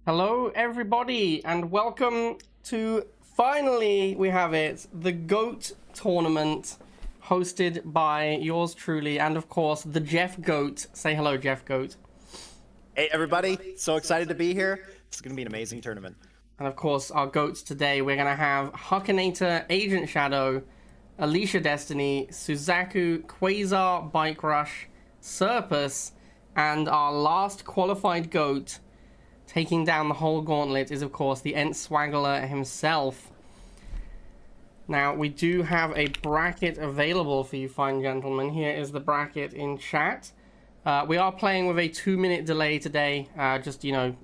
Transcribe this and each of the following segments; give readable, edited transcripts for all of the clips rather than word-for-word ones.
Hello, everybody, and welcome to finally we have it the GOAT tournament hosted by yours truly and, of course, the Jeff Goat. Say hello, Jeff Goat. Hey everybody, so excited to be here. It's going to be an amazing tournament. And, of course, our GOATs today, we're going to have Hakanator, Agent Shadow, Alicia Destiny, Suzaku, Quazar, Bike Rush, Serpus, and our last qualified GOAT. Taking down the whole gauntlet is, of course, the Antswaggles himself. Now, we do have a bracket available for you fine gentlemen. Here is the bracket in chat. We are playing with a 2-minute delay today, just, to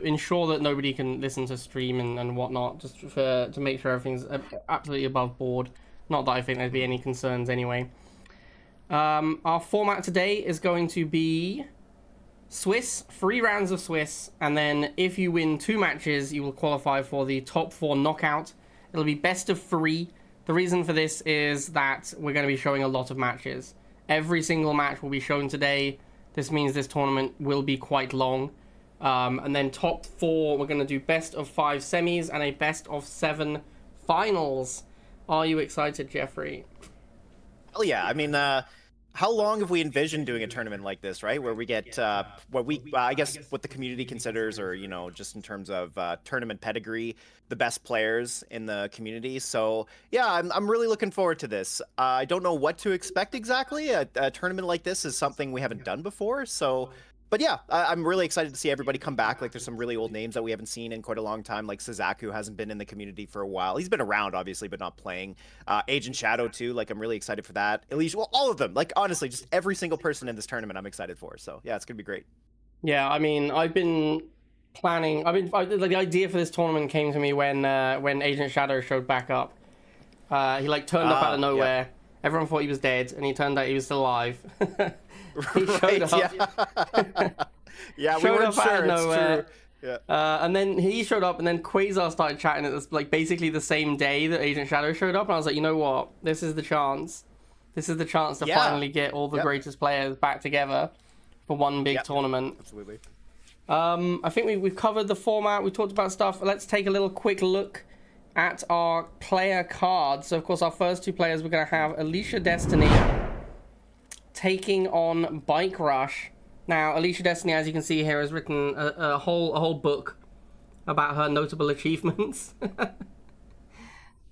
ensure that nobody can listen to stream and whatnot, just to make sure everything's absolutely above board. Not that I think there'd be any concerns anyway. Our format today is going to be Swiss, 3 rounds of Swiss, and then if you win 2 matches, you will qualify for the top 4 knockout. It'll be best of 3. The reason for this is that we're going to be showing a lot of matches. Every single match will be shown today. This means this tournament will be quite long. And then top 4, we're going to do best of 5 semis and a best of 7 finals. Are you excited, Jeffrey? Hell yeah. I mean, how long have we envisioned doing a tournament like this, right? Where we get I guess what the community considers, or just in terms of tournament pedigree, the best players in the community. So yeah, I'm really looking forward to this. I don't know what to expect exactly. A tournament like this is something we haven't done before, so. But yeah, I'm really excited to see everybody come back. Like, there's some really old names that we haven't seen in quite a long time. Like Suzaku hasn't been in the community for a while. He's been around, obviously, but not playing. Agent Shadow, too. Like, I'm really excited for that. Alicia, well, all of them. Like, honestly, just every single person in this tournament I'm excited for. So, yeah, it's going to be great. Yeah, I mean, I've been planning. Like, the idea for this tournament came to me when Agent Shadow showed back up. He turned up out of nowhere. Yeah. Everyone thought he was dead, and he turned out he was still alive. He showed up. Yeah, yeah, we showed weren't up out sure. of It's nowhere. true. Yeah. And then he showed up, and then Quasar started chatting. It was basically the same day that Agent Shadow showed up, and I was like, you know what? This is the chance. This is the chance to finally get all the greatest players back together for one big tournament. Absolutely. I think we've covered the format. We talked about stuff. Let's take a little quick look at our player cards. So, of course, our first 2 players, we're going to have Alicia Destiny taking on Bike Rush. Now, Alicia Destiny, as you can see here, has written a whole book about her notable achievements.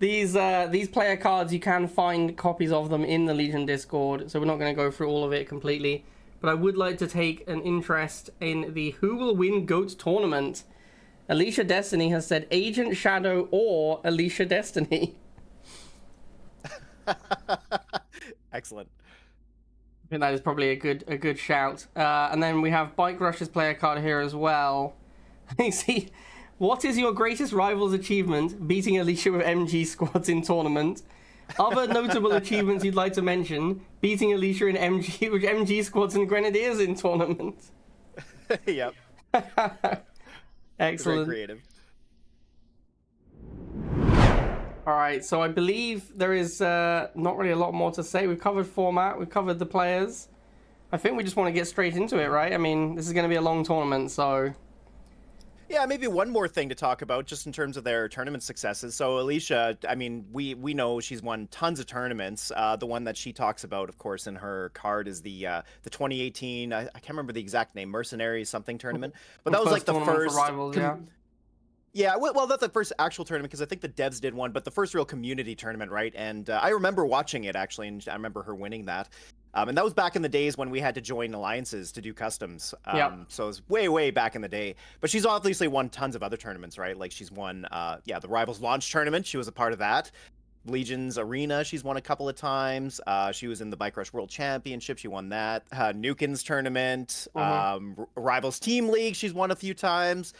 These player cards, you can find copies of them in the Legion Discord, so we're not going to go through all of it completely. But I would like to take an interest in the Who Will Win GOAT tournament. Alicia Destiny has said Agent Shadow or Alicia Destiny. Excellent. I think that is probably a good shout. And then we have Bike Rush's player card here as well. You see, what is your greatest rival's achievement? Beating Alicia with MG squads in tournament. Other notable achievements you'd like to mention? Beating Alicia in MG with MG squads and Grenadiers in tournament. Yep. Excellent. Very creative. All right, so I believe there is not really a lot more to say. We've covered format, we've covered the players. I think we just want to get straight into it, right? I mean, this is going to be a long tournament, so... Yeah, maybe one more thing to talk about just in terms of their tournament successes. So Alicia, I mean, we know she's won tons of tournaments. The one that she talks about, of course, in her card is the 2018, I can't remember the exact name, Mercenaries something tournament. But that was like the first... Rivals, yeah. Yeah, well, that's the first actual tournament, because I think the devs did one, but the first real community tournament, right? And I remember watching it, actually, and I remember her winning that. And that was back in the days when we had to join alliances to do customs. So it was way, way back in the day. But she's obviously won tons of other tournaments, right? Like, she's won, the Rivals Launch Tournament. She was a part of that. Legion's Arena, she's won a couple of times. She was in the Bike Rush World Championship. She won that. Nukin's tournament. Rivals Team League, she's won a few times.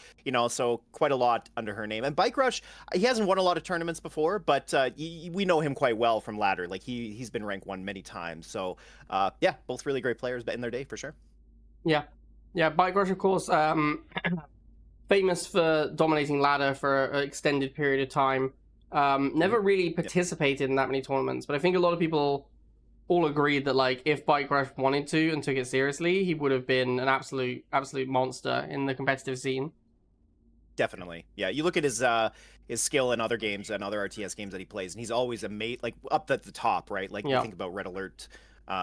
So quite a lot under her name. And Bike Rush, he hasn't won a lot of tournaments before, but we know him quite well from ladder. Like, he's been rank 1 many times. So yeah, both really great players in their day, for sure. Yeah. Bike Rush, of course, famous for dominating ladder for an extended period of time. Never really participated in that many tournaments, but I think a lot of people all agreed that, like, if Bike Rush wanted to and took it seriously, he would have been an absolute monster in the competitive scene. Definitely. Yeah, you look at his skill in other games and other RTS games that he plays, and he's always like up at the top, right? Like you think about Red Alert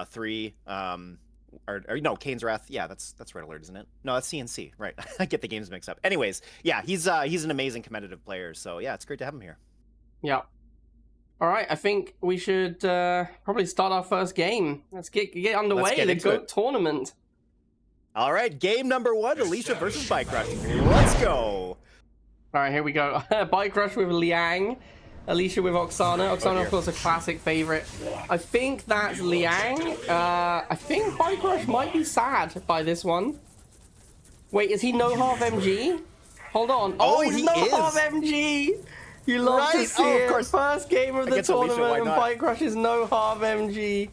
3, or no, Kane's Wrath. Yeah, that's Red Alert, isn't it? No, that's CNC, right? I get the games mixed up. Anyways, yeah, he's an amazing competitive player. So yeah, it's great to have him here. Yeah. All right, I think we should probably start our first game. Let's get underway. The GOAT tournament. All right, game number 1, Alicia versus Bike Rush. Let's go. All right, here we go. Bike Rush with Liang, Alicia with Oksana. Oksana, of course, a classic favorite. I think that's Liang. I think Bike Rush might be sad by this one. Wait, is he no half MG? Hold on. Oh, he's no half MG. You love to see it. Of course. First game of the tournament, and Bike Rush is no half MG.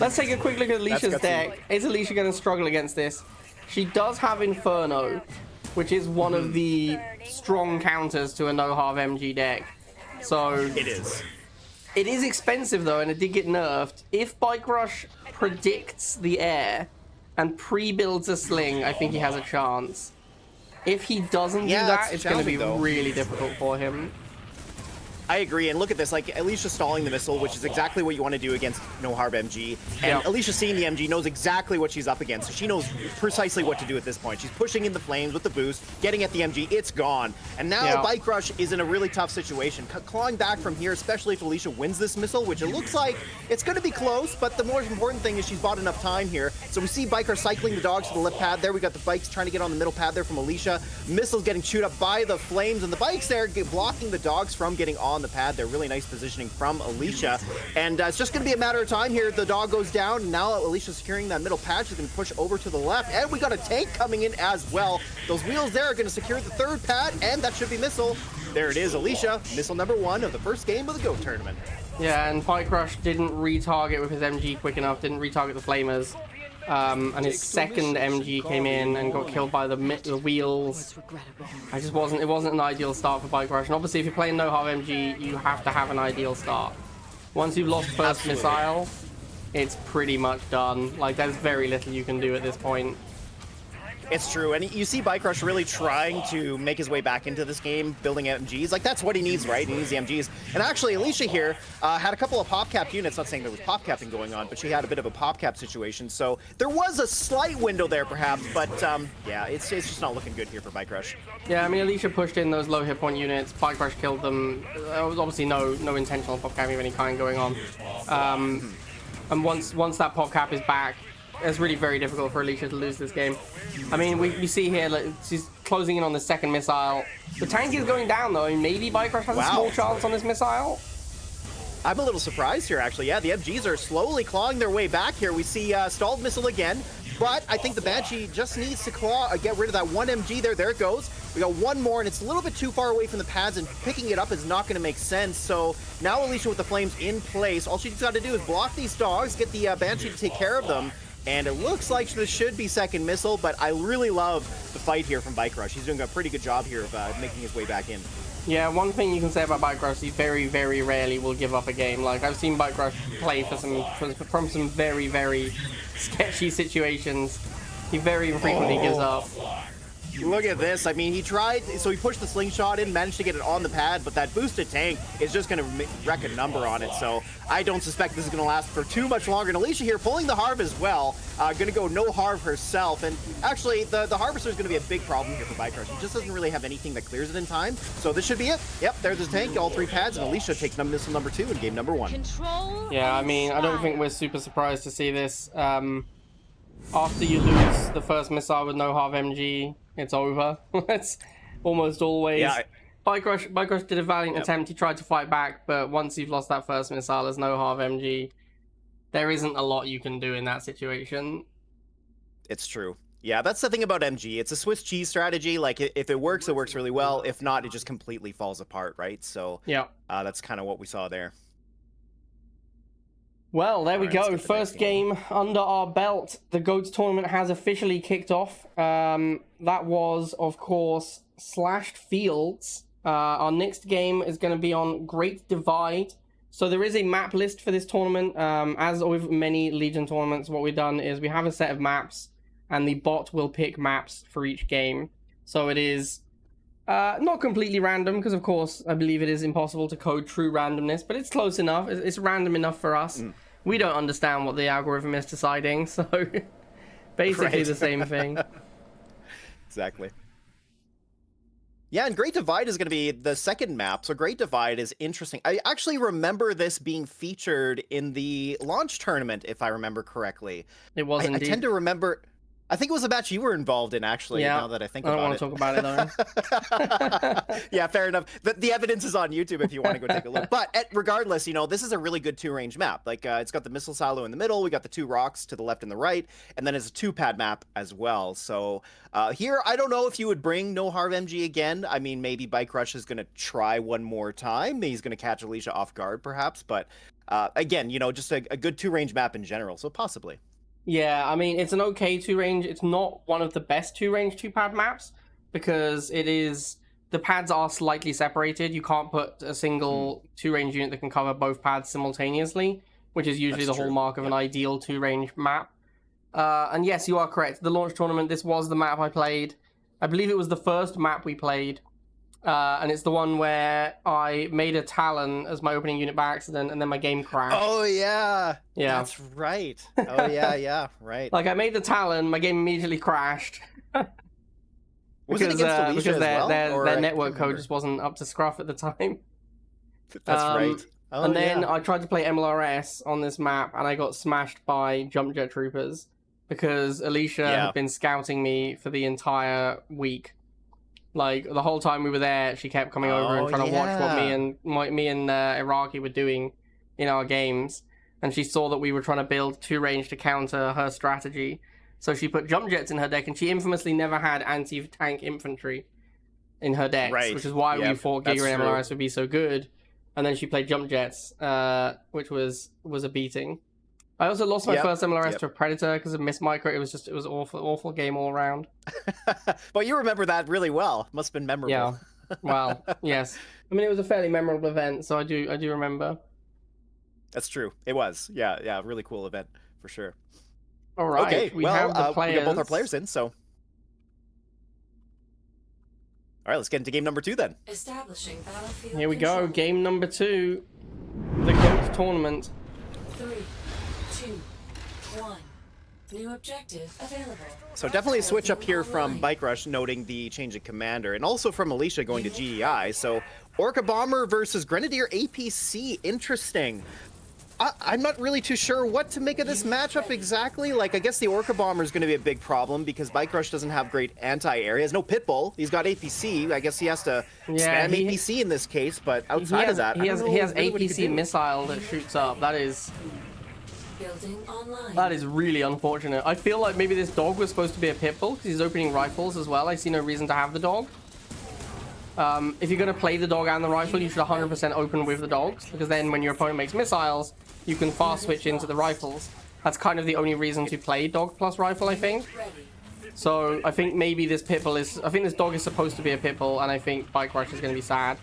Let's take a quick look at Alicia's deck. Is Alicia going to struggle against this? She does have Inferno, which is one of the strong counters to a no half MG deck. So it is. It is expensive though, and it did get nerfed. If Bike Rush predicts the air and pre-builds a sling, I think he has a chance. If he doesn't do that, it's going to be really difficult for him. I agree, and look at this, like, Alicia stalling the missile, which is exactly what you want to do against no harm MG, and Alicia seeing the MG knows exactly what she's up against, so she knows precisely what to do at this point. She's pushing in the flames with the boost, getting at the MG, it's gone, and now Bike Rush is in a really tough situation, clawing back from here, especially if Alicia wins this missile, which it looks like it's going to be close, but the more important thing is she's bought enough time here, so we see Bike Rush cycling the dogs to the left pad there, we got the bikes trying to get on the middle pad there from Alicia, missiles getting chewed up by the flames, and the bikes there blocking the dogs from getting on the pad. They're really nice positioning from Alicia, and it's just going to be a matter of time here. The dog goes down, and now Alicia securing that middle pad. She's going to push over to the left, and we got a tank coming in as well. Those wheels there are going to secure the third pad, and that should be missile. There it is, Alicia, missile number 1 of the first game of the GOAT tournament. Yeah, and Bike Rush didn't retarget with his MG quick enough, didn't retarget the flamers. And his second MG came in and got killed by the wheels. It wasn't an ideal start for Bike Rush. And obviously, if you're playing no half MG, you have to have an ideal start. Once you've lost first missile, it's pretty much done. Like, there's very little you can do at this point. It's true, and you see Bike Rush really trying to make his way back into this game, building MGs. Like, that's what he needs, right? He needs the MGs. And actually, Alicia here had a couple of pop-cap units. Not saying there was pop-capping going on, but she had a bit of a pop-cap situation. So there was a slight window there, perhaps. But, yeah, it's just not looking good here for Bike Rush. Yeah, I mean, Alicia pushed in those low hit point units. Bike Rush killed them. There was obviously no intentional pop-capping of any kind going on. And once that pop-cap is back, it's really very difficult for Alicia to lose this game. I mean, we see here, like, she's closing in on the second missile. The tank is going down, though. I mean, maybe Bike Rush has a small chance on this missile. I'm a little surprised here, actually. Yeah, the MGs are slowly clawing their way back here. We see stalled missile again, but I think the Banshee just needs to get rid of that one MG there. There it goes. We got one more, and it's a little bit too far away from the pads, and picking it up is not going to make sense. So now Alicia with the flames in place. All she's got to do is block these dogs, get the Banshee to take care of them. And it looks like this should be second missile, but I really love the fight here from Bike Rush. He's doing a pretty good job here of making his way back in. Yeah, one thing you can say about Bike Rush, he very, very rarely will give up a game. Like, I've seen Bike Rush play from some very, very sketchy situations. He very infrequently gives up. Look at this. I mean, he tried, so he pushed the slingshot in, managed to get it on the pad, but that boosted tank is just going to wreck a number on it. So I don't suspect this is going to last for too much longer. And Alicia here pulling the Harv as well. Going to go no Harv herself. And actually, the Harvester is going to be a big problem here for Bike Rush. He just doesn't really have anything that clears it in time. So this should be it. Yep, there's his tank, all 3 pads, and Alicia takes missile number 2 in game number 1. Yeah, I mean, I don't think we're super surprised to see this. After you lose the first missile with no half MG, it's over. It's almost always. Yeah, Bike Rush did a valiant attempt. He tried to fight back, but once you've lost that first missile, there's no half MG. There isn't a lot you can do in that situation. It's true. Yeah, that's the thing about MG. It's a Swiss cheese strategy. Like, if it works really well. If not, it just completely falls apart, right? So yeah, that's kind of what we saw there. Well, there we go. First game under our belt. The GOATS tournament has officially kicked off. That was, of course, Slashed Fields. Our next game is going to be on Great Divide. So there is a map list for this tournament. As with many Legion tournaments, what we've done is we have a set of maps, and the bot will pick maps for each game. So it is Not completely random, because of course I believe it is impossible to code true randomness, but it's close enough. It's random enough for us. We don't understand what the algorithm is deciding, so basically the same thing. Exactly. Yeah, and Great Divide is going to be the second map. So Great Divide is interesting. I actually remember this being featured in the launch tournament, if I remember correctly. It was indeed. I tend to remember. I think it was a match you were involved in, actually, Yeah, now that I think about it. I don't want to talk about it, though. Yeah, fair enough. The evidence is on YouTube if you want to go take a look. But regardless, you know, this is a really good two-range map. Like, it's got the missile silo in the middle, we got the two rocks to the left and the right, and then it's a two-pad map as well. So here, I don't know if you would bring No Harv MG again. I mean, maybe Bike Rush is going to try one more time. He's going to catch Alicia off guard, perhaps. But again, you know, just a good two-range map in general, so possibly. Yeah, I mean, it's an okay two-range. It's not one of the best two-range two-pad maps because it is... The pads are slightly separated. You can't put a single two-range unit that can cover both pads simultaneously, which is usually the hallmark of an ideal two-range map. And yes, you are correct. The launch tournament, this was the map I played. I believe it was the first map we played. And it's the one where I made a Talon as my opening unit by accident, and then my game crashed. Oh, yeah. Yeah. That's right. Oh, yeah, right. Like, I made the Talon, my game immediately crashed. Was it against Alicia because their network code remember. just wasn't up to scruff at the time. That's right. Oh, and then yeah. I tried to play MLRS on this map, and I got smashed by jump jet troopers because Alicia had been scouting me for the entire week. Like, the whole time we were there, she kept coming over and trying to watch what me and Iraqi were doing in our games. And she saw that we were trying to build two-range to counter her strategy. So she put jump jets in her deck, and she infamously never had anti-tank infantry in her decks, which is why we thought Giga and MLRS would be so good. And then she played jump jets, which was a beating. I also lost my first MLRS to a Predator because of Miss Micro. It was awful game all around. But you remember that really well. Must have been memorable. Yeah. Well, yes. I mean, it was a fairly memorable event, so I do remember. That's true. It was. Yeah, really cool event for sure. All right. Okay, we have the players. We got both our players in, so. All right, let's get into game number 2 then. Establishing battlefield. Here we go. Game number 2. The GOAT tournament. 3, 2, 1. New objective available. So definitely a switch up here from Bike Rush, noting the change in commander, and also from Alicia going to GDI. So Orca Bomber versus Grenadier APC. Interesting. I'm not really too sure what to make of this matchup exactly. Like, I guess the Orca Bomber is going to be a big problem because Bike Rush doesn't have great anti-air. He has no Pitbull. He's got APC. I guess he has to spam APC in this case, but outside of that, he has APC missile that shoots up. That is really unfortunate. I feel like maybe this dog was supposed to be a Pitbull because he's opening rifles as well. I see no reason to have the dog. If you're going to play the dog and the rifle, you should 100% open with the dogs, because then when your opponent makes missiles, you can fast switch into the rifles. That's kind of the only reason to play dog plus rifle, I think. So I think maybe this Pitbull is... I think this dog is supposed to be a Pitbull, and I think Bike Rush is going to be sad.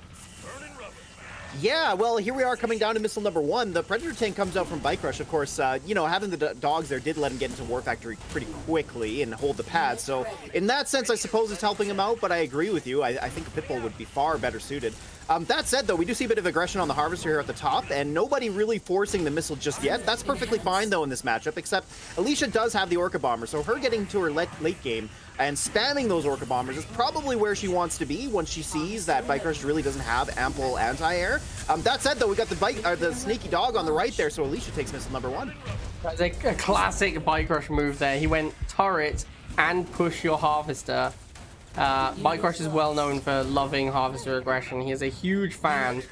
Yeah, well, here we are coming down to missile number 1. The Predator tank comes out from Bike Rush. Of course, you know, having the dogs there did let him get into War Factory pretty quickly and hold the pad. So in that sense, I suppose it's helping him out, but I agree with you. I think a Pitbull would be far better suited. That said, though, we do see a bit of aggression on the Harvester here at the top, and nobody really forcing the missile just yet. That's perfectly fine, though, in this matchup, except Alicia does have the Orca Bomber, so her getting to her late game and spamming those Orca Bombers is probably where she wants to be once she sees that Bike Rush really doesn't have ample anti-air. That said, though, we got the sneaky dog on the right there, so Alicia takes missile number 1. That's a classic Bike Rush move there. He went turret and push your Harvester. Bike Rush is well known for loving Harvester aggression. He is a huge fan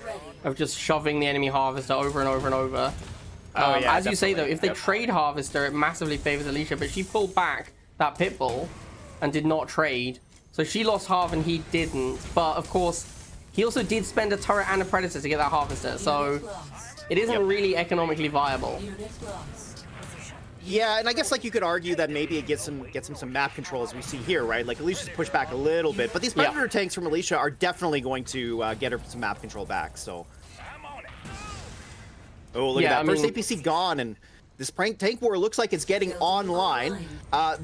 of just shoving the enemy Harvester over and over and over. As you say, though, if they trade Harvester, it massively favors Alicia, but she pulled back that Pitbull and did not trade. So she lost half and he didn't. But, of course, he also did spend a turret and a Predator to get that Harvester. So it isn't really economically viable. Yeah, and I guess like you could argue that maybe it gets him some map control as we see here, right? Like Alicia's pushed back a little bit, but these Predator tanks from Alicia are definitely going to get her some map control back. So, oh look at that! First APC gone, and This prank tank war looks like it's getting online.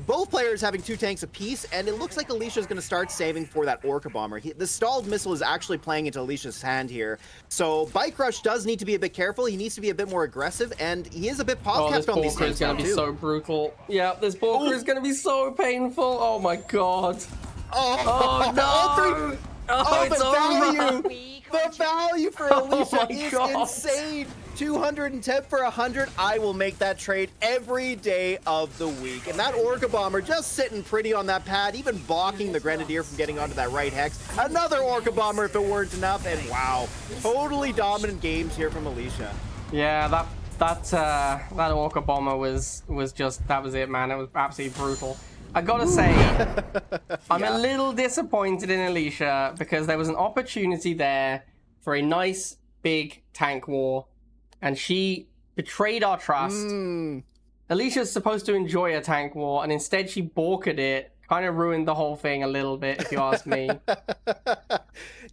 Both players having 2 tanks apiece, and it looks like Alicia's going to start saving for that Orca Bomber. The stalled missile is actually playing into Alicia's hand here. So Bike Rush does need to be a bit careful. He needs to be a bit more aggressive, and he is a bit pop-capped on these tanks. This Balker is going to be so brutal. Yeah, this Balker is going to be so painful. Oh my god. Oh no! It's over! The value for Alicia is insane. 210 for 100. I will make that trade every day of the week. And that Orca Bomber just sitting pretty on that pad, even balking the Grenadier from getting onto that right hex. Another Orca Bomber if it weren't enough. And wow, totally dominant games here from Alicia. Yeah, that Orca Bomber was just, that was it, man. It was absolutely brutal. I gotta say, I'm a little disappointed in Alicia because there was an opportunity there for a nice big tank war, and she betrayed our trust. Alicia's supposed to enjoy a tank war, and instead she balked it. Kind of ruined the whole thing a little bit, if you ask me.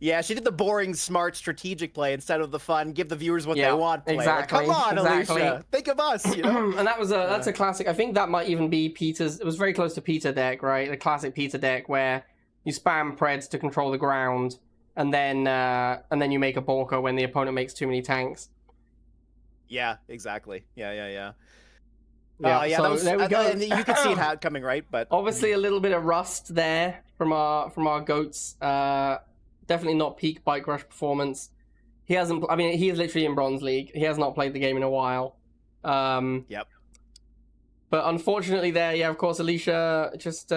Yeah, she did the boring, smart, strategic play instead of the fun, give the viewers what they want play. Exactly. Like, come on, Alicia. Think of us, you know? And that's a classic. I think that might even be Peter's. It was very close to Peter deck, right? The classic Peter deck where you spam Preds to control the ground, and then you make a Balker when the opponent makes too many tanks. Yeah, exactly. Yeah, so that was, there we go. And you could see it coming, right? But obviously a little bit of rust there from our goats. Definitely not peak Bike Rush performance. He hasn't. I mean, he is literally in Bronze League. He has not played the game in a while. Yep. But unfortunately, there, yeah, of course, Alicia just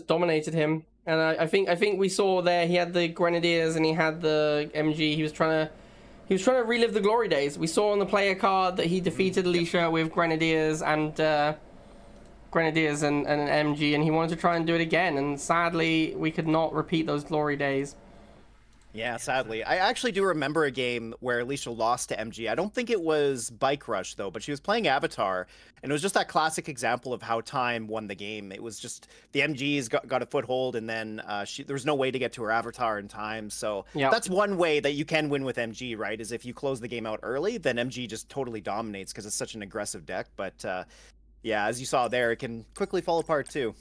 dominated him. And I think we saw there he had the Grenadiers and he had the MG. He was trying to relive the glory days. We saw on the player card that he defeated Alicia with Grenadiers and an MG, and he wanted to try and do it again. And sadly, we could not repeat those glory days. Yeah, sadly. I actually do remember a game where Alicia lost to MG. I don't think it was Bike Rush, though, but she was playing Avatar, and it was just that classic example of how time won the game. It was just the MGs got a foothold, and then there was no way to get to her Avatar in time. So that's one way that you can win with MG, right, is if you close the game out early, then MG just totally dominates because it's such an aggressive deck. But yeah, as you saw there, it can quickly fall apart, too.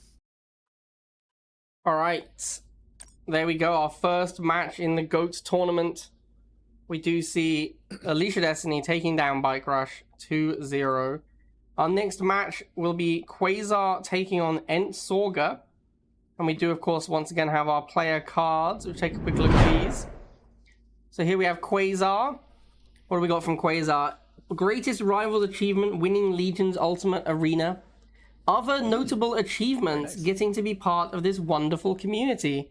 All right. There we go, our first match in the GOATS tournament. We do see Alicia Destiny taking down Bike Rush 2-0. Our next match will be Quazar taking on Antswaggles. And we do, of course, once again have our player cards. We'll take a quick look at these. So here we have Quazar. What do we got from Quazar? Greatest Rivals Achievement, winning Legion's Ultimate Arena. Other notable achievements, getting to be part of this wonderful community.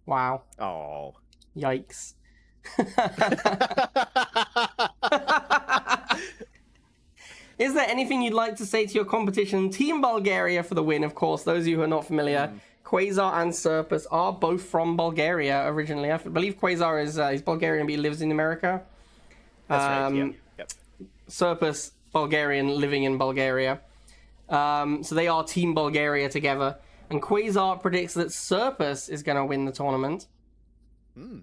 Wow. Oh. Yikes. Is there anything you'd like to say to your competition? Team Bulgaria for the win, of course. Those of you who are not familiar, Quazar and Serpus are both from Bulgaria originally. I believe Quazar is he's Bulgarian, but he lives in America. That's right, yep. Serpus, Bulgarian, living in Bulgaria. So they are Team Bulgaria together. And Quazar predicts that Serpus is going to win the tournament. No,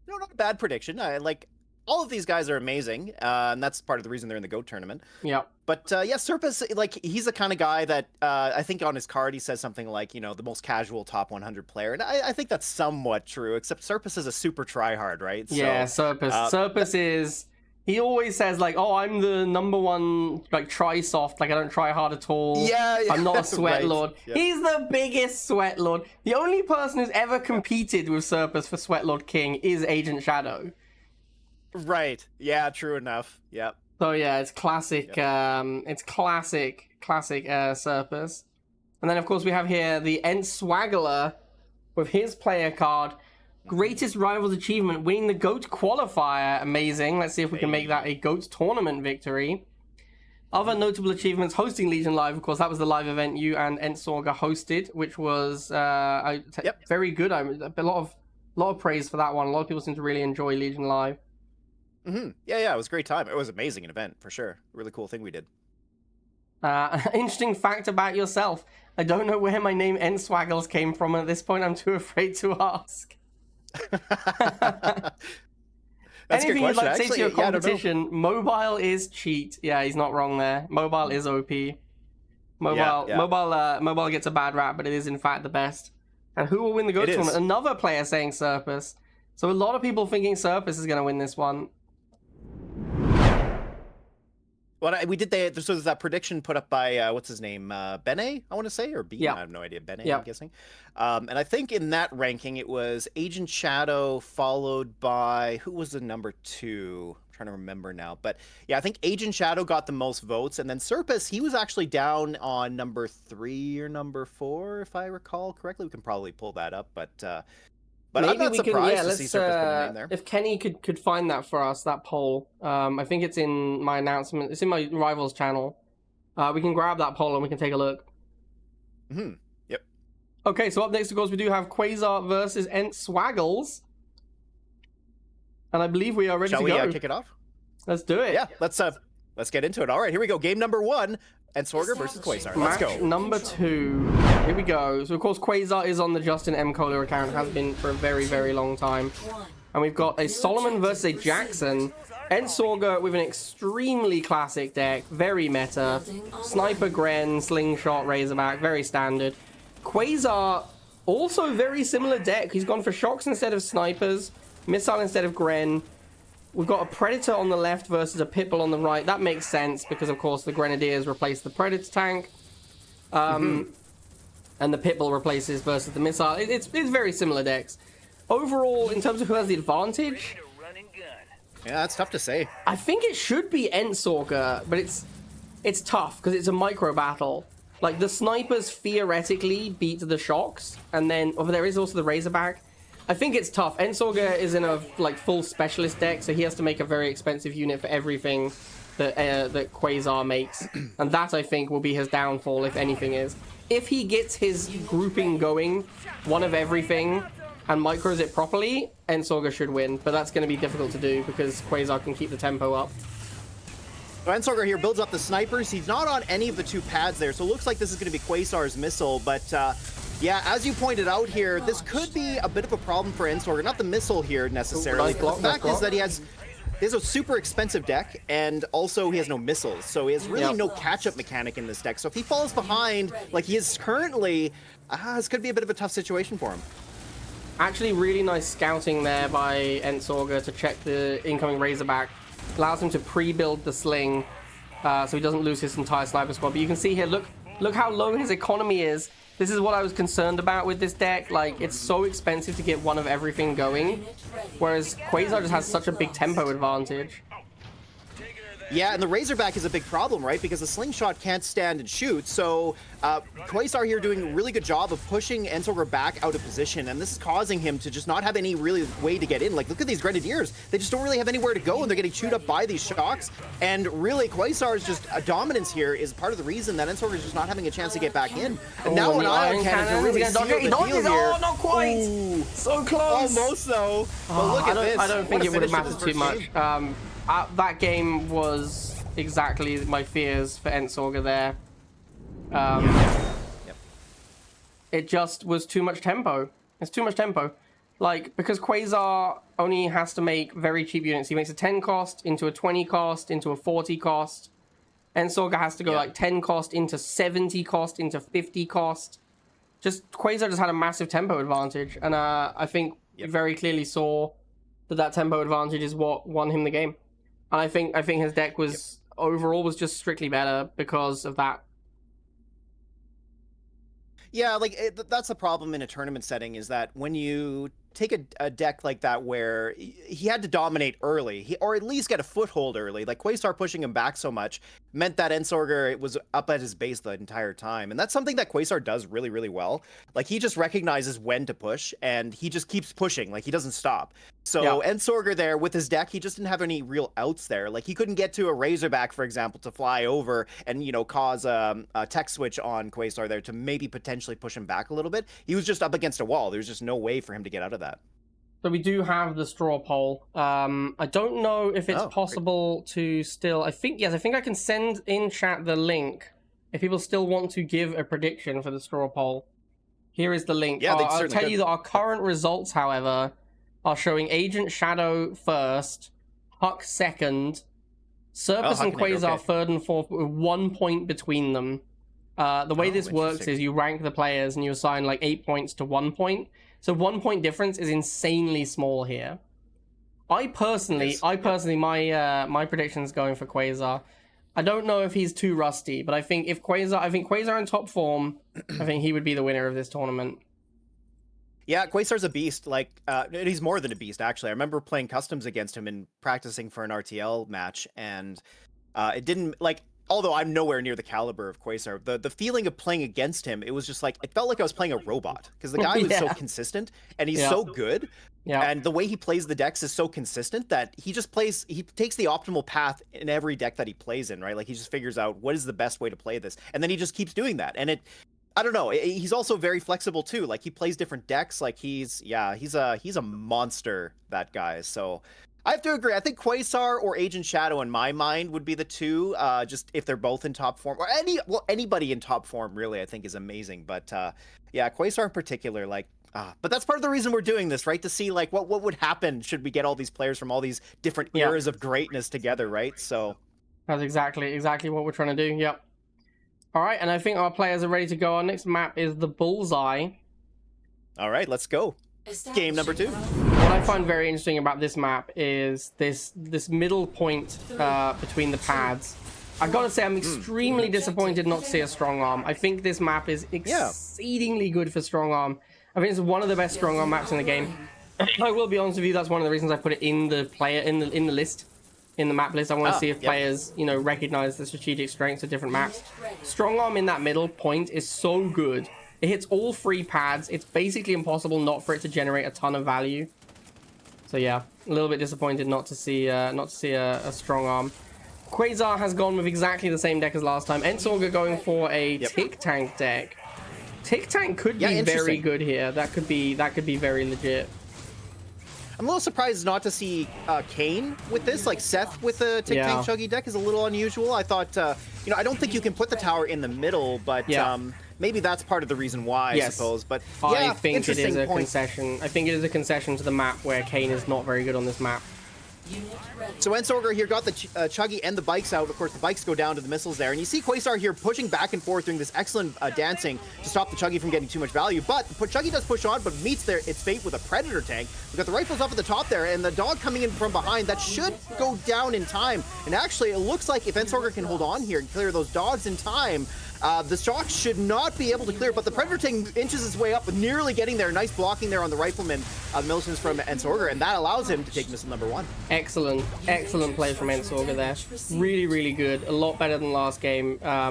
not a bad prediction. Like, all of these guys are amazing, and that's part of the reason they're in the GOAT tournament. Yeah. But yeah, Serpus, like, he's the kind of guy that I think on his card he says something like, you know, the most casual top 100 player. And I think that's somewhat true, except Serpus is a super tryhard, right? Yeah, so, Serpus. Serpus is... He always says, like, oh, I'm the number one, like, try-soft. Like, I don't try hard at all. Yeah. I'm not a sweat right. lord. Yep. He's the biggest sweat lord. The only person who's ever competed with Serpus for Sweat Lord King is Agent Shadow. Right. Yeah, true enough. Yep. So, yeah, it's classic. It's classic Serpus. And then, of course, we have here the Antswaggles with his player card. Greatest Rivals Achievement, winning the GOAT qualifier. Amazing. Let's see if we can make that a GOAT tournament victory. Other notable achievements, hosting Legion Live. Of course, that was the live event you and Antswaggles hosted, which was very good. A lot of praise for that one. A lot of people seem to really enjoy Legion Live. Yeah, it was a great time. It was amazing an event, for sure. Really cool thing we did. Interesting fact about yourself. I don't know where my name Antswaggles came from. At this point, I'm too afraid to ask. That's a good Anything you'd question. like to say to your Actually, yeah, I don't know. competition? Mobile is cheat. Yeah, he's not wrong there. Mobile is OP. Mobile, Yeah. mobile gets a bad rap, but it is in fact the best. And who will win the GOAT It is. tournament? Another player saying Serpus. So a lot of people thinking Serpus is going to win this one. Well, we did. So there's that prediction put up by what's his name, Bene, I want to say, or B. Yeah. I have no idea. Bene, Yeah. I'm guessing. And I think in that ranking it was Agent Shadow followed by who was the number 2? I'm trying to remember now, but yeah, I think Agent Shadow got the most votes, and then Serpus, he was actually down on number 3 or number 4, if I recall correctly. We can probably pull that up, but Maybe I'm not we surprised can, to see Serpus coming in there. if Kenny could find that for us, that poll. I think it's in my announcement. It's in my Rivals channel. We can grab that poll and we can take a look. Yep. Okay, so up next, of course, we do have Quazar versus Antswaggles. And I believe we are ready Shall to we go. kick it off? Let's do it. Yeah, let's get into it. All right, here we go. Game number 1, Antswaggles versus Quazar. Let's Match go. number 2. Here we go. So, of course, Quazar is on the Justin M. Kohler account. Has been for a very, very long time. And we've got a Solomon versus a Jackson. Antswaggles with an extremely classic deck. Very meta. Sniper, Gren, Slingshot, Razorback. Very standard. Quazar, also very similar deck. He's gone for Shocks instead of Snipers. Missile instead of Gren. We've got a Predator on the left versus a Pitbull on the right. That makes sense because, of course, the Grenadiers replace the Predator tank. And the Pitbull replaces versus the Missile. It's very similar decks. Overall, in terms of who has the advantage, Yeah, that's tough to say. I think it should be Antswaggles, but it's tough because it's a micro battle. Like, the Snipers theoretically beat the Shocks, and then there is also the Razorback. I think it's tough. Antswaggles is in a full specialist deck, so he has to make a very expensive unit for everything that Quazar makes, and that I think will be his downfall, if anything is. If he gets his grouping going, one of everything, and micros it properly, Antswaggles should win, but that's going to be difficult to do because Quazar can keep the tempo up. So Antswaggles here builds up the snipers. He's not on any of the 2 pads there, so it looks like this is going to be Quasar's missile, but yeah, as you pointed out here, this could be a bit of a problem for Antswaggles. Not the missile here necessarily. Nice block, The fact nice is that he has a super expensive deck, and also he has no missiles, so he has really no catch-up mechanic in this deck. So if he falls behind, like he is currently, this could be a bit of a tough situation for him. Actually, really nice scouting there by Antswaggles to check the incoming Razorback. Allows him to pre-build the sling, so he doesn't lose his entire sniper squad. But you can see here, look how low his economy is. This is what I was concerned about with this deck. Like, it's so expensive to get one of everything going, whereas Quazar just has such a big tempo advantage. Yeah, and the Razorback is a big problem, right? Because the Slingshot can't stand and shoot, so Quazar here doing a really good job of pushing Antswaggles back out of position, and this is causing him to just not have any really way to get in. Like, look at these Grenadiers. They just don't really have anywhere to go, and they're getting chewed up by these Shocks, and really, Quasar's just dominance here is part of the reason that Antswaggles is just not having a chance to get back in. And now an Ion Cannon to really seal the deal here. Oh, not quite! Ooh, So close! almost, though. But look at this. I don't think What a it would have finish to mattered this too first much. game. That game was exactly my fears for Antswaggles there. Yep. It just was too much tempo. It's too much tempo. Like, because Quazar only has to make very cheap units. He makes a 10 cost into a 20 cost into a 40 cost. Antswaggles has to go like 10 cost into 70 cost into 50 cost. Quazar just had a massive tempo advantage, and I think we very clearly saw that tempo advantage is what won him the game. And I think his deck was overall was just strictly better because of that. Yeah, like that's the problem in a tournament setting, is that when you take a deck like that where he had to dominate early, or at least get a foothold early, like Quasar pushing him back so much meant that Antswaggles was up at his base the entire time. And that's something that Quasar does really, really well. Like, he just recognizes when to push, and he just keeps pushing, like he doesn't stop. So Antswaggles there with his deck, he just didn't have any real outs there. Like, he couldn't get to a Razorback, for example, to fly over and, you know, cause a tech switch on Quasar there to maybe potentially push him back a little bit. He was just up against a wall. There's just no way for him to get out of that. So we do have the straw poll. I don't know if it's possible to still... I think I can send in chat the link if people still want to give a prediction for the straw poll. Here is the link. Yeah, I'll tell you that our current results, however, are showing Agent Shadow first, Huck second, Serpus and Hakanator, Quazar okay. third and fourth with 1 point between them. The way this works interesting. is you rank the players and you assign like 8 points to 1 point. So 1 point difference is insanely small here. I personally, my prediction's going for Quazar. I don't know if he's too rusty, but I think Quazar in top form, I think he would be the winner of this tournament. Yeah, Quasar's a beast. Like, he's more than a beast, actually. I remember playing customs against him and practicing for an RTL match, and it didn't, like, although I'm nowhere near the caliber of Quasar, the feeling of playing against him, it was just like, it felt like I was playing a robot, because the guy was so consistent, and he's so good, and the way he plays the decks is so consistent that he takes the optimal path in every deck that he plays in, right? Like, he just figures out what is the best way to play this, and then he just keeps doing that, and I don't know. He's also very flexible too. Like, he plays different decks. Like, he's a monster, that guy. So I have to agree. I think Quasar or Agent Shadow in my mind would be the two. Just if they're both in top form, or anybody in top form really, I think is amazing. But yeah, Quasar in particular, like. But that's part of the reason we're doing this, right? To see like what would happen should we get all these players from all these different eras of greatness together, right? So that's exactly what we're trying to do. Yep. All right, and I think our players are ready to go. Our next map is the Bullseye. All right, let's go. Game number 2. What I find very interesting about this map is this middle point between the pads. I gotta say, I'm extremely disappointed not to see a strong arm. I think this map is exceedingly good for strong arm. I think it's one of the best strong arm maps in the game. I will be honest with you, that's one of the reasons I put it in the list. In the map list, I want to see if players, recognize the strategic strengths of different maps. Strong arm in that middle point is so good. It hits all 3 pads. It's basically impossible not for it to generate a ton of value. So yeah, a little bit disappointed not to see a strong arm. Quazar has gone with exactly the same deck as last time. Antswaggles going for a Tick Tank deck. Tick Tank could be very good here. That could be very legit. I'm a little surprised not to see Kane with this. Like, Seth with a Tick Tank Chuggy deck is a little unusual. I thought, I don't think you can put the tower in the middle, but maybe that's part of the reason why, I suppose. But yeah, I think it is a concession. I think it is a concession to the map where Kane is not very good on this map. So Antswaggles here got the Chuggy and the bikes out. Of course, the bikes go down to the missiles there. And you see Quasar here pushing back and forth, doing this excellent dancing to stop the Chuggy from getting too much value. But Chuggy does push on, but meets its fate with a Predator tank. We've got the rifles up at the top there, and the dog coming in from behind. That should go down in time. And actually, it looks like if Antswaggles can hold on here and clear those dogs in time, the Shock should not be able to clear, but the Predator tank inches its way up, nearly getting there. Nice blocking there on the rifleman, militants from Antswaggles, and that allows him to take missile number 1. Excellent play from Antswaggles there. Really good. A lot better than last game. I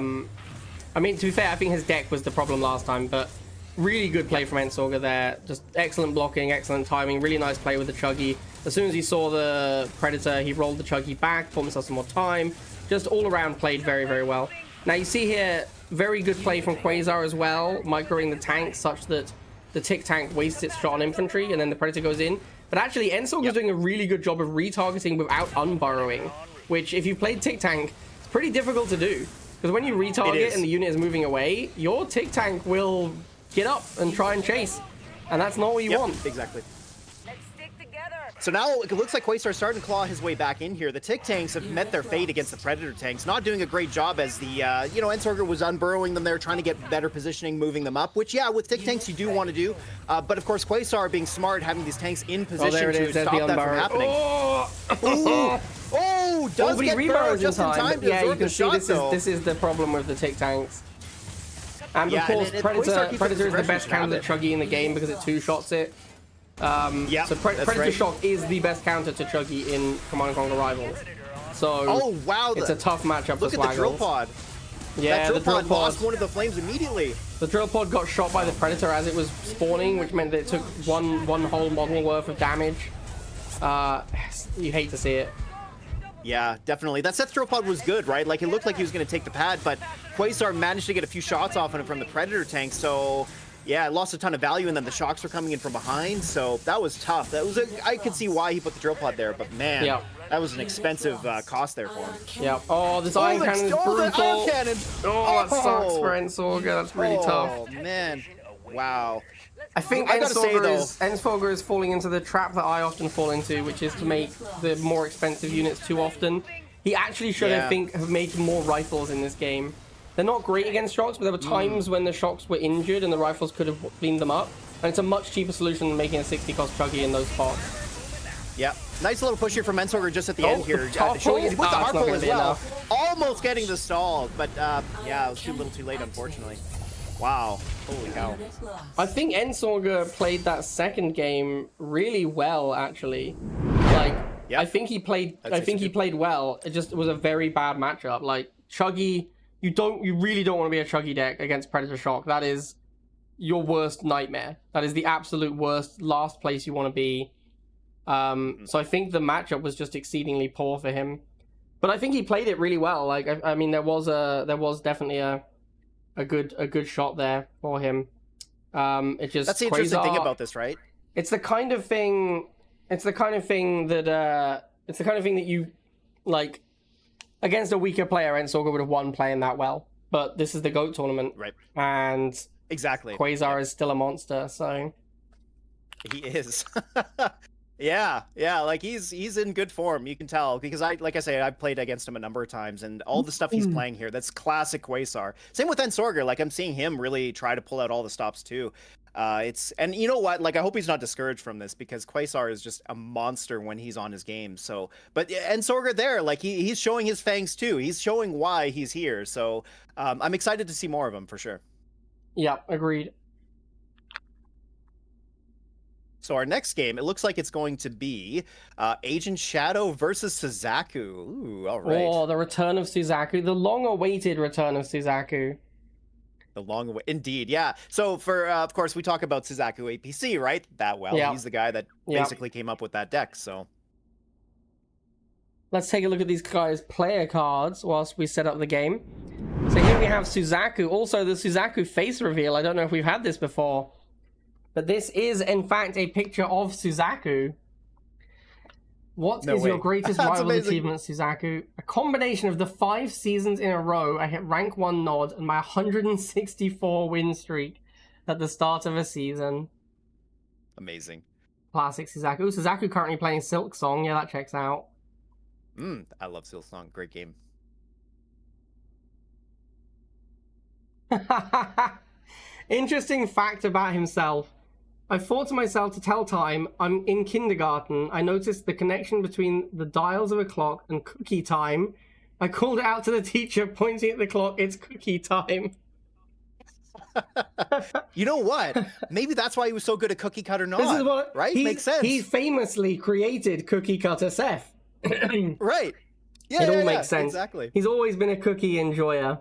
mean, to be fair, I think his deck was the problem last time, but really good play from Antswaggles there. Just excellent blocking, excellent timing, really nice play with the Chuggy. As soon as he saw the Predator, he rolled the Chuggy back, bought himself some more time. Just all around played very well. Now you see here, very good play from Quazar as well, microing the tank such that the Tick Tank wastes its shot on infantry and then the Predator goes in. But actually, Antswaggles is doing a really good job of retargeting without unburrowing, which if you played Tick Tank, it's pretty difficult to do. Because when you retarget and the unit is moving away, your Tick Tank will get up and try and chase. And that's not what you want. Exactly. So now it looks like Quasar's starting to claw his way back in here. The Tick Tanks have met their fate against the Predator tanks, not doing a great job as the, Antswaggles was unburrowing them there, trying to get better positioning, moving them up, which, yeah, with Tick Tanks you do want to do. But of course, Quasar being smart, having these tanks in position to stop that from happening. Does get burned just in time to absorb the shot, this is the problem with the Tick Tanks. And of course, Predator is the best counter Chuggy in the game because it 2-shots it. So Predator Shock is the best counter to Chuggy in Command & Conquer Rivals. So it's a tough matchup for Swaggles. Look at the drill pod. Yeah, the drill pod lost one of the flames immediately. The drill pod got shot by the Predator as it was spawning, which meant that it took one whole model worth of damage. You hate to see it. Yeah, definitely. That Seth drill pod was good, right? Like, it looked like he was going to take the pad, but Quasar managed to get a few shots off on it from the Predator tank, so yeah, it lost a ton of value, and then the shocks were coming in from behind, so that was tough. I could see why he put the drill pod there, but man, that was an expensive cost there for him. Yeah. Oh, this iron cannon is brutal. Iron cannon. Oh, that sucks for Antswaggles. That's really tough. Oh, man. Wow. I think I gotta say, though- Antswaggles is falling into the trap that I often fall into, which is to make the more expensive units too often. He actually should, I think, have made more rifles in this game. They're not great against shocks, but there were times when the shocks were injured and the rifles could have cleaned them up. And it's a much cheaper solution than making a 60 cost chuggy in those spots. Yeah, nice little push here from Antswaggles just at the end here. Top Showing pull? it with the It's not harpo gonna as be well. enough. Almost getting the stall, but yeah, it was too little too late, unfortunately. Wow, holy cow. Unit lost. I think Antswaggles played that second game really well, actually. Like, Yep. I think he played. I'd I say think so he too. played well. It was a very bad matchup. Like Chuggy, you really don't want to be a Chuggy deck against Predator Shock. That is your worst nightmare. That is the absolute worst, last place you want to be. So I think the matchup was just exceedingly poor for him. But I think he played it really well. Like I mean, there was definitely a good shot there for him. It just That's the interesting thing Quazar- about this, right? It's the kind of thing. It's the kind of thing that you like against a weaker player. Antswaggles would have won playing that well. But this is the GOAT tournament, Right. and Exactly. Quazar is still a monster. So He is. Yeah, like he's in good form. You can tell because like I say, I've played against him a number of times, and all the stuff he's playing here, that's classic Quasar. Same with Antswaggles. Like I'm seeing him really try to pull out all the stops too. And you know what? Like I hope he's not discouraged from this because Quasar is just a monster when he's on his game. So, but Antswaggles there, like he's showing his fangs too. He's showing why he's here. So I'm excited to see more of him for sure. yeah, agreed. So our next game, it looks like it's going to be Agent Shadow versus Suzaku. Ooh, all right. Oh, the return of Suzaku, the long-awaited return of Suzaku. The long way, indeed, yeah. So for of course we talk about Suzaku APC, right? That well, Yeah. he's the guy that Yeah. basically came up with that deck. So Let's take a look at these guys' player cards whilst we set up the game. So here we have Suzaku. Also, the Suzaku face reveal. I don't know if we've had this before, but this is, in fact, a picture of Suzaku. What No is your way. greatest That's rival amazing. achievement, Suzaku? A combination of the 5 seasons in a row I hit rank 1 nod and my 164 win streak at the start of a season. amazing. Classic Suzaku. Ooh, Suzaku currently playing Silk Song. Yeah, that checks out. I love Silsong. Great game. Interesting fact about himself. I thought to myself to tell time, I'm in kindergarten. I noticed the connection between the dials of a clock and cookie time. I called it out to the teacher, pointing at the clock, it's cookie time. You know what? Maybe that's why he was so good at Cookie Cutter Nod. This is what right? Makes sense. He famously created Cookie Cutter Seth. Right. Yeah, It all yeah, makes sense. Exactly. He's always been a cookie enjoyer.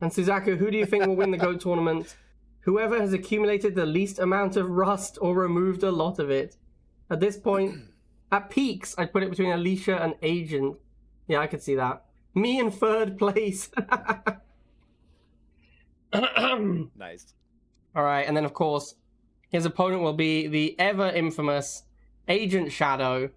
And Suzaku, who do you think will win the GOAT tournament? Whoever has accumulated the least amount of rust or removed a lot of it. At this point, at peaks, I'd put it between Alicia and Agent. Yeah, I could see that. Me in 3rd place. Nice. All right, and then of course, his opponent will be the ever infamous Agent Shadow,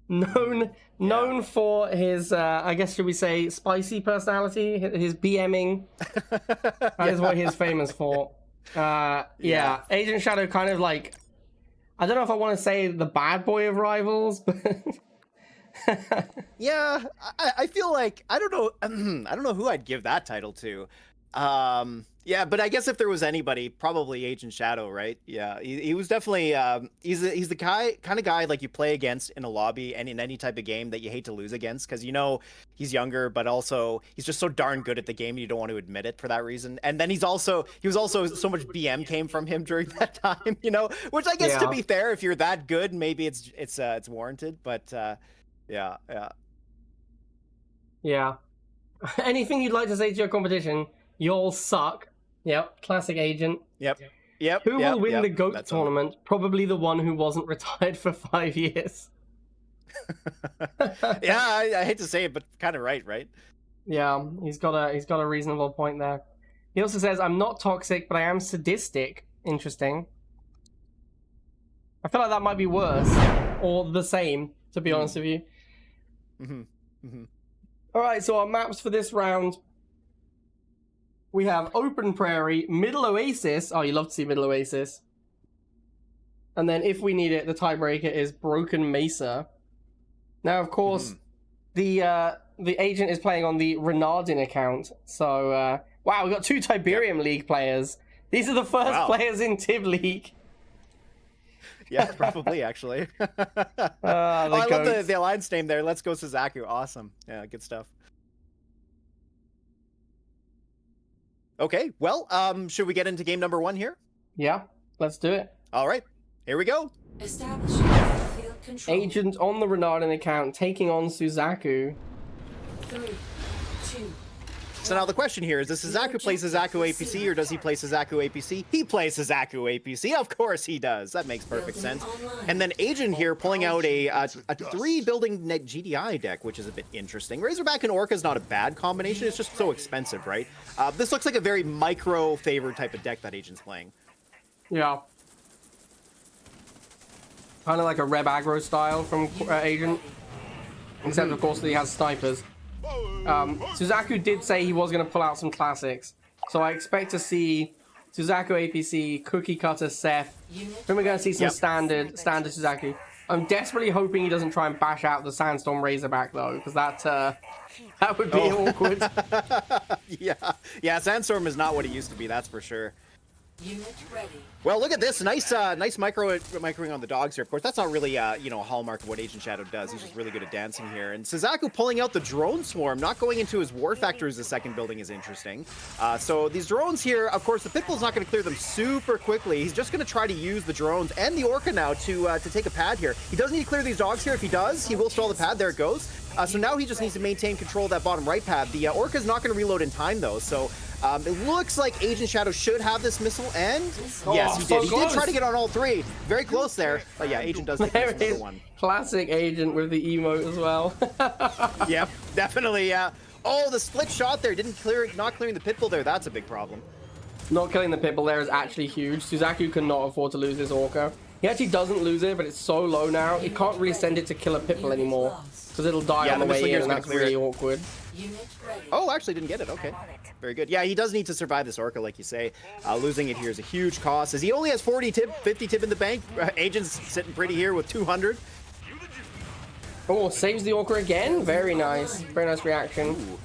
known for his, I guess should we say, spicy personality, his BMing. That is what he's famous for. Yeah, Agent Shadow kind of like, I don't know if I want to say the bad boy of rivals, but Yeah, I feel like I don't know I don't know who I'd give that title to. Yeah, but I guess if there was anybody, probably Agent Shadow, right? Yeah, he was definitely he's the kind of guy like you play against in a lobby and in any type of game that you hate to lose against because you know he's younger, but also he's just so darn good at the game you don't want to admit it for that reason. And then he was also so much BM came from him during that time, you know, which I guess to Yeah. be fair, if you're that good, maybe it's warranted, but yeah. yeah. Anything you'd like to say to your competition? Y'all suck. Yep, classic Agent. Yep. Who will win the GOAT That's all. tournament? Probably the one who wasn't retired for 5 years. Yeah, I hate to say it, but kind of right? Yeah, he's got a reasonable point there. He also says, I'm not toxic, but I am sadistic. Interesting. I feel like that might be worse. Or the same, to be honest with you. Mm-hmm. Alright, so our maps for this round. We have Open Prairie, Middle Oasis. Oh, you love to see Middle Oasis. And then if we need it, the tiebreaker is Broken Mesa. Now, of course, the agent is playing on the Renardin account. So, wow, we've got 2 Tiberium League players. These are the first players in Tib League. Yeah, probably, actually. I love the alliance name there. Let's go Suzaku. Awesome. Yeah, good stuff. Okay, well, should we get into game number 1 here? Yeah, let's do it. All right, here we go. Establishing battlefield control. Agent on the Renardin account taking on Suzaku. 3, 2. So now the question here is, does Suzaku play Suzaku APC or does he play Suzaku APC? He plays Suzaku APC. Of course he does. That makes perfect sense. And then Agent here pulling out a 3-building net GDI deck, which is a bit interesting. Razorback and Orca is not a bad combination. It's just so expensive, right? This looks like a very micro-favored type of deck that Agent's playing. Yeah. Kind of like a Reb Aggro style from Agent. Except, of course, that he has snipers. Suzaku did say he was going to pull out some classics. So I expect to see Suzaku APC, Cookie Cutter, Seth. Then we're going to see some standard Suzaku. I'm desperately hoping he doesn't try and bash out the Sandstorm Razorback, though, because that would be awkward. Yeah, Sandstorm is not what it used to be, that's for sure. Unit ready. Well, look at this. Nice microing on the dogs here. Of course, that's not really, a hallmark of what Agent Shadow does. He's just really good at dancing here. And Suzaku pulling out the drone swarm, not going into his war factor as the second building is interesting. So these drones here, of course, the Pitbull's not going to clear them super quickly. He's just going to try to use the drones and the Orca now to take a pad here. He doesn't need to clear these dogs here. If he does, he will stall the pad. There it goes. So now he just needs to maintain control of that bottom right pad. The Orca's not going to reload in time, though, so it looks like Agent Shadow should have this missile, and yes, he did. He did try to get on all 3. Very close there. But yeah, Agent does get this number 1. Classic Agent with the emote as well. Yep, definitely, yeah. Oh, the split shot there. Not clearing the Pitbull there. That's a big problem. Not killing the Pitbull there is actually huge. Suzaku cannot afford to lose this Orca. He actually doesn't lose it, but it's so low now, it can't really send it to kill a Pitbull anymore. Because it'll die on the way in, and that's really awkward. Oh, actually didn't get it. Okay. Very good. Yeah, he does need to survive this Orca, like you say. Losing it here is a huge cost, as he only has 40 tip, 50 tip in the bank. Agent's sitting pretty here with 200. Oh, saves the Orca again. Very nice. Very nice reaction. Ooh.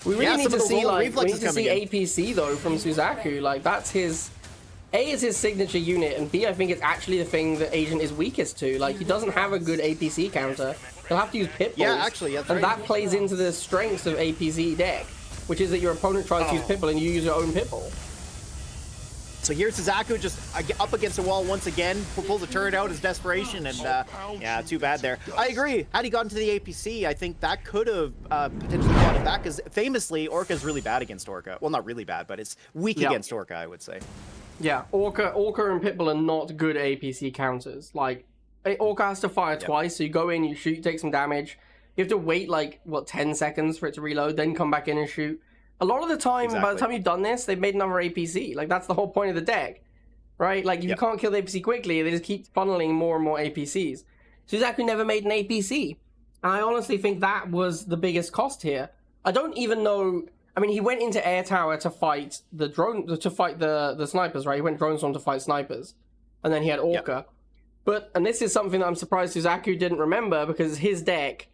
We really need to see, like, we need to see in. APC, though, from Suzaku. Like, that's his... A is his signature unit, and B, I think it's actually the thing that Agent is weakest to. Like, he doesn't have a good APC counter. He'll have to use Pitbulls. Yeah, actually, that's and right. that plays into the strengths of APC deck, which is that your opponent tries to use Pitbull and you use your own Pitbull. So here's Suzaku just up against the wall once again, pulls the turret out as desperation, and yeah, too bad there. I agree. Had he gotten to the APC, I think that could have potentially brought it back, because famously, Orca's really bad against Orca. Well, not really bad, but it's weak against Orca, I would say. Yeah, Orca and Pitbull are not good APC counters. Like, Orca has to fire twice, so you go in, you shoot, you take some damage. You have to wait, like, what, 10 seconds for it to reload, then come back in and shoot. A lot of the time, by the time you've done this, they've made another APC. Like, that's the whole point of the deck, right? Like, if you can't kill the APC quickly, they just keep funneling more and more APCs. Suzaku never made an APC. And I honestly think that was the biggest cost here. I don't even know... I mean, he went into Air Tower to fight the drone, to fight the snipers, right? He went Drone Storm to fight snipers. And then he had Orca. But, and this is something that I'm surprised Suzaku didn't remember, because his deck,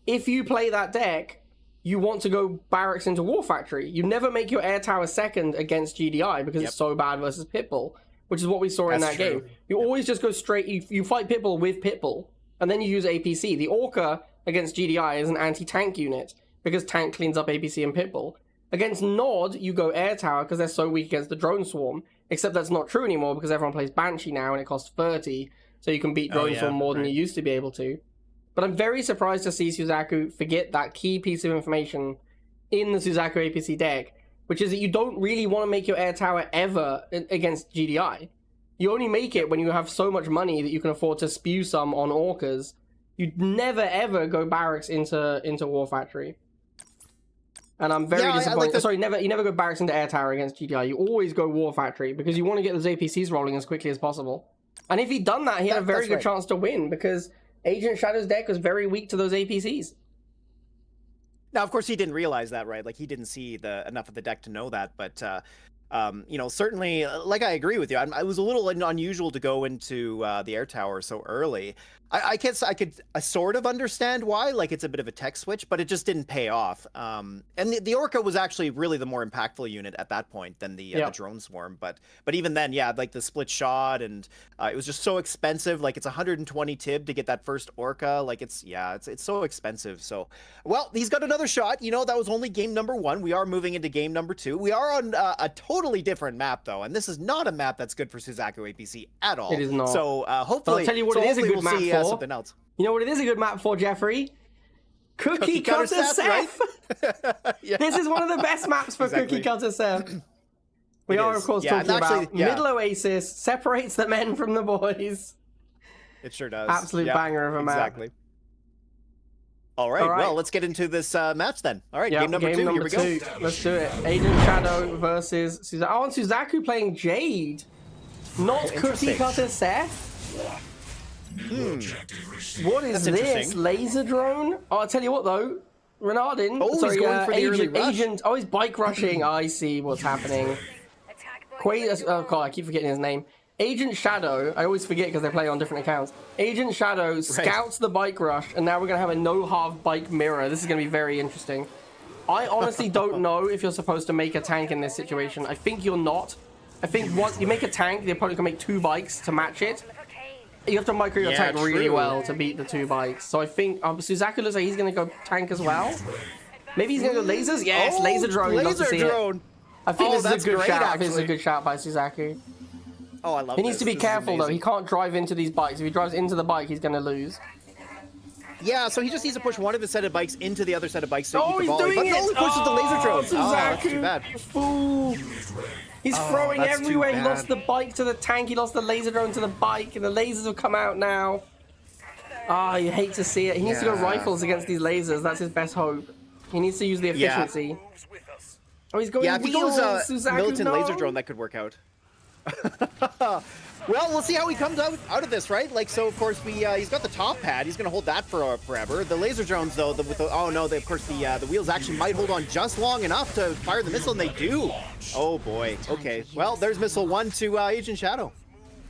if you play that deck, you want to go barracks into War Factory. You never make your Air Tower second against GDI, because it's so bad versus Pitbull, which is what we saw in that game. You always just go straight, you fight Pitbull with Pitbull, and then you use APC. The Orca against GDI is an anti-tank unit, because tank cleans up APC and Pitbull. Against Nod, you go Air Tower because they're so weak against the Drone Swarm, except that's not true anymore because everyone plays Banshee now and it costs 30, so you can beat Drone Swarm more than you used to be able to. But I'm very surprised to see Suzaku forget that key piece of information in the Suzaku APC deck, which is that you don't really want to make your Air Tower ever against GDI. You only make it when you have so much money that you can afford to spew some on Orcas. You'd never ever go barracks into War Factory. And I'm very disappointed. Like you never go barracks into Air Tower against GDI. You always go War Factory because you want to get those APCs rolling as quickly as possible. And if he'd done that, he had a very good chance to win because Agent Shadow's deck was very weak to those APCs. Now, of course, he didn't realize that, right? Like, he didn't see enough of the deck to know that. But, certainly, like, I agree with you. It was a little unusual to go into the air tower so early. I guess I could sort of understand why. Like, it's a bit of a tech switch, but it just didn't pay off. And the Orca was actually really the more impactful unit at that point than the drone swarm. But even then, yeah, like the split shot, and it was just so expensive. Like, it's 120 tib to get that first Orca. Like, it's so expensive. So, well, he's got another shot. That was only game number 1. We are moving into game number 2. We are on a totally different map, though, and this is not a map that's good for Suzaku APC at all. It is not. So hopefully, I'll tell you what, it is a good map for. Something else. You know what it is a good map for, Jeffrey? Cookie Cutter Seth. Right? Yeah. This is one of the best maps for Cookie Cutter Seth. We are, of course, talking about Middle Oasis separates the men from the boys. It sure does. Absolute banger of a map. Exactly. All right, well, let's get into this match then. All right, game number 2, here we go. Let's do it. Agent Shadow versus Suzaku. Oh, and Suzaku playing Jade, not Cookie Cutter Seth. What is this? Laser drone? Oh, I'll tell you what though. Renardin. Oh, sorry, he's going for the early rush. Agent. Oh, he's bike rushing. I see what's happening. Oh god, I keep forgetting his name. Agent Shadow. I always forget because they play on different accounts. Agent Shadow scouts the bike rush, and now we're gonna have a no-half bike mirror. This is gonna be very interesting. I honestly don't know if you're supposed to make a tank in this situation. I think you're not. I think once you make a tank, the opponent can make 2 bikes to match it. You have to micro your tank really well to beat the 2 bikes. So I think Suzaku looks like he's going to go tank as well. Maybe he's going to go lasers? Yes, laser drone. Laser drone. I think this is a good shout. I think this is a good shout by Suzaku. Oh, I love He needs to be careful, though. He can't drive into these bikes. If he drives into the bike, he's going to lose. Yeah, so he just needs to push one of his set of bikes into the other set of bikes to keep the he's ball. doing it! No, he pushes the laser drone. Suzaku, that's too bad. Fool. He's throwing everywhere. He lost the bike to the tank. He lost the laser drone to the bike. And the lasers will come out now. Ah, you hate to see it. He needs to go rifles against these lasers. That's his best hope. He needs to use the efficiency. Oh, he's going if he goes Suzaku, militant laser drone, that could work out. Well, we'll see how he comes out of this, right? Like, so of course he's got the top pad. He's gonna hold that for forever. The laser drones, though, of course the wheels actually might hold on just long enough to fire the missile, and they do. Oh boy. Okay. Well, there's missile 1 to Agent Shadow.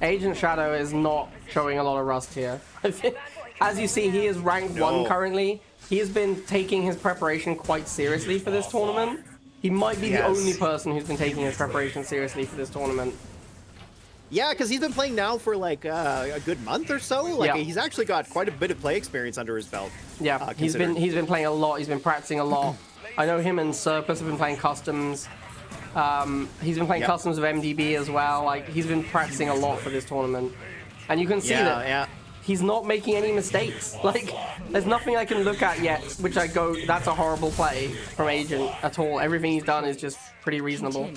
Agent Shadow is not showing a lot of rust here. As you see, he is ranked 1 currently. He has been taking his preparation quite seriously for this tournament. He might be the only person who's been taking his preparation seriously for this tournament. Yeah, because he's been playing now for like a good month or so. Like he's actually got quite a bit of play experience under his belt. Yeah, he's been playing a lot. He's been practicing a lot. I know him and Serpus have been playing customs. He's been playing customs of MDB as well. Like, he's been practicing a lot for this tournament, and you can see that he's not making any mistakes. Like, there's nothing I can look at yet which I go, that's a horrible play from Agent at all. Everything he's done is just pretty reasonable.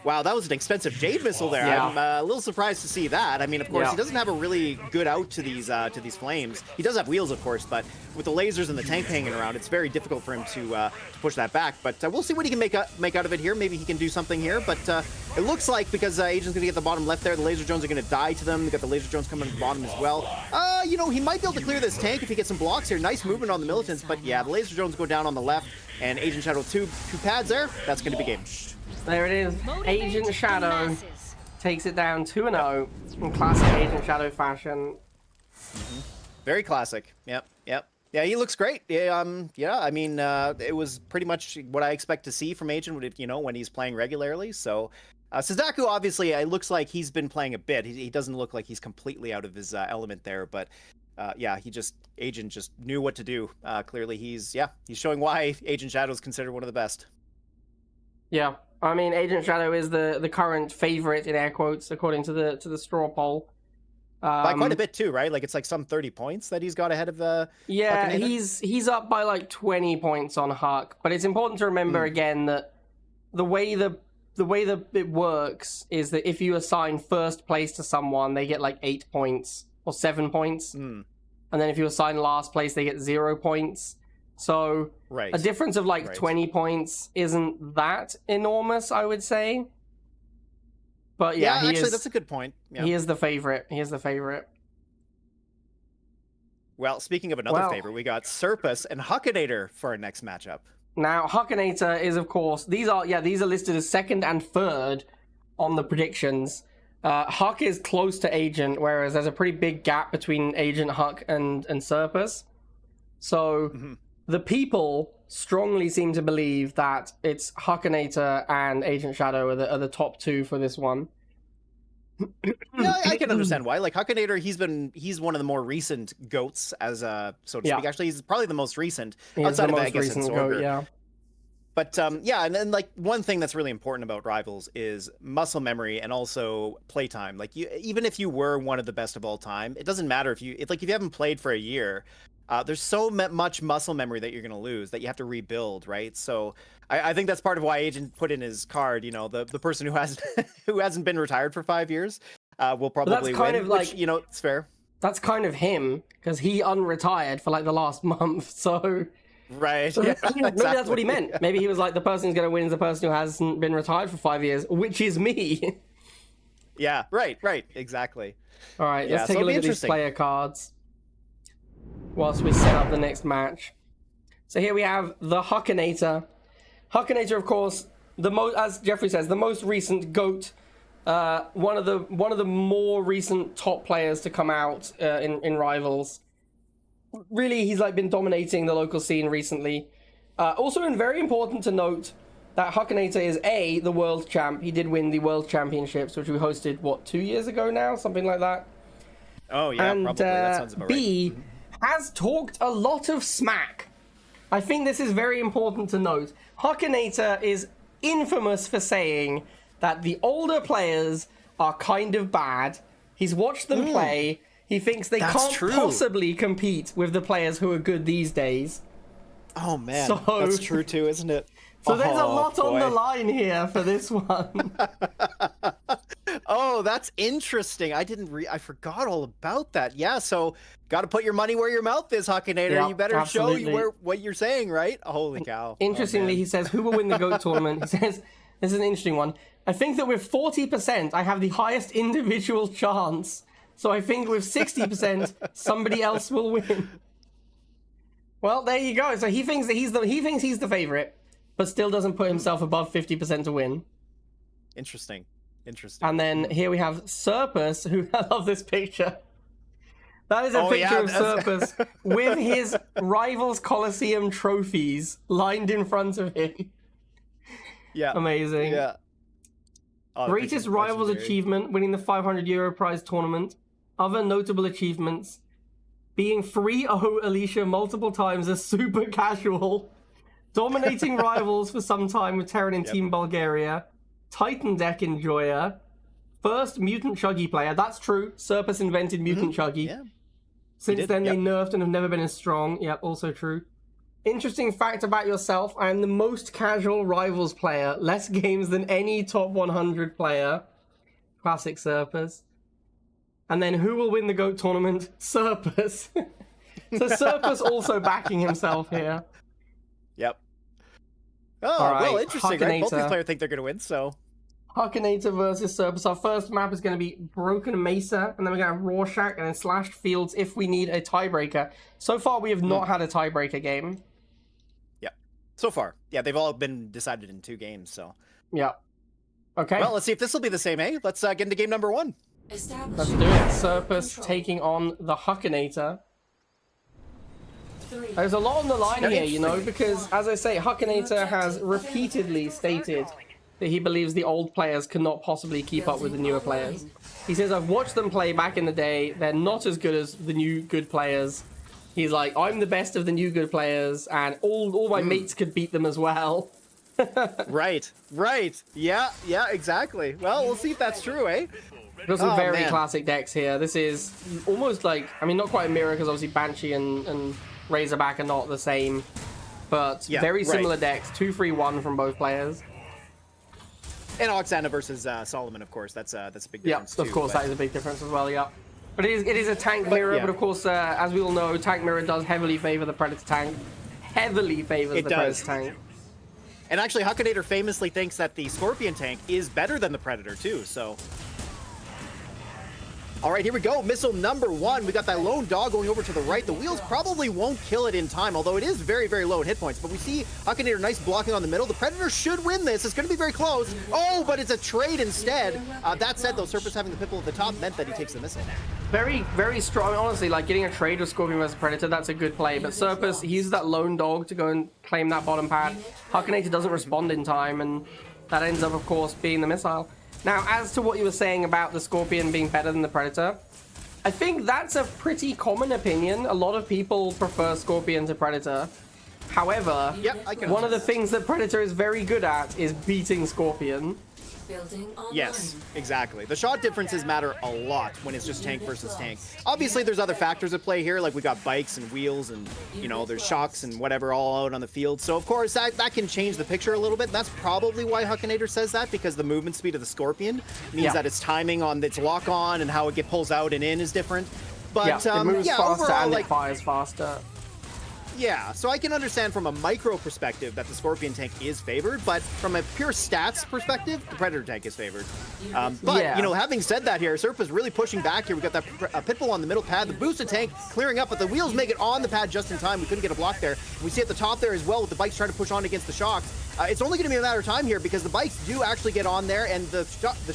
Wow, that was an expensive Jade missile there. Yeah. I'm a little surprised to see that. I mean, of course, he doesn't have a really good out to these flames. He does have wheels, of course, but with the lasers and the tank hanging around, it's very difficult for him to push that back. But we'll see what he can make out of it here. Maybe he can do something here. But it looks like, because Agent's going to get the bottom left there, the laser drones are going to die to them. We've got the laser drones coming to the bottom as well. He might be able to clear this tank if he gets some blocks here. Nice movement on the militants. But yeah, the laser drones go down on the left, and Agent Shadow two pads there. That's going to be game. There it is. Agent Shadow takes it down 2-0 in classic Agent Shadow fashion. Very classic. Yep. Yeah, he looks great. Yeah, I mean, it was pretty much what I expect to see from Agent, when he's playing regularly. So, Suzaku, obviously, it looks like he's been playing a bit. He doesn't look like he's completely out of his element there, but Agent just knew what to do. Clearly, he's showing why Agent Shadow is considered one of the best. Yeah. I mean, Agent Shadow is the current favorite, in air quotes, according to the straw poll. By quite a bit too, right? Like, it's like some 30 points that he's got ahead of yeah, Hakanator. he's up by like 20 points on Huck. But it's important to remember again that the way that it works is that if you assign first place to someone, they get like 8 points or 7 points, and then if you assign last place, they get 0 points. So a difference of like 20 points isn't that enormous, I would say. But actually, that's a good point. Yeah. He is the favorite. Well, speaking of another favorite, we got Serpus and Hakanator for our next matchup. Now, Hakanator is, of course, these are listed as second and third on the predictions. Huck is close to Agent, whereas there's a pretty big gap between Agent, Huck, and Serpus. So the people strongly seem to believe that it's Hakanator and Agent Shadow are the top two for this one. Yeah, I can understand why. Like Hakanator, he's one of the more recent goats, as so to speak. Actually, he's probably the most recent outside of, I guess, Antswaggles. Yeah. But yeah, and then like one thing that's really important about Rivals is muscle memory and also playtime. Like even if you were one of the best of all time, it doesn't matter if you haven't played for a year. There's so much muscle memory that you're going to lose that you have to rebuild, right? So I think that's part of why Agent put in his card. You know, the person who has who hasn't been retired for 5 years will probably win. Which, you know, it's fair. That's kind of him because he unretired for like the last month. So right, so, yeah, maybe that's what he meant. Maybe he was like, the person who's going to win is the person who hasn't been retired for 5 years, which is me. Yeah, right, exactly. All right, let's take a look at these player cards whilst we set up the next match. So here we have the Hakanator. Hakanator, of course, as Jeffrey says, the most recent GOAT. One of the more recent top players to come out in Rivals. Really, he's like been dominating the local scene recently. Also, very important to note that Hakanator is the world champ. He did win the world championships, which we hosted 2 years ago now, something like that. Oh yeah, and, probably. That sounds about right. Has talked a lot of smack. I think this is very important to note. Hakanator is infamous for saying that the older players are kind of bad. He's watched them play. He thinks they can't possibly compete with the players who are good these days. Oh man, that's true too, isn't it? So there's a lot on the line here for this one. Oh, that's interesting. I forgot all about that. Yeah, so got to put your money where your mouth is, Hakanator. Yeah, you better absolutely. show what you're saying, right? Holy cow. Interestingly, he says, who will win the GOAT tournament? He says, this is an interesting one. I think that with 40%, I have the highest individual chance. So I think with 60%, somebody else will win. Well, there you go. So he thinks that he's the favorite, but still doesn't put himself above 50% to win. Interesting. And then here we have Serpus, who I love this picture. That is a picture of Serpus with his Rivals Coliseum trophies lined in front of him. Yeah. Amazing. Yeah. Oh, greatest Rivals achievement, winning the €500 prize tournament. Other notable achievements: being 3-0 Alicia multiple times as super casual. Dominating Rivals for some time with Terran in Team Bulgaria. Titan deck enjoyer. First mutant chuggy player. That's true. Serpus invented mutant chuggy. Yeah. Since then, they nerfed and have never been as strong. Yep, also true. Interesting fact about yourself: I am the most casual Rivals player. Less games than any top 100 player. Classic Serpus. And then who will win the GOAT tournament? Serpus. So Serpus also backing himself here. Yep. Oh, right. Well, interesting, right? Both these players think they're going to win, so... Hakanator versus Serpus. Our first map is going to be Broken Mesa, and then we're going to have Rorschach, and then Slashed Fields if we need a tiebreaker. So far, we have not had a tiebreaker game. Yeah. So far. Yeah, they've all been decided in 2 games, so... Yeah. Okay. Well, let's see if this will be the same, eh? Let's get into game number 1. Let's do it. Serpus taking on the Hakanator. There's a lot on the line here, you know, because, as I say, Hakanator has repeatedly stated that he believes the old players cannot possibly keep up with the newer players. He says, I've watched them play back in the day. They're not as good as the new good players. He's like, I'm the best of the new good players, and all my mates could beat them as well. Right. Yeah, exactly. Well, we'll see if that's true, eh? We've got some very classic decks here. This is almost like, I mean, not quite a mirror, because obviously Banshee and Razorback are not the same, but very similar decks. 2-3-1 from both players. And Oxana versus Solomon, of course. That's a big difference too. Of course, that is a big difference as well. Yeah, but it is a tank mirror. But of course, as we all know, tank mirror does heavily favor the Predator tank. Heavily favors the Predator tank. And actually, Hakanator famously thinks that the Scorpion tank is better than the Predator too. So. All right, here we go. Missile number 1. We got that lone dog going over to the right. The wheels probably won't kill it in time, although it is very, very low in hit points. But we see Hakanator nice blocking on the middle. The Predator should win this. It's going to be very close. Oh, but it's a trade instead. That said, though, Serpus having the Pitbull at the top meant that he takes the missile. Very, very strong. Honestly, like getting a trade with Scorpion versus Predator, that's a good play. But Serpus, he uses that lone dog to go and claim that bottom pad. Hakanator doesn't respond in time, and that ends up, of course, being the missile. Now, as to what you were saying about the Scorpion being better than the Predator, I think that's a pretty common opinion. A lot of people prefer Scorpion to Predator. However, one of the things that Predator is very good at is beating Scorpion. Building online. Yes, exactly. The shot differences matter a lot when it's just tank versus tank. Obviously, there's other factors at play here, like we got bikes and wheels and, you know, there's shocks and whatever all out on the field. So, of course, that can change the picture a little bit. That's probably why Hakanator says that, because the movement speed of the Scorpion means that its timing on its lock-on and how it pulls out and in is different. But, it moves faster overall, and it fires faster. Yeah, so I can understand from a micro perspective that the Scorpion tank is favored, but from a pure stats perspective, the Predator tank is favored. But, you know, having said that here, Serpus really pushing back here. We got that Pitbull on the middle pad, the boosted tank clearing up, but the wheels make it on the pad just in time. We couldn't get a block there. We see at the top there as well with the bikes trying to push on against the shocks. It's only going to be a matter of time here because the bikes do actually get on there, and the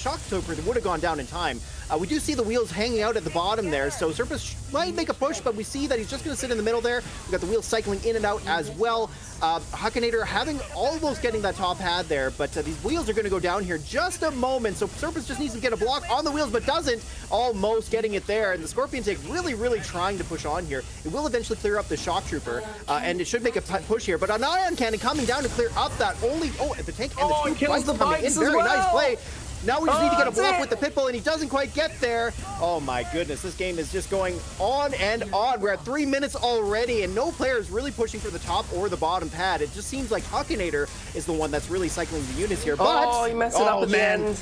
shock toker would have gone down in time. We do see the wheels hanging out at the bottom there, so Serpus might make a push, but we see that he's just going to sit in the middle there. We got the wheels cycling in and out as well. Hakanator having almost getting that top pad there, but these wheels are going to go down here just a moment, so Serpus just needs to get a block on the wheels, but doesn't. Almost getting it there, and the Scorpion tank really, really trying to push on here. It will eventually clear up the shock trooper, and it should make a push here, but an ion cannon coming down to clear up that only... Oh, the tank and the two bikes coming in. Very nice play. Now we just need to get a block with the Pitbull, and he doesn't quite get there. Oh my goodness, this game is just going on and on. We're at 3 minutes already, and no player is really pushing for the top or the bottom pad. It just seems like Hakanator is the one that's really cycling the units here. But he messed it up at the end.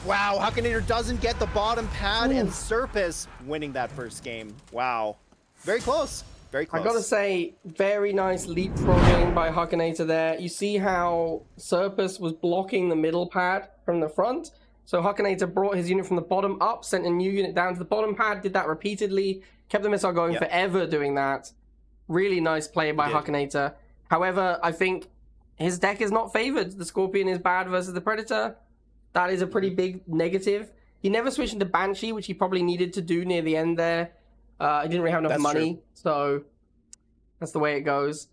Wow, Hakanator doesn't get the bottom pad, and Serpus winning that first game. Wow. Very close. Very close. I gotta say, very nice leapfrogging by Hakanator there. You see how Serpus was blocking the middle pad from the front. So Hakanator brought his unit from the bottom up, sent a new unit down to the bottom pad, did that repeatedly, kept the missile going forever doing that. Really nice play by Hakanator. However, I think his deck is not favored. The Scorpion is bad versus the Predator. That is a pretty big negative. He never switched into Banshee, which he probably needed to do near the end there. He didn't really have enough money, so that's the way it goes.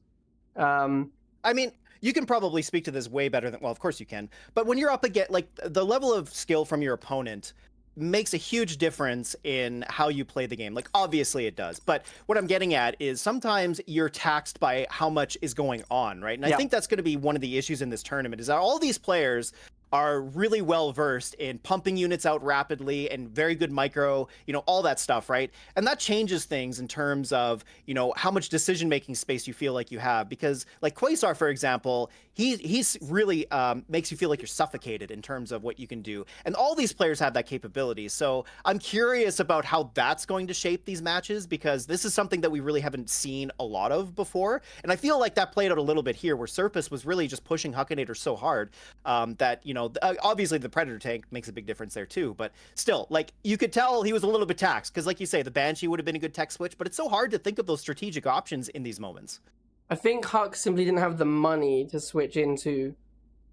I mean, you can probably speak to this way better than... Well, of course you can. But when you're up against... Like, the level of skill from your opponent makes a huge difference in how you play the game. Like, obviously it does. But what I'm getting at is sometimes you're taxed by how much is going on, right? And I think that's going to be one of the issues in this tournament, is that all these players are really well versed in pumping units out rapidly and very good micro, you know, all that stuff, right? And that changes things in terms of, you know, how much decision-making space you feel like you have. Because like Quazar, for example, he's really makes you feel like you're suffocated in terms of what you can do. And all these players have that capability. So I'm curious about how that's going to shape these matches, because this is something that we really haven't seen a lot of before. And I feel like that played out a little bit here, where Serpus was really just pushing Hakanator so hard that, you know, obviously the Predator tank makes a big difference there too, but still, like, you could tell he was a little bit taxed, because like you say, the Banshee would have been a good tech switch, but it's so hard to think of those strategic options in these moments. I think Huck simply didn't have the money to switch into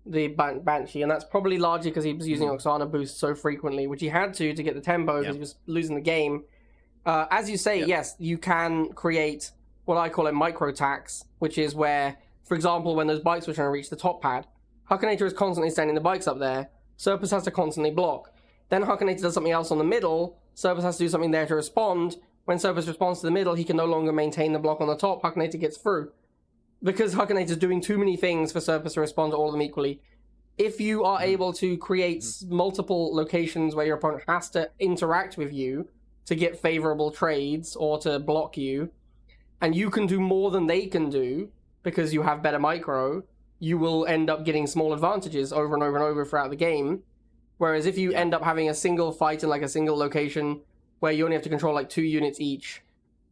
the Banshee, and that's probably largely because he was using Oksana boost so frequently, which he had to get the tempo because he was losing the game. As you say, yes, you can create what I call a micro tax, which is where, for example, when those bikes were trying to reach the top pad, Hakanator is constantly sending the bikes up there. Serpus has to constantly block. Then Hakanator does something else on the middle. Serpus has to do something there to respond. When Serpus responds to the middle, he can no longer maintain the block on the top. Hakanator gets through. Because Hakanator is doing too many things for Serpus to respond to all of them equally. If you are able to create multiple locations where your opponent has to interact with you to get favorable trades or to block you, and you can do more than they can do because you have better micro, you will end up getting small advantages over and over and over throughout the game. Whereas if you end up having a single fight in like a single location where you only have to control like 2 units each,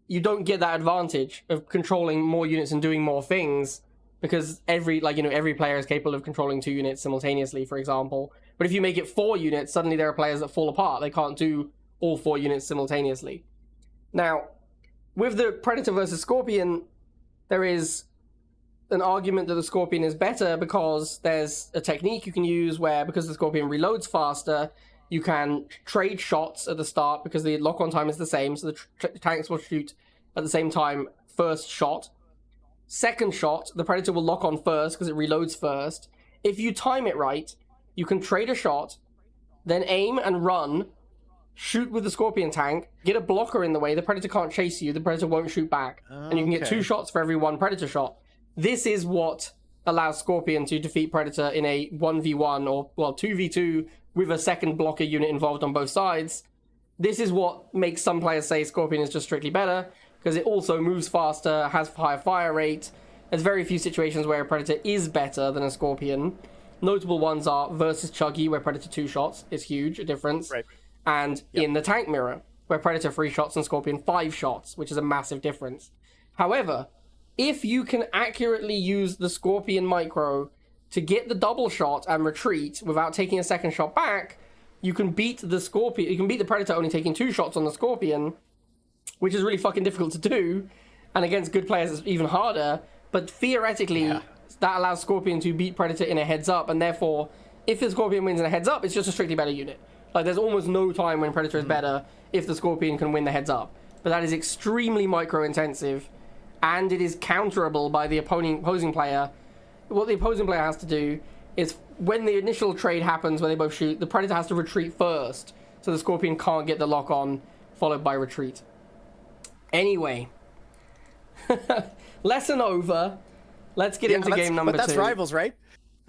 you don't get that advantage of controlling more units and doing more things, because every player is capable of controlling 2 units simultaneously, for example. But if you make it 4 units, suddenly there are players that fall apart. They can't do all 4 units simultaneously. Now, with the Predator versus Scorpion, there is an argument that the Scorpion is better because there's a technique you can use where, because the Scorpion reloads faster, you can trade shots at the start because the lock-on time is the same, so the tanks will shoot at the same time first shot. Second shot, the Predator will lock on first because it reloads first. If you time it right, you can trade a shot, then aim and run, shoot with the Scorpion tank, get a blocker in the way, the Predator can't chase you, the Predator won't shoot back, and you can get 2 shots for every 1 Predator shot. This is what allows Scorpion to defeat Predator in a 1v1 or, well, 2v2 with a second blocker unit involved on both sides. This is what makes some players say Scorpion is just strictly better, because it also moves faster, has higher fire rate. There's very few situations where a Predator is better than a Scorpion. Notable ones are versus Chuggy, where Predator 2 shots is huge, a difference. Right. And in the tank mirror, where Predator 3 shots and Scorpion 5 shots, which is a massive difference. However, if you can accurately use the Scorpion micro to get the double shot and retreat without taking a second shot back, you can beat the Scorpion. You can beat the Predator only taking 2 shots on the Scorpion, which is really fucking difficult to do, and against good players it's even harder. But theoretically, that allows Scorpion to beat Predator in a heads up, and therefore, if the Scorpion wins in a heads up, it's just a strictly better unit. Like, there's almost no time when Predator is better if the Scorpion can win the heads up. But that is extremely micro intensive, and it is counterable by the opposing player. What the opposing player has to do is, when the initial trade happens where they both shoot, the Predator has to retreat first, so the Scorpion can't get the lock on, followed by retreat. Anyway, lesson over. Let's get into game number 2. But that's Rivals, right?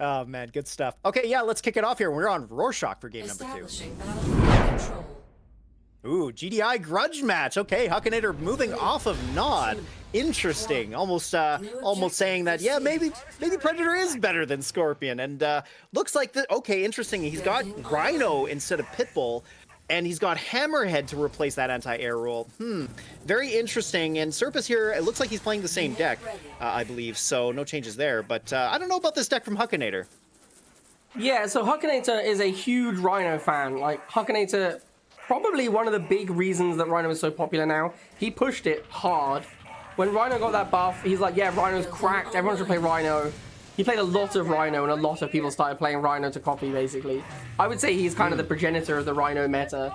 Oh man, good stuff. Okay, yeah, let's kick it off here. We're on Rorschach for game number 2. Establishing battlefield control. Ooh, GDI grudge match. Okay, Hakanator moving off of Nod. Interesting. Almost saying that, yeah, maybe Predator is better than Scorpion. And looks like that. Okay, interesting. He's got Rhino instead of Pitbull, and he's got Hammerhead to replace that anti-air rule. Very interesting. And Serpus here, it looks like he's playing the same deck, I believe. So no changes there. But I don't know about this deck from Hakanator. Yeah, so Hakanator is a huge Rhino fan. Like, Hakanator, probably one of the big reasons that Rhino is so popular now. He pushed it hard. When Rhino got that buff, he's like, yeah, Rhino's cracked. Everyone should play Rhino. He played a lot of Rhino, and a lot of people started playing Rhino to copy, basically. I would say he's kind of the progenitor of the Rhino meta.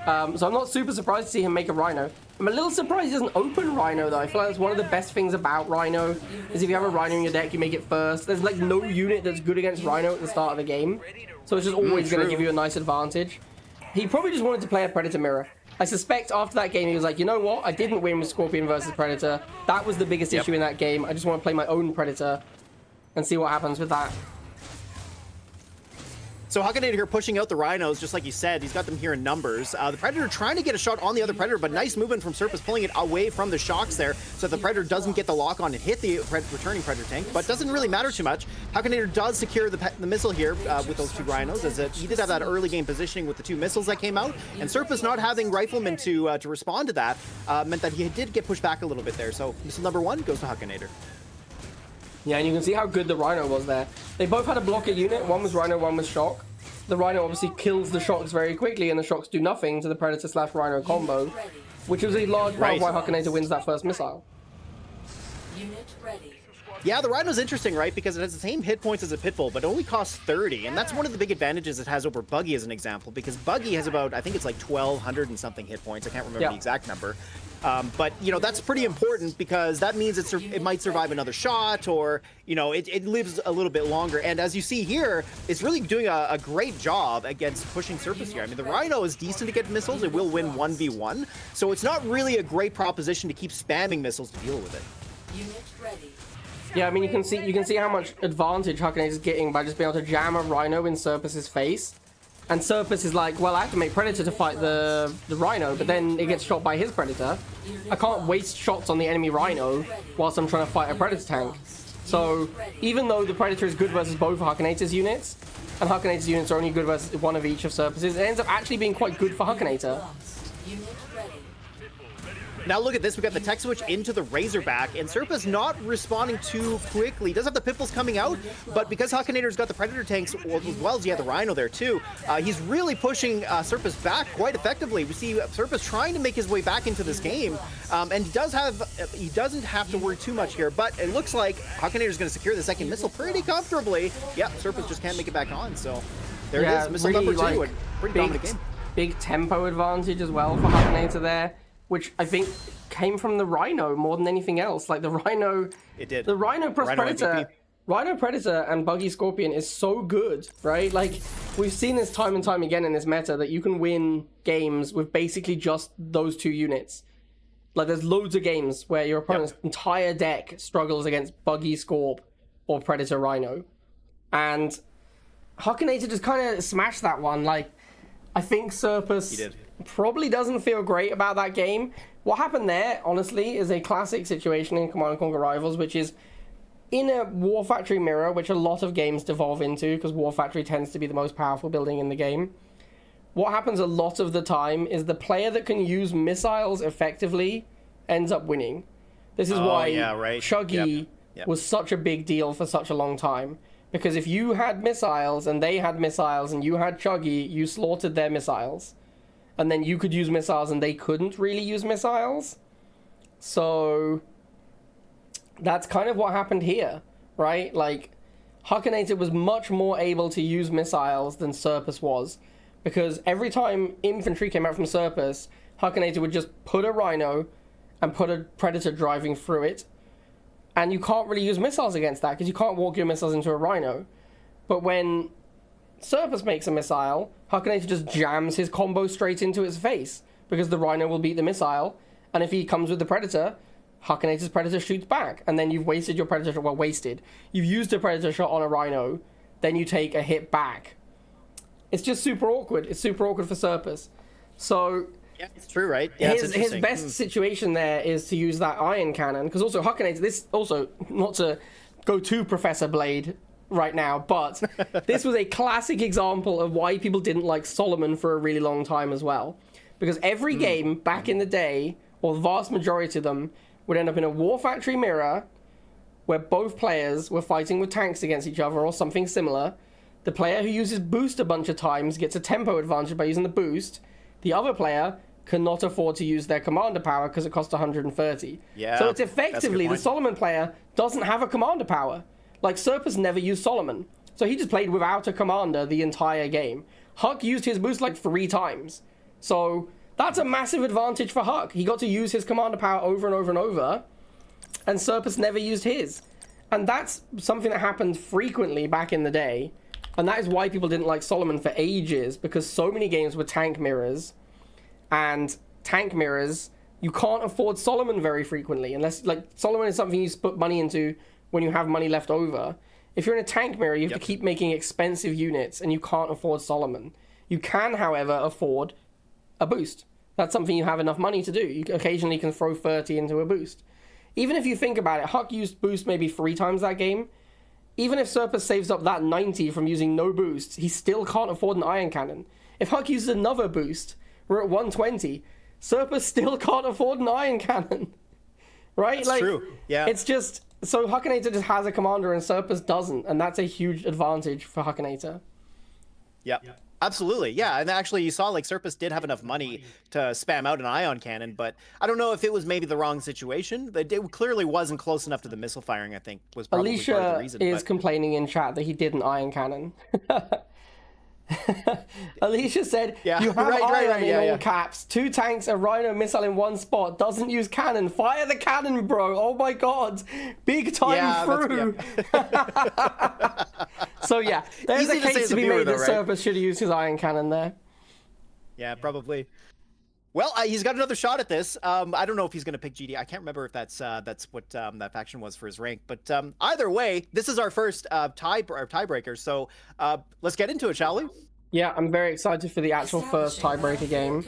So I'm not super surprised to see him make a Rhino. I'm a little surprised he doesn't open Rhino, though. I feel like that's one of the best things about Rhino, is if you have a Rhino in your deck, you make it first. There's, like, no unit that's good against Rhino at the start of the game. So it's just always going to give you a nice advantage. He probably just wanted to play a Predator mirror. I suspect after that game, he was like, you know what? I didn't win with Scorpion versus Predator. That was the biggest issue in that game. I just want to play my own Predator and see what happens with that. So Hakanator here pushing out the Rhinos, just like you said. He's got them here in numbers. The Predator trying to get a shot on the other Predator, but nice movement from Serpus, pulling it away from the shocks there, so that the Predator doesn't get the lock on and hit the returning Predator tank, but doesn't really matter too much. Hakanator does secure the missile here with those 2 Rhinos, as he did have that early game positioning with the 2 missiles that came out, and Serpus not having Rifleman to respond to that meant that he did get pushed back a little bit there. So missile number 1 goes to Hakanator. Yeah, and you can see how good the Rhino was there. They both had a blocker unit. One was Rhino, one was Shock. The Rhino obviously kills the Shocks very quickly, and the Shocks do nothing to the Predator/Rhino combo, which was a large part of why Hakanator wins that first missile. Unit ready. Yeah, the Rhino's interesting, right? Because it has the same hit points as a Pitbull, but it only costs 30. And that's one of the big advantages it has over Buggy as an example, because Buggy has about, I think it's like 1,200 and something hit points. I can't remember the exact number. But, you know, that's pretty important because that means it might survive another shot, or, you know, it lives a little bit longer. And as you see here, it's really doing a great job against pushing Serpus here. I mean, the Rhino is decent to get missiles. It will win 1v1. So it's not really a great proposition to keep spamming missiles to deal with it. Unit ready. Yeah, I mean, you can see how much advantage Hakanator is getting by just being able to jam a Rhino in Serpus's face. And Serpus is like, well, I have to make Predator to fight the Rhino, but then it gets shot by his Predator. I can't waste shots on the enemy Rhino whilst I'm trying to fight a Predator tank. So, even though the Predator is good versus both of Hakanator's units, and Hakanator's units are only good versus one of each of Serpus's, it ends up actually being quite good for Hakanator. Unit ready. Now look at this, we got the tech switch into the Razorback, and Serpus not responding too quickly. Does have the Pimples coming out, but because Hakanator's got the Predator tanks, as well as he had the Rhino there too, he's really pushing Serpus back quite effectively. We see Serpus trying to make his way back into this game, and he doesn't have to worry too much here, but it looks like Hakanator's going to secure the second missile pretty comfortably. Yeah, Serpus just can't make it back on, so there it is, missile really, number 2, like, and pretty dominant game. Big tempo advantage as well for Hakanator there, which I think came from the Rhino more than anything else. Like the Rhino, it did. The Rhino plus Predator, Rhino Predator and Buggy Scorpion is so good, right? Like we've seen this time and time again in this meta that you can win games with basically just those 2 units. Like there's loads of games where your opponent's entire deck struggles against Buggy Scorp or Predator Rhino, and Hakanator just kind of smashed that one. Like I think Serpus probably doesn't feel great about that game. What happened there, honestly, is a classic situation in Command & Conquer Rivals, which is in a War Factory mirror, which a lot of games devolve into, because War Factory tends to be the most powerful building in the game. What happens a lot of the time is the player that can use missiles effectively ends up winning. This is why Chuggy was such a big deal for such a long time. Because if you had missiles and they had missiles and you had Chuggy, you slaughtered their missiles. And then you could use missiles and they couldn't really use missiles. So that's kind of what happened here, right? Like Hakanator was much more able to use missiles than Serpus was. Because every time infantry came out from Serpus, Hakanator would just put a Rhino and put a Predator driving through it. And you can't really use missiles against that because you can't walk your missiles into a Rhino. But when Serpus makes a missile, Hakanator just jams his combo straight into its face because the Rhino will beat the missile. And if he comes with the Predator, Hakanator's Predator shoots back. And then you've wasted your Predator shot. Well, wasted. You've used a Predator shot on a Rhino. Then you take a hit back. It's just super awkward. It's super awkward for Serpus. So yeah, it's true, right? Yeah, his best situation there is to use that iron cannon, because also Hakanator, this also, not to go to Professor Blade right now, but this was a classic example of why people didn't like Solomon for a really long time as well. Because every game back in the day, or the vast majority of them, would end up in a War Factory mirror where both players were fighting with tanks against each other or something similar. The player who uses boost a bunch of times gets a tempo advantage by using the boost. The other player cannot afford to use their commander power because it costs 130. Yeah, so it's effectively the Solomon player doesn't have a commander power. Like Serpus never used Solomon, so he just played without a commander the entire game. Huck used his boost like 3 times, so that's a massive advantage for Huck. He got to use his commander power over and over and over, and Serpus never used his. And that's something that happened frequently back in the day, and that is why people didn't like Solomon for ages, because so many games were tank mirrors. And tank mirrors, you can't afford Solomon very frequently, unless, like, Solomon is something you put money into when you have money left over. If you're in a tank mirror, you have to keep making expensive units, and you can't afford Solomon. You can, however, afford a boost. That's something you have enough money to do. You occasionally can throw 30 into a boost. Even if you think about it, Huck used boost maybe 3 times that game. Even if Serpus saves up that 90 from using no boost, he still can't afford an iron cannon. If Huck uses another boost, we're at 120. Serpus still can't afford an iron cannon. Right? That's true. Yeah. It's just, so Hakanator just has a commander and Serpus doesn't, and that's a huge advantage for Hakanator. Yep. Absolutely, yeah. And actually, you saw like Serpus did have enough money to spam out an ion cannon, but I don't know if it was maybe the wrong situation. It clearly wasn't close enough to the missile firing, I think, was probably Alicia part of the reason. is complaining in chat that he did an ion cannon. Alicia said, you have iron in all caps, 2 tanks, a Rhino missile in 1 spot, doesn't use cannon. Fire the cannon, bro. Oh my god. Big time through. So yeah, there's a case to be made that Serpus should have used his iron cannon there. Yeah, probably. Well, he's got another shot at this. I don't know if he's going to pick GD. I can't remember if that's what that faction was for his rank. But either way, this is our first tiebreaker. So let's get into it, shall we? Yeah, I'm very excited for the actual first tiebreaker game.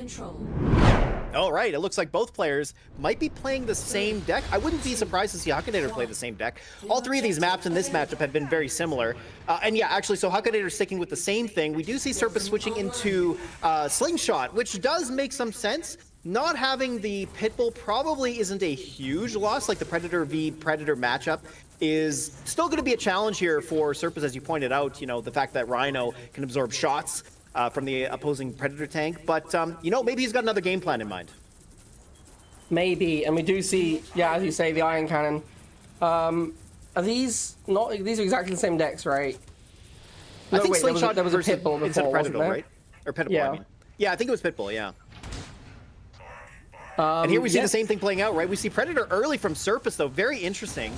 All right, it looks like both players might be playing the same deck. I wouldn't be surprised to see Hakanator play the same deck. All 3 of these maps in this matchup have been very similar. And yeah, actually, so Hakanator's sticking with the same thing. We do see Serpus switching into Slingshot, which does make some sense. not having the Pitbull probably isn't a huge loss. Like the Predator v Predator matchup is still going to be a challenge here for Serpus, as you pointed out. You know, the fact that Rhino can absorb shots from the opposing Predator tank. But, you know, maybe he's got another game plan in mind. Maybe, and we do see, yeah, as you say, the Iron Cannon. Are these not? These are exactly the same decks, right? I think wait, Slingshot there was a versus Pitbull before, instead of wasn't Predator, there? right? Or Pitbull, Yeah. I mean. Yeah, I think it was Pitbull, yeah. And here we see the same thing playing out, right? We see Predator early from Serpus, though. Very interesting.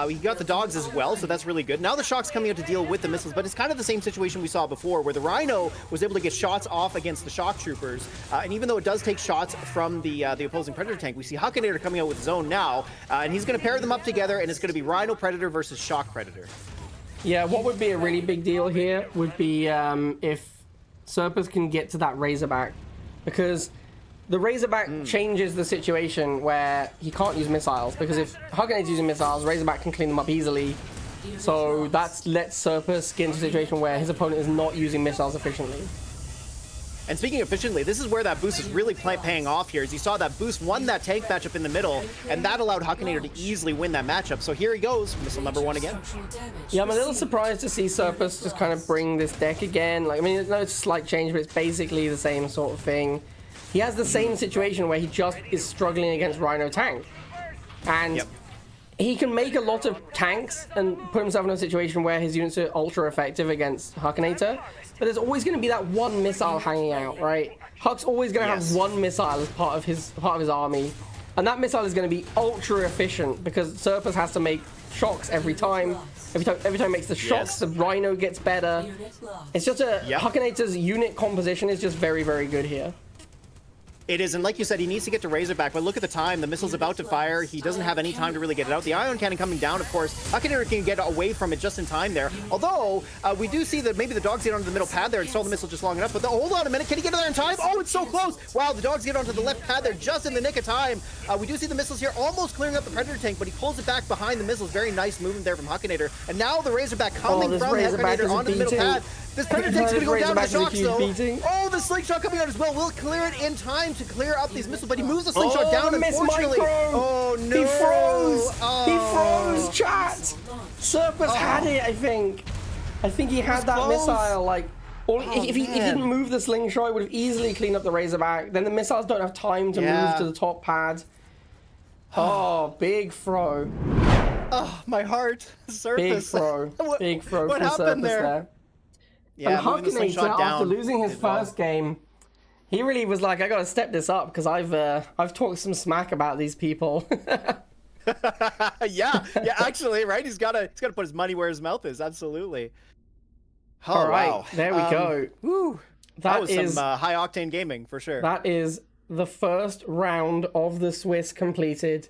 We got the dogs as well, so that's really good. Now the Shock's coming out to deal with the missiles, but it's kind of the same situation we saw before, where the Rhino was able to get shots off against the Shock Troopers. And even though it does take shots from the opposing Predator tank, we see Hakanator coming out with Zone now, and he's going to pair them up together, and it's going to be Rhino Predator versus Shock Predator. Yeah, what would be a really big deal here would be if Serpus can get to that Razorback, because the Razorback changes the situation where he can't use missiles, because if Hakanator's using missiles, Razorback can clean them up easily. So that lets Serpus get into a situation where his opponent is not using missiles efficiently. And speaking efficiently, this is where that boost is really paying off here. As you saw, that boost won that tank matchup in the middle, and that allowed Hakanator to easily win that matchup. So here he goes, missile number 1 again. Yeah, I'm a little surprised to see Serpus just kind of bring this deck again. Like, I mean, no, it's a slight change, but it's basically the same sort of thing. He has the same situation where he just is struggling against Rhino tank. And he can make a lot of tanks and put himself in a situation where his units are ultra effective against Hakanator. But there's always going to be that one missile hanging out, right? Huck's always going to have one missile as part of his army. And that missile is going to be ultra efficient because Serpus has to make shocks every time. Every time it makes the shocks, the Rhino gets better. It's just Hakanator's unit composition is just very, very good here. It is, and like you said, he needs to get to Razorback, but look at the time. The missile's about to fire. He doesn't have any time to really get it out. The Ion Cannon coming down, of course. Hakanator can get away from it just in time there. Although, we do see that maybe the dogs get onto the middle pad there and stall the missile just long enough. But hold on a minute. Can he get there in time? Oh, it's so close. Wow, the dogs get onto the left pad there just in the nick of time. We do see the missiles here almost clearing up the Predator tank, but he pulls it back behind the missiles. Very nice movement there from Hakanator. And now the Razorback coming from Hakanator onto the middle pad. This Predator tank's gonna go down to the shocks, though. Oh, the Slingshot coming out as well. Will clear it in time to clear up these missiles, but he moves the Slingshot down, unfortunately. Oh, no. He froze. He froze, chat. Serpus had it, I think. I think he had that missile, like... if he didn't move the Slingshot, it would have easily cleaned up the Razorback. Then the missiles don't have time to move to the top pad. Oh, big throw. Oh, my heart. Serpus. Big throw. Big throw from Serpus there. Yeah, and Hakanator, after losing his first game, he really was like, I gotta step this up because I've talked some smack about these people. yeah, actually, right? He's gotta put his money where his mouth is. Absolutely. Oh, all right, wow. There we go. Woo. That was some high octane gaming for sure. That is the first round of the Swiss completed.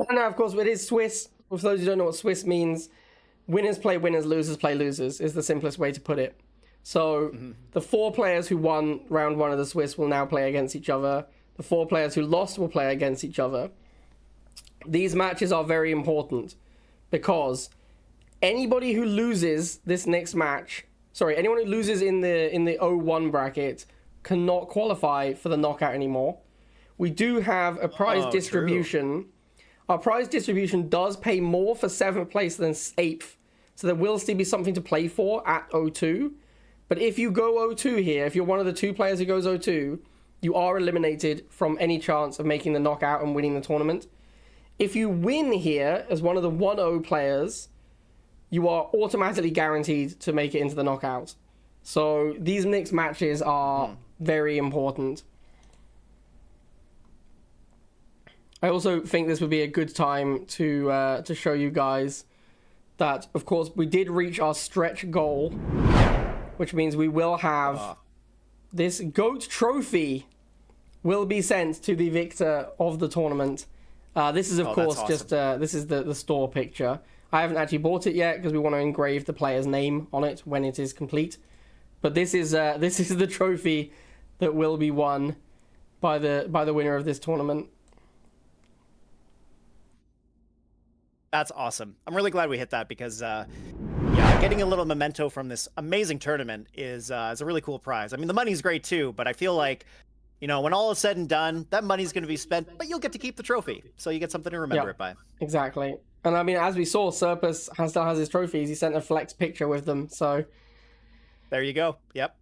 Now, of course, it is Swiss. For those who don't know what Swiss means, winners play winners, losers play losers is the simplest way to put it. So the 4 players who won round 1 of the Swiss will now play against each other. The 4 players who lost will play against each other. These matches are very important because anybody who loses this next match, anyone who loses in the 0-1 bracket cannot qualify for the knockout anymore. We do have a prize distribution. True. Our prize distribution does pay more for 7th place than 8th. So there will still be something to play for at 0-2. But if you go 0-2 here, if you're one of the 2 players who goes 0-2, you are eliminated from any chance of making the knockout and winning the tournament. If you win here as one of the 1-0 players, you are automatically guaranteed to make it into the knockout. So these mixed matches are very important. I also think this would be a good time to show you guys that, of course, we did reach our stretch goal, which means we will have this GOAT trophy will be sent to the victor of the tournament. This is, of course, awesome. Just this is the store picture. I haven't actually bought it yet because we want to engrave the player's name on it when it is complete. But this is the trophy that will be won by the winner of this tournament. That's awesome. I'm really glad we hit that because, getting a little memento from this amazing tournament is a really cool prize. I mean, the money's great too, but I feel like, You know, when all is said and done, that money's going to be spent, but you'll get to keep the trophy. So you get something to remember it by. Exactly. And I mean, as we saw, Serpus still has his trophies. He sent a flex picture with them. So there you go. Yep.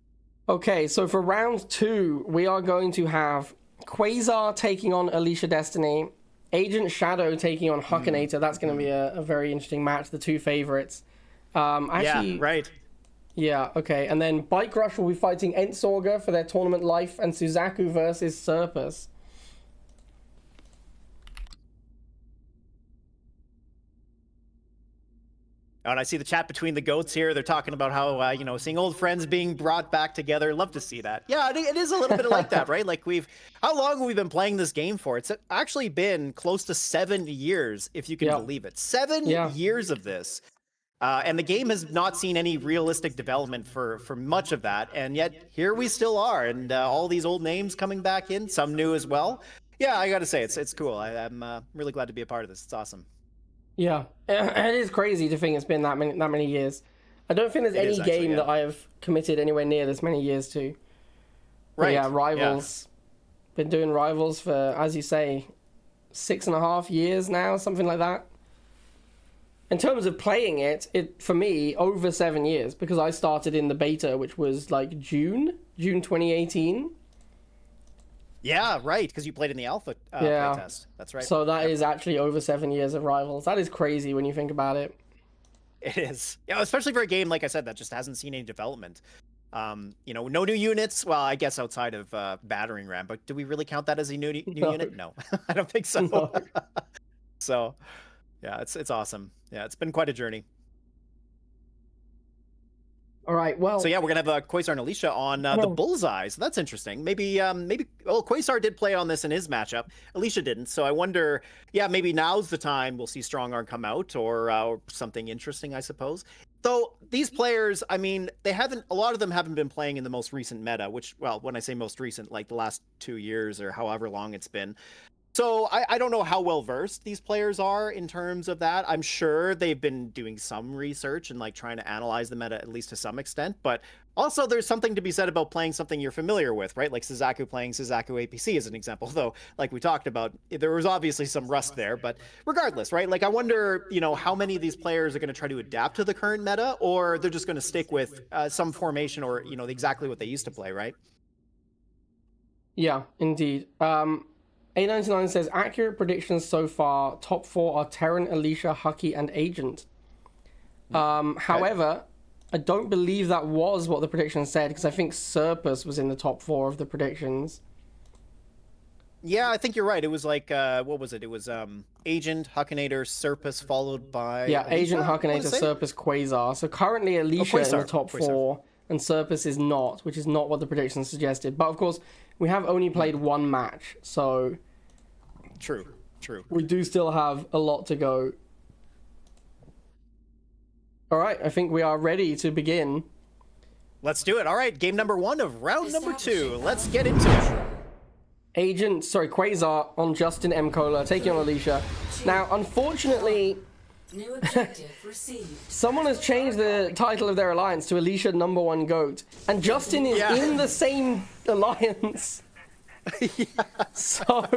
Okay, so for round 2, we are going to have Quazar taking on Alicia Destiny, Agent Shadow taking on Hakanator. That's going to be a very interesting match, the two favorites. Actually, yeah, right. Yeah, okay. And then Bike Rush will be fighting Antswaggles for their tournament life, and Suzaku versus Serpus. Oh, and I see the chat between the goats here. They're talking about how, you know, seeing old friends being brought back together. Love to see that. Yeah, it is a little bit like that, right? Like how long have we been playing this game for? It's actually been close to 7 years, if you can believe it. 7 years of this. And the game has not seen any realistic development for much of that. And yet here we still are. And all these old names coming back in, some new as well. Yeah, I got to say, it's cool. I'm really glad to be a part of this. It's awesome. Yeah, it is crazy to think it's been that many years. I don't think there's any game that I have committed anywhere near this many years to. But right. yeah, Rivals. Yeah. Been doing Rivals for, as you say, 6.5 years now, something like that. In terms of playing it, for me, over 7 years, because I started in the beta, which was like June 2018. Yeah, right, because you played in the alpha playtest. That's right. So that is actually over 7 years of Rivals. That is crazy when you think about it. It is. Yeah, especially for a game, like I said, that just hasn't seen any development. You know, no new units. Well, I guess outside of Battering Ram, but do we really count that as a new unit? No, I don't think so. No. So, yeah, it's awesome. Yeah, it's been quite a journey. All right, well... So yeah, we're going to have Quazar and Alicia on the Bullseye, so that's interesting. Maybe, well, Quazar did play on this in his matchup. Alicia didn't, so I wonder, yeah, maybe now's the time we'll see Strong Arm come out, or something interesting, I suppose. Though, these players, I mean, a lot of them haven't been playing in the most recent meta, which, well, when I say most recent, like the last 2 years or however long it's been. So I don't know how well versed these players are in terms of that. I'm sure they've been doing some research and like trying to analyze the meta at least to some extent. But also there's something to be said about playing something you're familiar with, right? Like Suzaku playing Suzaku APC as an example. Though, like we talked about, there was obviously some rust there. But regardless, right? Like I wonder, you know, how many of these players are going to try to adapt to the current meta, or they're just going to stick with some formation or, you know, exactly what they used to play, right? Yeah, indeed. A99 says, accurate predictions so far, top 4 are Terran, Alicia, Hucky, and Agent. However, I don't believe that was what the prediction said, because I think Serpus was in the top 4 of the predictions. Yeah, I think you're right. It was like, what was it? It was Agent, Hakanator, Serpus, followed by... Yeah, Agent, Hakanator, Serpus, Quazar. So currently Alicia in the top 4, and Serpus is not, which is not what the prediction suggested. But of course... we have only played one match, so... True. We do still have a lot to go. Alright, I think we are ready to begin. Let's do it. Alright, game number 1 of round number 2. Let's get into it. Quazar on Justin M. Cola, taking on Alicia. Now, unfortunately... New objective received. Someone has changed the title of their alliance to Alicia #1 GOAT, and Justin is in the same alliance. So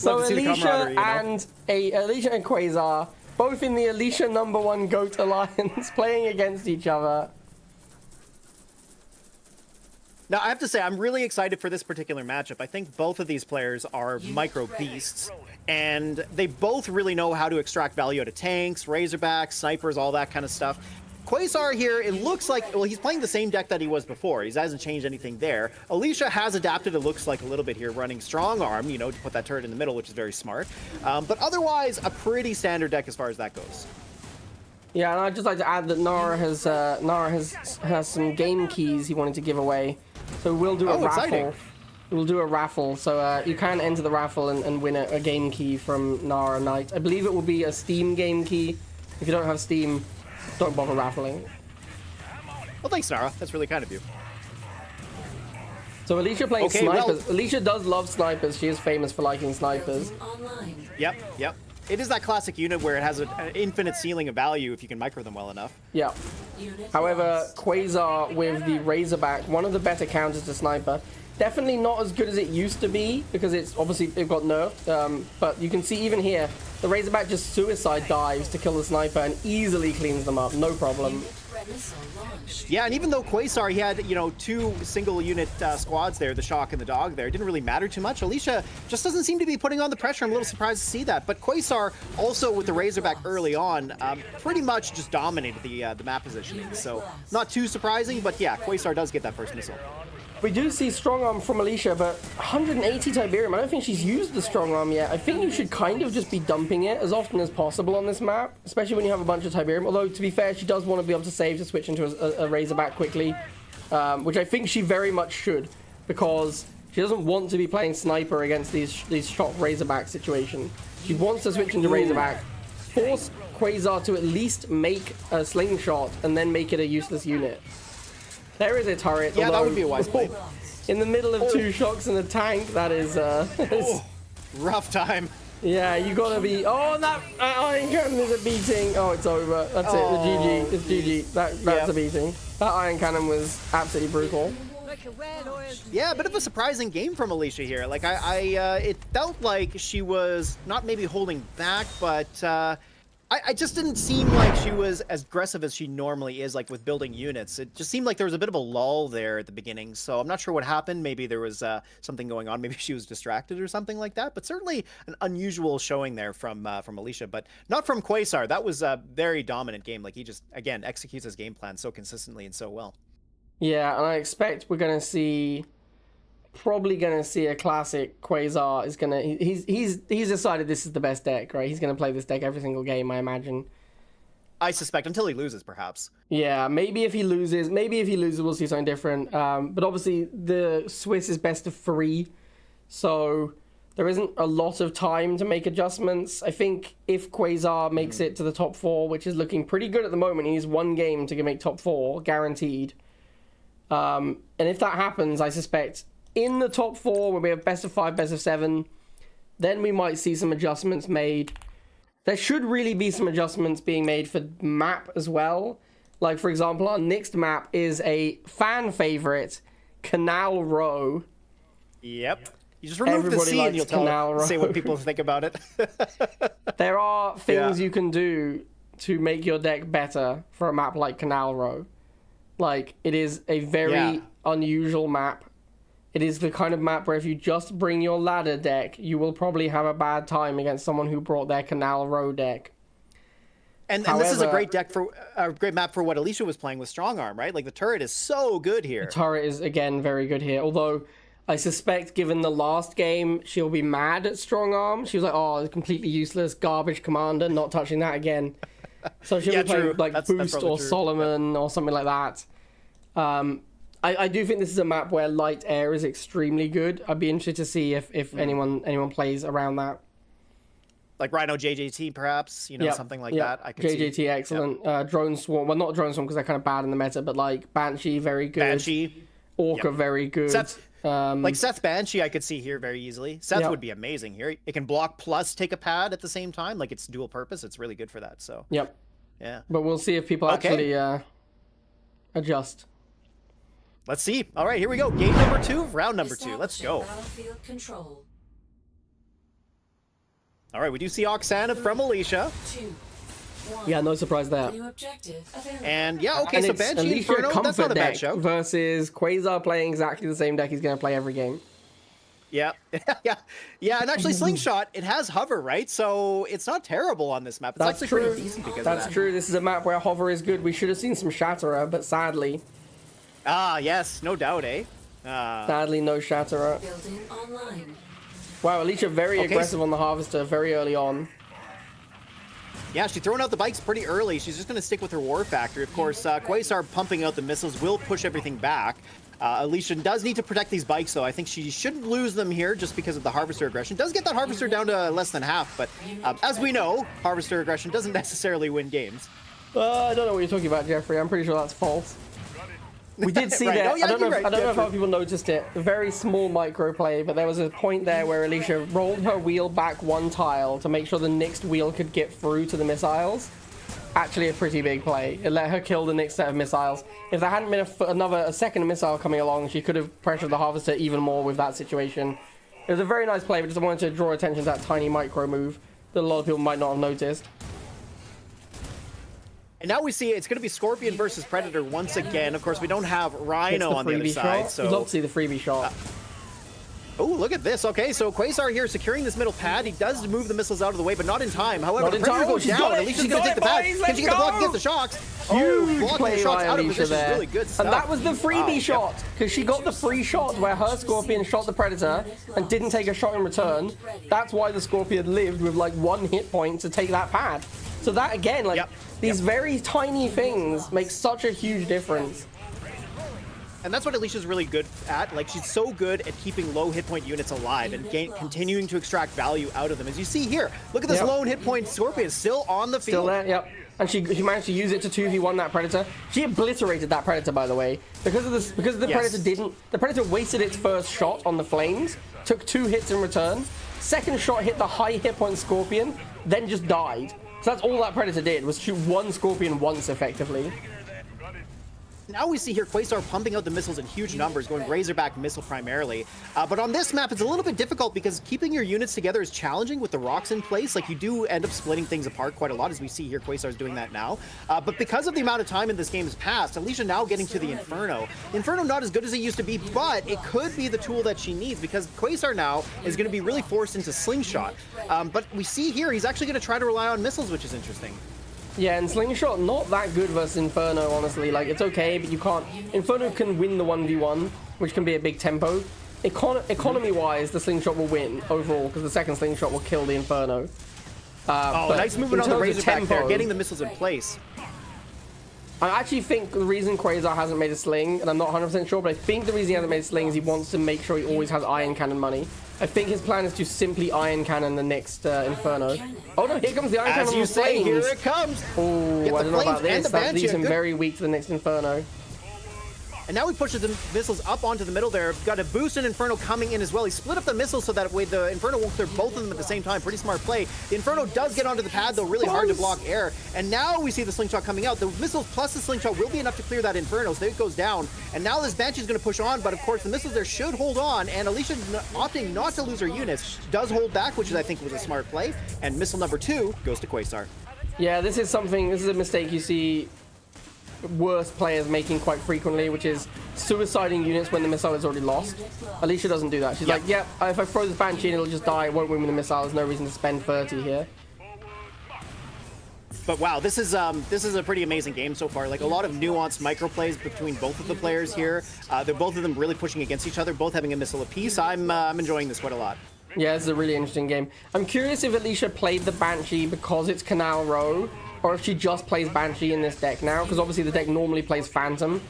Alicia and Alicia and Quazar, both in the Alicia #1 GOAT alliance, playing against each other. Now, I have to say, I'm really excited for this particular matchup. I think both of these players are micro beasts, and they both really know how to extract value out of tanks, Razorbacks, snipers, all that kind of stuff. Quazar here, it looks like, well, he's playing the same deck that he was before. He hasn't changed anything there. Alicia has adapted, it looks like, a little bit here, running Strong Arm, you know, to put that turret in the middle, which is very smart. But otherwise, a pretty standard deck as far as that goes. Yeah, and I'd just like to add that Nara has some game keys he wanted to give away. So we'll do a raffle. Exciting. We'll do a raffle. So you can enter the raffle and win a game key from Nara Knight. I believe it will be a Steam game key. If you don't have Steam, don't bother raffling. Well, thanks, Nara. That's really kind of you. So Alicia playing snipers. Well, Alicia does love snipers. She is famous for liking snipers. Yep. it is that classic unit where it has an infinite ceiling of value if you can micro them well enough. Yeah. Unit However, lost. Quazar with the Razorback, one of the better counters to Sniper. Definitely not as good as it used to be because it's obviously it got nerfed. But you can see even here, the Razorback just suicide dives to kill the Sniper and easily cleans them up, no problem. Unit missile launched. Yeah, and even though Quasar, he had, you know, 2 single unit squads there, the Shock and the Dog there, it didn't really matter too much. Alicia just doesn't seem to be putting on the pressure. I'm a little surprised to see that. But Quasar, also with the Razorback early on, pretty much just dominated the map positioning. So not too surprising, but yeah, Quasar does get that first missile. We do see strong arm from Alicia, but 180 Tiberium, I don't think she's used the strong arm yet. I think you should kind of just be dumping it as often as possible on this map, especially when you have a bunch of Tiberium. Although, to be fair, she does want to be able to save to switch into a Razorback quickly, which I think she very much should, because she doesn't want to be playing Sniper against these shock Razorback situation. She wants to switch into Razorback, force Quasar to at least make a slingshot, and then make it a useless unit. There is a turret. Yeah, that would be a wise play. In the middle of 2 shocks and a tank, that is, Rough time. yeah, you gotta be. Oh, that iron cannon is a beating. Oh, it's over. That's it. The GG. It's GG. That's a beating. That iron cannon was absolutely brutal. Yeah, a bit of a surprising game from Alicia here. Like, it felt like she was not maybe holding back, but I just didn't seem like she was as aggressive as she normally is, like with building units. It just seemed like there was a bit of a lull there at the beginning. So I'm not sure what happened. Maybe there was something going on. Maybe she was distracted or something like that. But certainly an unusual showing there from Alicia, but not from Quasar. That was a very dominant game. Like he just, again, executes his game plan so consistently and so well. Yeah, and I expect we're gonna see. Probably gonna see a classic. Quasar is gonna. He's decided this is the best deck, right? He's gonna play this deck every single game, I imagine. I suspect until he loses, perhaps. Yeah, maybe if he loses, we'll see something different. But obviously, the Swiss is best of 3, so there isn't a lot of time to make adjustments. I think if Quasar makes it to the top 4, which is looking pretty good at the moment, he needs 1 game to make top 4, guaranteed. And if that happens, I suspect in the top 4, where we have best of 5, best of 7, then we might see some adjustments made. There should really be some adjustments being made for map as well. Like, for example, our next map is a fan favorite, Canal Row. Yep. You just remove Everybody the C and likes you'll Canal Row. say what people think about it. There are things Yeah. you can do to make your deck better for a map like Canal Row. Like, it is a very unusual map. It is the kind of map where if you just bring your ladder deck, you will probably have a bad time against someone who brought their Canal Row deck. And this is a However, great deck for a great map for what Alicia was playing with Strong Arm, right? Like the turret is so good here. Turret is, again, very good here. Although, I suspect, given the last game, she'll be mad at Strong Arm. She was like, oh, it's completely useless, garbage commander, not touching that again. So she'll Yeah, be playing true. like That's Boost probably or true. Solomon or something like that. I do think this is a map where light air is extremely good. I'd be interested to see if anyone plays around that. Like Rhino JJT, perhaps, Yep, something like yep. that. I could JJT, see. excellent. Drone Swarm, well, not Drone Swarm because they're kind of bad in the meta, but like Banshee, very good. Banshee. Orca, Yep. very good. Seth, like Seth Banshee, I could see here very easily. Seth Yep. would be amazing here. It can block plus take a pad at the same time. Like it's dual purpose. It's really good for that. So Yep. yeah. But we'll see if people Okay. actually adjust. Let's see. All right, here we go. Game number 2, round number 2. Let's go. Battlefield control. All right, we do see Oksana from Alicia. 2, 1. Yeah, no surprise there. New objective available. And yeah, okay, And so it's Banshee Alicia Inferno, that's Comfort not a bad deck show. versus Quasar playing exactly the same deck he's going to play every game. Yeah, yeah, and actually Slingshot, it has hover, right? So it's not terrible on this map. It's That's actually true. pretty decent because That's of that. true. This is a map where hover is good. We should have seen some Shatterer, but sadly, Ah, yes, no doubt, eh? no Shatterer. Building online. Wow, Alicia very Okay, aggressive on the Harvester very early on. Yeah, she's throwing out the bikes pretty early. She's just going to stick with her War Factor. Of course, Quasar pumping out the missiles will push everything back. Alicia does need to protect these bikes, though. I think she shouldn't lose them here just because of the Harvester aggression. Does get that Harvester down to less than half, but as we know, Harvester aggression doesn't necessarily win games. I don't know what you're talking about, Jeffrey. I'm pretty sure that's false. We did see Right. that. Oh, yeah, I don't you're know. right. I don't know Yeah, if other people noticed it. A very small micro play, but there was a point there where Alicia rolled her wheel back one tile to make sure the next wheel could get through to the missiles. Actually, a pretty big play. It let her kill the next set of missiles. If there hadn't been a second missile coming along, she could have pressured the harvester even more with that situation. It was a very nice play, but just wanted to draw attention to that tiny micro move that a lot of people might not have noticed. And now we see it's going to be Scorpion versus Predator once again. Of course, we don't have Rhino on the other side. So we'd love to see the freebie shot. Oh, look at this. Okay, so Quazar here securing this middle pad. He does move the missiles out of the way, but not in time. However, the Predator goes down. Alicia's going to take the pad. Can she get the block against the shocks? Huge blocking play the shots by out of Alicia position is there. really good stuff. And that was the freebie shot, because she got the free shot where her Scorpion shot the Predator and didn't take a shot in return. That's why the Scorpion lived with like 1 hit point to take that pad. So that again, like these very tiny things make such a huge difference. And that's what Alicia's really good at. Like, she's so good at keeping low hit point units alive and continuing to extract value out of them. As you see here, look at this low hit point Scorpion still on the field. Still there, yep. And she managed to use it to 2v1 that Predator. She obliterated that Predator, by the way. Because the Predator wasted its first shot on the flames, took 2 hits in return. Second shot hit the high hit point Scorpion, then just died. So that's all that Predator did, was shoot 1 Scorpion once, effectively. Now we see here Quazar pumping out the missiles in huge numbers, going Razorback missile primarily. But on this map, it's a little bit difficult because keeping your units together is challenging with the rocks in place. Like, you do end up splitting things apart quite a lot, as we see here Quasar's doing that now. But because of the amount of time in this game has passed, Alicia now getting to the Inferno. Inferno not as good as it used to be, but it could be the tool that she needs because Quazar now is going to be really forced into Slingshot. But we see here he's actually going to try to rely on missiles, which is interesting. Yeah, and Slingshot, not that good versus Inferno, honestly. Like, it's okay, but you can't... Inferno can win the 1v1, which can be a big tempo. Economy-wise, the Slingshot will win overall, because the second Slingshot will kill the Inferno. Nice movement on the Razorback there, getting the missiles in place. I actually think the reason Quazar hasn't made a sling, and I'm not 100% sure, but I think the reason he hasn't made a sling is he wants to make sure he always has Iron Cannon money. I think his plan is to simply Iron Cannon the next Inferno. Oh no, here comes the Iron Cannon. As you say, here it comes. Oh, I don't know about this. That leaves him very weak to the next Inferno. And now he pushes the missiles up onto the middle there. Got a boost and Inferno coming in as well. He split up the missiles so that way the Inferno won't clear both of them at the same time. Pretty smart play. The Inferno does get onto the pad, though, really hard to block air. And now we see the Slingshot coming out. The missiles plus the Slingshot will be enough to clear that Inferno, so it goes down. And now this Banshee's going to push on, but of course the missiles there should hold on. And Alicia, opting not to lose her units, does hold back, which I think was a smart play. And missile number 2 goes to Quazar. Yeah, this is a mistake you see worse players making quite frequently, which is suiciding units when the missile is already lost. Alicia doesn't do that. She's like, yeah, if I throw this Banshee and it'll just die, it won't win with the missile. There's no reason to spend 30 here. But wow, this is a pretty amazing game so far. Like, a lot of nuanced micro plays between both of the players here. They're both of them really pushing against each other, both having a missile apiece. I'm enjoying this quite a lot. Yeah, this is a really interesting game. I'm curious if Alicia played the Banshee because it's Canal Row, or if she just plays Banshee in this deck now, because obviously the deck normally plays Phantom.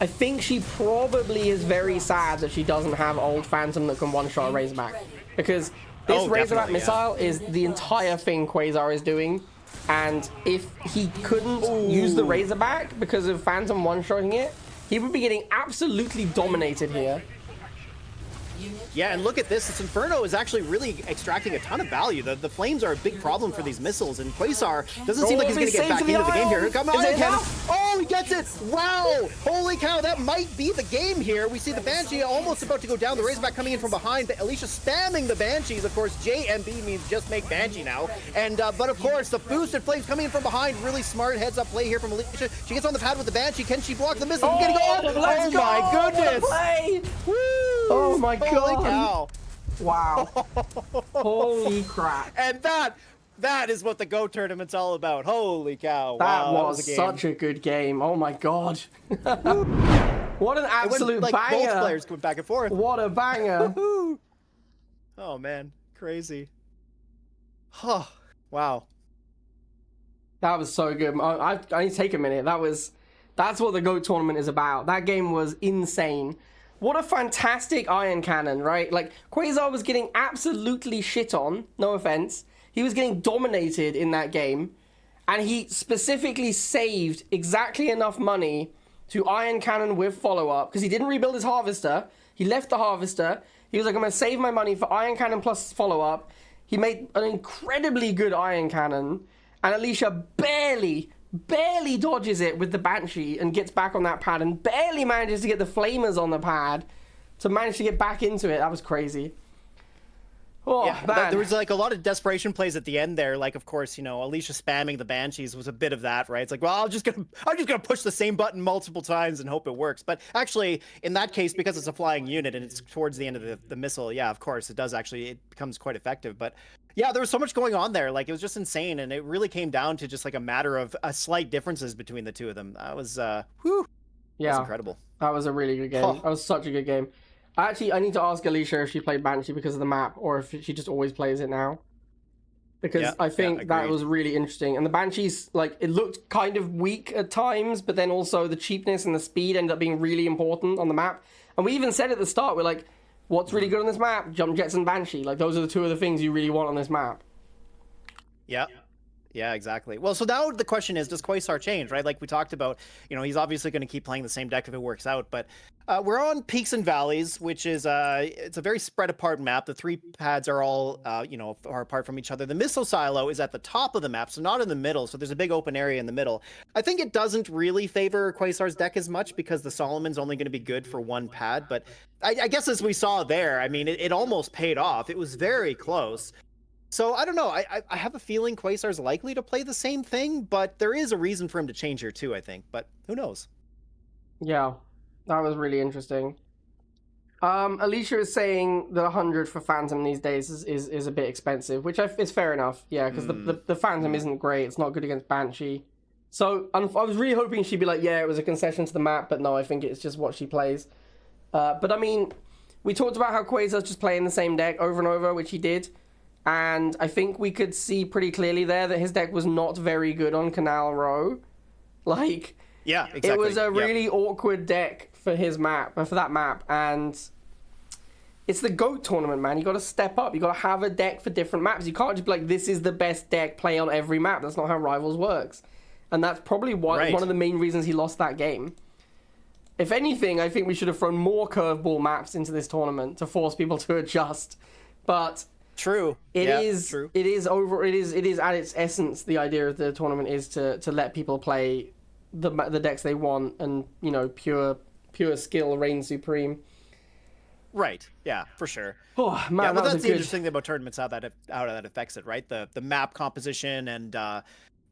I think she probably is very sad that she doesn't have old Phantom that can one-shot a Razorback, because this Razorback missile is the entire thing Quazar is doing, and if he couldn't use the Razorback because of Phantom one-shotting it, he would be getting absolutely dominated here. Yeah, and look at this. This Inferno is actually really extracting a ton of value. The flames are a big problem for these missiles, and Quazar doesn't seem like he's going to get back into the game here. Here comes Iron Cannon. Oh, he gets it! Wow! Holy cow, that might be the game here. We see the Banshee almost about to go down. The Razorback coming in from behind, but Alicia spamming the Banshees. Of course, JMB means just make Banshee now. And but of course, the boosted flames coming in from behind. Really smart heads-up play here from Alicia. She gets on the pad with the Banshee. Can she block the missile? Oh, Oh my goodness! Woo! Oh my god! Holy cow! Wow. Holy crap. And that is what the Go tournament's all about. Holy cow. That wow, was such a good game. Oh my god. What an absolute like, banger. Both players going back and forth. What a banger. Oh man, crazy. Huh. Wow. That was so good. I need to take a minute. That's what the GOAT tournament is about. That game was insane. What a fantastic Iron Cannon, right? Like, Quazar was getting absolutely shit on, no offense. He was getting dominated in that game, and he specifically saved exactly enough money to Iron Cannon with follow-up, because he didn't rebuild his Harvester. He left the Harvester. He was like, I'm going to save my money for Iron Cannon plus follow-up. He made an incredibly good Iron Cannon, and Alicia barely dodges it with the Banshee and gets back on that pad, and barely manages to get the Flamers on the pad to manage to get back into it. That was crazy. Oh, yeah, man. there was like a lot of desperation plays at the end there. Like, of course, you know, Alicia spamming the Banshees was a bit of that, right? It's like, well, I'm just gonna push the same button multiple times and hope it works. But actually, in that case, because it's a flying unit and it's towards the end of the missile, yeah, of course, it becomes quite effective. But yeah, there was so much going on there. Like, it was just insane, and it really came down to just like a matter of slight differences between the two of them. That was, that was incredible. That was a really good game. Oh. That was such a good game. Actually, I need to ask Alicia if she played Banshee because of the map, or if she just always plays it now. Because I think that was really interesting. And the Banshees, like, it looked kind of weak at times, but then also the cheapness and the speed ended up being really important on the map. And we even said at the start, we're like, what's really good on this map? Jump Jets and Banshee. Like, those are the two of the things you really want on this map. Yeah. Yeah, exactly. Well, so now the question is, does Quasar change, right? Like we talked about, you know, he's obviously going to keep playing the same deck if it works out, but we're on Peaks and Valleys, which is, it's a very spread apart map. The 3 pads are all, you know, are apart from each other. The missile silo is at the top of the map, so not in the middle, so there's a big open area in the middle. I think it doesn't really favor Quasar's deck as much because the Solomon's only going to be good for 1 pad, but I guess as we saw there, I mean, it almost paid off. It was very close. So I don't know. I have a feeling Quasar's likely to play the same thing, but there is a reason for him to change here too, I think. But who knows? Yeah, that was really interesting. Alicia is saying that 100 for Phantom these days is a bit expensive, which is fair enough. Yeah, because the Phantom isn't great. It's not good against Banshee. So I was really hoping she'd be like, yeah, it was a concession to the map, but no, I think it's just what she plays. But I mean, we talked about how Quasar's just playing the same deck over and over, which he did. And I think we could see pretty clearly there that his deck was not very good on Canal Row. Like, yeah, exactly. It was a really awkward deck for his map, for that map. And it's the GOAT tournament, man. You got to step up. You got to have a deck for different maps. You can't just be like, this is the best deck, play on every map. That's not how Rivals works. And that's probably one of the main reasons he lost that game. If anything, I think we should have thrown more curveball maps into this tournament to force people to adjust. But true. It is at its essence, the idea of the tournament is to let people play the decks they want, and, you know, pure skill reigns supreme. Right. Yeah, for sure. Oh man, yeah, well, that's the interesting thing about tournaments, how that affects it, right? The map composition and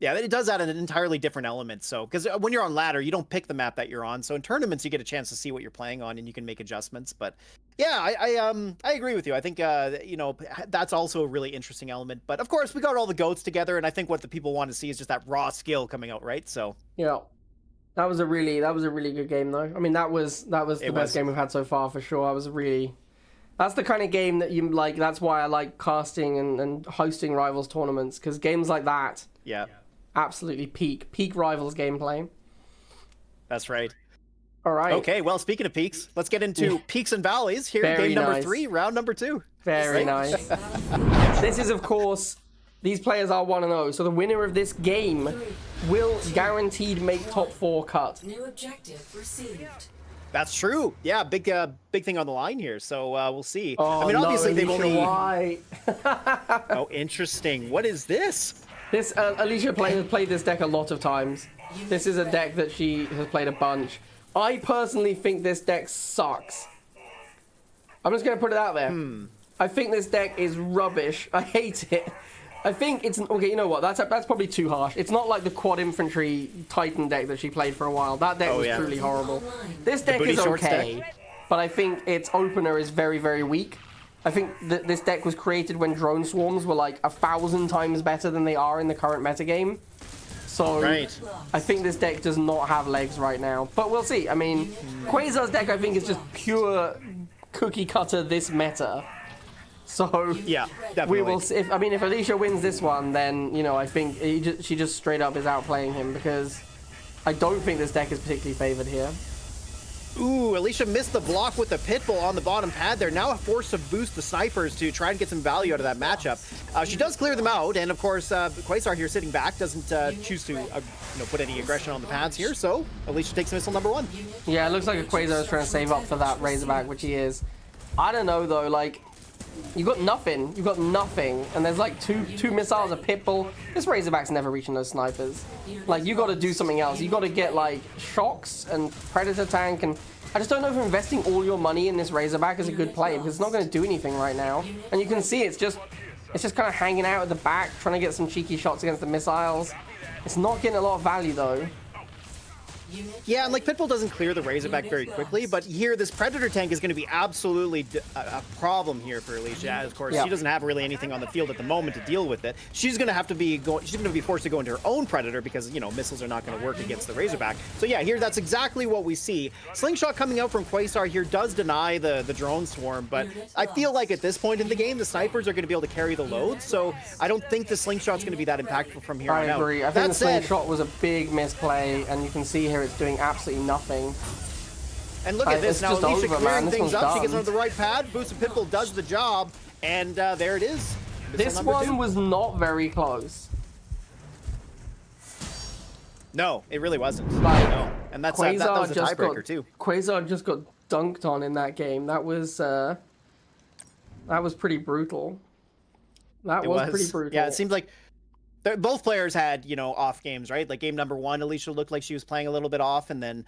yeah, it does add an entirely different element. So, because when you're on ladder, you don't pick the map that you're on. So in tournaments, you get a chance to see what you're playing on, and you can make adjustments. But yeah, I agree with you. I think you know, that's also a really interesting element. But of course, we got all the goats together, and I think what the people want to see is just that raw skill coming out, right? So yeah, that was a really good game, though. I mean, that was the best game we've had so far for sure. That's the kind of game that you like. That's why I like casting and hosting Rivals tournaments, because games like that, yeah, absolutely peak Rivals gameplay. That's right. All right. Okay, well, speaking of peaks, let's get into Peaks and Valleys here. Game number 3, round number 2. Very nice. This is, of course, these players are 1-0, so the winner of this game will guaranteed make top 4 cut. New objective received. That's true. Yeah, big thing on the line here. So we'll see. Oh, I mean, obviously no, they've only. Why? Oh, interesting. What is this? This Alicia has played this deck a lot of times. This is a deck that she has played a bunch. I personally think this deck sucks. I'm just gonna put it out there. I think this deck is rubbish. I hate it. I think it's okay. You know what? That's probably too harsh. It's not like the quad infantry Titan deck that she played for a while. That deck was truly horrible. This deck is okay, but I think its opener is very, very weak. I think that this deck was created when drone swarms were like 1,000 times better than they are in the current metagame. So I think this deck does not have legs right now, but we'll see. I mean, Quasar's deck I think is just pure cookie cutter this meta. So yeah, definitely. We will see. If Alicia wins this one, then, you know, I think she just straight up is outplaying him, because I don't think this deck is particularly favored here. Ooh, Alicia missed the block with the Pitbull on the bottom pad there. Now forced to boost the snipers to try and get some value out of that matchup. She does clear them out, and of course, Quazar here sitting back doesn't choose to put any aggression on the pads here, so Alicia takes missile number 1. Yeah, it looks like a Quasar is trying to save up for that Razorback, which he is. I don't know, though, like, you got nothing. You got nothing. And there's like two missiles, a Pitbull. This Razorback's never reaching those snipers. Like, you got to do something else. You got to get, like, shocks and Predator tank. And I just don't know if investing all your money in this Razorback is a good play, because it's not going to do anything right now. And you can see it's just kind of hanging out at the back, trying to get some cheeky shots against the missiles. It's not getting a lot of value, though. Yeah, and like Pitbull doesn't clear the Razorback very quickly, but here this Predator tank is going to be absolutely a problem here for Alicia. Of course, she doesn't have really anything on the field at the moment to deal with it. She's going to have to be she's going to be forced to go into her own Predator because missiles are not going to work against the Razorback. So yeah, here that's exactly what we see. Slingshot coming out from Quasar here does deny the drone swarm, but I feel like at this point in the game, the snipers are going to be able to carry the load. So I don't think the Slingshot's going to be that impactful from here on out. I agree. I think the Slingshot was a big misplay, and you can see here it's doing absolutely nothing. And look at this now, Alicia clearing things up. Done. She gets on the right pad. Boosted Pitbull does the job, and there it is. This one was not very close. No, it really wasn't. Like, no, and that was a tiebreaker too. Quasar just got dunked on in that game. That was pretty brutal. That was pretty brutal. Yeah, it seems like both players had, off games, right? Like game number 1, Alicia looked like she was playing a little bit off, and then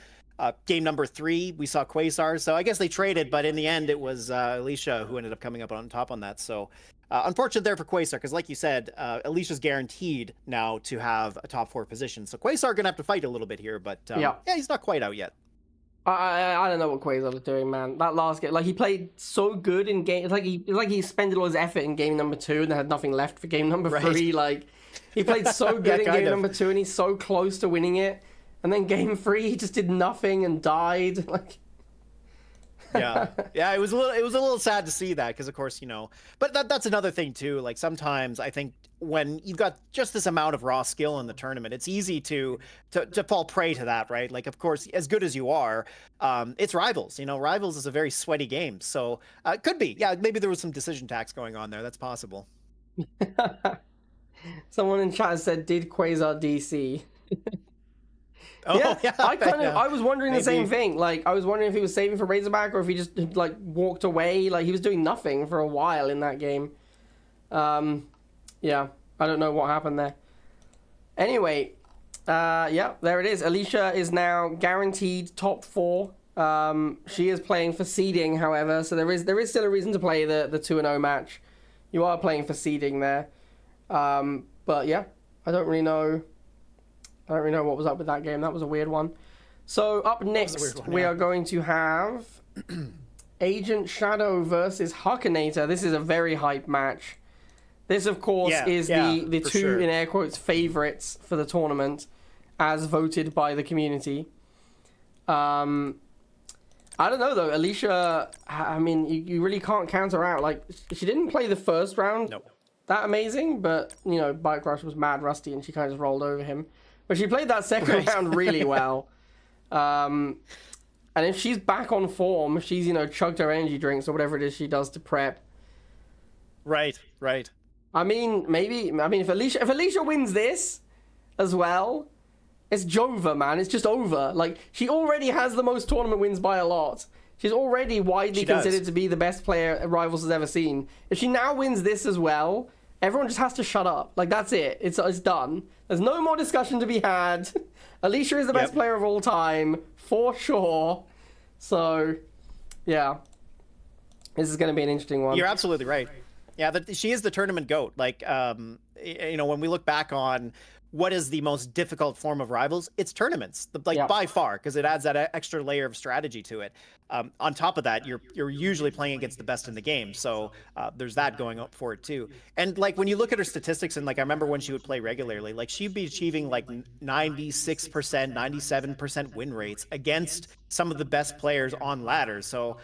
game number 3, we saw Quasar. So I guess they traded, but in the end, it was Alicia who ended up coming up on top on that. So unfortunate there for Quasar, because like you said, Alicia's guaranteed now to have a top 4 position. So Quasar gonna have to fight a little bit here, but yeah, he's not quite out yet. I don't know what Quasar was doing, man. That last game, like, he played so good in game. It's like he spent all his effort in game number 2 and then had nothing left for game number 3. Like, he played so good in game number 2 and he's so close to winning it. And then game 3, he just did nothing and died. Like, yeah, it was a little sad to see that, because of course, but that's another thing too. Like, sometimes I think when you've got just this amount of raw skill in the tournament, it's easy to fall prey to that, right? Like, of course, as good as you are, it's Rivals. Rivals is a very sweaty game, so it could be. Yeah, maybe there was some decision tax going on there. That's possible. Someone in chat said, "Did Quasar DC?" Oh, yeah, I was wondering the same thing. Like, I was wondering if he was saving for Razorback or if he just like walked away. Like, he was doing nothing for a while in that game. Yeah, I don't know what happened there. Anyway, yeah, there it is. Alicia is now guaranteed top 4. She is playing for seeding, however, so there is still a reason to play the 2-0 match. You are playing for seeding there. But yeah, I don't really know what was up with that game. That was a weird one. So up next, we are going to have Agent Shadow versus Hakanator. This is a very hype match. This, of course, is the two, in air quotes, favorites for the tournament, as voted by the community. I don't know, though. Alicia, I mean, you really can't counter out. Like, she didn't play the first round that amazing, but, Bike Rush was mad rusty and she kind of just rolled over him. But she played that second round really well. And if she's back on form, if she's, chugged her energy drinks or whatever it is she does to prep. Right. I mean, if Alicia wins this as well, it's Jova, man. It's just over. Like, she already has the most tournament wins by a lot. She's already widely considered to be the best player Rivals has ever seen. If she now wins this as well, everyone just has to shut up. Like, that's it. It's done. There's no more discussion to be had. Alicia is the best player of all time, for sure. So, yeah. This is going to be an interesting one. You're absolutely right. Yeah, she is the tournament GOAT. Like, when we look back on what is the most difficult form of Rivals, it's tournaments, by far, because it adds that extra layer of strategy to it. On top of that, you're usually playing against the best in the game, so there's that going up for it too. And like, when you look at her statistics, and like, I remember when she would play regularly, like, she'd be achieving like 96%, 97% win rates against some of the best players on ladders. So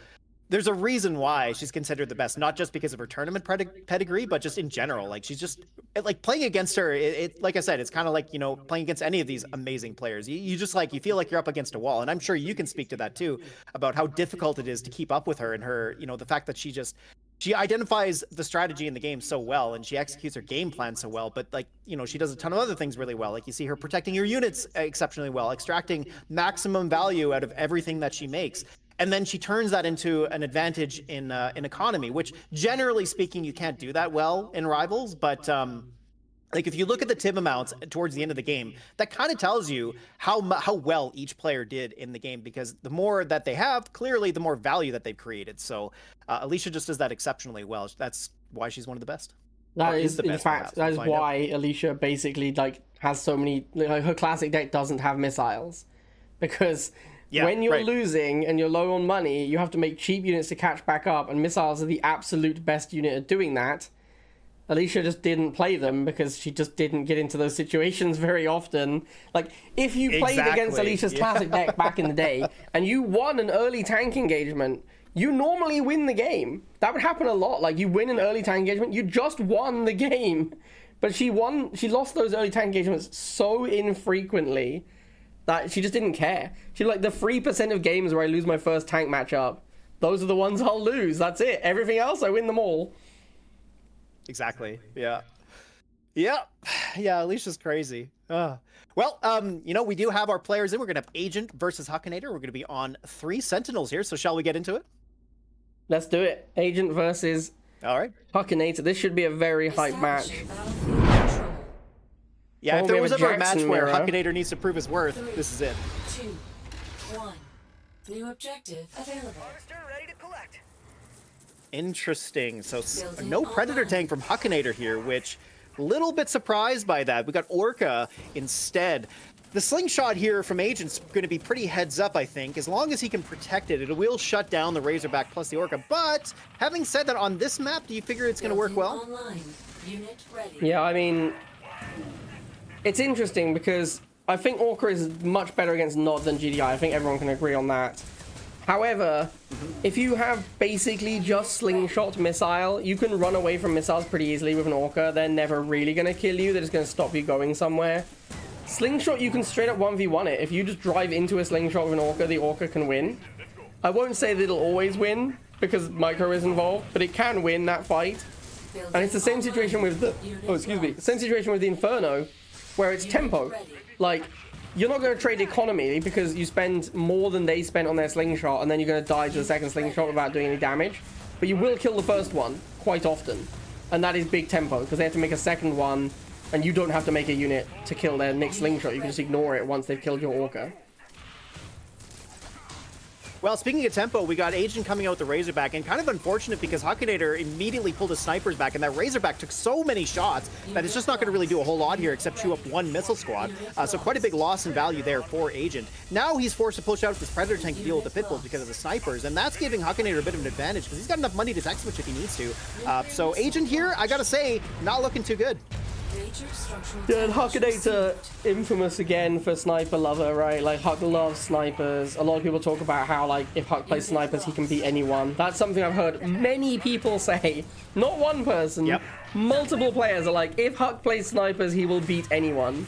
there's a reason why she's considered the best, not just because of her tournament pedigree, but just in general. Like she's just like playing against her. Like I said, it's kind of like, you know, playing against any of these amazing players. You just like, you feel like you're up against a wall. And I'm sure you can speak to that too, about how difficult it is to keep up with her and her, you know, the fact that she identifies the strategy in the game so well, and she executes her game plan so well, but like, you know, she does a ton of other things really well. Like you see her protecting her units exceptionally well, extracting maximum value out of everything that she makes. And then she turns that into an advantage in economy, which generally speaking, you can't do that well in Rivals. But like if you look at the TIB amounts towards the end of the game, that kind of tells you how well each player did in the game, because the more that they have, clearly the more value that they've created. So Alicia just does that exceptionally well. That's why she's one of the best. That is, in fact, that is why Alicia basically like has so many. Like, her classic deck doesn't have missiles, because when you're losing and you're low on money, you have to make cheap units to catch back up, and missiles are the absolute best unit at doing that. Alicia just didn't play them because she just didn't get into those situations very often. Like, if you played against Alicia's classic deck back in the day and you won an early tank engagement, you normally win the game. That would happen a lot. Like, you win an early tank engagement, you just won the game. But she lost those early tank engagements so infrequently that she just didn't care. She like, the 3% of games where I lose my first tank matchup, those are the ones I'll lose. That's it. Everything else, I win them all. Exactly. Yeah. Alicia's crazy. Well, you know, we do have our players in. We're gonna have Agent versus Hakanator. We're gonna be on 3 Sentinels here. So shall we get into it? Let's do it. Agent versus Hakanator. This should be a very hype match. Yeah, if there was ever a match where Hakanator needs to prove his worth, this is it. 2, 1. New objective available. Ready to collect. Interesting. So no Predator tank from Hakanator here, which a little bit surprised by that. We got Orca instead. The slingshot here from Agent's going to be pretty heads up, I think. As long as he can protect it, it will shut down the Razorback plus the Orca. But having said that, on this map, do you figure it's going to work well? Unit ready. Yeah, I mean, it's interesting because I think Orca is much better against Nod than GDI. I think everyone can agree on that. However, if you have basically just slingshot missile, you can run away from missiles pretty easily with an Orca. They're never really going to kill you. They're just going to stop you going somewhere. Slingshot, you can straight up 1v1 it. If you just drive into a slingshot with an Orca, the Orca can win. I won't say that it'll always win because Micro is involved, but it can win that fight. And it's the same situation with the... Same situation with the Inferno, where it's tempo. Like, you're not going to trade economy because you spend more than they spent on their slingshot, and then you're going to die to the second slingshot without doing any damage. But you will kill the first one quite often, and that is big tempo because they have to make a second one, and you don't have to make a unit to kill their next slingshot. You can just ignore it once they've killed your Orca. Well, speaking of tempo, we got Agent coming out with the Razorback, and kind of unfortunate because Hakanator immediately pulled his snipers back, and that Razorback took so many shots that it's just not going to really do a whole lot here except chew up one missile squad. So quite a big loss in value there for Agent. Now he's forced to push out this Predator tank to deal with the Pitbulls because of the snipers, and that's giving Hakanator a bit of an advantage because he's got enough money to tech switch if he needs to. So Agent here, I gotta say, not looking too good. Yeah, and Hakanator, infamous again for sniper lover, right? Like, Huck loves snipers. A lot of people talk about how, like, if Huck plays snipers, he can beat anyone. That's something I've heard many people say. Not one person. Yep. Multiple players are like, if Huck plays snipers, he will beat anyone.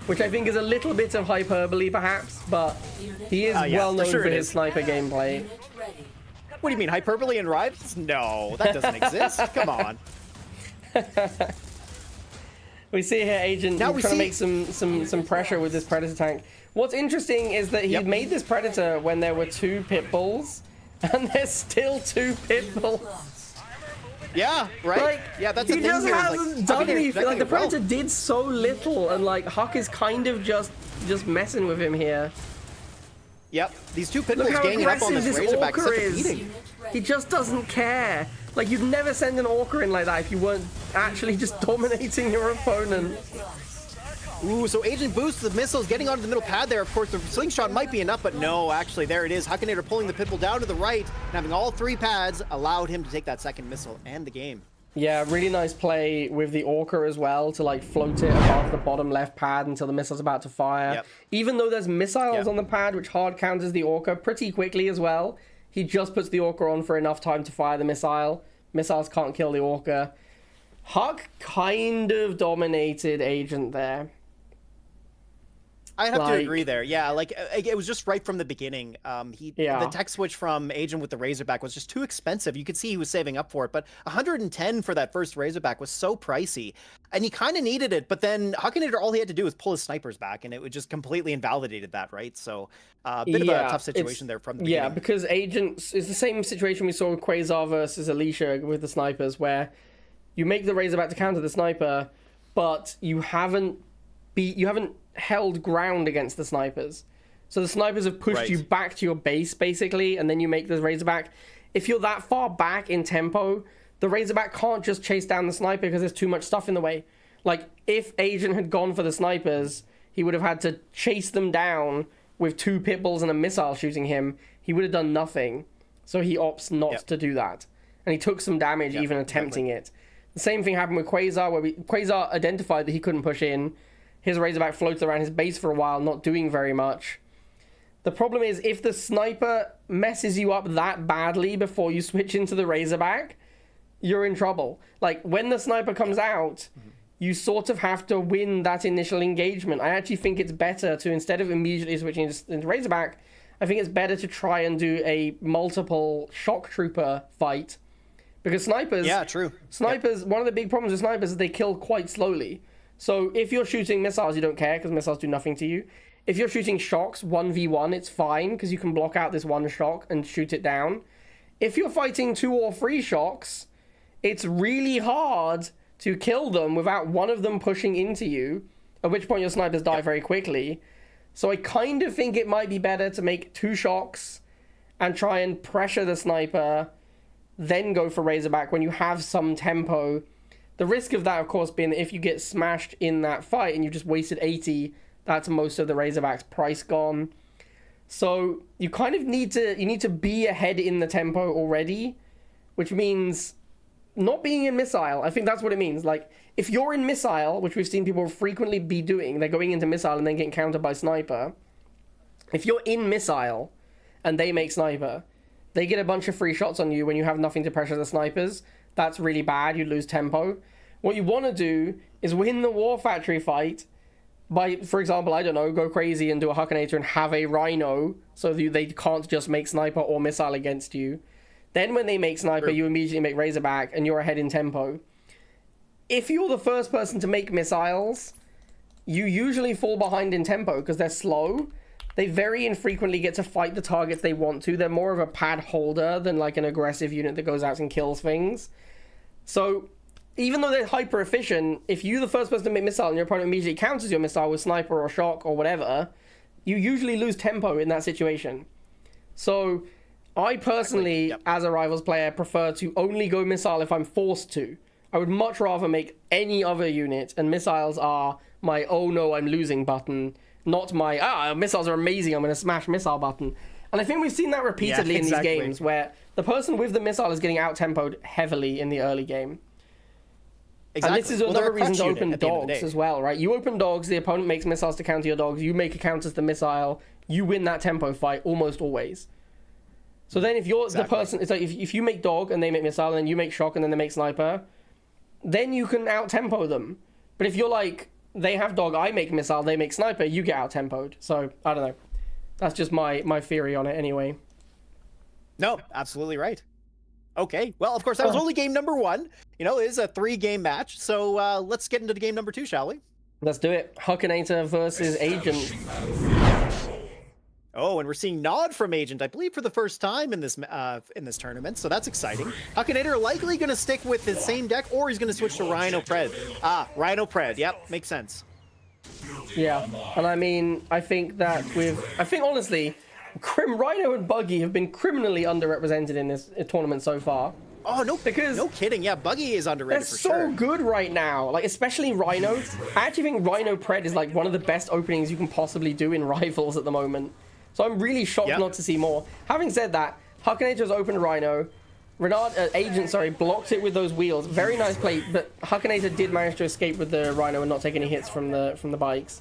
Which I think is a little bit of hyperbole, perhaps, but he is well known for his sniper gameplay. What do you mean, hyperbole in Rivals? No, that doesn't exist. Come on. We see here Agent trying to make some pressure with this Predator tank. What's interesting is that he made this Predator when there were 2 Pitbulls, and there's still 2 Pitbulls. Yeah, right? Like, yeah, that's the thing. He just hasn't done anything. Like, the Predator did so little, and like Huck is kind of just messing with him here. Yep, these 2 Pitbulls ganging up on this Razorback is such a beating. He just doesn't care. Like, you'd never send an Orca in like that if you weren't actually just dominating your opponent. Ooh, so Agent boosts the missiles, getting onto the middle pad there. Of course, the slingshot might be enough, but no, actually, there it is. Hakanator pulling the Pitbull down to the right, and having all 3 pads allowed him to take that second missile and the game. Yeah, really nice play with the Orca as well to, like, float it above the bottom left pad until the missile's about to fire. Even though there's missiles on the pad, which hard counters the Orca pretty quickly as well. He just puts the Orca on for enough time to fire the missile. Missiles can't kill the Orca. Huck kind of dominated Agent there. I'd have to agree there. Yeah, like it was just right from the beginning. The tech switch from Agent with the Razorback was just too expensive. You could see he was saving up for it, but 110 for that first Razorback was so pricey, and he kind of needed it. But then Hakanator, all he had to do was pull his snipers back, and it would just completely invalidated that, right? So a bit of a tough situation there from the beginning. Yeah, because Agents is the same situation we saw with Quazar versus Alicia with the snipers, where you make the Razorback to counter the sniper, but you haven't held ground against the snipers. So the snipers have pushed you back to your base, basically, and then you make the Razorback. If you're that far back in tempo, the Razorback can't just chase down the sniper because there's too much stuff in the way. Like, if Agent had gone for the snipers, he would have had to chase them down with 2 pit bulls and a missile shooting him. He would have done nothing. So he opts not to do that. And he took some damage even attempting it. The same thing happened with Quazar, where Quazar identified that he couldn't push in. His Razorback floats around his base for a while, not doing very much. The problem is, if the sniper messes you up that badly before you switch into the Razorback, you're in trouble. Like, when the sniper comes out, you sort of have to win that initial engagement. I actually think it's better to, instead of immediately switching into Razorback, I think it's better to try and do a multiple shock trooper fight. Because snipers... Yeah, true. Snipers, one of the big problems with snipers is they kill quite slowly. So if you're shooting missiles, you don't care because missiles do nothing to you. If you're shooting shocks 1v1, it's fine because you can block out this one shock and shoot it down. If you're fighting 2 or 3 shocks, it's really hard to kill them without one of them pushing into you, at which point your snipers die very quickly. So I kind of think it might be better to make 2 shocks and try and pressure the sniper, then go for Razorback when you have some tempo. The risk of that, of course, being that if you get smashed in that fight and you just wasted 80, that's most of the Razorback's price gone. So you kind of need to be ahead in the tempo already, which means not being in Missile. I think that's what it means. Like, if you're in Missile, which we've seen people frequently be doing, they're going into Missile and then getting countered by Sniper. If you're in Missile and they make Sniper, they get a bunch of free shots on you when you have nothing to pressure the snipers. That's really bad. You lose tempo. What you want to do is win the War Factory fight by, for example, I don't know, go crazy and do a Hakanator and have a Rhino so that they can't just make Sniper or Missile against you. Then when they make Sniper, you immediately make Razorback and you're ahead in tempo. If you're the first person to make missiles, you usually fall behind in tempo because they're slow. They very infrequently get to fight the targets they want to. They're more of a pad holder than like an aggressive unit that goes out and kills things. So even though they're hyper efficient, if you're the first person to make missile and your opponent immediately counters your missile with sniper or shock or whatever, you usually lose tempo in that situation. So I personally, as a Rivals player, prefer to only go missile if I'm forced to. I would much rather make any other unit, and missiles are my oh no I'm losing button, not my missiles are amazing, I'm going to smash missile button. And I think we've seen that repeatedly in these games where the person with the missile is getting out-tempoed heavily in the early game. Exactly. And this is another reason to open dogs as well, right? You open dogs, the opponent makes missiles to counter your dogs, you make a counter to the missile, you win that tempo fight almost always. So then if you're the person, it's like if you make dog and they make missile and then you make shock and then they make sniper, then you can out-tempo them. But if you're like, they have dog, I make missile, they make sniper, you get out-tempoed. So, I don't know. That's just my theory on it anyway. No, absolutely right. Okay, well, of course, that was only game number 1. You know, it is a 3-game match. So, let's get into the game number 2, shall we? Let's do it. Hakanator versus Agent. Oh, and we're seeing Nod from Agent, I believe, for the first time in this tournament, so that's exciting. Hakanator likely going to stick with his same deck, or he's going to switch to Rhino Pred. Rhino Pred, yep, makes sense. Yeah, and I mean, I think honestly, Rhino and Buggy have been criminally underrepresented in this tournament so far. Oh, no kidding, yeah, Buggy is underrated for sure. They're so good right now, like, especially Rhino. I actually think Rhino Pred is, like, one of the best openings you can possibly do in Rivals at the moment. So I'm really shocked not to see more. Having said that, Hakanator's opened Rhino. Agent blocked it with those wheels. Very nice play, but Hakanator did manage to escape with the Rhino and not take any hits from the bikes.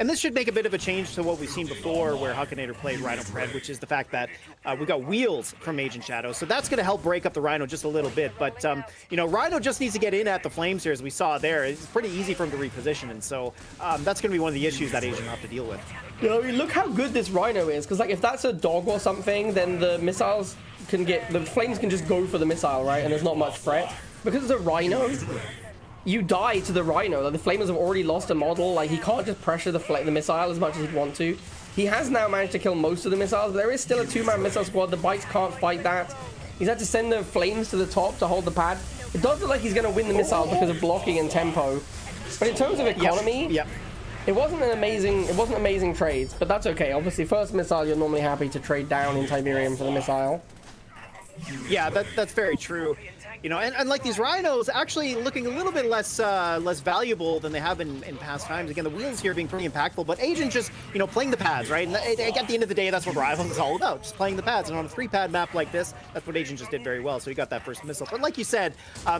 And this should make a bit of a change to what we've seen before where Hakanator played Rhino Pred, which is the fact that we got wheels from Agent Shadow. So that's going to help break up the Rhino just a little bit. But, you know, Rhino just needs to get in at the flames here, as we saw there. It's pretty easy for him to reposition. And so that's going to be one of the issues that Agent will have to deal with. You know, look how good this Rhino is. Because, like, if that's a dog or something, then the missiles can get... The flames can just go for the missile, right? And there's not much threat. Because it's a Rhino... You die to the Rhino. Like, the Flamers have already lost a model. Like, he can't just pressure the missile as much as he'd want to. He has now managed to kill most of the missiles, but there is still a 2-man missile squad. The bikes can't fight that. He's had to send the flames to the top to hold the pad. It does look like he's going to win the missile because of blocking and tempo. But in terms of economy, it wasn't amazing trades, but that's okay. Obviously, first missile, you're normally happy to trade down in Tiberium for the missile. Yeah, that's very true. You know, and like these Rhinos actually looking a little bit less valuable than they have been in past times. Again, the wheels here being pretty impactful, but Agent just, you know, playing the pads, right? And at the end of the day, that's what Rivals is all about, just playing the pads. And on a 3-pad map like this, that's what Agent just did very well. So he got that first missile. But like you said,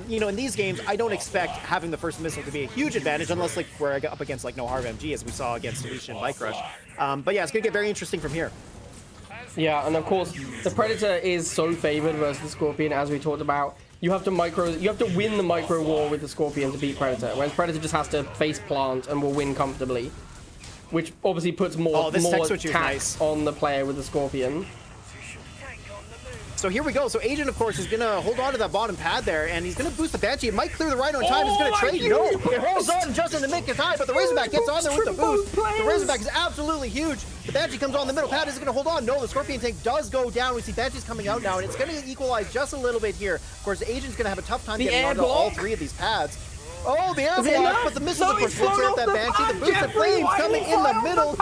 you know, in these games, I don't expect having the first missile to be a huge advantage unless like we're up against like No Harm MG, as we saw against Alicia and Bike Rush. But yeah, it's gonna get very interesting from here. Yeah, and of course, the Predator is so favored versus the Scorpion, as we talked about. You have to win the micro war with the Scorpion to beat Predator, whereas Predator just has to face plant and will win comfortably, which obviously puts more tax on the player with the Scorpion. So here we go. So Agent, of course, is going to hold on to that bottom pad there, and he's going to boost the Banshee. It might clear the Rhino in time. He's going to trade. No, it holds on just in the nick of time, but the Razorback gets on there with the boost. The Razorback is absolutely huge. The Banshee comes on the middle pad. Is going to hold on. No, the Scorpion tank does go down. We see Banshee's coming out now, and it's going to equalize just a little bit here. Of course, the Agent's going to have a tough time getting onto all 3 of these pads. Oh, the air block, but the missiles, of course, will hurt that Banshee. The boosted flames coming in the middle.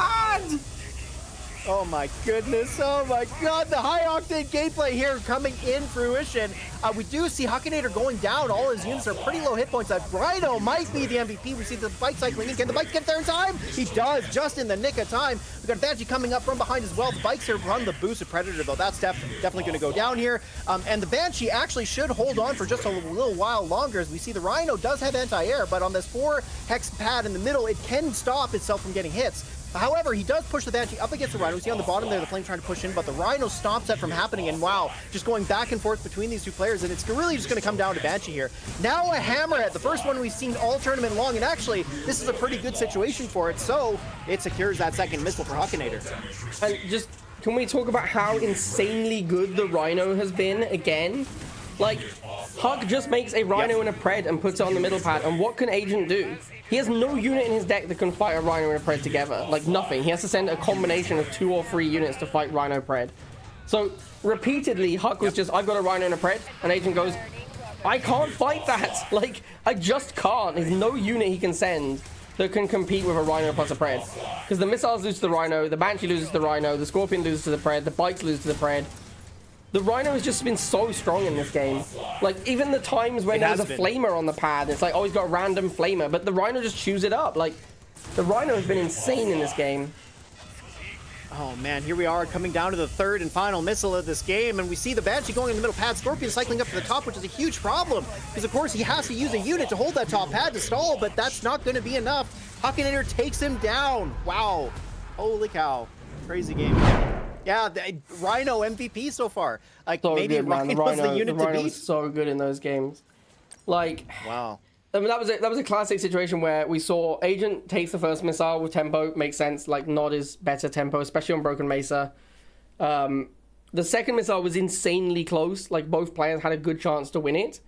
Oh my goodness, oh my god, the high-octane gameplay here coming in fruition. We do see Hakanator going down. All his units are pretty low hit points. That Rhino might be the MVP. We see the bike cycling in. Can the bike get there in time? He does, just in the nick of time. We got Banshee coming up from behind as well. The bikes here run the boosted Predator, though. That's definitely going to go down here. And the Banshee actually should hold on for just a little while longer, as we see the Rhino does have anti-air, but on this 4-hex pad in the middle, it can stop itself from getting hits. However, he does push the Banshee up against the Rhino. We see on the bottom there the Flame trying to push in, but the Rhino stops that from happening. And wow, just going back and forth between these 2 players, and it's really just going to come down to Banshee here. Now a Hammerhead, the first one we've seen all tournament long, and actually, this is a pretty good situation for it, so it secures that second missile for Hakanator. And just, can we talk about how insanely good the Rhino has been again? Like, Huck just makes a Rhino and a Pred and puts it on the middle pad, and what can Agent do? He has no unit in his deck that can fight a Rhino and a Pred together. Like, nothing. He has to send a combination of 2 or 3 units to fight Rhino Pred. So, repeatedly, Huck was just, I've got a Rhino and a Pred, and Agent goes, I can't fight that! Like, I just can't. There's no unit he can send that can compete with a Rhino plus a Pred. Because the missiles lose to the Rhino, the Banshee loses to the Rhino, the Scorpion loses to the Pred, the bikes lose to the Pred. The Rhino has just been so strong in this game. Like, even the times when there's a Flamer on the pad, it's like, oh, he's got a random Flamer, but the Rhino just chews it up. Like, the Rhino has been insane in this game. Oh man, here we are coming down to the 3rd and final missile of this game, and we see the Banshee going in the middle pad, Scorpion cycling up to the top, which is a huge problem, because of course he has to use a unit to hold that top pad to stall, but that's not going to be enough. Hakanator takes him down. Wow. Holy cow. Crazy game. Yeah, the Rhino MVP so far. Like, so maybe good, Rhino's the unit to beat. Was so good in those games. Like, wow. I mean, that was a classic situation where we saw Agent takes the first missile with tempo, makes sense. Like, Nod is better tempo, especially on Broken Mesa. The second missile was insanely close. Like, both players had a good chance to win it.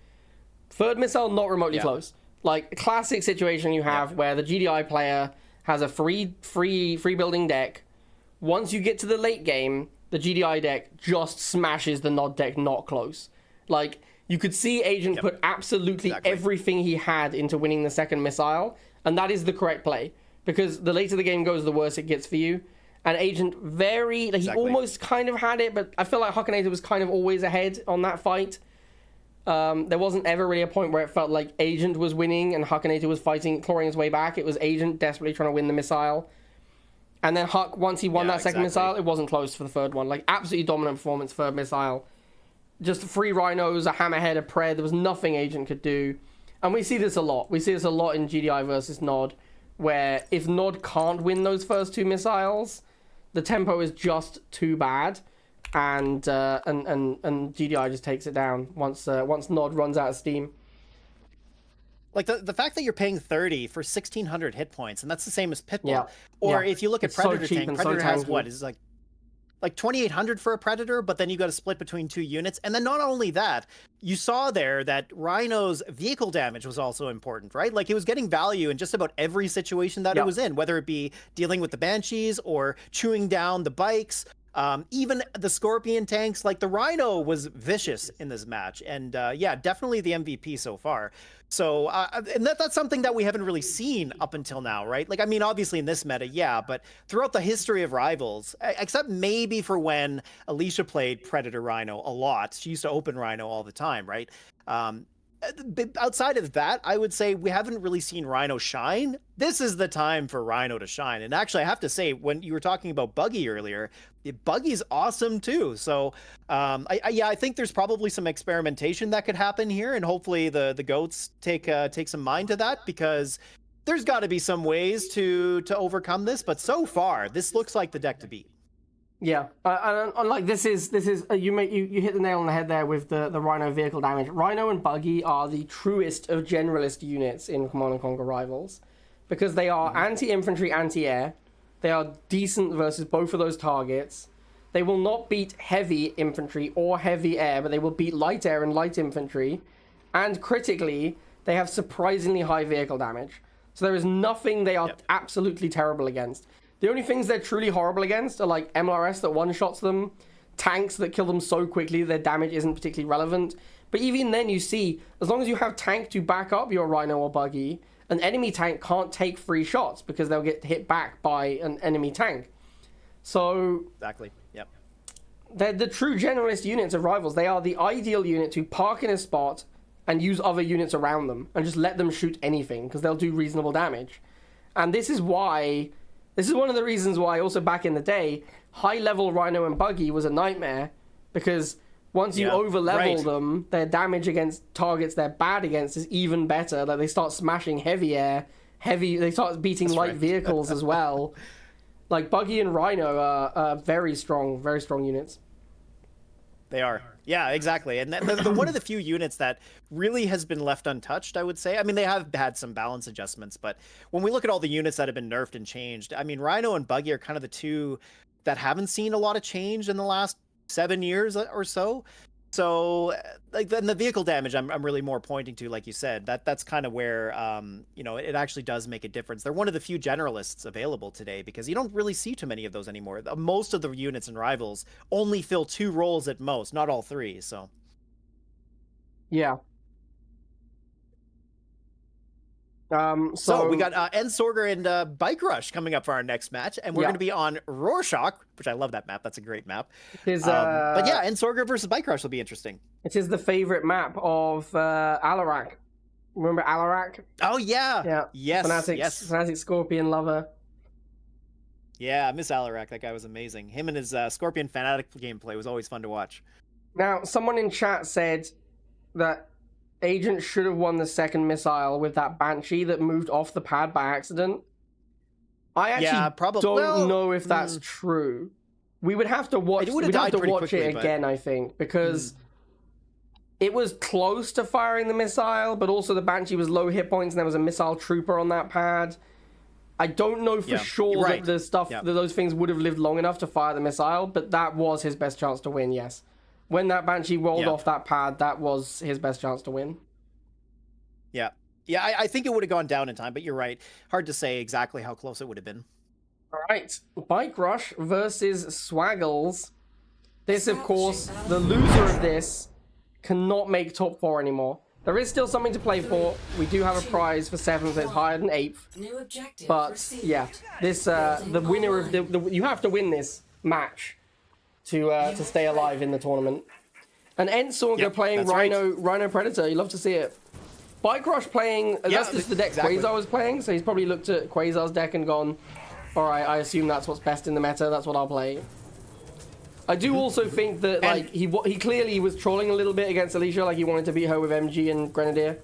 Third missile, not remotely close. Like, a classic situation you have where the GDI player has a free building deck. Once you get to the late game, the GDI deck just smashes the Nod deck not close. Like, you could see Agent put absolutely everything he had into winning the second missile, and that is the correct play. Because the later the game goes, the worse it gets for you. And Agent he almost kind of had it, but I feel like Hakanator was kind of always ahead on that fight. There wasn't ever really a point where it felt like Agent was winning and Hakanator was clawing his way back. It was Agent desperately trying to win the missile. And then Huck, once he won that second missile, it wasn't close for the third one. Like, absolutely dominant performance, third missile. Just 3 Rhinos, a Hammerhead, a Pred. There was nothing Agent could do. And we see this a lot. We see this a lot in GDI versus Nod. where if Nod can't win those first 2 missiles, the tempo is just too bad, and GDI just takes it down once Nod runs out of steam. Like the fact that you're paying 30 for 1,600 hit points, and that's the same as Pitbull. Yeah. Or Yeah. if you look at It's so Predator cheap tank, and so Predator has tanky. what is like 2,800 for a Predator, but then you got to split between 2 units. And then not only that, you saw there that Rhino's vehicle damage was also important, right? Like it was getting value in just about every situation that it was in, whether it be dealing with the Banshees or chewing down the bikes. Even the Scorpion tanks, like the Rhino was vicious in this match. And yeah, definitely the MVP so far. So, and that's something that we haven't really seen up until now, right? Like, I mean, obviously in this meta, yeah, but throughout the history of Rivals, except maybe for when Alicia played Predator Rhino a lot, she used to open Rhino all the time, right? Outside of that, I would say we haven't really seen Rhino shine. This is the time for Rhino to shine. And actually, I have to say, when you were talking about Buggy earlier, Buggy's awesome too. So, I think there's probably some experimentation that could happen here, and hopefully the goats take some mind to that, because there's got to be some ways to overcome this. But so far, this looks like the deck to beat. Yeah, and like this is you hit the nail on the head there with the Rhino vehicle damage. Rhino and Buggy are the truest of generalist units in Command & Conquer Rivals, because they are anti-infantry, anti-air. They are decent versus both of those targets. They will not beat heavy infantry or heavy air, but they will beat light air and light infantry. And critically, they have surprisingly high vehicle damage. So there is nothing they are absolutely terrible against. The only things they're truly horrible against are like MLRS that one-shots them, tanks that kill them so quickly their damage isn't particularly relevant. But even then, you see, as long as you have tank to back up your Rhino or Buggy, an enemy tank can't take free shots because they'll get hit back by an enemy tank. So Exactly. Yep. they're the true generalist units of Rivals. They are the ideal unit to park in a spot and use other units around them and just let them shoot anything, because they'll do reasonable damage. And this is one of the reasons why also back in the day, high-level Rhino and Buggy was a nightmare, because once you over-level them, their damage against targets they're bad against is even better. Like they start smashing heavy air, they start beating light vehicles as well. Like Buggy and Rhino are very strong units. They are. Yeah, exactly. And they're one of the few units that really has been left untouched, I would say. I mean, they have had some balance adjustments, but when we look at all the units that have been nerfed and changed, I mean, Rhino and Buggy are kind of the two that haven't seen a lot of change in the last 7 years or so. So, like, then the vehicle damage, I'm really more pointing to, like you said, that's kind of where, it actually does make a difference. They're one of the few generalists available today, because you don't really see too many of those anymore. Most of the units in Rivals only fill 2 roles at most, not all 3. So, yeah. So we got Antswaggles and Bike Rush coming up for our next match, and we're going to be on Rorschach, which I love that map. That's a great map. But yeah, Antswaggles versus Bike Rush will be interesting. It is the favorite map of Alarak. Remember Alarak? Oh yeah. Yeah. Fanatic Scorpion lover. Yeah, I miss Alarak. That guy was amazing. Him and his Scorpion Fanatic gameplay was always fun to watch. Now, someone in chat said that Agent should have won the second missile with that Banshee that moved off the pad by accident. I actually don't know if that's true. We would have to watch. We'd have to watch it again, I think, because it was close to firing the missile, but also the Banshee was low hit points, and there was a missile trooper on that pad. I don't know for sure that the stuff that those things would have lived long enough to fire the missile, but that was his best chance to win. Yes. When that Banshee rolled off that pad, that was his best chance to win. Yeah. Yeah, I think it would have gone down in time, but you're right. Hard to say exactly how close it would have been. All right. Bike Rush versus Swaggles. This, of course, the loser of this cannot make top 4 anymore. There is still something to play for. We do have a prize for 7th that's higher than 8th. But, yeah, this the winner of you have to win this match to stay alive in the tournament. And Antswaggles playing Rhino Predator. You love to see it. Bike Rush playing, that's just the deck Quazar was playing, so he's probably looked at Quasar's deck and gone, alright, I assume that's what's best in the meta, that's what I'll play. I do also think that like he clearly was trolling a little bit against Alicia, like he wanted to beat her with MG and Grenadier.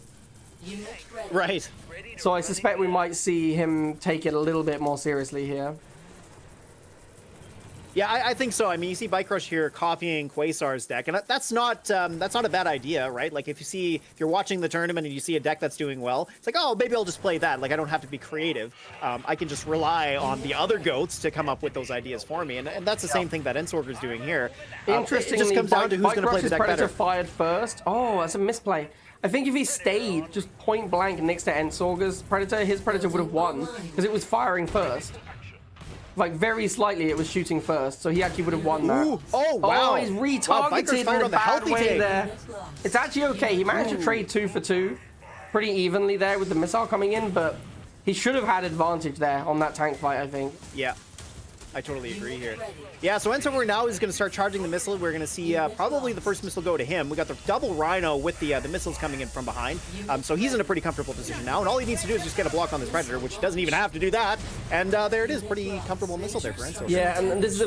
Right. So I suspect we might see him take it a little bit more seriously here. Yeah, I think so. I mean, you see Bike Rush here copying Quasar's deck, and that's not a bad idea, right? Like if you're watching the tournament and you see a deck that's doing well, it's like, oh, maybe I'll just play that. Like I don't have to be creative. I can just rely on the other goats to come up with those ideas for me, and that's the same thing that Antswaggles doing here. Interestingly, it just comes down to who's going to play the deck Predator better. fired first. Oh, that's a misplay. I think if he stayed just point blank next to Antswaggles' Predator, his Predator would have won because it was firing first. Like very slightly, it was shooting first, so he actually would have won that. Ooh. Oh wow! Oh, he's retargeted Wow, Biker's fired in a on the bad healthy way take. there. It's actually okay. He managed to trade 2 for 2 pretty evenly there with the missile coming in, but he should have had advantage there on that tank fight, I think. Yeah, I totally agree here. Yeah, so Antswaggles now is going to start charging the missile. We're going to see probably the first missile go to him. We got the double Rhino with the missiles coming in from behind. So he's in a pretty comfortable position now, and all he needs to do is just get a block on this Predator, which he doesn't even have to do that. And there it is, pretty comfortable missile there for Antswaggles. Yeah, and this is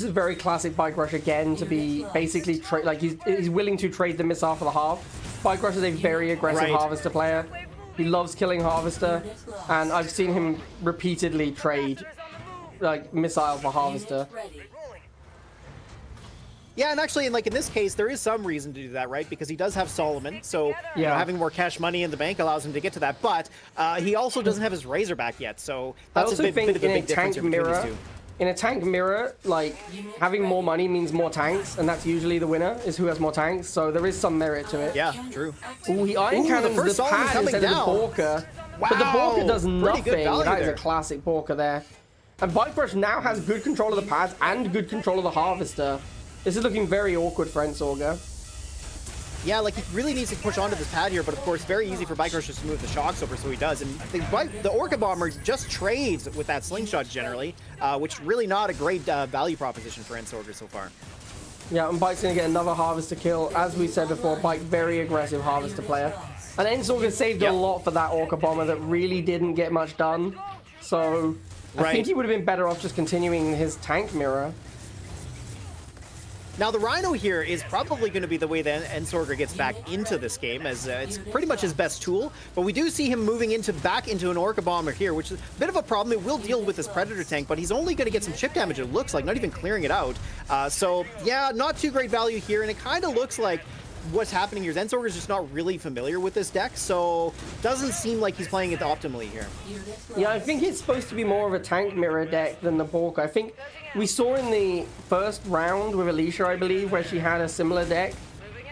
a very classic Bike Rush again to be basically like he's willing to trade the missile for the half. Bike Rush is a very aggressive Harvester player. He loves killing Harvester, and I've seen him repeatedly trade like missile for Harvester. Yeah, and actually, in this case, there is some reason to do that, right? Because he does have Solomon, so you know, having more cash money in the bank allows him to get to that. But he also doesn't have his Razorback yet, so that's a bit of a big difference between these two. In a tank mirror, like having more money means more tanks, and that's usually the winner is who has more tanks. So there is some merit to it. Yeah, true. Ooh, he iron cannons the pad instead of the Borker, but the Borker does nothing. That is a classic Borker there. And Bike Rush now has good control of the pads and good control of the Harvester. This is looking very awkward for Antswaggles. Yeah, like he really needs to push onto this pad here, but of course, very easy for Bike Rush just to move the shocks over, so he does. And the Orca Bomber just trades with that slingshot generally, which really not a great value proposition for Antswaggles so far. Yeah, and Bike's going to get another Harvester kill. As we said before, Bike, very aggressive Harvester player. And Antswaggles saved a lot for that Orca Bomber that really didn't get much done. So I think he would have been better off just continuing his tank mirror. Now, the Rhino here is probably going to be the way that Antswaggles gets back into this game, as it's pretty much his best tool. But we do see him moving back into an Orca Bomber here, which is a bit of a problem. It will deal with this Predator tank, but he's only going to get some chip damage, it looks like, not even clearing it out. So, yeah, not too great value here, and it kind of looks like what's happening here is Antswaggles is just not really familiar with this deck, so doesn't seem like he's playing it optimally here. Yeah, I think it's supposed to be more of a tank mirror deck than the Bork. I think we saw in the first round with Alicia, I believe, where she had a similar deck,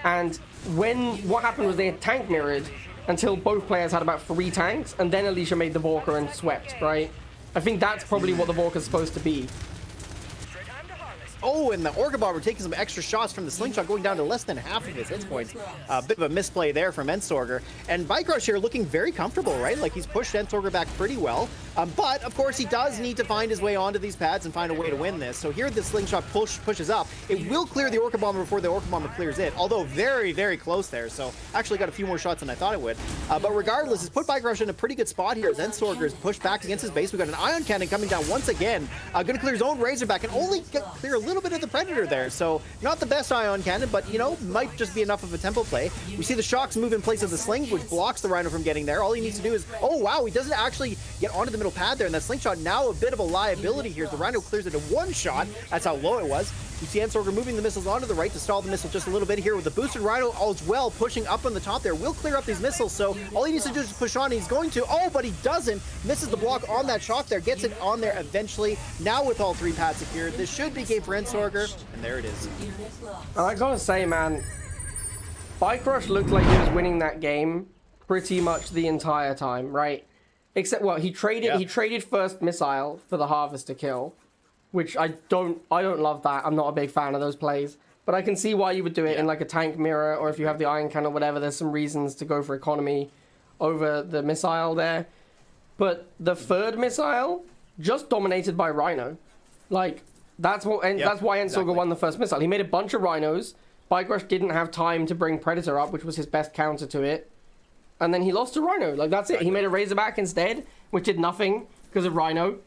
and what happened was they had tank mirrored until both players had about 3 tanks, and then Alicia made the Borker and swept, right? I think that's probably what the Borker's supposed to be. Oh, and the Orca Bomber taking some extra shots from the slingshot, going down to less than half of his hit points. A bit of a misplay there from Antswaggles. And Bike Rush here looking very comfortable, right? Like he's pushed Antswaggles back pretty well. But, of course, he does need to find his way onto these pads and find a way to win this. So here the slingshot pushes up. It will clear the Orca Bomber before the Orca Bomber clears it, although very, very close there. So actually got a few more shots than I thought it would. But regardless, it's put Bike Rush in a pretty good spot here. Then Antswaggles is pushed back against his base. We got an Ion Cannon coming down once again. Going to clear his own Razorback and only clear a little bit of the Predator there. So not the best Ion Cannon, but, you know, might just be enough of a tempo play. We see the shocks move in place of the sling, which blocks the Rhino from getting there. All he needs to do is, oh, wow, he doesn't actually get onto the middle pad there, and that slingshot now a bit of a liability here. The Rhino clears it in one shot. That's how low it was. You see Antswaggles moving the missiles onto the right to stall the missile just a little bit here with the boosted Rhino as well, pushing up on the top there. Will clear up these missiles, so all he needs to do is push on. He's going to, oh, but he doesn't. Misses the block on that shock there, gets it on there eventually. Now with all 3 pads secured, this should be game for Antswaggles, and there it is. I gotta say, man, Bike Rush looked like he was winning that game pretty much the entire time, right? Except, well, he traded first missile for the Harvester kill, which I don't love that. I'm not a big fan of those plays, but I can see why you would do it in like a tank mirror, or if you have the Iron Cannon or whatever, there's some reasons to go for economy over the missile there. But the third missile just dominated by Rhino. Like, that's why Antswaggles won the first missile. He made a bunch of Rhinos. Bike Rush didn't have time to bring Predator up, which was his best counter to it. And then he lost to Rhino. Like, that's it. He made a Razorback instead, which did nothing because of Rhino.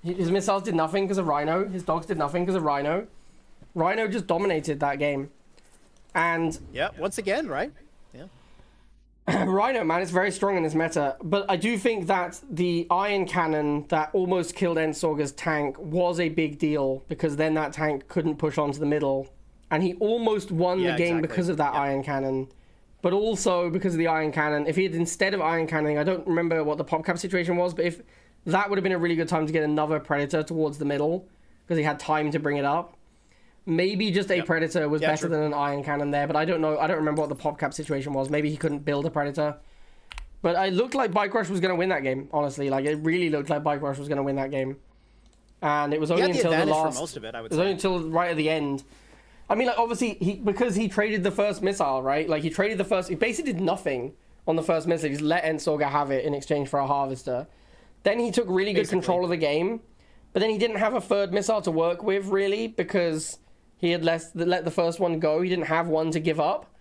His missiles did nothing because of Rhino. His dogs did nothing because of Rhino. Rhino just dominated that game. And yeah, once again, right? Yeah. Rhino, man, it's very strong in this meta. But I do think that the Iron Cannon that almost killed Antswaggles' tank was a big deal, because then that tank couldn't push onto the middle. And he almost won the game because of that Iron Cannon. But also because of the Iron Cannon, if he had, instead of Iron Cannoning, I don't remember what the pop cap situation was, but if that would have been a really good time to get another Predator towards the middle, because he had time to bring it up. Maybe just a Predator was better than an Iron Cannon there, but I don't know. I don't remember what the pop cap situation was. Maybe he couldn't build a Predator. But it looked like Bike Rush was going to win that game, honestly. Like, it really looked like Bike Rush was going to win that game. And it was only until the last... most of it, I would say. It was only until right at the end. I mean, like, obviously, because he traded the first missile, right? Like, he traded the first... He basically did nothing on the first missile. He just let Antswaggles have it in exchange for a Harvester. Then he took really good control of the game. But then he didn't have a third missile to work with, really, because... He had let the first one go. He didn't have one to give up.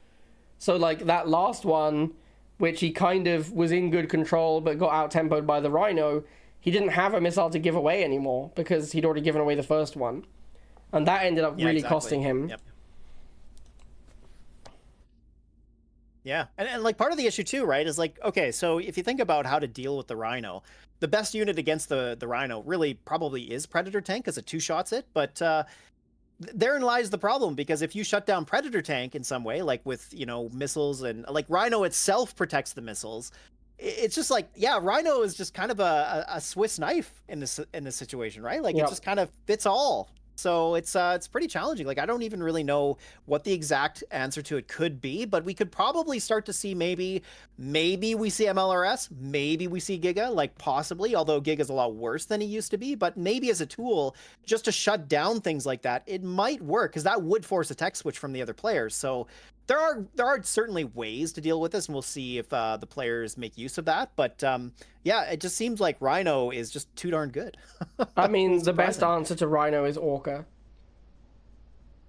So, like, that last one, which he kind of was in good control but got out-tempoed by the Rhino, he didn't have a missile to give away anymore because he'd already given away the first one. And that ended up really costing him. Yep. Yeah, and like part of the issue too, right, is like, okay, so if you think about how to deal with the Rhino, the best unit against the Rhino really probably is Predator Tank because it two-shots it, but... therein lies the problem, because if you shut down Predator Tank in some way, like with, you know, missiles, and like Rhino itself protects the missiles, it's just like, yeah, Rhino is just kind of a Swiss knife in this situation, right? Like it just kind of fits all. So it's pretty challenging. Like I don't even really know what the exact answer to it could be, but we could probably start to see maybe we see MLRS, maybe we see Giga, like possibly, although Giga's a lot worse than he used to be, but maybe as a tool just to shut down things like that, it might work, because that would force a tech switch from the other players. So there are certainly ways to deal with this, and we'll see if the players make use of that. But yeah, it just seems like Rhino is just too darn good. I mean, the best answer to Rhino is Orca.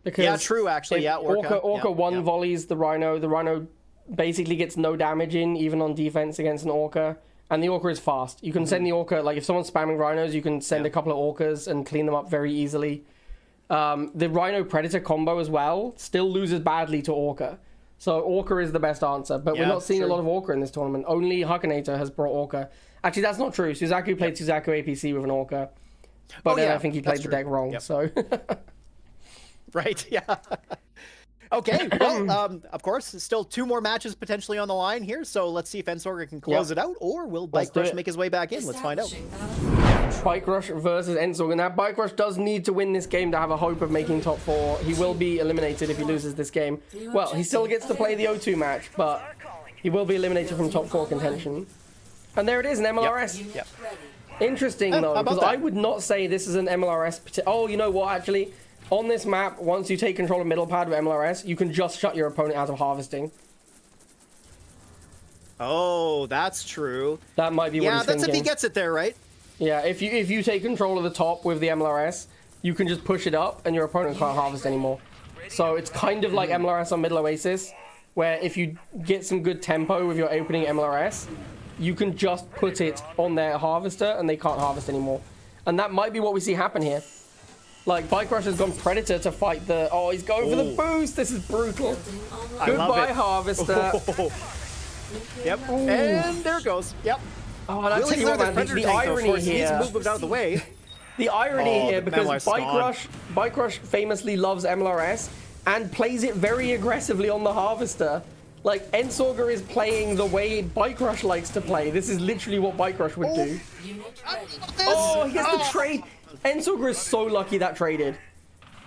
Because yeah, true, actually. Yeah, Orca one volleys the Rhino. The Rhino basically gets no damage in, even on defense against an Orca. And the Orca is fast. You can send the Orca, like if someone's spamming Rhinos, you can send a couple of Orcas and clean them up very easily. The Rhino Predator combo as well still loses badly to Orca. So Orca is the best answer, but we're not seeing a lot of Orca in this tournament. Only Hakanator has brought Orca. Actually, that's not true. Suzaku played Suzaku APC with an Orca, but then I think he played the deck wrong. So right, yeah. Okay, well, of course, still 2 more matches potentially on the line here, so let's see if Antswaggles can close it out, or will Bike Rush make his way back in? Let's find out. Bike Rush versus Antswaggles. Now, Bike Rush does need to win this game to have a hope of making top 4. He will be eliminated if he loses this game. Well, he still gets to play the O2 match, but he will be eliminated from top 4 contention. And there it is, an MLRS. Yep. Interesting, though, because I would not say this is an MLRS. Oh, you know what, actually? On this map, once you take control of middle pad with MLRS, you can just shut your opponent out of harvesting. Oh, that's true. That might be what he's thinking. Yeah, that's if he gets it there, right? Yeah, if you take control of the top with the MLRS, you can just push it up and your opponent can't harvest anymore. So it's kind of like MLRS on Middle Oasis, where if you get some good tempo with your opening MLRS, you can just put it on their harvester and they can't harvest anymore. And that might be what we see happen here. Like, Bike Rush has gone Predator to fight the... Oh, he's going for the boost. This is brutal. Goodbye, Harvester. Yep. Ooh. And there it goes. Yep. Oh, and I'll tell you what, man, the irony here... He's moved out of the way. The irony here, because Bike Rush famously loves MLRS and plays it very aggressively on the Harvester. Like, Antswaggles is playing the way Bike Rush likes to play. This is literally what Bike Rush would do. Oh, he gets the trade. Antswaggles is so lucky that traded.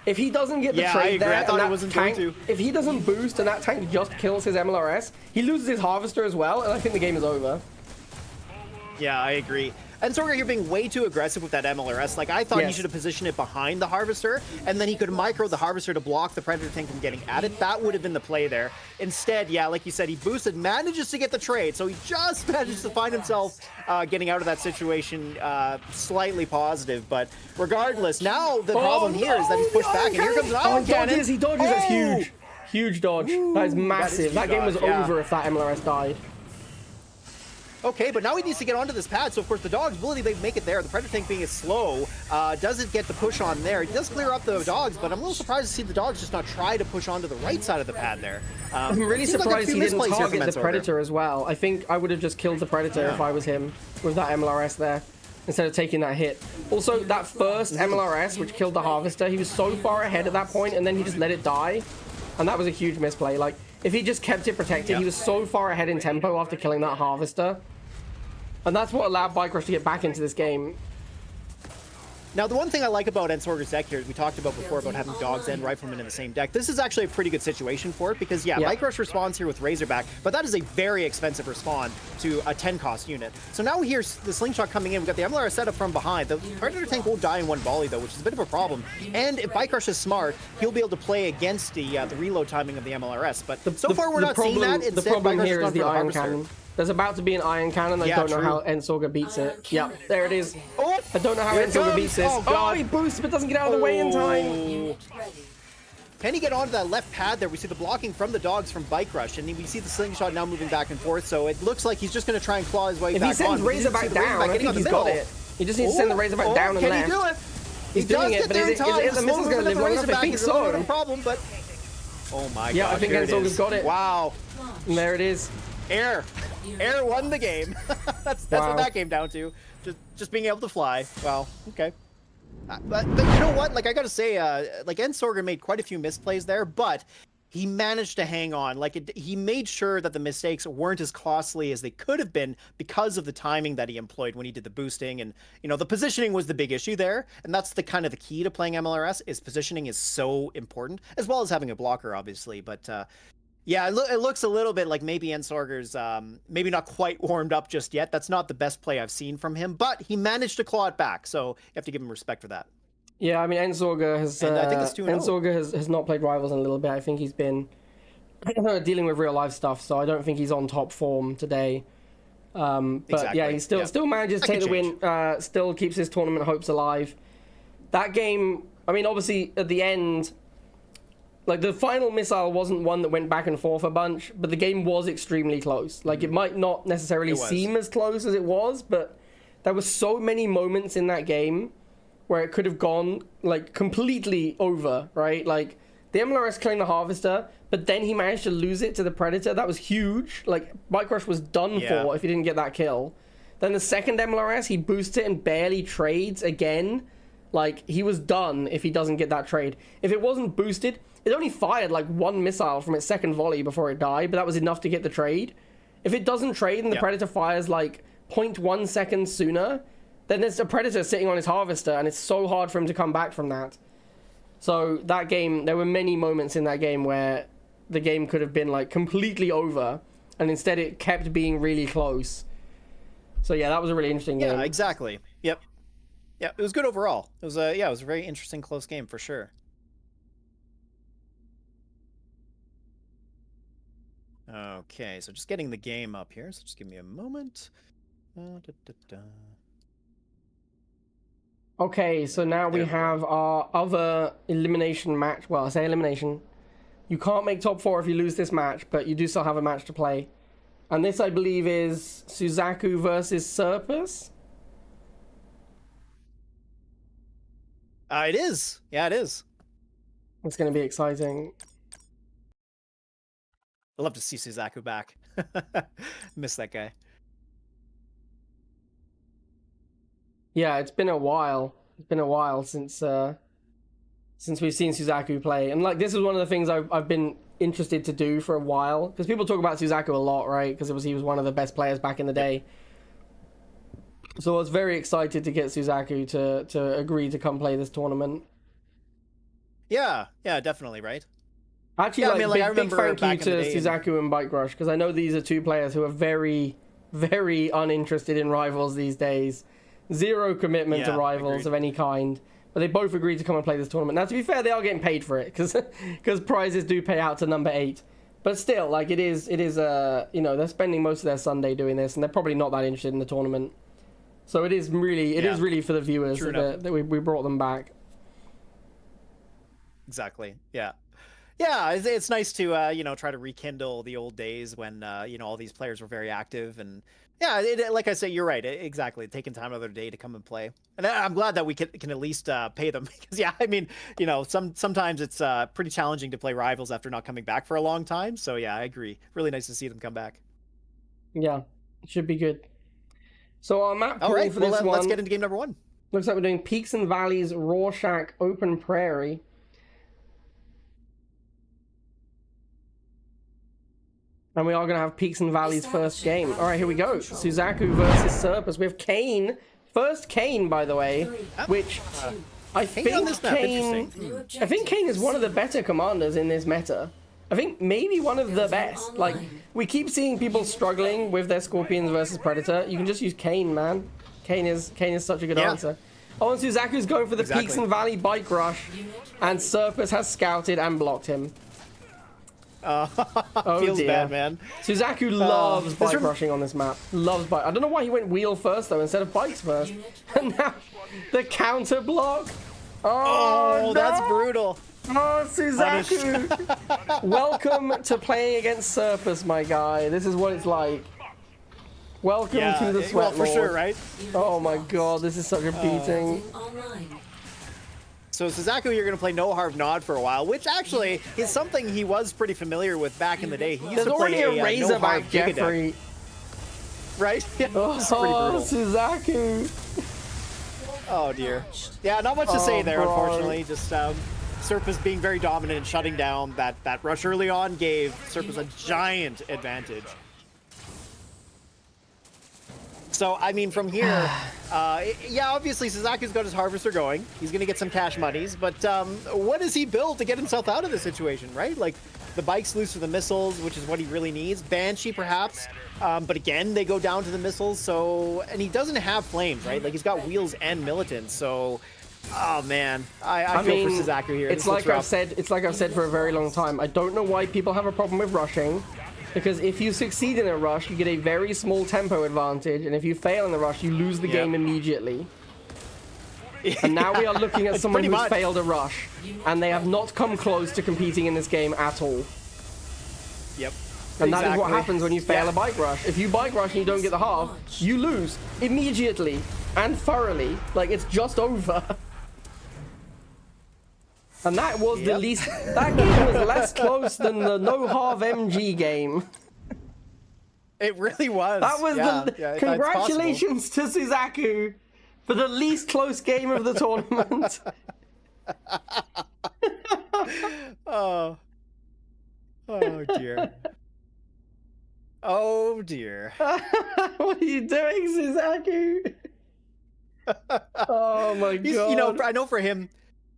If he doesn't get the trade there, and that tank, if he doesn't boost and that tank just kills his MLRS, he loses his Harvester as well, and I think the game is over. Yeah, I agree. Antswaggles, you're being way too aggressive with that MLRS. Like, I thought he should have positioned it behind the Harvester, and then he could micro the Harvester to block the Predator tank from getting at it. That would have been the play there. Instead, yeah, like you said, he boosted, manages to get the trade, so he just manages to find himself getting out of that situation slightly positive. But regardless, now the problem here is that he's pushed back, and here comes an Iron Cannon. He dodges, that's huge. Huge dodge. That is massive. That game was over if that MLRS died. Okay, but now he needs to get onto this pad. So of course the dogs will make it there. The Predator tank being as slow doesn't get the push on there. He does clear up the dogs, but I'm a little surprised to see the dogs just not try to push onto the right side of the pad there. I'm really surprised he didn't target the Predator as well. I think I would have just killed the Predator if I was him with that MLRS there, instead of taking that hit. Also, that first MLRS, which killed the Harvester, he was so far ahead at that point, and then he just let it die. And that was a huge misplay. Like, if he just kept it protected, he was so far ahead in tempo after killing that Harvester. And that's what allowed Bike Rush to get back into this game. Now, the one thing I like about Antswaggles' deck here, we talked about before about having dogs and riflemen in the same deck. This is actually a pretty good situation for it because, yeah, Bike Rush responds here with Razorback, but that is a very expensive respawn to a 10-cost unit. So now here's the Slingshot coming in. We've got the MLR set up from behind. The Predator tank won't die in one volley, though, which is a bit of a problem. And if Bike Rush is smart, he'll be able to play against the reload timing of the MLRS. But so far, we're not seeing that. The problem here is the Iron Cannon. There's about to be an Iron Cannon. I don't know how Antswaggles beats it. Yep, there it is. Oh, I don't know how Antswaggles beats this. Oh, he boosts but doesn't get out of the way in time. Can he get onto that left pad there? We see the blocking from the dogs from Bike Rush, and we see the Slingshot now moving back and forth, so it looks like he's just going to try and claw his way back on. If he sends Razorback down, I think he's got it. He just needs to send the Razorback down and left. Can he do it? He's doing it, but is the missile's going to live long enough? I think so. No problem, but... Oh my god, yeah, I think Antswaggles got it. Wow. And there it is. Air won the game. That's what that came down to. Just being able to fly. Wow. Okay. But you know what? Like I gotta say, like Antswaggles made quite a few misplays there, but he managed to hang on. Like he made sure that the mistakes weren't as costly as they could have been because of the timing that he employed when he did the boosting, and you know the positioning was the big issue there, and that's the kind of the key to playing MLRS is positioning is so important, as well as having a blocker, obviously, but. Yeah, it looks a little bit like maybe Antswaggles maybe not quite warmed up just yet. That's not the best play I've seen from him, but he managed to claw it back, so you have to give him respect for that. Yeah, I mean, Antswaggles has, I think it's 2-0. Antswaggles has not played Rivals in a little bit. I think he's been dealing with real-life stuff, so I don't think he's on top form today. But exactly. Yeah, he still manages to take the win, still keeps his tournament hopes alive. That game, I mean, obviously, at the end... Like, the final missile wasn't one that went back and forth a bunch, but the game was extremely close. Like, it might not necessarily seem as close as it was, but there were so many moments in that game where it could have gone, like, completely over, right? Like, the MLRS killing the Harvester, but then he managed to lose it to the Predator. That was huge. Like, Bike Rush was done for if he didn't get that kill. Then the second MLRS, he boosts it and barely trades again. Like, he was done if he doesn't get that trade. If it wasn't boosted... It only fired like one missile from its second volley before it died, but that was enough to get the trade. If it doesn't trade and the Predator fires like 0.1 seconds sooner, then there's a Predator sitting on his Harvester, and it's so hard for him to come back from that. So that game, there were many moments in that game where the game could have been like completely over, and instead it kept being really close. So yeah, that was a really interesting game. Yeah, exactly. Yep. Yeah, it was good overall. It was it was a very interesting close game for sure. Okay, so just getting the game up here, so just give me a moment. Okay, so now we have our other elimination match. Well, I say elimination. You can't make top 4 if you lose this match, but you do still have a match to play. And this, I believe, is Suzaku versus Serpus? It is. Yeah, it is. It's going to be exciting. I'd love to see Suzaku back. Miss that guy. Yeah, it's been a while. It's been a while since we've seen Suzaku play. And like, this is one of the things I've been interested to do for a while. Because people talk about Suzaku a lot, right? Because he was one of the best players back in the day. So I was very excited to get Suzaku to agree to come play this tournament. Yeah, definitely, right? Actually, yeah, big thank you to Suzaku and Bike Rush, because I know these are two players who are very, very uninterested in Rivals these days. Zero commitment to Rivals of any kind. But they both agreed to come and play this tournament. Now, to be fair, they are getting paid for it, because prizes do pay out to number 8. But still, like, it is you know, they're spending most of their Sunday doing this, and they're probably not that interested in the tournament. So it is really for the viewers that we brought them back. Exactly, yeah. Yeah, it's nice to try to rekindle the old days when all these players were very active. And yeah, like I say, you're right, exactly, taking time another day to come and play. And I'm glad that we can at least pay them, because yeah, I mean, sometimes it's pretty challenging to play rivals after not coming back for a long time. So yeah, I agree, really nice to see them come back. Yeah, it should be good. So our map All pool right, for well, this one let's get into game number 1. looks like we're doing Peaks and Valleys, Rorschach, Open Prairie. And we are going to have Peaks and Valleys first game. All right, here we go. Suzaku versus Serpus. We have Kane. First Kane, by the way, which I think Kane is one of the better commanders in this meta. I think maybe one of the best. Like, we keep seeing people struggling with their Scorpions versus Predator. You can just use Kane, man. Kane is such a good answer. Oh, and Suzaku's going for the Peaks and Valley Bike Rush, and Serpus has scouted and blocked him. Feels bad, man. Suzaku loves bike rushing on this map. Loves bike. I don't know why he went wheel first, though, instead of bikes first. And now, the counter block. Oh, no. That's brutal. Oh, Suzaku. Welcome to playing against Serpus, my guy. This is what it's like. Welcome to the Sweat Lord. For sure, right? Oh my god, this is such a beating. So Suzaku, you're going to play No Harv Nod for a while, which actually is something he was pretty familiar with back in the day. He used There's to play already a Razorback Jeffrey. Right? Yeah, oh, Suzaku. Oh dear. Yeah, not much to say there, unfortunately. Just Serpus being very dominant and shutting down that rush early on gave Serpus a giant advantage. So, I mean, from here, yeah, obviously Suzaku's got his Harvester going. He's going to get some cash monies, but what does he build to get himself out of this situation, right? Like, the bike's loose for the missiles, which is what he really needs. Banshee, perhaps, but again, they go down to the missiles, so... And he doesn't have flames, right? Like, he's got wheels and militants, so... Oh, man. I feel for Suzaku here. It's like I've said for a very long time. I don't know why people have a problem with rushing. Because if you succeed in a rush, you get a very small tempo advantage, and if you fail in the rush, you lose the game immediately. And now we are looking at someone who's failed a rush, and they have not come close to competing in this game at all. Yep. And that is what happens when you fail a bike rush. If you bike rush and you don't get the half, you lose immediately and thoroughly. Like, it's just over. And that was the least... That game was less close than the No Harv MG game. It really was. That was congratulations to Suzaku for the least close game of the tournament. Oh dear. Oh dear. What are you doing, Suzaku? Oh my god. I know for him,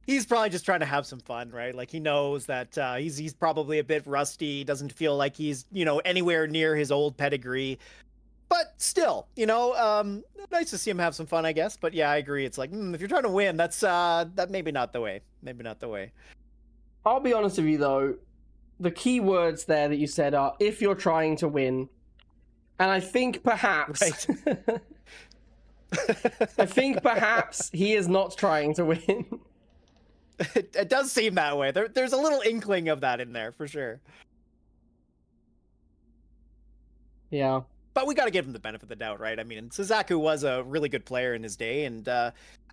he's probably just trying to have some fun, right? Like, he knows that he's probably a bit rusty, doesn't feel like he's, anywhere near his old pedigree. But still, nice to see him have some fun, I guess. But yeah, I agree. It's like, if you're trying to win, that's that maybe not the way. Maybe not the way. I'll be honest with you, though. The key words there that you said are, if you're trying to win. And I think perhaps... Right. I think perhaps he is not trying to win. It does seem that way. There's a little inkling of that in there, for sure. Yeah. But we got to give him the benefit of the doubt, right? I mean, Suzaku was a really good player in his day, and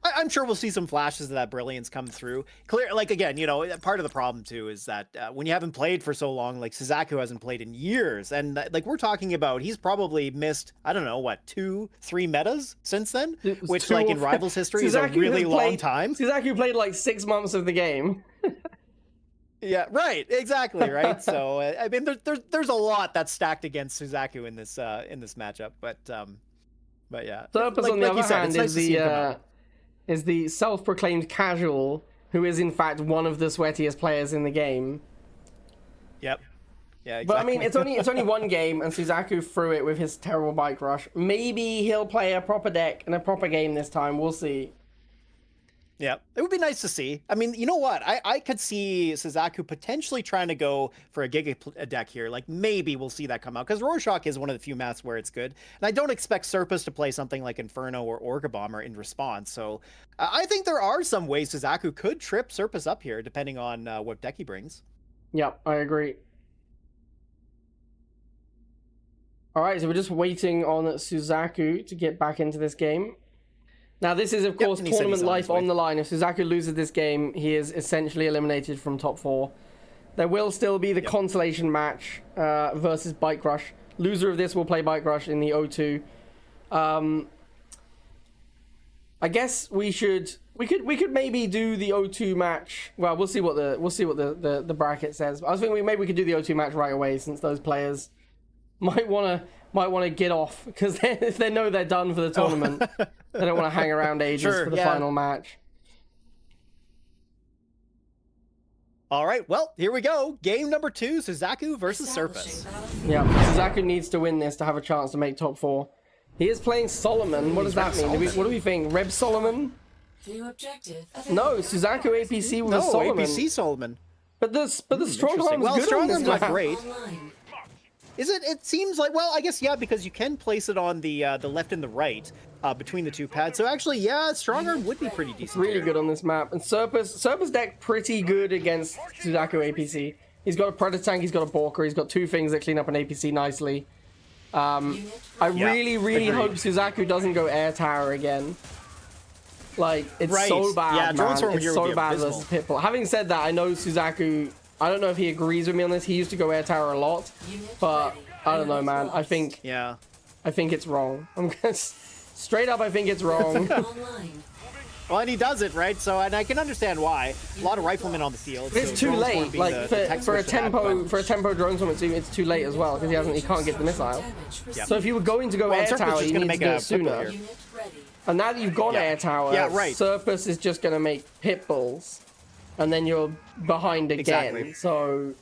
I'm sure we'll see some flashes of that brilliance come through. Again, part of the problem, too, is that when you haven't played for so long, like, Suzaku hasn't played in years, and, we're talking about, he's probably missed, I don't know, 2-3 metas since then? Which, in Rivals history, is a really long time. Suzaku played, 6 months of the game. Yeah, right, exactly, right? So, I mean, there's a lot that's stacked against Suzaku in this matchup, but yeah. Serpus, on the other hand, is the self-proclaimed casual who is, in fact, one of the sweatiest players in the game. Yep. Yeah, exactly. But, I mean, it's only one game, and Suzaku threw it with his terrible bike rush. Maybe he'll play a proper deck and a proper game this time. We'll see. Yeah, it would be nice to see. I mean, you know what? I could see Suzaku potentially trying to go for a Giga deck here. Like, maybe we'll see that come out. Because Rorschach is one of the few maps where it's good. And I don't expect Serpus to play something like Inferno or Orca Bomber in response. So I think there are some ways Suzaku could trip Serpus up here, depending on what deck he brings. Yep, I agree. Alright, so we're just waiting on Suzaku to get back into this game. Now, this is, of course, and he said tournament he's on life his way. on the line. If Suzaku loses this game, he is essentially eliminated from top 4. There will still be the consolation match versus Bike Rush. Loser of this will play Bike Rush in the O2. I guess we could maybe do the O2 match. Well, we'll see what the bracket says. I was thinking maybe we could do the O2 match right away, since those players might want to get off, because if they know they're done for the tournament, they don't want to hang around ages for the final match. All right, well, here we go. Game number 2, Suzaku versus Serpus. Yeah, Suzaku needs to win this to have a chance to make top 4. He is playing Solomon. What does that mean? What do we think? Reb Solomon? New objective. No, Suzaku APC was No, Solomon. APC Solomon. But the Strongarm's Well, good on this Strongarm's not map. great. Online. Is it? It seems like, well, I guess, yeah, because you can place it on the left and the right between the two pads. So actually, yeah, Strongarm would be pretty decent. Really here. good on this map. And Serpus deck pretty good against Suzaku APC. He's got a Predator Tank, he's got a Borker, he's got 2 things that clean up an APC nicely. I really agreed. hope Suzaku doesn't go Air Tower again. Like, it's Right. so bad, Yeah, Drone man. Storm It's here would so be bad abysmal. versus Pitbull. Having said that, I know Suzaku, I don't know if he agrees with me on this. He used to go Air Tower a lot, but I don't know, man. I think Yeah. it's wrong. I'm gonna straight up, I think it's wrong. Online. Well, and he does it, right? So, and I can understand why. A lot of riflemen on the field. But it's so too Drone Storm late. being Like the text for a switch to that, tempo drone summon team, it's too late as well, because he can't get the missile. Yep. So if you were going to go Well, Air Serpus Tower, is you gonna need to make do a it sooner. Pitbull here. Unit ready. And now that you've gone Air Tower, Yeah, right. Serpus is just going to make pit bulls, and then you're behind again. Exactly. So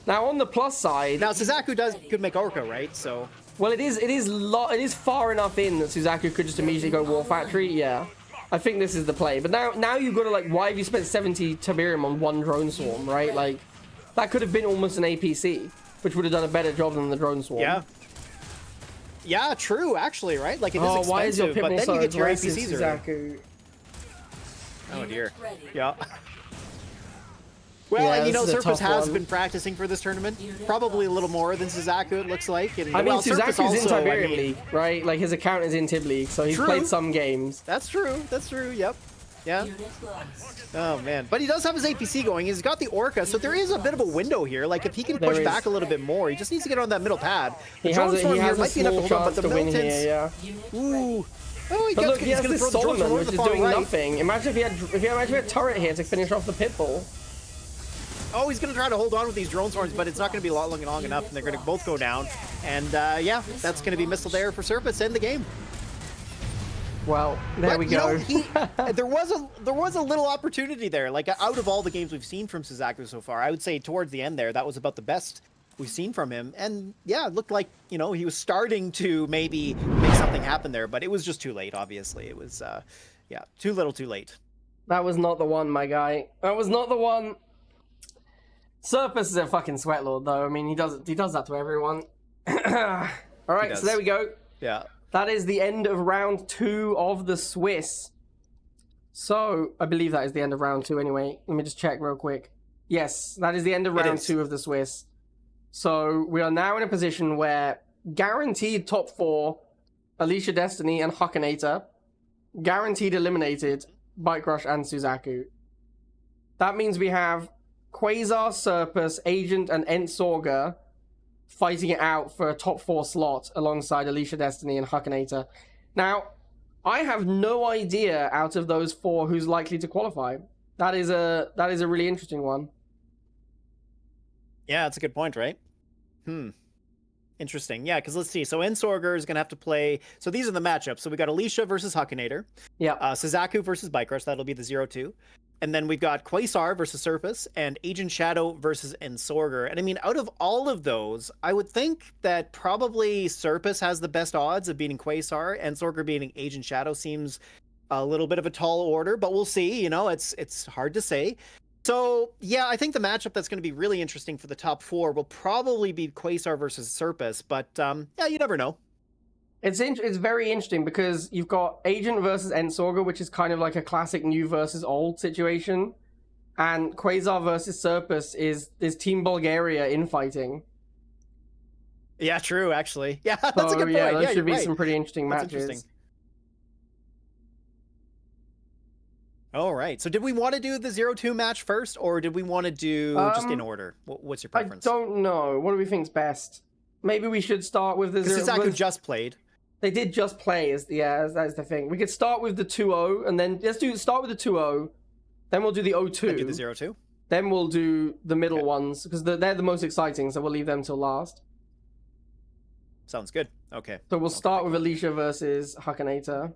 now on the plus side, Now, Suzaku could make Orca, right? So, well, it is far enough in that Suzaku could just immediately go War Factory. Yeah, I think this is the play. But now you've got to, like, why have you spent 70 Tiberium on one drone swarm, right? Like, that could have been almost an APC, which would have done a better job than the drone swarm. yeah. Yeah, true, actually, right? Like, it is expensive, why is your but Pitbull then so you get your aggressive, APCs early. Suzaku? Oh, dear. Ready. Yeah. Well, Yeah, and you know, this is a Serpus tough has one. been practicing for this tournament. Probably a little more than Suzaku, it looks like. And, I mean, well, Serpus Suzaku's in also, I Tiberium mean, League, right? Like, his account is in Tib League, so he's True. played some games. That's true. That's true. Yep. Yeah. Unit lost. Oh, man. But he does have his APC going. He's got the Orca, so there is a bit of a window here. Like, if he can There push is. back a little bit more, he just needs to get on that middle pad. The He Drone has Storm here a might be enough to small hold on, chance but the to win here, militants... yeah. Unit Ooh. ready. Oh, But look, he has gonna this throw the Drone Solomon, Storm over which the is far doing right. nothing. Imagine if he had a turret here to finish off the Pitbull. Oh, he's going to try to hold on with these drone swarms, but it's not going to be long enough, and they're going to both go down. And, yeah, that's going to be missile there for Serpus, end the game. Well, there we go. You know, there was a little opportunity there. Like, out of all the games we've seen from Suzaku so far, I would say towards the end there, that was about the best we've seen from him. And, yeah, it looked like, you know, he was starting to maybe make something happen there, but it was just too late, obviously. It was, yeah, too little too late. That was not the one, my guy. That was not the one. Serpus is a fucking sweat lord, though. I mean, he does that to everyone. All right, so there we go. Yeah. That is the end of round 2 of the Swiss. So, I believe that is the end of round 2 anyway. Let me just check real quick. Yes, that is the end of round is. 2 of the Swiss. So, we are now in a position where guaranteed top 4, Alicia Destiny and Hakanator, guaranteed eliminated, Bike Rush and Suzaku. That means we have Quazar, Serpus, Agent, and Antswaggles fighting it out for a top 4 slot alongside Alicia Destiny and Hakanator. Now, I have no idea out of those 4 who's likely to qualify. That is a really interesting one. Yeah, that's a good point, right? Interesting. Yeah, because let's see. So Antswaggles is going to have to play... So these are the matchups. So we got Alicia versus Hakanator. Yeah. Suzaku versus Bike Rush. That'll be the 0-2. And then we've got Quazar versus Serpus and Agent Shadow versus Antswaggles. And I mean, out of all of those, I would think that probably Serpus has the best odds of beating Quazar. Antswaggles beating Agent Shadow seems a little bit of a tall order, but we'll see. You know, it's hard to say. So, yeah, I think the matchup that's going to be really interesting for the top 4 will probably be Quazar versus Serpus. But, yeah, you never know. It's very interesting because you've got Agent versus Antswaggles, which is kind of like a classic new versus old situation. And Quazar versus Serpus is Team Bulgaria infighting. Yeah, true, actually. Yeah, that's So, a good point. yeah, those Yeah, should be right. some pretty interesting That's matches. interesting. All right. So did we want to do the 0-2 match first, or did we want to do just in order? What's your preference? I don't know. What do we think's best? Maybe we should start with the 0. Suzaku just played. They did just play, that's the thing. We could start with the 2-0, and then start with the 2-0, then we'll do the 0-2. And do the 0-2? Then we'll do the middle ones, because they're the most exciting, so we'll leave them till last. Sounds good. Okay. So we'll start with Alicia versus Hakanator.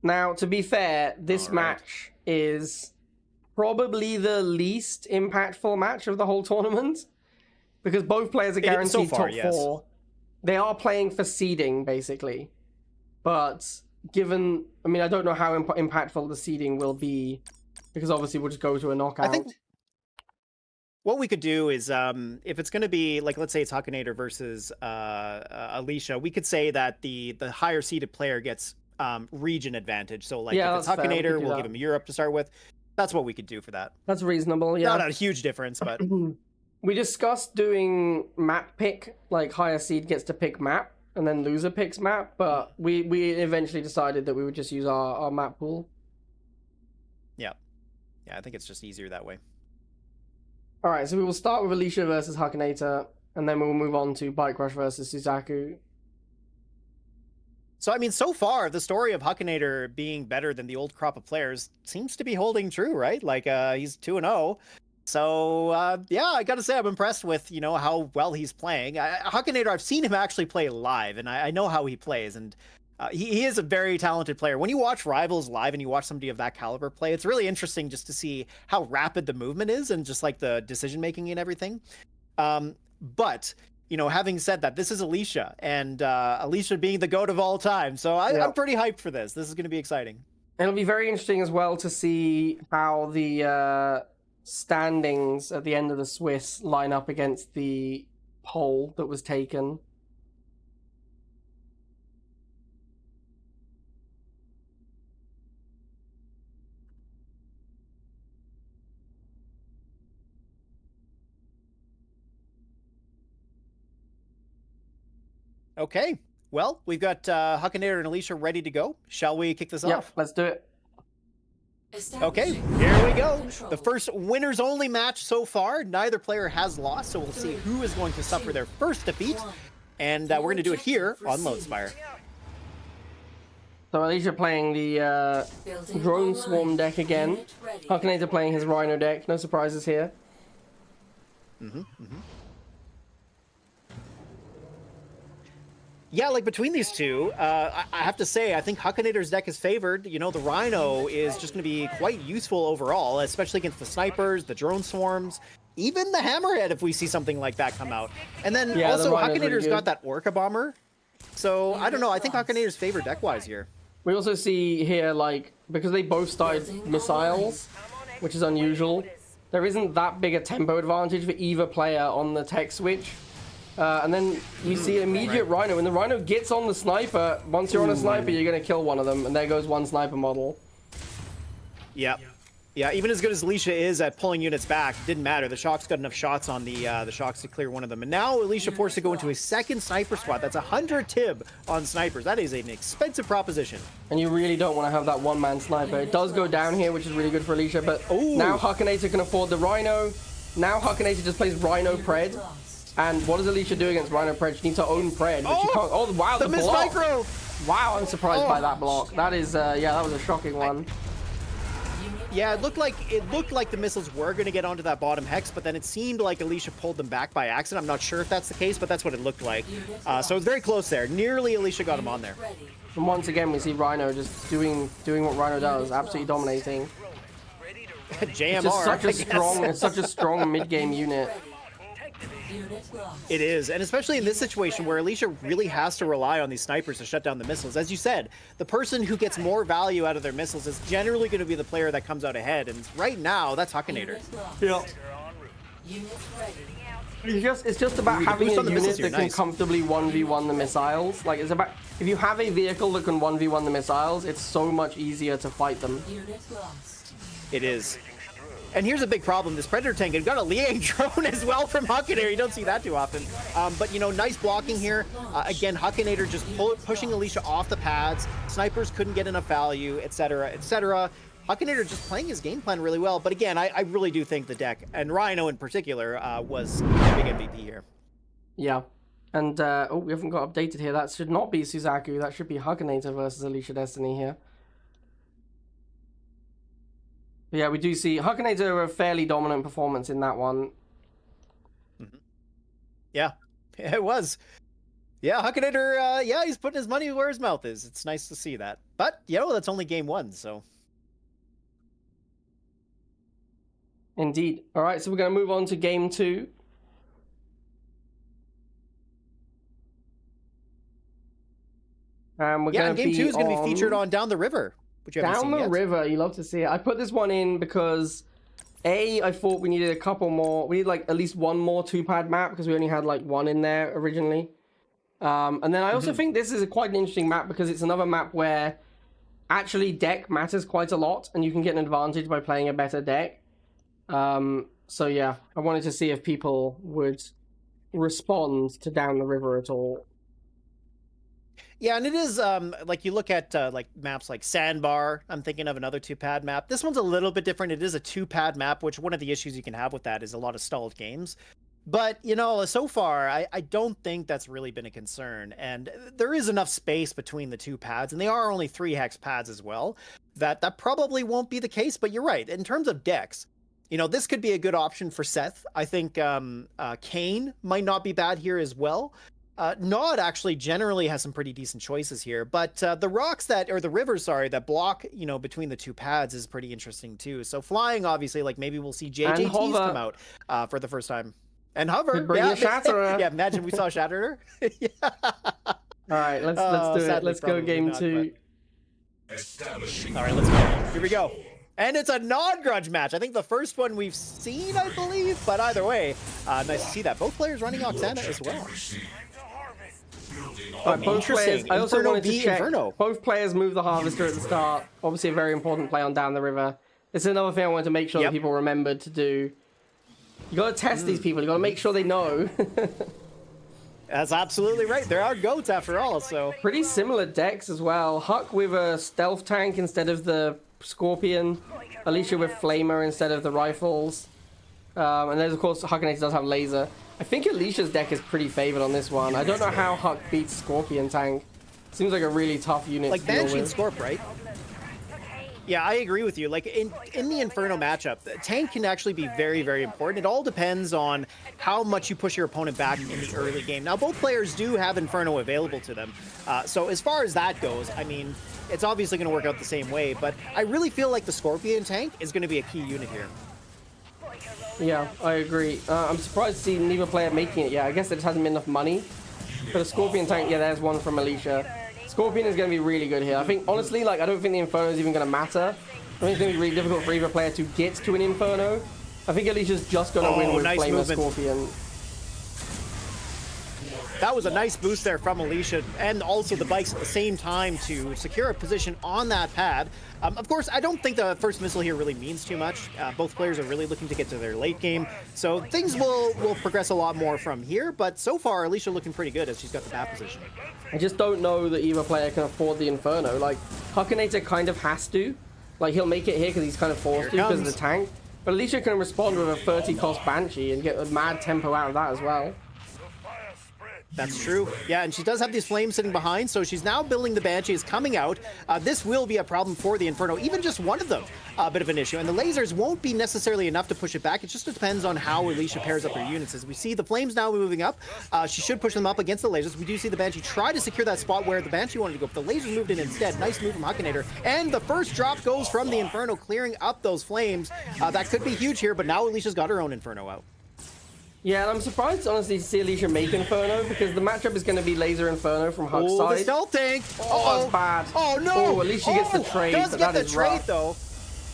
Now, to be fair, this match is probably the least impactful match of the whole tournament, because both players are guaranteed so far, top yes. 4. They are playing for seeding, basically. But given, I mean, I don't know how impactful the seeding will be, because obviously we'll just go to a knockout. I think what we could do is, if it's going to be, like, let's say it's Hakanator versus Alicia, we could say that the higher seeded player gets region advantage. So, like, if it's Hakanator, we'll give him Europe to start with. That's what we could do for that. That's reasonable, yeah. Not a huge difference, but... We discussed doing map pick, like higher seed gets to pick map, and then loser picks map, but we eventually decided that we would just use our map pool. Yeah. Yeah, I think it's just easier that way. Alright, so we will start with Alicia versus Hakanator, and then we'll move on to Bike Rush versus Suzaku. So, I mean, so far, the story of Hakanator being better than the old crop of players seems to be holding true, right? Like, he's 2-0. So, yeah, I gotta say I'm impressed with, you know, how well he's playing. Hakanator, I've seen him actually play live, and I know how he plays, and he is a very talented player. When you watch Rivals live and you watch somebody of that caliber play, it's really interesting just to see how rapid the movement is and just, like, the decision-making and everything. But... you know, having said that, this is Alicia, and Alicia being the GOAT of all time. So I'm pretty hyped for this. This is going to be exciting. It'll be very interesting as well to see how the standings at the end of the Swiss line up against the poll that was taken. Okay, well, we've got Hakanator and Alicia ready to go. Shall we kick this off? Let's do it. Okay, here we go. The first winners only match so far. Neither player has lost, so we'll see who is going to suffer their first defeat. And we're going to do it here on Lone Spire. So Alicia playing the Drone Swarm deck again. Hakanator playing his Rhino deck. No surprises here. Yeah, like between these two, I have to say, I think Hakanator's deck is favored. You know, the Rhino is just going to be quite useful overall, especially against the snipers, the drone swarms, even the Hammerhead if we see something like that come out. And then also, Hakanator's got that Orca Bomber. So, I don't know, I think Hakanator's favored deck-wise here. We also see here, like, because they both started missiles, which is unusual, there isn't that big a tempo advantage for either player on the tech switch. And then we see immediate Rhino. When the Rhino gets on the sniper, once you're on a sniper, you're going to kill one of them. And there goes one sniper model. Yep. Yeah, even as good as Alicia is at pulling units back, it didn't matter. The Shock's got enough shots on the Shocks to clear one of them. And now Alicia forced to go into a second sniper squad. That's 100 tib on snipers. That is an expensive proposition. And you really don't want to have that one-man sniper. It does go down here, which is really good for Alicia. But now Hakanator can afford the Rhino. Now Hakanator just plays Rhino Pred. And what does Alicia do against Rhino Pred? She needs her own Pred, but she can't. Oh, wow, the block! Micro. Wow, I'm surprised by that block. That is, yeah, that was a shocking one. Yeah, it looked like the missiles were going to get onto that bottom hex, but then it seemed like Alicia pulled them back by accident. I'm not sure if that's the case, but that's what it looked like. So it's very close there. Nearly Alicia got him on there. And once again, we see Rhino just doing what Rhino does, absolutely dominating. JMR. It's such a strong mid-game unit. It is, and especially in this situation where Alicia really has to rely on these snipers to shut down the missiles. As you said, the person who gets more value out of their missiles is generally going to be the player that comes out ahead, and right now, that's Hakanator. Yeah. It's just about having a unit that can comfortably 1v1 the missiles. Like, if if you have a vehicle that can 1v1 the missiles, it's so much easier to fight them. Unit lost. It is. And here's a big problem. This Predator tank, it got a Liang drone as well from Hakanator. You don't see that too often. But, you know, nice blocking here. Again, Hakanator just pushing Alicia off the pads. Snipers couldn't get enough value, etc., etc. Hakanator just playing his game plan really well. But again, I really do think the deck, and Rhino in particular, was a big MVP here. Yeah. And, oh, we haven't got updated here. That should not be Suzaku. That should be Hakanator versus Alicia Destiny here. Yeah, we do see Hakanator a fairly dominant performance in that one. Yeah, it was. Yeah, Hakanator, yeah, he's putting his money where his mouth is. It's nice to see that. But, you know, that's only game one, so. Indeed. All right, so we're going to move on to game 2. And we're Yeah, going to and game 2 is going to on... be featured on Down the River, which you haven't Down seen the yet. River, you love to see it. I put this one in because I thought we needed a couple more. We need like at least one more 2-pad map because we only had like one in there originally. And then I also think this is quite an interesting map because it's another map where actually deck matters quite a lot and you can get an advantage by playing a better deck. So yeah, I wanted to see if people would respond to Down the River at all. Yeah, and it is, like, you look at, like, maps like Sandbar. I'm thinking of another 2-pad map. This one's a little bit different. It is a 2-pad map, which one of the issues you can have with that is a lot of stalled games. But, you know, so far, I don't think that's really been a concern. And there is enough space between the 2 pads, and they are only 3 hex pads as well, that probably won't be the case. But you're right. In terms of decks, you know, this could be a good option for Seth. I think Kane might not be bad here as well. Nod actually generally has some pretty decent choices here, but the rocks or the rivers, sorry, that block, you know, between the 2 pads is pretty interesting too. So flying, obviously, like maybe we'll see JJTs come out for the first time. And hover, bring the Shatterer. Yeah, imagine we saw Shatterer. Yeah. All right, let's do it. Let's go game 2. All right, let's go. Here we go. And it's a non-grudge match. I think the first one we've seen, I believe. But either way, nice to see that. Both players running Oksana as well. Both players, I also wanted to check. Inferno. Both players move the Harvester at the start. Obviously a very important play on Down the River. This is another thing I wanted to make sure that people remembered to do. You got to test these people. You got to make sure they know. That's absolutely right. There are goats after all, so. Pretty similar decks as well. Huck with a stealth tank instead of the Scorpion. Alicia with Flamer instead of the rifles. And there's, of course, Hakanator does have laser. I think Alicia's deck is pretty favored on this one. I don't know how Huck beats Scorpion tank. Seems like a really tough unit like to deal Banshee and with. Scorp, right? Yeah, I agree with you. Like in the Inferno matchup, the tank can actually be very, very important. It all depends on how much you push your opponent back in the early game. Now, both players do have Inferno available to them. So as far as that goes, I mean, it's obviously going to work out the same way. But I really feel like the Scorpion tank is going to be a key unit here. Yeah, I agree. I'm surprised to see neither player making it yet. I guess there just hasn't been enough money. For the Scorpion tank, yeah, there's one from Alicia. Scorpion is going to be really good here. I think, honestly, like, I don't think the Inferno is even going to matter. I think it's going to be really difficult for either player to get to an Inferno. I think Alicia's just going to win with nice Flamer movement. Scorpion. That was a nice boost there from Alicia, and also the bikes at the same time to secure a position on that pad. Of course, I don't think the first missile here really means too much. Both players are really looking to get to their late game, so things will progress a lot more from here, but so far, Alicia looking pretty good as she's got the bat position. I just don't know that either player can afford the Inferno. Like, Hakanator kind of has to. Like, he'll make it here because he's kind of forced to because of the tank. But Alicia can respond with a 30 cost Banshee and get a mad tempo out of that as well. That's true. Yeah, and she does have these flames sitting behind, so she's now building the Banshee is coming out. This will be a problem for the Inferno, even just one of them, a bit of an issue. And the lasers won't be necessarily enough to push it back. It just depends on how Alicia pairs up her units. As we see the flames now moving up, she should push them up against the lasers. We do see the Banshee try to secure that spot where the Banshee wanted to go, but the lasers moved in instead. Nice move from Hakanator. And the first drop goes from the Inferno, clearing up those flames. That could be huge here, but now Alicia's got her own Inferno out. Yeah, and I'm surprised, honestly, to see Alicia make Inferno, because the matchup is going to be Laser Inferno from Huck's side. The stealth tank! Oh, that's bad. Oh, no! Oh, Alicia gets the trade, does but get that the is trade, rough. though.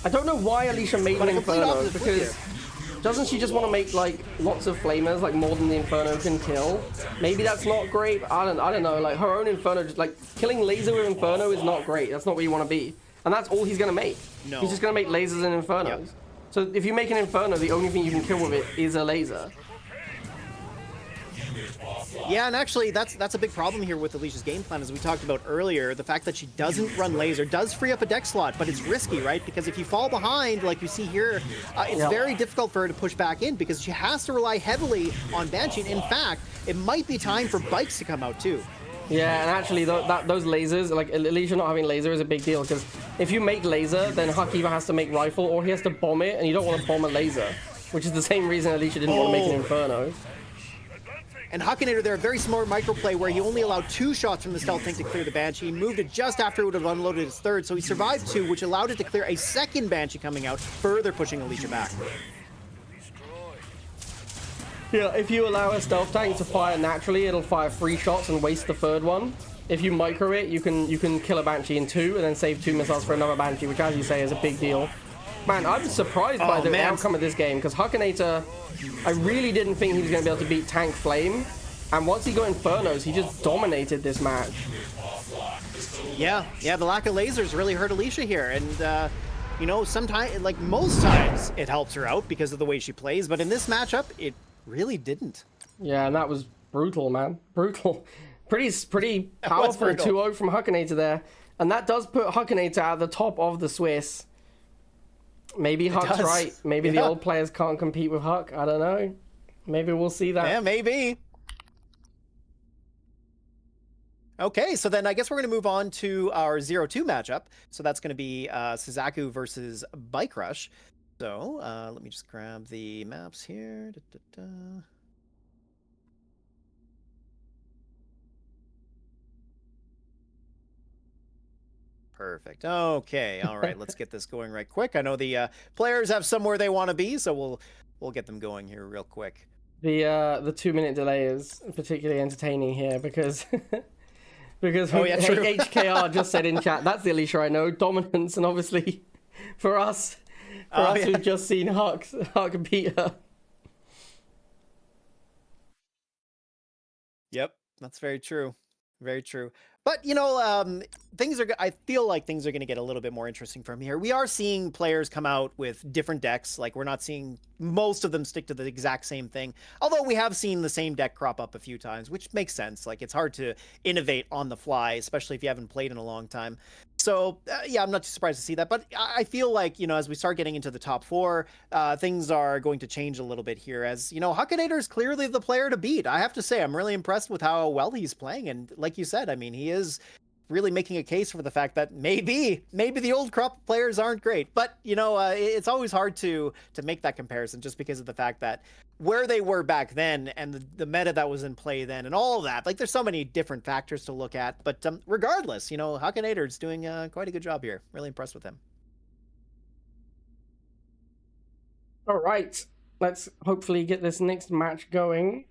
I don't know why Alicia made an Inferno, because doesn't she just want to make like lots of flamers, like more than the Inferno can kill? Maybe that's not great. I don't know. Like her own Inferno, just like killing laser with Inferno is not great. That's not where you want to be, and that's all he's gonna make. No. He's just gonna make lasers and Infernos. Yep. So if you make an Inferno, the only thing you can kill with it is a laser. Yeah, and actually, that's a big problem here with Alicia's game plan, as we talked about earlier. The fact that she doesn't run laser does free up a deck slot, but it's risky, right? Because if you fall behind, like you see here, it's very difficult for her to push back in because she has to rely heavily on Banshee. And in fact, it might be time for Bikes to come out too. Yeah, and actually, those lasers, like Alicia not having laser is a big deal because if you make laser, then Huck either has to make rifle or he has to bomb it, and you don't want to bomb a laser, which is the same reason Alicia didn't want to make an Inferno. And Hakanator there, a very smart microplay where he only allowed 2 shots from the stealth tank to clear the Banshee. He moved it just after it would have unloaded his third, so he survived 2, which allowed it to clear a second Banshee coming out, further pushing Alicia back. Yeah, if you allow a stealth tank to fire naturally, it'll fire 3 shots and waste the third one. If you micro it, you can kill a Banshee in 2 and then save 2 missiles for another Banshee, which, as you say, is a big deal. Man, I'm surprised by the outcome of this game because Hakanator, I really didn't think he was going to be able to beat Tank Flame, and once he got Infernos, he just dominated this match. Yeah, the lack of lasers really hurt Alicia here, and you know, sometimes, like most times, it helps her out because of the way she plays, but in this matchup, it really didn't. Yeah, and that was brutal, man. Brutal. Pretty powerful 2-0 from Hakanator there, and that does put Hakanator at the top of the Swiss. Maybe Huck's right. Maybe the old players can't compete with Huck. I don't know. Maybe we'll see that. Yeah, maybe. Okay, so then I guess we're going to move on to our 0-2 matchup. So that's going to be Suzaku versus Bike Rush. So let me just grab the maps here. Perfect. Okay. All right. Let's get this going right quick. I know the players have somewhere they want to be, so we'll get them going here real quick. The 2-minute delay is particularly entertaining here because because HKR just said in chat, that's the Alicia I know, dominance, and obviously for us who've just seen Huck beat her. Yep, that's very true. Very true. But, you know, I feel like things are going to get a little bit more interesting from here. We are seeing players come out with different decks. Like, we're not seeing most of them stick to the exact same thing. Although we have seen the same deck crop up a few times, which makes sense. Like, it's hard to innovate on the fly, especially if you haven't played in a long time. So, yeah, I'm not too surprised to see that. But I feel like, you know, as we start getting into the top 4, things are going to change a little bit here. As, you know, Hakanator is clearly the player to beat. I have to say, I'm really impressed with how well he's playing. And like you said, I mean, he is really making a case for the fact that maybe the old crop of players aren't great. But, you know, it's always hard to make that comparison just because of the fact that where they were back then and the meta that was in play then and all of that. Like, there's so many different factors to look at. But regardless, you know, Hakanator is doing quite a good job here. Really impressed with him. All right. Let's hopefully get this next match going.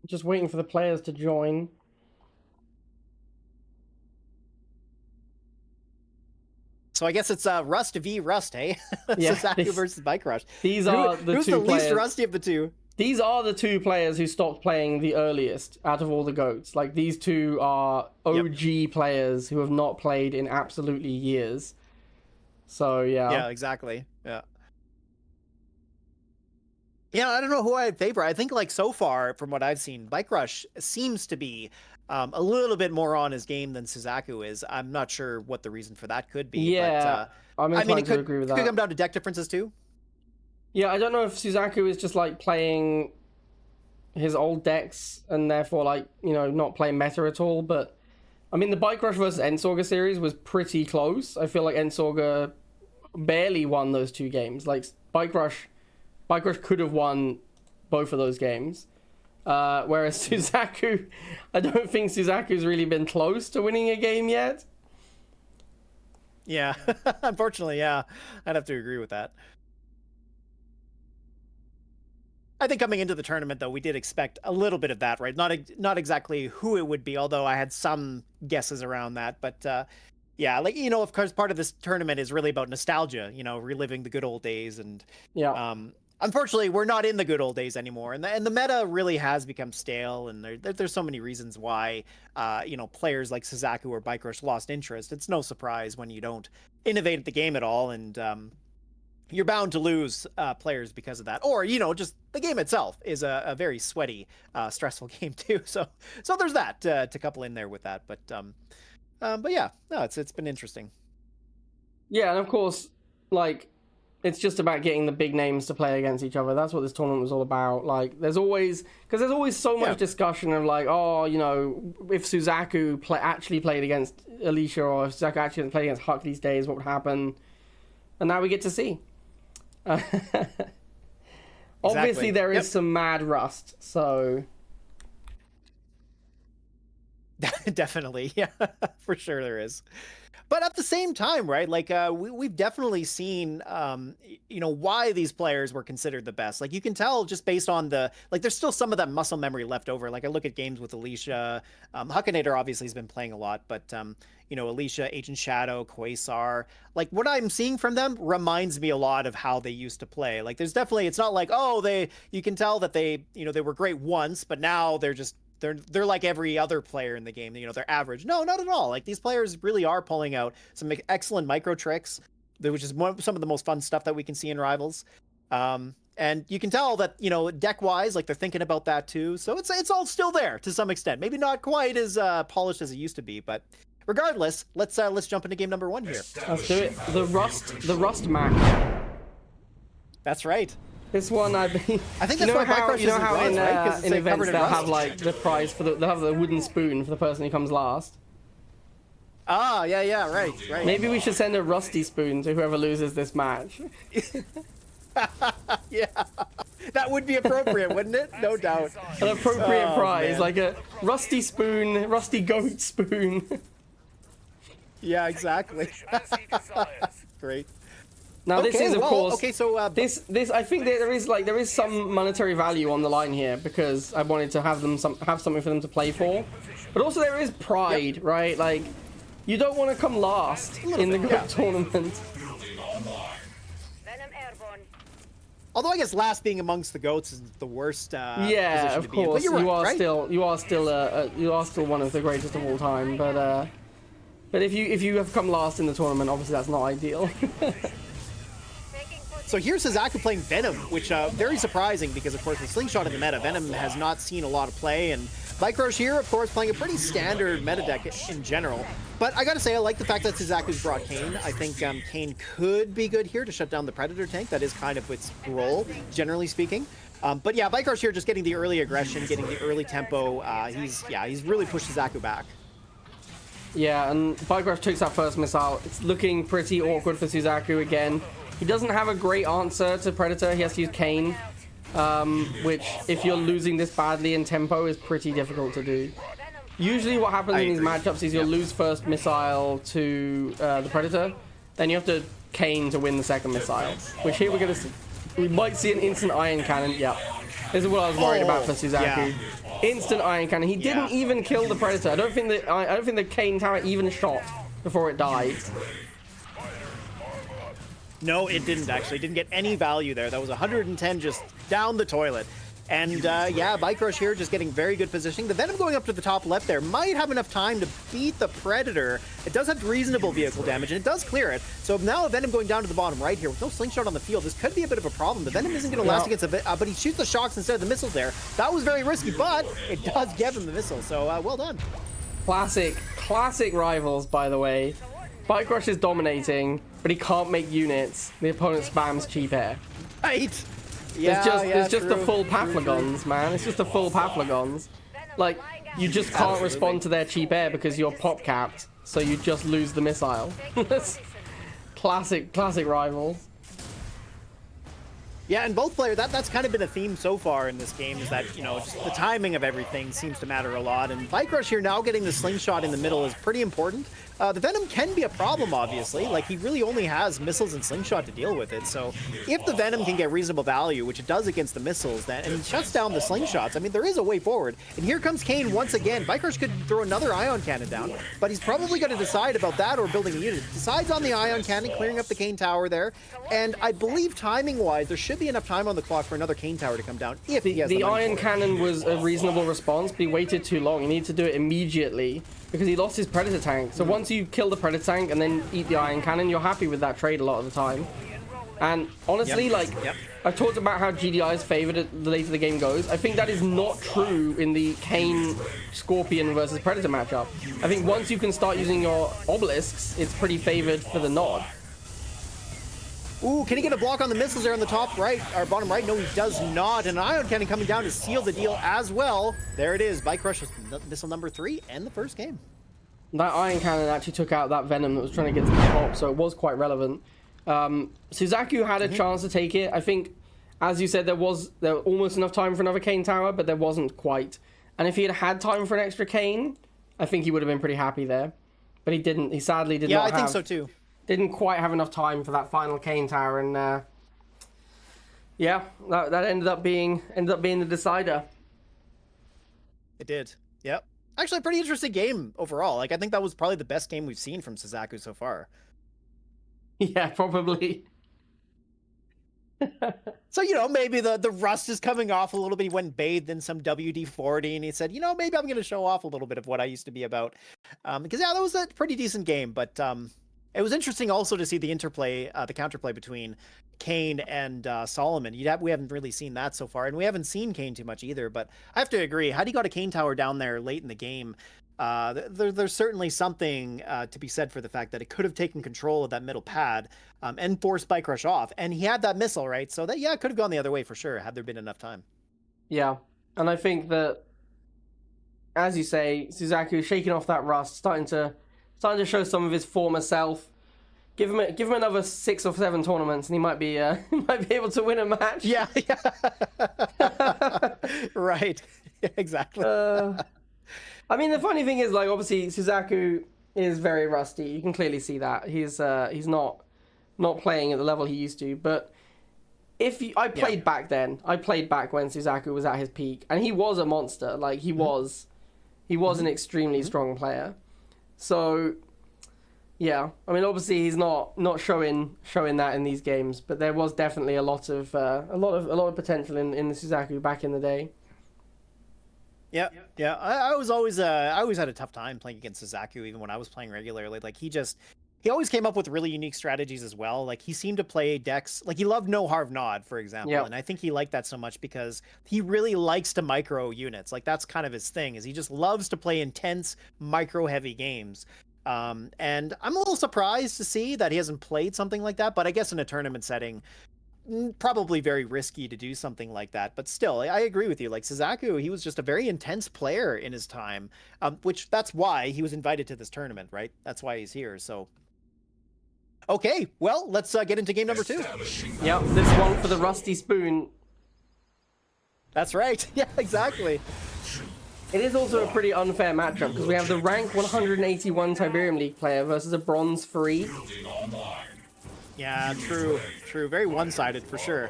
Just waiting for the players to join. So I guess it's Rust v. Rust, eh? Yeah, Suzaku versus Bike Rush. These are the who's two the players. least rusty of the two? These are the two players who stopped playing the earliest out of all the GOATs. Like, these two are OG players who have not played in absolutely years. So, yeah. Yeah, exactly. Yeah. Yeah, I don't know who I'd favor. I think, like, so far, from what I've seen, Bike Rush seems to be a little bit more on his game than Suzaku is. I'm not sure what the reason for that could be. Yeah, but, I'm inclined to agree with that. Could come down to deck differences, too. Yeah, I don't know if Suzaku is just, like, playing his old decks and therefore, like, you know, not playing meta at all. But, I mean, the Bike Rush versus Antswaggles series was pretty close. I feel like Antswaggles barely won those 2 games. Like, Bike Rush could have won both of those games. Whereas Suzaku, I don't think Suzaku's really been close to winning a game yet. Yeah, unfortunately, yeah. I'd have to agree with that. I think coming into the tournament, though, we did expect a little bit of that, right? Not exactly who it would be, although I had some guesses around that. But Yeah, like, you know, of course, part of this tournament is really about nostalgia, you know, reliving the good old days. And Yeah. unfortunately, we're not in the good old days anymore. And the meta really has become stale. And there's so many reasons why, you know, players like Suzaku or Bike Rush lost interest. It's no surprise when you don't innovate at the game at all. And you're bound to lose players because of that. Or, you know, just the game itself is a very sweaty, stressful game, too. So there's that to couple in there with that. But yeah, no, it's been interesting. Yeah, and of course, like, it's just about getting the big names to play against each other. That's what this tournament was all about. Like, there's always so much discussion of like, oh, you know, if Suzaku actually played against Alicia, or if Suzaku actually played against Huck these days, what would happen? And now we get to see. Obviously, there is some mad rust, so. Definitely, yeah, for sure there is. But at the same time, right, like we've definitely seen, you know, why these players were considered the best. Like, you can tell just based on there's still some of that muscle memory left over. Like, I look at games with Alicia, Hakanator obviously has been playing a lot, but you know, Alicia, Agent Shadow, Quazar, like what I'm seeing from them reminds me a lot of how they used to play. Like, there's definitely, it's not like, oh, you can tell that they, you know, they were great once, but now they're like every other player in the game. You know, they're average. No, not at all. Like, these players really are pulling out some excellent micro tricks, which is some of the most fun stuff that we can see in Rivals. And you can tell that, you know, deck wise, like, they're thinking about that too. So it's all still there to some extent. Maybe not quite as polished as it used to be, but regardless, let's jump into game number 1 here. Let's do it. The rust match. That's right. This one, I think that's why Bike Rush in right? in events they'll have like the prize they'll have the wooden spoon for the person who comes last. Ah, yeah, right. Maybe we should send a rusty spoon to whoever loses this match. Yeah, that would be appropriate, wouldn't it? No doubt. An appropriate prize, man. like a rusty spoon, rusty goat spoon. Yeah, exactly. Great. Now this is, of course, okay. So this I think that there is some monetary value on the line here, because I wanted to have something for them to play for, but also there is pride, right? Like, you don't want to come last in the group tournament. Although I guess last being amongst the goats is the worst. Yeah, position of to be in. course. But you're right, You are still one of the greatest of all time. But if you have come last in the tournament, obviously that's not ideal. So here's Suzaku playing Venom, which very surprising because, of course, with Slingshot in the meta, Venom has not seen a lot of play, and Bike Rush here, of course, playing a pretty standard meta deck in general. But I gotta say, I like the fact that Suzaku's brought Kayn. I think Kayn could be good here to shut down the Predator tank. That is kind of its role, generally speaking. But yeah, Bike Rush here just getting the early aggression, getting the early tempo. He's really pushed Suzaku back. Yeah, and Bike Rush takes that first missile. It's looking pretty awkward for Suzaku again. He doesn't have a great answer to Predator. He has to use Kayn, which, if you're losing this badly in tempo, is pretty difficult to do. Usually what happens in these matchups is you'll lose first missile to the Predator, then you have to Kayn to win the second missile, which here we're going to see. We might see an instant Iron Cannon. Yeah, this is what I was worried about for Suzaku. Yeah. Instant Iron Cannon. He didn't even kill the Predator. I don't think the Kayn tower even shot before it died. No, it didn't actually. It didn't get any value there. That was 110 just down the toilet. And yeah, Bike Rush here just getting very good positioning. The Venom going up to the top left there might have enough time to beat the Predator. It does have reasonable vehicle damage, and it does clear it. So now Venom going down to the bottom right here with no Slingshot on the field. This could be a bit of a problem. The Venom isn't going to last against it, but he shoots the shocks instead of the missiles there. That was very risky, but it does give him the missile. So well done. Classic Rivals, by the way. Bike Rush is dominating, but he can't make units. The opponent spams cheap air. Right. Yeah, it's just the full Paflagons, man. It's just the full Paflagons. Like, you just can't respond to their cheap air because you're pop capped, so you just lose the missile. classic Rivals. Yeah, and both players, that's kind of been a theme so far in this game, is that, you know, just the timing of everything seems to matter a lot. And Bike Rush here now getting the Slingshot in the middle is pretty important. the Venom can be a problem, obviously. Like, he really only has missiles and Slingshot to deal with it. So if the Venom can get reasonable value, which it does against the missiles, and it shuts down the Slingshots, I mean, there is a way forward. And here comes Kane once again. Bike Rush could throw another Ion Cannon down, but he's probably going to decide about that or building a unit. Decides on the Ion Cannon, clearing up the Kane Tower there. And I believe timing-wise, there should be enough time on the clock for another Kane Tower to come down if he has the money Iron for it. Cannon was a reasonable response, but he waited too long. He needed to do it immediately because he lost his Predator tank. So once you kill the Predator tank and then eat the Iron Cannon, you're happy with that trade a lot of the time. And honestly, I've talked about how GDI is favored the later the game goes. I think that is not true in the Kane Scorpion versus Predator matchup. I think once you can start using your obelisks, it's pretty favored for the nod. Ooh, can he get a block on the missiles there on the top right, or bottom right? No, he does not. And an Ion Cannon coming down to seal the deal as well. There it is. Bike Rush was missile number 3 and the first game. That Iron Cannon actually took out that Venom that was trying to get to the top, so it was quite relevant. Suzaku had a chance to take it. I think, as you said, there was almost enough time for another Kane Tower, but there wasn't quite. And if he had time for an extra Kane, I think he would have been pretty happy there. But he didn't. He sadly did not have... Yeah, I think so too. Didn't quite have enough time for that final Kane Tower, and yeah, that ended up being the decider. It did. Yep. Actually, a pretty interesting game overall. Like, I think that was probably the best game we've seen from Suzaku so far. Yeah, probably. So, you know, maybe the rust is coming off a little bit. He went bathed in some WD-40, and he said, you know, maybe I'm going to show off a little bit of what I used to be about. Because, yeah, that was a pretty decent game, but it was interesting also to see the interplay, the counterplay between Kane and Solomon. We haven't really seen that so far, and we haven't seen Kane too much either, but I have to agree. Had he got a Kane Tower down there late in the game, there's certainly something to be said for the fact that it could have taken control of that middle pad and forced Bike Rush off. And he had that missile, right? So that, yeah, it could have gone the other way for sure, had there been enough time. Yeah, and I think that, as you say, Suzaku shaking off that rust, starting to show some of his former self. Give him another 6 or 7 tournaments, and he might be able to win a match. Yeah. Right. Exactly. I mean, the funny thing is, like, obviously Suzaku is very rusty. You can clearly see that he's not playing at the level he used to. But I played back then. I played back when Suzaku was at his peak, and he was a monster. Like, he was an extremely strong player. So, yeah, I mean, obviously he's not showing that in these games, but there was definitely a lot of potential in the Suzaku back in the day. Yeah. I always had a tough time playing against Suzaku, even when I was playing regularly. Like, he always came up with really unique strategies as well. Like, he seemed to play decks, like, he loved No Harv Nod, for example. Yep. And I think he liked that so much because he really likes to micro units. Like, that's kind of his thing, is he just loves to play intense, micro-heavy games. And I'm a little surprised to see that he hasn't played something like that, but I guess in a tournament setting, probably very risky to do something like that. But still, I agree with you. Like, Suzaku, he was just a very intense player in his time, which that's why he was invited to this tournament, right? That's why he's here. So, okay, well, let's get into game number 2. Yep, this one for the Rusty Spoon. That's right. Yeah, exactly. It is also a pretty unfair matchup because we have the rank 181 Tiberium League player versus a bronze 3. Yeah, true. Very one-sided for sure.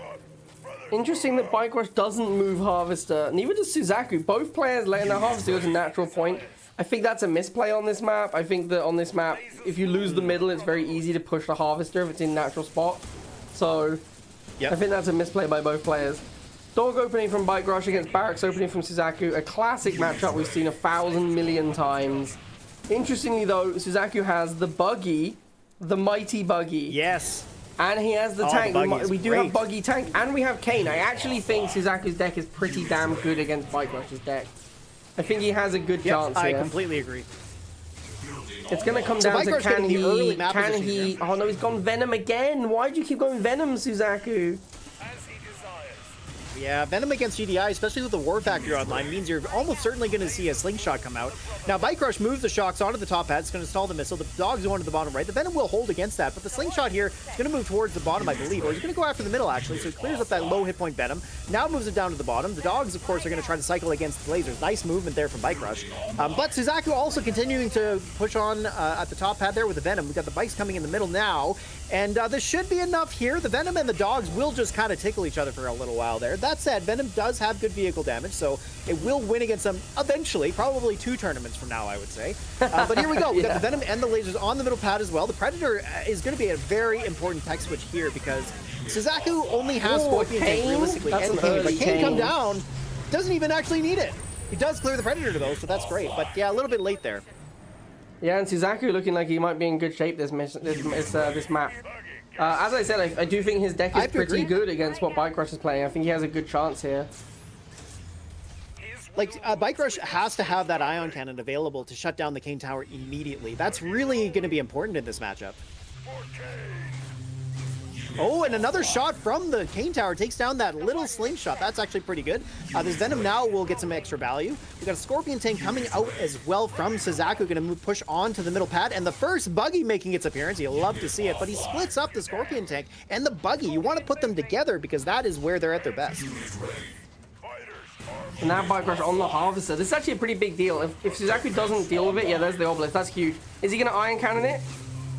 Interesting that Bike Rush doesn't move Harvester. Neither does Suzaku. Both players letting their Harvester go to natural point. I think that's a misplay on this map. I think that on this map, if you lose the middle, it's very easy to push the Harvester if it's in natural spot. So, yep. I think that's a misplay by both players. Dog opening from Bike Rush against Barracks opening from Suzaku. A classic matchup we've seen 1,000 million times. Interestingly though, Suzaku has the Buggy, the mighty Buggy. Yes. And he has the tank. We do great. have Buggy tank, and we have Kane. I actually think Suzaku's deck is pretty damn good against Bike Rush's deck. I think he has a good chance here. I completely agree. It's going to come down to can he... Oh no, he's gone Venom again. Why do you keep going Venom, Suzaku? Yeah, Venom against GDI, especially with the War Factory online, means you're almost certainly going to see a Slingshot come out. Now, Bike Rush moves the shocks onto the top pad. It's going to stall the missile. The Dog's going to the bottom right. The Venom will hold against that, but the Slingshot here is going to move towards the bottom, I believe, or he's going to go after the middle, actually, so he clears up that low hit point Venom. Now moves it down to the bottom. The Dogs, of course, are going to try to cycle against the lasers. Nice movement there from Bike Rush. But Suzaku also continuing to push on at the top pad there with the Venom. We've got the Bikes coming in the middle now, and this should be enough here. The Venom and the Dogs will just kind of tickle each other for a little while there. That said, Venom does have good vehicle damage, so it will win against them eventually, probably 2 tournaments from now, I would say. But here we go. We've got the Venom and the lasers on the middle pad as well. The Predator is going to be a very important tech switch here because Suzaku only has Scorpion Tank realistically and Kane, but Kane come down, doesn't even actually need it. He does clear the Predator though, so that's great. But yeah, a little bit late there. Yeah, and Suzaku looking like he might be in good shape this map. As I said, I do think his deck is pretty good against what Bike Rush is playing. I think he has a good chance here. Like, Bike Rush has to have that Ion Cannon available to shut down the Kane Tower immediately. That's really going to be important in this matchup. Oh, and another shot from the Kane Tower takes down that little slingshot. That's actually pretty good. This Venom now will get some extra value. We've got a Scorpion Tank coming out as well from Suzaku, going to push on to the middle pad, and the first Buggy making its appearance. You'll love to see it, but he splits up the Scorpion Tank and the Buggy. You want to put them together because that is where they're at their best. And now Bike Rush on the Harvester. This is actually a pretty big deal. If Suzaku doesn't deal with it, yeah, there's the Obelisk. That's huge. Is he going to Iron Cannon it?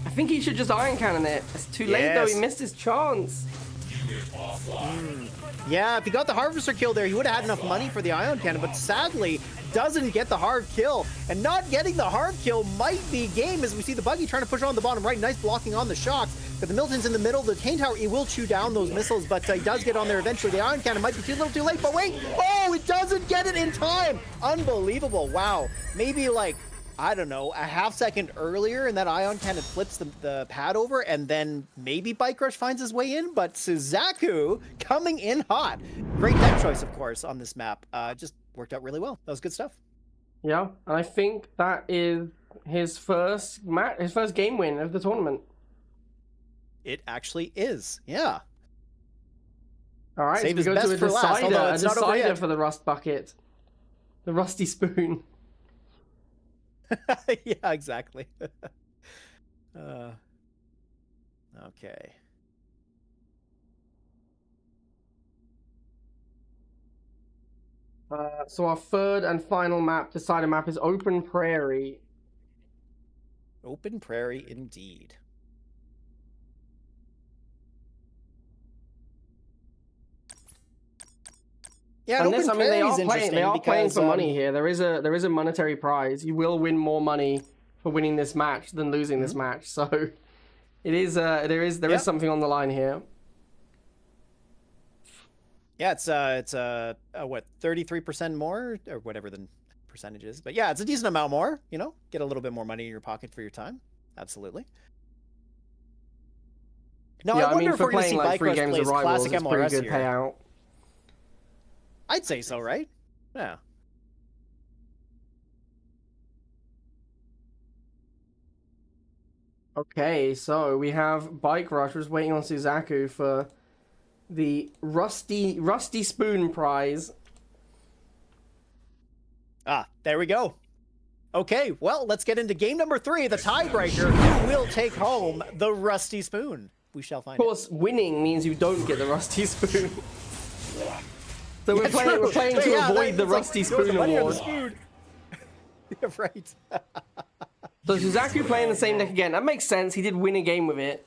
I think he should just Iron Cannon it. It's too late though, he missed his chance. Yeah, if he got the Harvester kill there, he would have had enough money for the Ion Cannon, but sadly doesn't get the Harv kill. And not getting the Harv kill might be game as we see the Buggy trying to push on the bottom right. Nice blocking on the shocks. But the Milton's in the middle. The Kane Tower, he will chew down those missiles, but he does get on there eventually. The Ion Cannon might be a little too late, but wait! Oh, it doesn't get it in time! Unbelievable, wow. Maybe like, I don't know, a half second earlier, and that Ion Cannon flips the pad over, and then maybe Bike Rush finds his way in, but Suzaku coming in hot. Great deck choice, of course, on this map. Just worked out really well. That was good stuff. Yeah, and I think that is his first game win of the tournament. It actually is, yeah. All right, so we go to a decider for the Rust Bucket. The Rusty Spoon. Yeah, exactly. Okay. So our third and final decider map is Open Prairie. Open Prairie, indeed. Yeah, and this, I mean, they are playing for money here. There is a monetary prize. You will win more money for winning this match than losing this match. So it is there is something on the line here. Yeah, it's what, 33% more or whatever the percentage is. But yeah, it's a decent amount more, you know? Get a little bit more money in your pocket for your time. Absolutely. Now, yeah, I wonder if for we're going to playing see like Bike 3 Rush games plays of Rivals, classic it's MLRS pretty good here. payout. I'd say so, right? Yeah. Okay, so we have Bike Rush just waiting on Suzaku for the Rusty Spoon prize. Ah, there we go. Okay, well, let's get into game number 3, the tiebreaker. Who will take home the Rusty Spoon? We shall find out. Of course, winning means you don't get the Rusty Spoon. So we're playing to avoid the Rusty Spoon award. Yeah, right. So Suzaku playing the same deck again. That makes sense. He did win a game with it.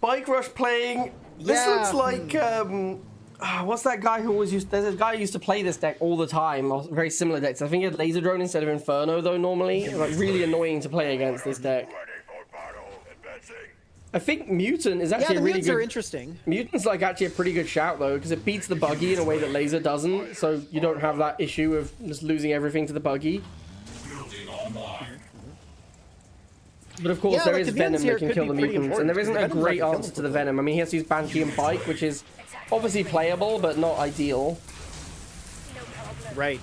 Bike Rush playing. This looks like what's that guy who always used? There's a guy who used to play this deck all the time. Very similar decks. I think he had Laser Drone instead of Inferno though. Normally, like really annoying to play against this deck. I think Mutant is actually a really good. Are interesting. Mutant's like actually a pretty good shout though, because it beats the Buggy in a way that Laser doesn't. So you don't have that issue of just losing everything to the Buggy. But of course, there is Venom that can kill the Mutants, and there isn't a great answer to the Venom. I mean, he has to use Banshee and Bike, which is obviously playable, but not ideal. Right.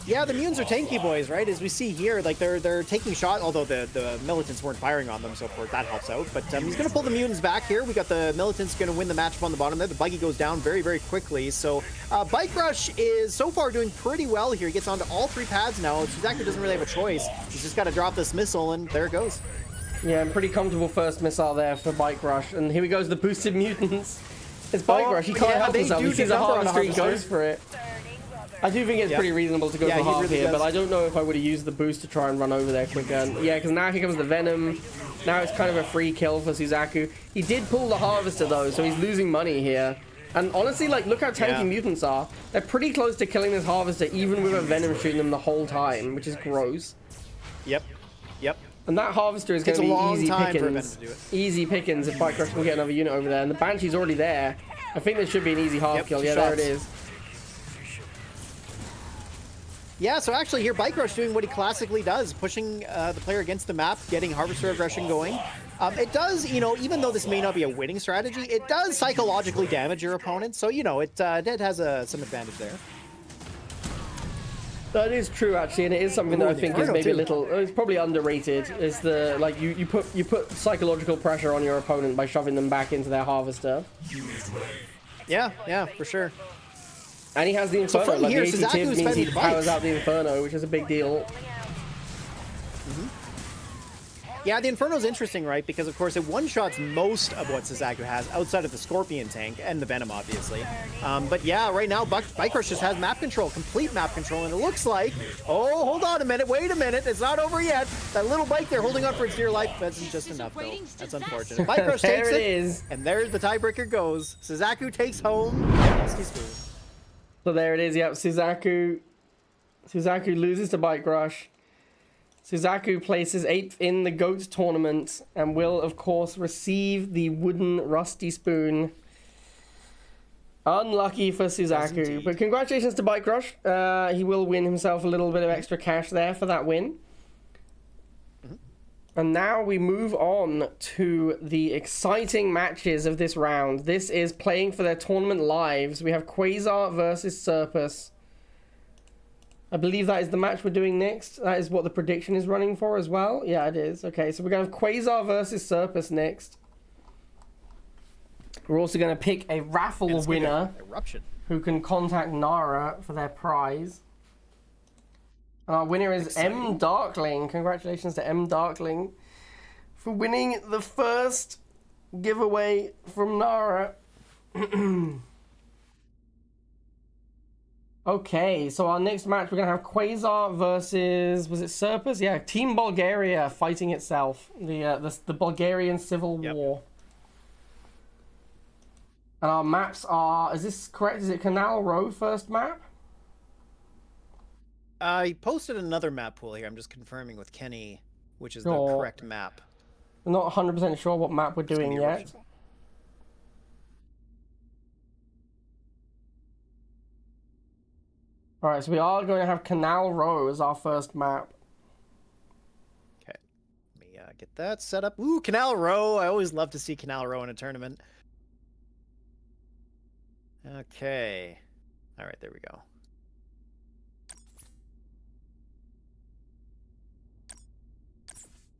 Yeah, the Munes are tanky boys, right? As we see here, like they're taking shot, although the militants weren't firing on them, so of course that helps out. But he's gonna pull the Mutants back here. We got the militants gonna win the matchup on the bottom there. The buggy goes down very, very quickly. So Bike Rush is so far doing pretty well here. He gets onto all 3 pads now. Suzaku doesn't really have a choice. He's just got to drop this missile, and there it goes. Yeah, pretty comfortable first missile there for Bike Rush. And here he goes, the boosted mutants. It's Bike Rush. He can't help himself. He sees a Harvester, he goes for it. I do think it's pretty reasonable to go for half really here, but I don't know if I would have used the boost to try and run over there quicker. And yeah, because now here comes the Venom. Now it's kind of a free kill for Suzaku. He did pull the Harvester though, so he's losing money here. And honestly, like, look how tanky mutants are. They're pretty close to killing this Harvester, even with a Venom shooting them the whole time, which is gross. Yep. And that Harvester is going to be easy pickings. Easy pickings if Bike Rush can get another unit over there. And the Banshee's already there. I think this should be an easy half kill. Yeah, there it is. Yeah, so actually here, Bike Rush doing what he classically does, pushing the player against the map, getting Harvester Aggression going. It does, you know, even though this may not be a winning strategy, it does psychologically damage your opponent. So, you know, it has some advantage there. That is true, actually, and it is something that I think is maybe a little, it's probably underrated. Is the, like, you put psychological pressure on your opponent by shoving them back into their Harvester. Yeah, for sure. And he has the Inferno, so like here, the AT tip means he powers out the Inferno, which is a big deal. Yeah, the Inferno's interesting, right? Because, of course, it one-shots most of what Suzaku has outside of the Scorpion tank and the Venom, obviously. But yeah, right now, Bike Rush just has map control, complete map control, and it looks like... Oh, hold on a minute, wait a minute, it's not over yet. That little bike there holding on for its dear life, that's just enough, though. That's unfortunate. Bike Rush takes it, and there's the tiebreaker goes. Suzaku takes home Rusty Spoon. So there it is, yep, Suzaku loses to Bike Rush. Suzaku places 8th in the GOAT tournament and will, of course, receive the wooden rusty spoon. Unlucky for Suzaku, but congratulations to Bike Rush. He will win himself a little bit of extra cash there for that win. And now we move on to the exciting matches of this round. This is playing for their tournament lives. We have Quazar versus Serpus. I believe that is the match we're doing next. That is what the prediction is running for as well. Yeah, it is. Okay, so we're going to have Quazar versus Serpus next. We're also going to pick a raffle winner who can contact Nara for their prize. And our winner is M. Darkling. Congratulations to M. Darkling for winning the first giveaway from Nara. Okay, so our next match, we're going to have Quazar versus, was it Serpus? Yeah, Team Bulgaria fighting itself. The Bulgarian Civil War. And our maps are, is this correct? Is it Canal Row first map? I posted another map pool here. I'm just confirming with Kenny, which is the correct map. I'm not 100% sure what map we're doing yet. Alright, so we are going to have Canal Row as our first map. Okay. Let me get that set up. Ooh, Canal Row. I always love to see Canal Row in a tournament. Okay. Alright, there we go.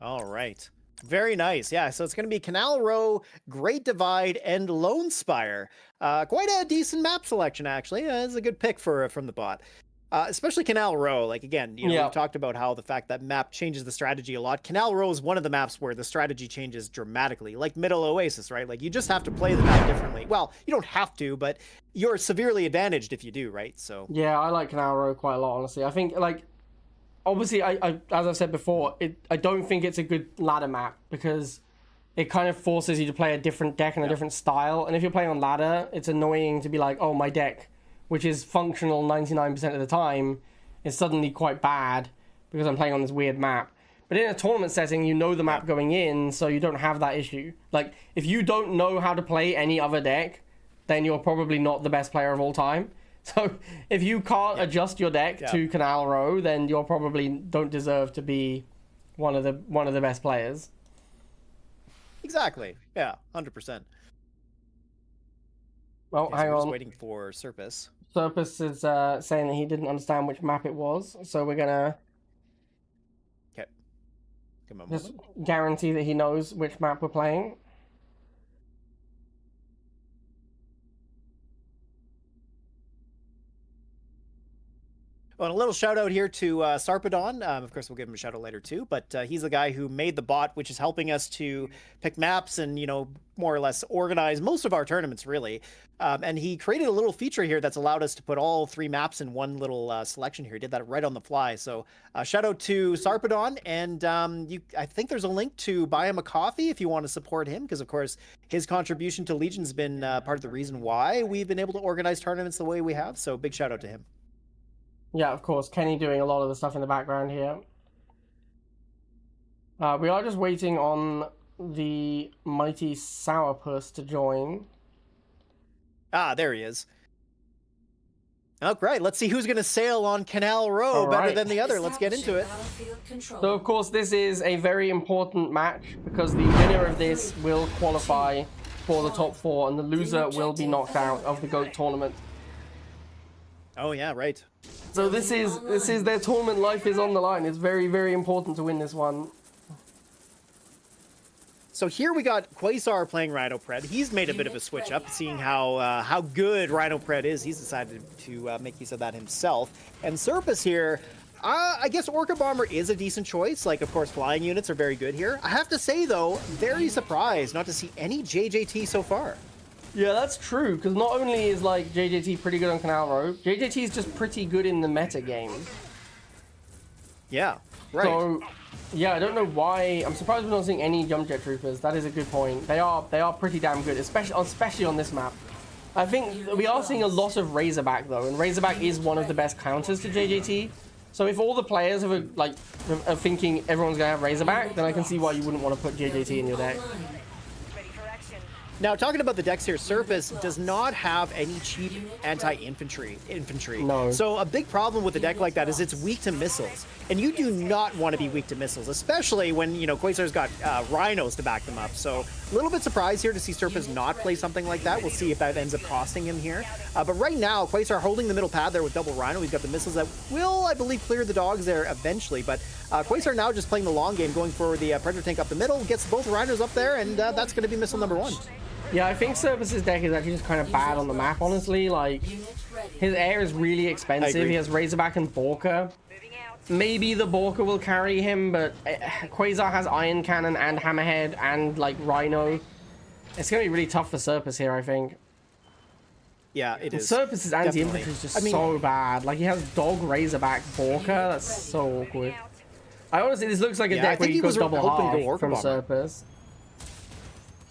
All right. Very nice. Yeah, so it's going to be Canal Row, Great Divide, and Lone Spire. Quite a decent map selection, actually. It's a good pick from the bot. Especially Canal Row. Like, again, you know, we've talked about how the fact that map changes the strategy a lot. Canal Row is one of the maps where the strategy changes dramatically. Like Middle Oasis, right? Like, you just have to play the map differently. Well, you don't have to, but you're severely advantaged if you do, right? So yeah, I like Canal Row quite a lot, honestly. I think, like... Obviously, I as I've said before, I don't think it's a good ladder map because it kind of forces you to play a different deck and a different style. And if you're playing on ladder, it's annoying to be like, oh, my deck, which is functional 99% of the time, is suddenly quite bad because I'm playing on this weird map. But in a tournament setting, you know the map going in, so you don't have that issue. Like, if you don't know how to play any other deck, then you're probably not the best player of all time. So if you can't adjust your deck to Canal Row, then you're probably don't deserve to be one of the best players. Exactly. Yeah, 100%. Oh, Okay, so hang we're just on. waiting for Serpus. Serpus is saying that he didn't understand which map it was, so we're gonna Okay. Give him a just moment. guarantee that he knows which map we're playing. Well, and a little shout out here to Sarpedon. Of course, we'll give him a shout out later too. But he's the guy who made the bot, which is helping us to pick maps and more or less organize most of our tournaments, really. And he created a little feature here that's allowed us to put all 3 maps in one little selection here. He did that right on the fly. So shout out to Sarpedon, and I think there's a link to buy him a coffee if you want to support him, because of course his contribution to Legion's been part of the reason why we've been able to organize tournaments the way we have. So big shout out to him. Yeah, of course, Kenny doing a lot of the stuff in the background here. We are just waiting on the mighty Sourpuss to join. Ah, there he is. Oh, great. Let's see who's going to sail on Canal Row All better right. than the other. Let's get into it. Battlefield control. So, of course, this is a very important match because the winner of this will qualify for the top 4 and the loser will be knocked out of the GOAT tournament. Oh, yeah, right. So this is their tournament life is on the line. It's very, very important to win this one. So here we got Quazar playing Rhino Pred. He's made a bit of a switch up, seeing how good Rhino Pred is. He's decided to make use of that himself. And Serpus here, I guess Orca Bomber is a decent choice. Like, of course, flying units are very good here. I have to say, though, very surprised not to see any JJT so far. Yeah, that's true, because not only is, like, JJT pretty good on Canal Row, JJT is just pretty good in the meta game. Yeah, right. So, yeah, I don't know why. I'm surprised we're not seeing any jump jet troopers. That is a good point. They are pretty damn good, especially on this map. I think we are seeing a lot of Razorback, though, and Razorback is one of the best counters to JJT. So if all the players are thinking everyone's going to have Razorback, then I can see why you wouldn't want to put JJT in your deck. Now, talking about the decks here, Serpus does not have any cheap anti-infantry. No. So a big problem with a deck like that is it's weak to missiles. And you do not want to be weak to missiles, especially when, Quasar's got Rhinos to back them up. So a little bit surprised here to see Serpus not play something like that. We'll see if that ends up costing him here. But right now, Quasar holding the middle pad there with double Rhino. He's got the missiles that will, I believe, clear the dogs there eventually. But Quasar now just playing the long game, going for the Predator tank up the middle, gets both Rhinos up there, and that's going to be missile number 1. Yeah, I think Serpus's deck is actually just kind of bad on the map, honestly. Like, his air is really expensive. He has Razorback and Borka. Maybe the Borka will carry him, but Quasar has Iron Cannon and Hammerhead and, like, Rhino. It's going to be really tough for Serpus here, I think. Yeah, it is. Serpus's anti-infantry is just so bad. Like, he has Dog, Razorback, Borka. That's so awkward. I honestly, this looks like a deck where you go double half from Serpus.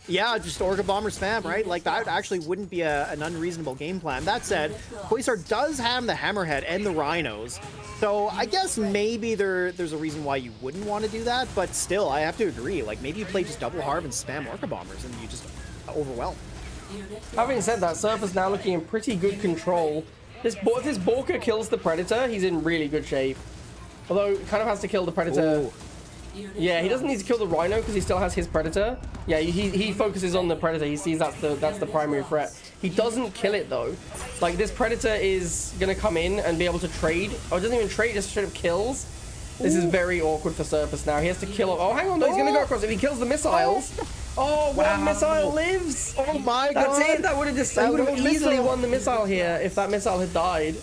Yeah, just Orca Bomber spam, right? Like, that actually wouldn't be an unreasonable game plan. That said, Quasar does have the Hammerhead and the Rhinos, so I guess maybe there's a reason why you wouldn't want to do that, but still, I have to agree. Like, maybe you play just double Harv and spam Orca Bombers, and you just overwhelm. Having said that, Serpus now looking in pretty good control. If this Borka kills the Predator, he's in really good shape. Although, he kind of has to kill the Predator. Ooh. Yeah, he doesn't need to kill the Rhino because he still has his Predator. Yeah, he focuses on the Predator. He sees that's the primary threat. He doesn't kill it though. Like, this Predator is gonna come in and be able to trade. Oh, it doesn't even trade, just straight up kills. This is very awkward for Serpus now. He has to kill. Oh, hang on, no, he's gonna go across. If he kills the missiles, oh, one missile lives. Oh my god! That's it. That would have just he would have easily won the missile here if that missile had died.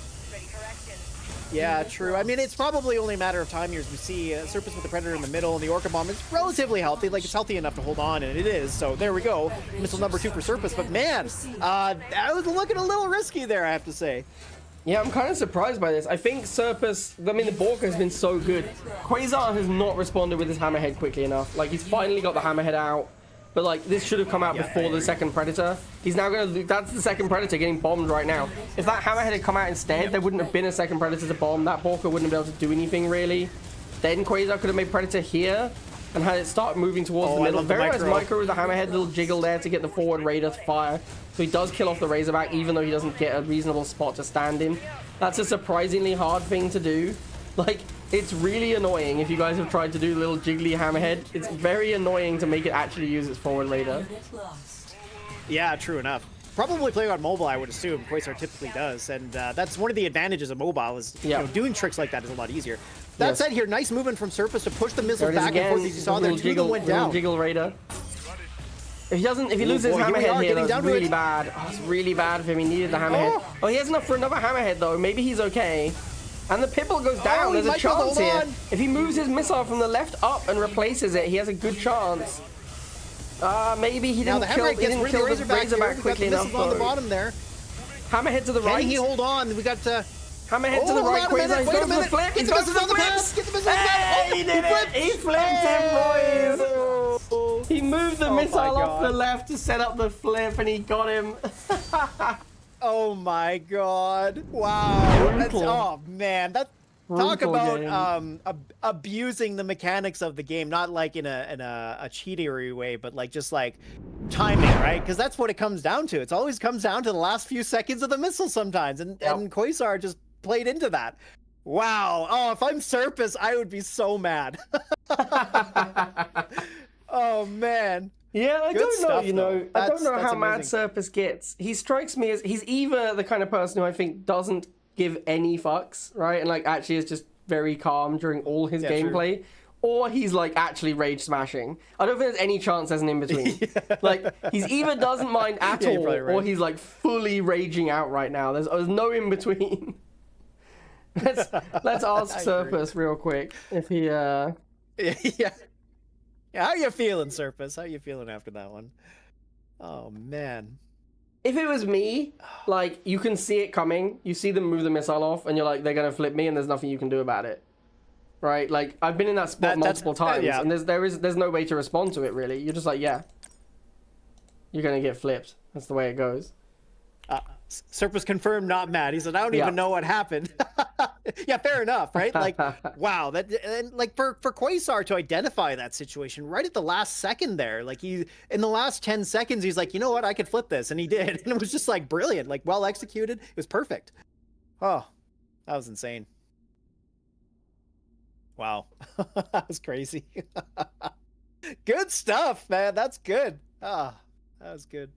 Yeah, true. I mean, it's probably only a matter of time here as we see Serpus with the Predator in the middle, and the Orca Bomb is relatively healthy. Like, it's healthy enough to hold on, and it is. So there we go. Missile number 2 for Serpus. But man, that was looking a little risky there, I have to say. Yeah, I'm kind of surprised by this. I think Serpus, I mean, the Borka has been so good. Quasar has not responded with his Hammerhead quickly enough. Like, he's finally got the Hammerhead out. But, like, this should have come out before the second Predator. He's now going to... That's the second Predator getting bombed right now. If that Hammerhead had come out instead, there wouldn't have been a second Predator to bomb. That Borka wouldn't have been able to do anything, really. Then Quasar could have made Predator here and had it start moving towards the middle. Very nice micro with the Hammerhead, little jiggle there to get the forward Raider to fire. So he does kill off the Razorback, even though he doesn't get a reasonable spot to stand in. That's a surprisingly hard thing to do. Like, it's really annoying if you guys have tried to do the little jiggly Hammerhead. It's very annoying to make it actually use its forward Raider. Yeah, true enough. Probably playing on mobile, I would assume. Quasar typically does, and that's one of the advantages of mobile is doing tricks like that is a lot easier. That said, here, nice movement from Serpus to push the missile back and forth. As you saw there, two of them went down. Jiggle Raider. If he loses hammerhead here, that's really bad. Oh, it's really bad for him. He needed the hammerhead. Oh, he has enough for another hammerhead though. Maybe he's okay. And the Pipple goes down. There's a chance here. If he moves his missile from the left up and replaces it, he has a good chance. Maybe he didn't kill the Razorback quickly enough. On the bottom there. Hammerhead to the right. Can he hold on? We got Hammerhead to the right. Quasar. He's going for the flip. He's going for the flips. Get the missile on the Hey, he did it. He flipped him, boys. He moved the missile off the left to set up the flip, and he got him. Oh my god! Wow! Oh man, talk about abusing the mechanics of the game, not like in a cheatery way, but like just like timing, right? Because that's what it comes down to. It always comes down to the last few seconds of the missile sometimes, and Quasar just played into that. Wow! Oh, if I'm Serpus, I would be so mad. Oh man. Yeah, I don't know, you know. I don't know how amazing. mad Serpus gets. He strikes me as he's either the kind of person who I think doesn't give any fucks, right? And like actually is just very calm during all his gameplay. Or he's like actually rage smashing. I don't think there's any chance there's an in-between. Like he's either doesn't mind at all, or he's like fully raging out right now. There's no in-between. Let's ask Serpus real quick if he Yeah, how you feeling, Serpus? How you feeling after that one? Oh, man. If it was me, like, you can see it coming. You see them move the missile off, and you're like, they're going to flip me, and there's nothing you can do about it. Right? Like, I've been in that spot multiple times, and there's no way to respond to it, really. You're just like, yeah. You're going to get flipped. That's the way it goes. Serpus confirmed not mad. He said, I don't even know what happened. Yeah, fair enough, right? Like, wow. And like for Quasar to identify that situation right at the last second there, like in the last 10 seconds, he's like, you know what? I could flip this. And he did. And it was just like brilliant, like well executed. It was perfect. Oh, that was insane. Wow. That was crazy. Good stuff, man. That's good. That was good.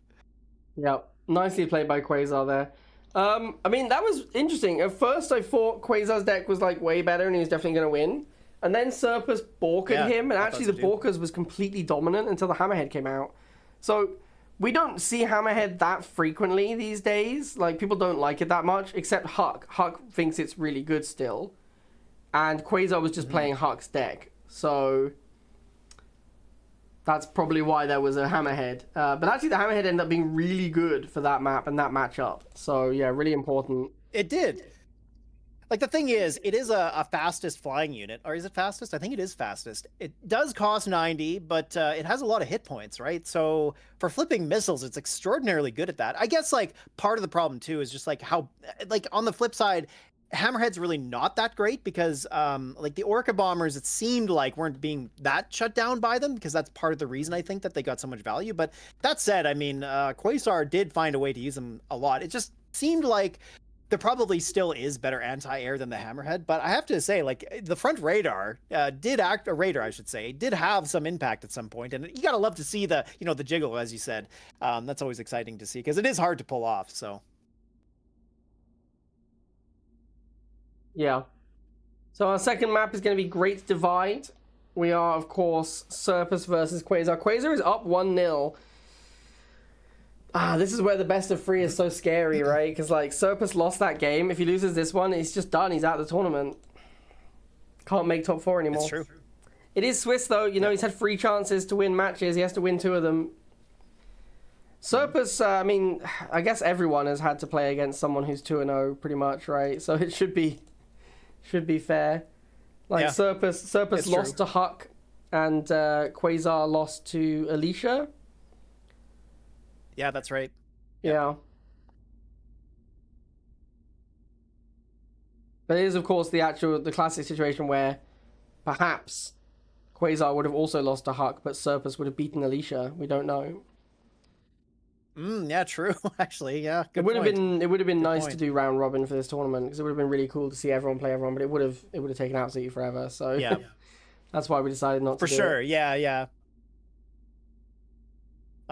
Yeah. Nicely played by Quasar there. I mean, that was interesting. At first, I thought Quasar's deck was like way better and he was definitely going to win. And then Serpus balked him, and actually the balkers was completely dominant until the Hammerhead came out. So we don't see Hammerhead that frequently these days. Like, people don't like it that much, except Huck. Huck thinks it's really good still. And Quasar was just playing Huck's deck. So that's probably why there was a Hammerhead. But actually, the Hammerhead ended up being really good for that map and that matchup. So, yeah, really important. It did. Like, the thing is, it is a fastest flying unit. Or is it fastest? I think it is fastest. It does cost 90, but it has a lot of hit points, right? So, for flipping missiles, it's extraordinarily good at that. I guess, like, part of the problem, too, is just, like, how... Like, on the flip side... Hammerhead's really not that great because, like, the Orca bombers, it seemed like weren't being that shut down by them because that's part of the reason I think that they got so much value. But that said, I mean, Quasar did find a way to use them a lot. It just seemed like there probably still is better anti-air than the Hammerhead. But I have to say, like, the front radar did have some impact at some point. And you got to love to see the, you know, the jiggle, as you said. That's always exciting to see because it is hard to pull off, so... Yeah. So our second map is going to be Great Divide. We are, of course, Serpus versus Quasar. Quasar is up 1-0. This is where the best of 3 is so scary, right? Because, like, Serpus lost that game. If he loses this one, he's just done. He's out of the tournament. Can't make top 4 anymore. It's true. It is Swiss, though. You know, he's had 3 chances to win matches. He has to win 2 of them. Serpus, I mean, I guess everyone has had to play against someone who's 2-0, pretty much, right? So it should be fair. Like, Serpus lost to Huck, and Quasar lost to Alicia. Yeah, that's right. Yeah. But it is, of course, the classic situation where perhaps Quasar would have also lost to Huck, but Serpus would have beaten Alicia. We don't know. Yeah, true. Actually, yeah. It would have been nice to do round robin for this tournament because it would have been really cool to see everyone play everyone, but it would have taken absolutely forever. So yeah, that's why we decided not to. For sure, yeah.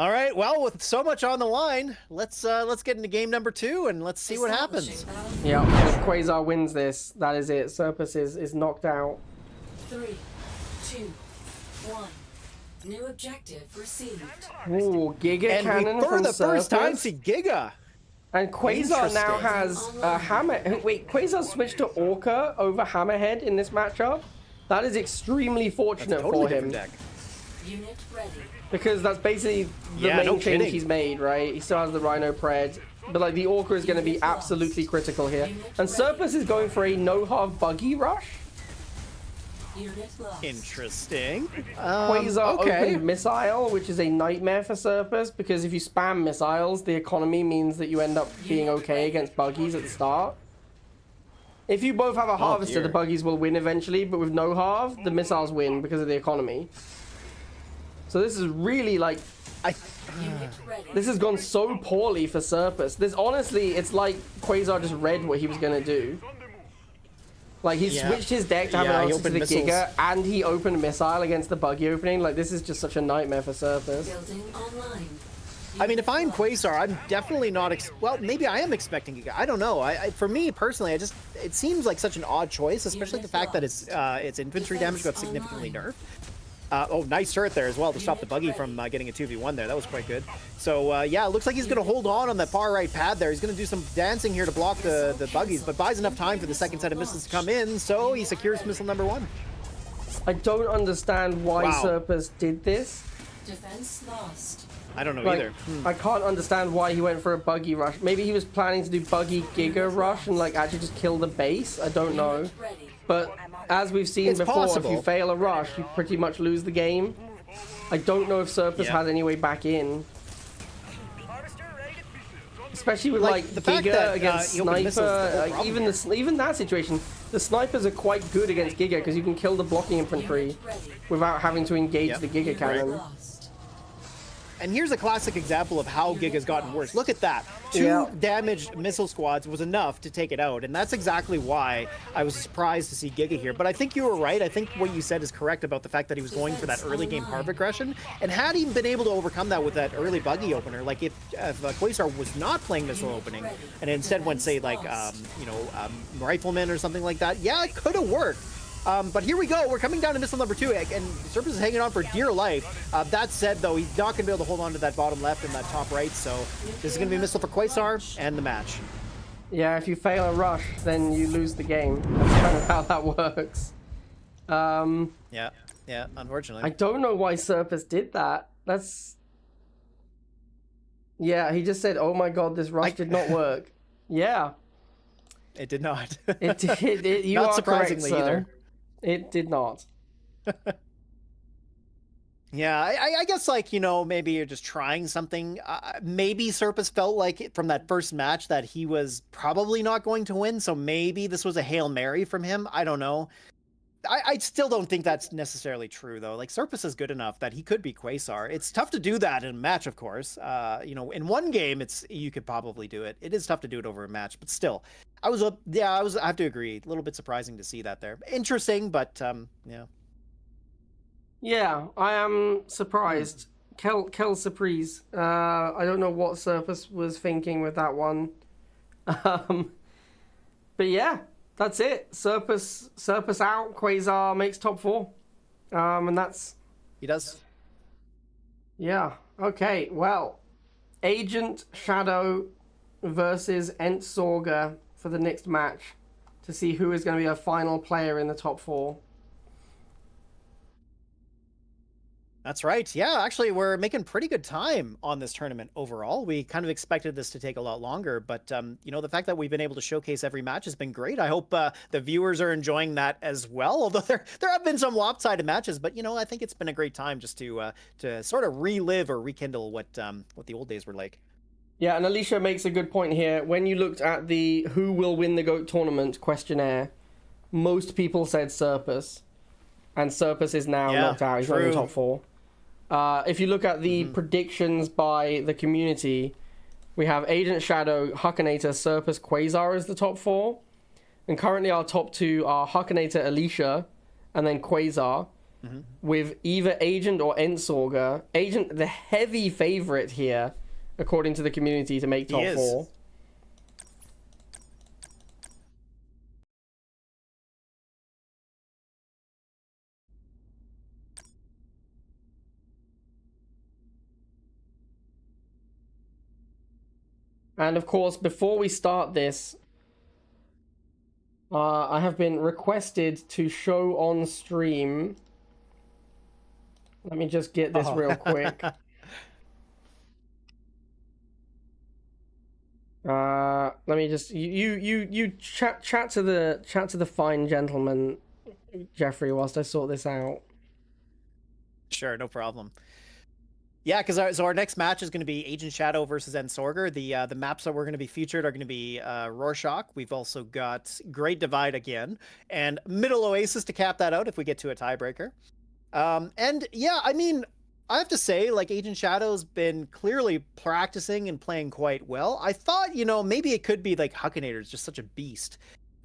All right. Well, with so much on the line, let's get into game number 2 and let's see what happens. Establishing Yeah, if Quasar wins this, that is it. Serpus is knocked out. 3, 2, 1. New objective received. Ooh, Giga And Cannon we, for from the first time, Serpus. see Giga. And Quasar now Interesting. has a hammer. Wait, Quasar switched to Orca over Hammerhead in this matchup. That is extremely That's a fortunate totally for him. different deck. Unit ready. Because that's basically the Yeah, main no change kidding. he's made, right? He still has the Rhino Pred, but like the Orca is going to be absolutely critical here. And Serpus is going for a no-half buggy rush. Unit lost. Interesting. Quasar okay. opened Missile, which is a nightmare for Serpus, because if you spam missiles, the economy means that you end up being okay against buggies at the start. If you both have a harvester, dear. the buggies will win eventually, but with no halve, the missiles win because of the economy. So this is really like, Unit ready. this has gone so poorly for Serpus. This honestly, it's like Quasar just read what he was going to do. Like, he Yeah. switched his deck to have Yeah, an he answer to opened the missiles. Giga, and he opened a missile against the buggy opening. Like, this is just such a nightmare for Serpus. Building online. I mean, if I'm Unit lost. Quasar, I'm definitely not. Well, maybe I am expecting Giga. I don't know. For me personally, it seems like such an odd choice, especially the fact that its infantry damage got significantly nerfed. Oh, nice turret there as well to stop the buggy from getting a 2v1 there. That was quite good. So, yeah, it looks like he's going to hold on that far right pad there. He's going to do some dancing here to block the buggies, but buys enough time for the second set of missiles to come in, so he secures missile number 1. I don't understand why Wow. Serpus did this. Defense lost. I don't know Like, either. I can't understand why he went for a buggy rush. Maybe he was planning to do buggy Giga rush and like actually just kill the base. I don't know. Unit ready. But as we've seen It's before, if possible. you fail a rush, you pretty much lose the game. I don't know if Serpus Yeah. has any way back in. Especially with like, the fact Giga that, against he opened missiles is the whole Sniper, problem even that situation, the snipers are quite good against Giga because you can kill the blocking infantry Unit ready. without having to engage Yep. the Giga cannon. Lost. And here's a classic example of how Giga's gotten worse. Look at that. 2 Yeah. damaged missile squads was enough to take it out. And that's exactly why I was surprised to see Giga here. But I think you were right. I think what you said is correct about the fact that he was going for that early game harv aggression. And had he been able to overcome that with that early buggy opener, like if Quasar was not playing missile opening and instead went, say, like, Rifleman or something like that, yeah, it could have worked. But here we go. We're coming down to missile number 2, and Serpus is hanging on for dear life. That said, though, he's not going to be able to hold on to that bottom left and that top right, so this is going to be a missile for Quasar and the match. Yeah, if you fail a rush, then you lose the game. That's kind of how that works. Yeah, unfortunately. I don't know why Serpus did that. That's... Yeah, he just said, oh my god, this rush did not work. Yeah, It did not. it did. You Not are correct, surprisingly sir. either. It did not. Yeah, I guess, like, maybe you're just trying something. Maybe Serpus felt like from that first match that he was probably not going to win, so maybe this was a Hail Mary from him. I don't know. I still don't think that's necessarily true, though. Like, Serpus is good enough that he could be Quasar. It's tough to do that in a match, of course. In one game, you could probably do it. It is tough to do it over a match, but still. I have to agree. A little bit surprising to see that there. Interesting, but, yeah. Yeah, I am surprised. Quelle surprise. I don't know what Serpus was thinking with that one. But yeah, that's it. Serpus out. Quasar makes top 4. And that's... He does. Yeah. Okay, well. Agent Shadow versus Antswaggles for the next match to see who is going to be a final player in the top 4. That's right. Yeah, actually, we're making pretty good time on this tournament overall. We kind of expected this to take a lot longer, but the fact that we've been able to showcase every match has been great. I hope the viewers are enjoying that as well. Although there have been some lopsided matches, but I think it's been a great time just to sort of relive or rekindle what the old days were like. Yeah, and Alicia makes a good point here. When you looked at the who will win the GOAT tournament questionnaire, most people said Serpus, and Serpus is now knocked out. He's not in the true. top 4. If you look at the predictions by the community, we have Agent Shadow, Hakanator, Serpus, Quasar as the top 4. And currently our top 2 are Hakanator, Alicia, and then Quasar. with either Agent or Antswaggles. Agent, the heavy favorite here, according to the community, to make top 4. And of course, before we start this, I have been requested to show on stream. Let me just get this real quick. Let me just you chat to the fine gentleman, Jeffrey, whilst I sort this out. Sure, no problem. Yeah, because our next match is going to be Agent Shadow versus Antswaggles. The maps that we're going to be featured are going to be Rorschach. We've also got Great Divide again, and Middle Oasis to cap that out if we get to a tiebreaker. And yeah, I mean, I have to say, like, Agent Shadow's been clearly practicing and playing quite well. I thought, you know, maybe it could be like Hakanator is just such a beast.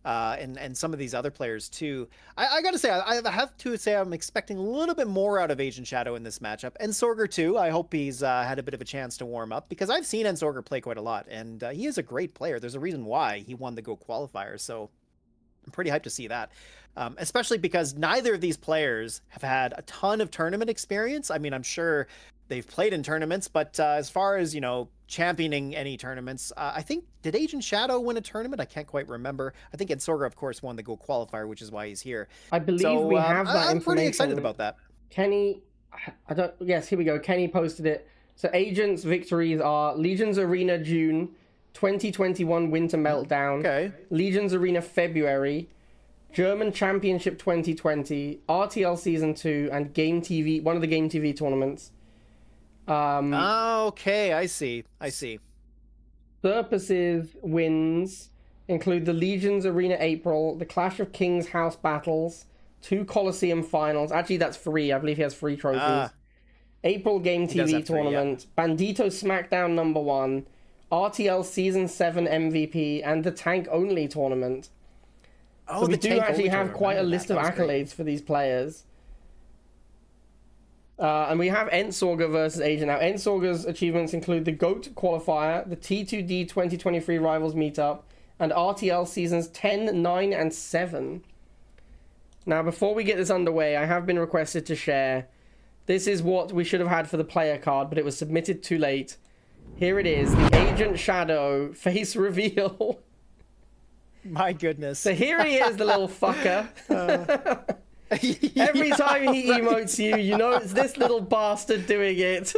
And some of these other players too. I gotta say, I have to say I'm expecting a little bit more out of Agent Shadow in this matchup. And Antswaggles too. I hope he's had a bit of a chance to warm up, because I've seen Antswaggles play quite a lot, and he is a great player. There's a reason why he won the Go qualifier, so I'm pretty hyped to see that. Especially because neither of these players have had a ton of tournament experience. I mean, I'm sure they've played in tournaments, but as far as, you know, championing any tournaments, I think, did Agent Shadow win a tournament? I can't quite remember. I think Antswaggles, of course, won the Go qualifier, which is why he's here. I believe we have that I'm information. pretty excited about that. Kenny, yes, here we go. Kenny posted it. So Agent's victories are Legion's Arena June, 2021 Winter Meltdown, Okay. Legion's Arena February, German Championship 2020, RTL Season 2, and Game TV, one of the Game TV tournaments. Okay, I see. Serpus's wins include the Legion's Arena April, the Clash of Kings House Battles, 2 Coliseum Finals. Actually, that's 3. I believe he has 3 trophies. April Game TV tournament, Bandito SmackDown #1, RTL Season 7 MVP, and the Tank Only tournament. Oh, so we the do Tank actually Only have tournament. quite a Remember list that. of That was great. accolades for these players. And we have Antswaggles versus Agent. Now, Antswaggles' achievements include the GOAT qualifier, the T2D 2023 Rivals Meetup, and RTL Seasons 10, 9, and 7. Now, before we get this underway, I have been requested to share. This is what we should have had for the player card, but it was submitted too late. Here it is, the Agent Shadow face reveal. My goodness. So here he is, the little fucker. Every time he emotes you, you know it's this little bastard doing it.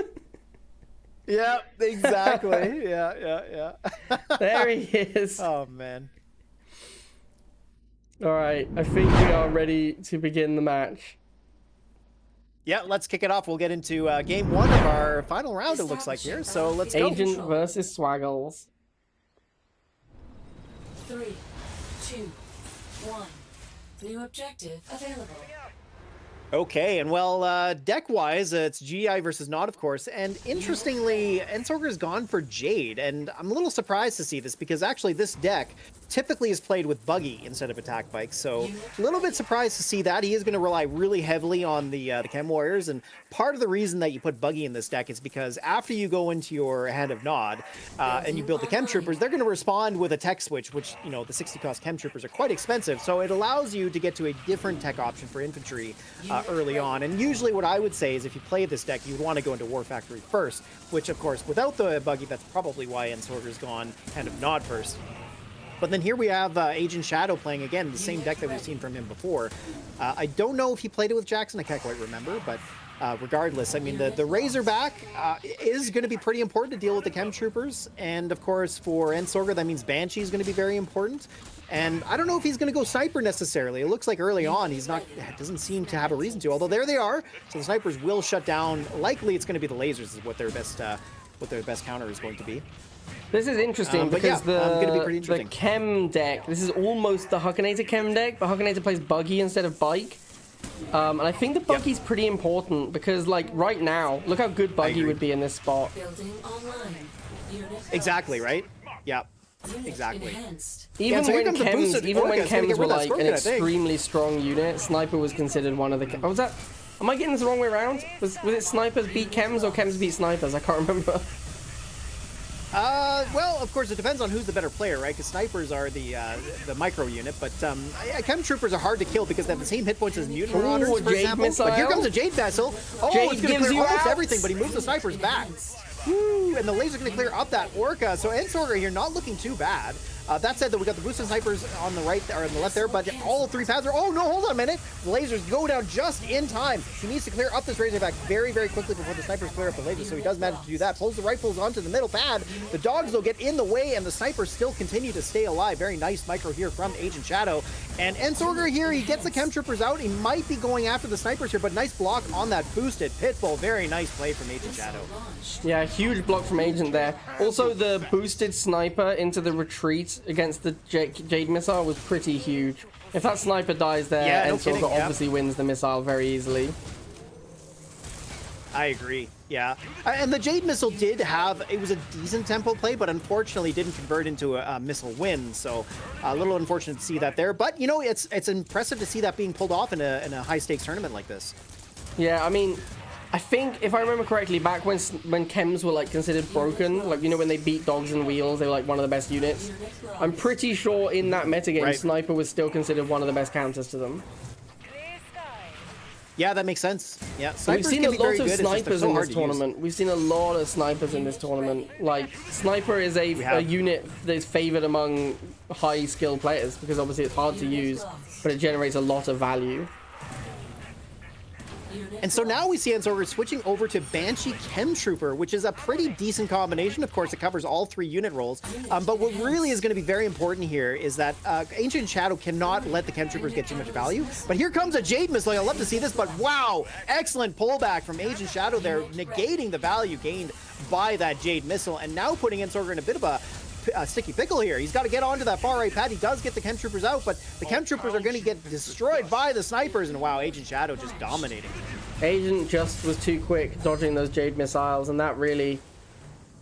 Yeah, exactly. Yeah. There he is. Oh, man. All right, I think we are ready to begin the match. Yeah, let's kick it off. We'll get into game 1 of our final round, it looks like here. So let's go. Agent versus Swaggles. 3, 2, 1. New objective available. Okay, and well, deck-wise, it's GI versus Not, of course, and interestingly, Antswaggles gone for Jade, and I'm a little surprised to see this, because actually this deck typically is played with Buggy instead of Attack Bike, so a little bit surprised to see that. He is going to rely really heavily on the Chem Warriors, and part of the reason that you put Buggy in this deck is because after you go into your Hand of Nod, and you build the Chem Troopers, they're going to respond with a tech switch, which, you know, the 60 cost Chem Troopers are quite expensive, so it allows you to get to a different tech option for infantry early on. And usually what I would say is if you play this deck, you would want to go into War Factory first, which of course, without the Buggy, that's probably why Antswaggles gone Hand of Nod first. But then here we have Agent Shadow playing again, the same deck that we've seen from him before. I don't know if he played it with Jackson, I can't quite remember, but regardless, I mean, the Razorback is going to be pretty important to deal with the Chem Troopers, and of course for Antswaggles, that means Banshee is going to be very important. And I don't know if he's going to go Sniper necessarily. It looks like early on he's not, doesn't seem to have a reason to, although there they are. So the Snipers will shut down. Likely it's going to be the lasers is what their best counter is going to be. This is interesting But because yeah, gonna be pretty the interesting. Chem deck, this is almost the Hakanator Chem deck, but Hakanator plays Buggy instead of Bike. And I think the Buggy's pretty important because, like, right now, look how good Buggy would be in this spot. Building online. Unit Exactly, lost. right? Yeah, Unit exactly. enhanced. Even so here when comes the boosted Chems, even Orca. when It's gonna Chems get were rid of that like an Scorpion, I think. extremely strong unit, Sniper was considered one of the. Oh, was that? Am I getting this the wrong way around? Was it snipers beat chems or chems beat snipers? I can't remember. Well, of course, it depends on who's the better player, right? Because snipers are the micro unit, but yeah, chem troopers are hard to kill because they have the same hit points as mutant marauders, for example. But here comes a Jade Vessel. Oh, Jade it's going to clear almost outs. everything, but he moves the snipers back. Woo, and the laser's going to clear up that Orca. So Antswaggles here not looking too bad. That said, though, we got the boosted snipers on the right or on the left there, but all 3 paths are. Oh no, hold on a minute! The lasers go down just in time. He needs to clear up this Razorback very, very quickly before the snipers clear up the lasers. So he does manage to do that. Pulls the rifles onto the middle pad. The dogs though get in the way, and the snipers still continue to stay alive. Very nice micro here from Agent Shadow. And Antswaggles here, he gets the chem troopers out. He might be going after the snipers here, but nice block on that boosted Pitbull. Very nice play from Agent Shadow. Yeah, huge block from Agent there. Also, the boosted sniper into the retreat against the Jade missile was pretty huge. If that sniper dies there, Yeah, no Antswaggles kidding, yeah. obviously wins the missile very easily. I agree. Yeah, and the Jade missile did have, it was a decent tempo play, but unfortunately didn't convert into a missile win. So a little unfortunate to see that there. But you know, it's impressive to see that being pulled off in a high stakes tournament like this. Yeah, I mean, I think if I remember correctly, back when chems were like considered broken, like you know when they beat dogs and wheels, they were like one of the best units. I'm pretty sure in that metagame, Right. sniper was still considered one of the best counters to them. Yeah, that makes sense. Yeah, We've snipers seen can a be lot very of good. It's just they're snipers so in hard this to use. tournament. We've seen a lot of snipers in this tournament. Like, sniper is a unit that's favored among high skill players because obviously it's hard to use, but it generates a lot of value. And so now we see Antswaggles switching over to Banshee Chem Trooper, which is a pretty decent combination. Of course, it covers all 3 unit roles. But what really is going to be very important here is that Ancient Shadow cannot let the Chem Troopers get too much value. But here comes a Jade Missile. I love to see this, but wow, excellent pullback from Agent Shadow there, negating the value gained by that Jade Missile, and now putting Antswaggles in a bit of a sticky pickle here. He's got to get onto that far right pad. He does get the Chem Troopers out, but the Chem Troopers are going to get destroyed by the snipers, and wow, Agent Shadow just dominating. Agent just was too quick dodging those Jade missiles, and that really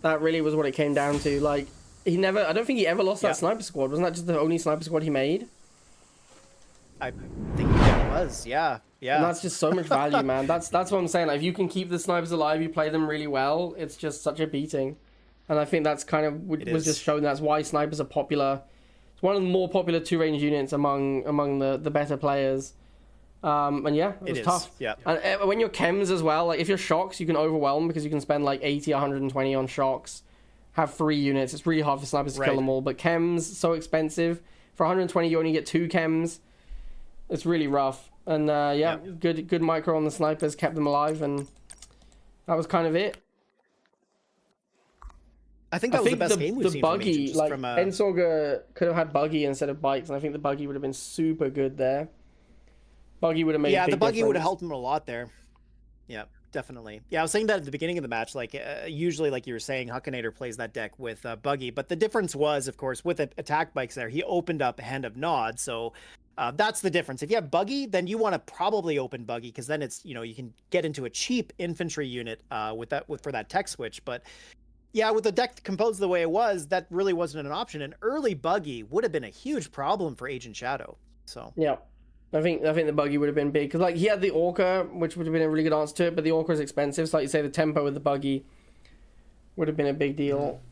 was what it came down to. Like, I don't think he ever lost that sniper squad. Wasn't that just the only sniper squad he made? I think it was, yeah. And that's just so much value, man. That's what I'm saying. Like, if you can keep the snipers alive, you play them really well, it's just such a beating. And I think that's kind of was just showing that's why snipers are popular. It's one of the more popular 2-range units among the better players. And yeah, it was tough. Yeah. And when you're chems as well, like if you're shocks, you can overwhelm because you can spend like 80, 120 on shocks. Have 3 units. It's really hard for snipers to kill them all. But chems, so expensive. For 120, you only get 2 chems. It's really rough. And yeah, good micro on the snipers, kept them alive, and that was kind of it. I think that was the best game we've seen from buggy, Agent, like from, Antswaggles could have had buggy instead of bikes, and I think the buggy would have been super good there. Buggy would have made a big the buggy would have difference. helped him a lot there. Yeah, definitely. Yeah, I was saying that at the beginning of the match. Like usually, like you were saying, Hakanator plays that deck with buggy, but the difference was, of course, with attack bikes there, he opened up Hand of Nod. So that's the difference. If you have buggy, then you want to probably open buggy because then it's you can get into a cheap infantry unit for that tech switch, but. Yeah, with the deck composed the way it was, that really wasn't an option. An early buggy would have been a huge problem for Agent Shadow. So yeah, I think the buggy would have been big because like he had the Orca, which would have been a really good answer to it, but the Orca is expensive. So like you say, the tempo with the buggy would have been a big deal.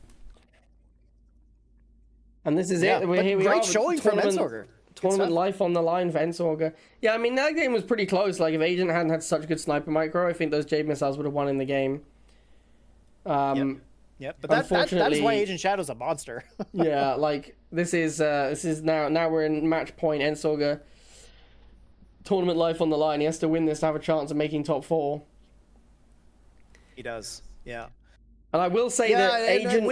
And this is it. Here we great are. showing from Antswaggles. Tournament life on the line for Antswaggles. Yeah, I mean that game was pretty close. Like if Agent hadn't had such good sniper micro, I think those Jade missiles would have won in the game. Yep, but that is why Agent Shadow's a monster. Yeah, like this is now we're in match point. Antswaggles tournament life on the line. He has to win this to have a chance of making top 4. He does, yeah. And I will say that Agent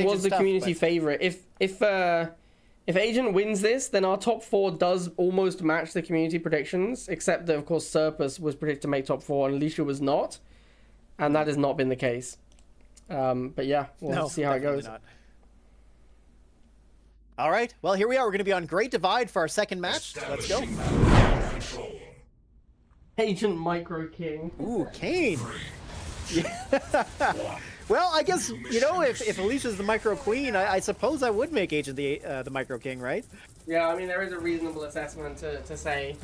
was the tough, community but... favorite. If Agent wins this, then our top 4 does almost match the community predictions, except that of course Serpus was predicted to make top 4 and Alicia was not, and that has not been the case. But yeah, we'll see how it goes. Not. All right. Well, here we are. We're going to be on Great Divide for our second match. Let's go. Agent Micro King. Ooh, Kane. Yeah. Well, I guess if Alicia's the Micro Queen, I suppose I would make Agent the Micro King, right? Yeah, I mean there is a reasonable assessment to say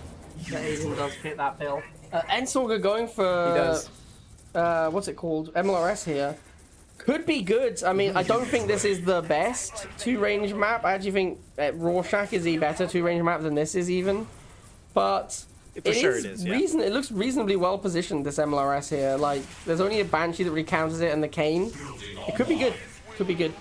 that Asian does fit that bill. Antswaggles going for... He does. What's it called? MLRS here. Could be good. I mean, I don't think this is the best two-range map. I actually think Rorschach is a better two-range map than this is even. But For sure it is, yeah. It looks reasonably well positioned, this MLRS here. Like, there's only a Banshee that really counters it and the Cane. It could be good. Could be good.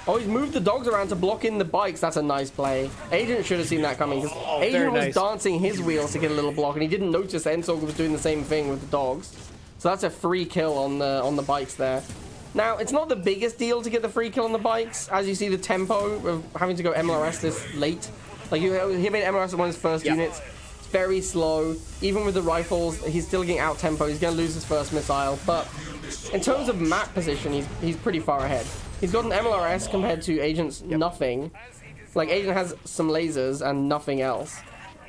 Oh, he's moved the dogs around to block in the bikes. That's a nice play. Agent should have seen that coming, because Agent was dancing his wheels to get a little block, and he didn't notice Antswaggles was doing the same thing with the dogs. So that's a free kill on the bikes there. Now, it's not the biggest deal to get the free kill on the bikes, as you see the tempo of having to go MLRS this late. Like, he made MLRS at one of his first units. It's very slow. Even with the rifles, he's still getting out-tempo. He's going to lose his first missile. But in terms of map position, he's pretty far ahead. He's got an MLRS compared to Agent's nothing. Like, Agent has some lasers and nothing else.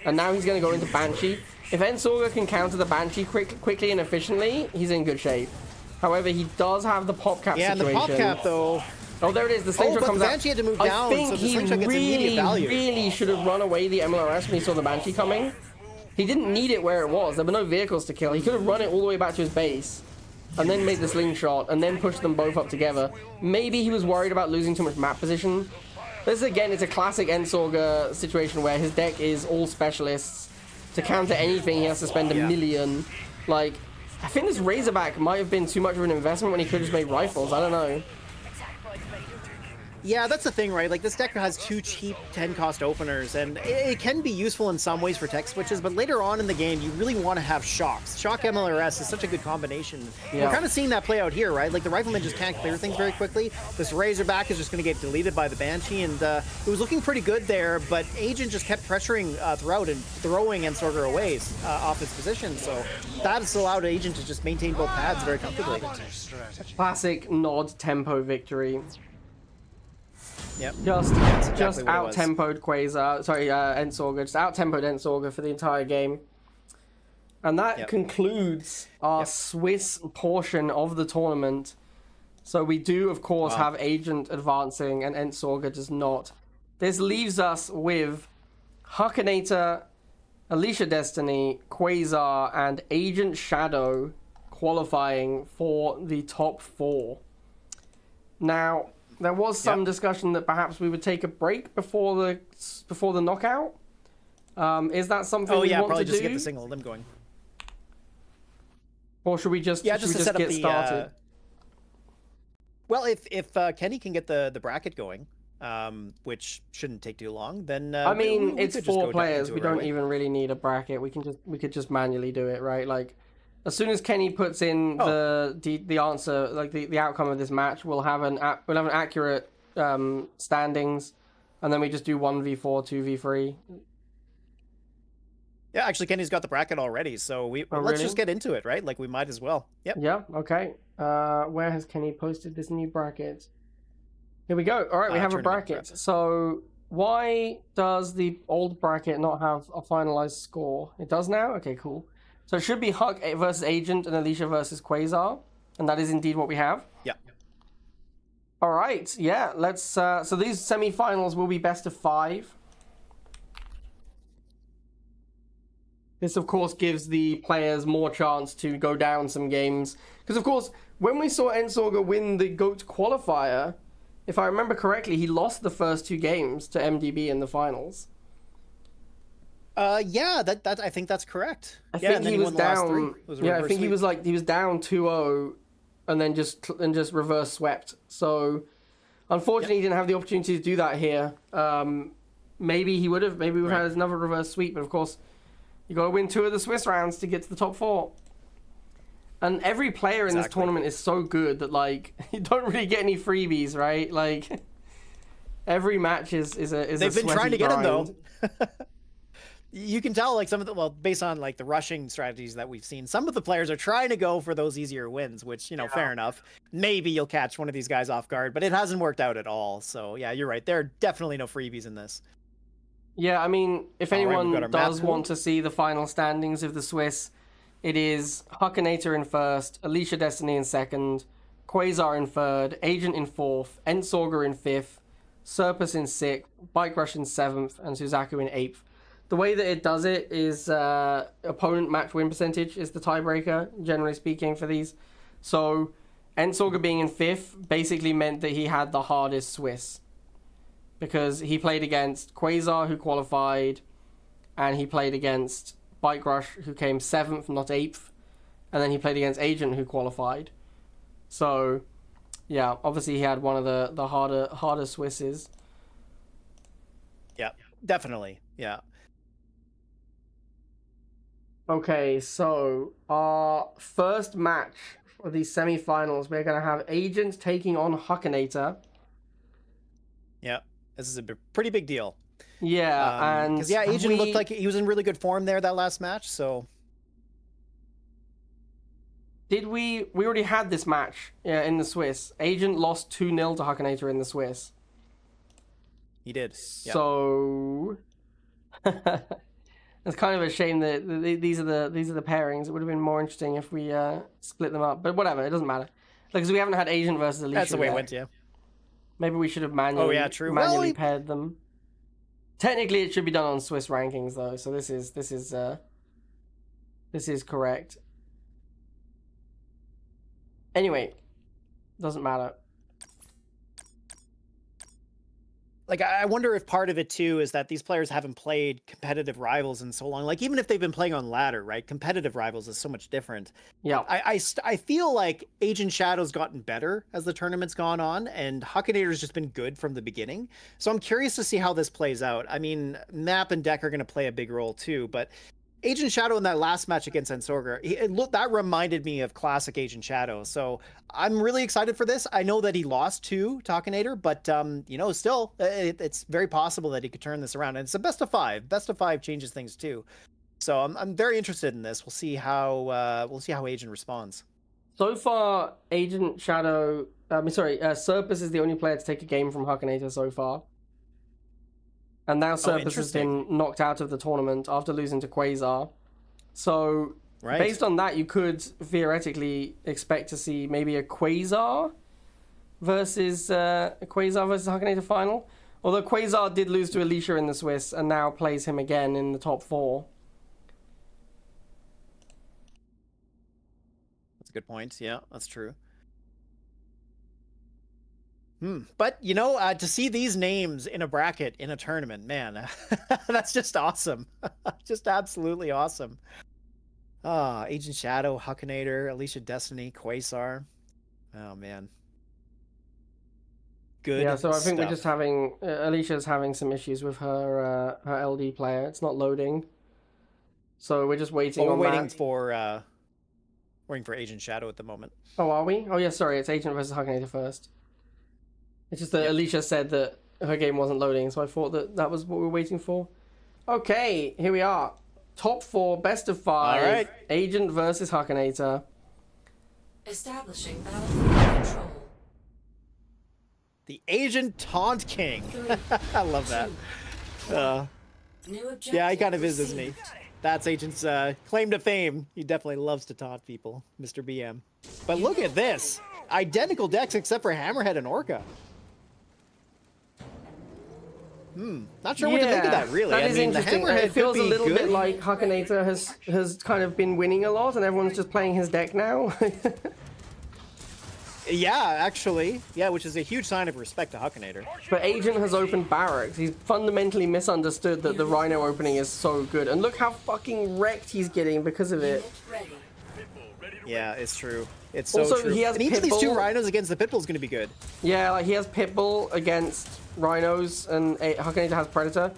And now he's going to go into Banshee. If Antswaggles can counter the Banshee quickly and efficiently, he's in good shape. However, he does have the pop cap situation. Yeah, and the pop cap, though... Oh, there it is. The slingshot comes out. Banshee had to move down, I think so the he slingshot gets immediate value. really should have run away the MLRS when he saw the Banshee coming. He didn't need it where it was. There were no vehicles to kill. He could have run it all the way back to his base, and then made the slingshot, and then pushed them both up together. Maybe he was worried about losing too much map position. This, again, is a classic Antswaggles situation where his deck is all specialists. To counter anything, he has to spend a million. Like, I think this Razorback might have been too much of an investment when he could have just made rifles. I don't know. Yeah, that's the thing, right? Like, this deck has two cheap 10-cost openers, and it can be useful in some ways for tech switches, but later on in the game, you really want to have shocks. Shock MLRS is such a good combination. Yeah. We're kind of seeing that play out here, right? Like, the Rifleman just can't clear things very quickly. This Razorback is just going to get deleted by the Banshee, and it was looking pretty good there, but Agent just kept pressuring throughout and throwing Antswaggles away off his position, so that's allowed Agent to just maintain both pads very comfortably. Classic nod tempo victory. Yep. Just out-tempoed Quazar. Sorry, Antswaggles. Just out-tempoed Antswaggles for the entire game. And that concludes our Swiss portion of the tournament. So we do, of course, have Agent advancing and Antswaggles does not. This leaves us with Hakanator, Alicia Destiny, Quazar, and Agent Shadow qualifying for the top 4. Now, there was some discussion that perhaps we would take a break before the knockout. Is that something we want to do? Oh yeah, probably just to get the single limb going. Or should we just get started? Well, if Kenny can get the bracket going, which shouldn't take too long, then I mean, it's 4 players. We don't even really need a bracket. We could just manually do it, right? Like, as soon as Kenny puts in the answer, like the outcome of this match, we'll have an accurate standings, and then we just do 1v4, 2v3. Yeah, actually, Kenny's got the bracket already, so let's just get into it, right? Like, we might as well. Yep. Yeah. Okay. Where has Kenny posted this new bracket? Here we go. All right, we have a bracket. So why does the old bracket not have a finalized score? It does now. Okay, cool. So it should be Huck versus Agent and Alicia versus Quazar. And that is indeed what we have. Yeah. All right. Yeah, let's... so these semifinals will be best of 5. This, of course, gives the players more chance to go down some games. Because, of course, when we saw Antswaggles win the GOAT qualifier, if I remember correctly, he lost the first 2 games to MDB in the finals. Yeah, that I think that's correct. I think he was down. Yeah, I think he was down 2-0, and then just reverse swept. So, unfortunately, he didn't have the opportunity to do that here. Maybe he would have. Maybe we've had another reverse sweep, but of course, you got to win 2 of the Swiss rounds to get to the top 4. And every player in this tournament is so good that, like, you don't really get any freebies, right? Like, every match is a They've been trying to get him though. You can tell, like, based on, like, the rushing strategies that we've seen, some of the players are trying to go for those easier wins, which, you know, fair enough. Maybe you'll catch one of these guys off guard, but it hasn't worked out at all. So, yeah, you're right. There are definitely no freebies in this. Yeah, I mean, if anyone does want to see the final standings of the Swiss, it is Hakanator in first, Alicia Destiny in second, Quazar in third, Agent in fourth, Antswaggles in fifth, Serpus in sixth, Bike Rush in seventh, and Suzaku in eighth. the way that it does it is opponent match win percentage is the tiebreaker, generally speaking, for these. So Antswaggles being in 5th basically meant that he had the hardest Swiss. Because he played against Quazar, who qualified, and he played against Bike Rush, who came 7th, not 8th, and then he played against Agent, who qualified. So, yeah, obviously he had one of the harder Swisses. Yeah, definitely. Yeah. Okay, so our first match for these semifinals, we're going to have Agent taking on Hakanator. Yeah, this is a pretty big deal. Yeah, and... Because, yeah, Agent looked like he was in really good form there that last match, so... Did we already had this match in the Swiss. Agent lost 2-0 to Hakanator in the Swiss. He did. Yep. So it's kind of a shame that these are the pairings. It would have been more interesting if we split them up. But whatever, it doesn't matter. Because we haven't had Agent versus Alicia. That's the way yet. it went, yeah. Maybe we should have manually paired them. Technically, it should be done on Swiss rankings though. So this is correct. Anyway, doesn't matter. Like, I wonder if part of it too is that these players haven't played competitive rivals in so long. Like, even if they've been playing on ladder, right? Competitive rivals is so much different. Yeah. I feel like Agent Shadow's gotten better as the tournament's gone on, and Hakanator's just been good from the beginning. So I'm curious to see how this plays out. I mean, Map and Deck are going to play a big role too, but Agent Shadow in that last match against Antswaggles, that reminded me of classic Agent Shadow. So I'm really excited for this. I know that he lost to Hakanator, but still, it's very possible that he could turn this around. And it's a best of 5. Best of 5 changes things too. So I'm very interested in this. We'll see how Agent responds. So far, Agent Shadow, Serpus is the only player to take a game from Hakanator so far. And now Serpus has been knocked out of the tournament after losing to Quazar. So, based on that, you could theoretically expect to see maybe a Quazar versus Hakanator final. Although Quazar did lose to Alicia in the Swiss and now plays him again in the top 4. That's a good point. Yeah, that's true. But, to see these names in a bracket in a tournament, man, that's just awesome. Just absolutely awesome. Agent Shadow, Hakanator, Alicia Destiny, Quazar. Oh, man. Good. Yeah, so I think stuff. we're just having... Alicia's having some issues with her LD player. It's not loading. So we're just waiting on waiting for Agent Shadow at the moment. Oh, are we? Oh, yeah, sorry. It's Agent versus Hakanator first. It's just that Alicia said that her game wasn't loading, so I thought that was what we were waiting for. Okay, here we are. Top 4, best of 5. All right. Agent versus Hakanator. Establishing battlefield control. The Agent Taunt King. 3, I love that. 2, new objective Yeah, he kind of is, isn't received. he? That's Agent's claim to fame. He definitely loves to taunt people, Mr. BM. But look at this. Identical decks except for Hammerhead and Orca. Not sure what to think of that, really. That is interesting. It feels a little good. bit like Hakanator has kind of been winning a lot, and everyone's just playing his deck now. Yeah, actually. Yeah, which is a huge sign of respect to Hakanator. But Agent has opened Barracks. He's fundamentally misunderstood that the Rhino opening is so good. And look how fucking wrecked he's getting because of it. Ready. Yeah, it's true. It's so Also, true. he has And each of these 2 Pitbull. Rhinos against the Pitbull is going to be good. Yeah, like he has Pitbull against Rhinos, and Hakanator has Predator.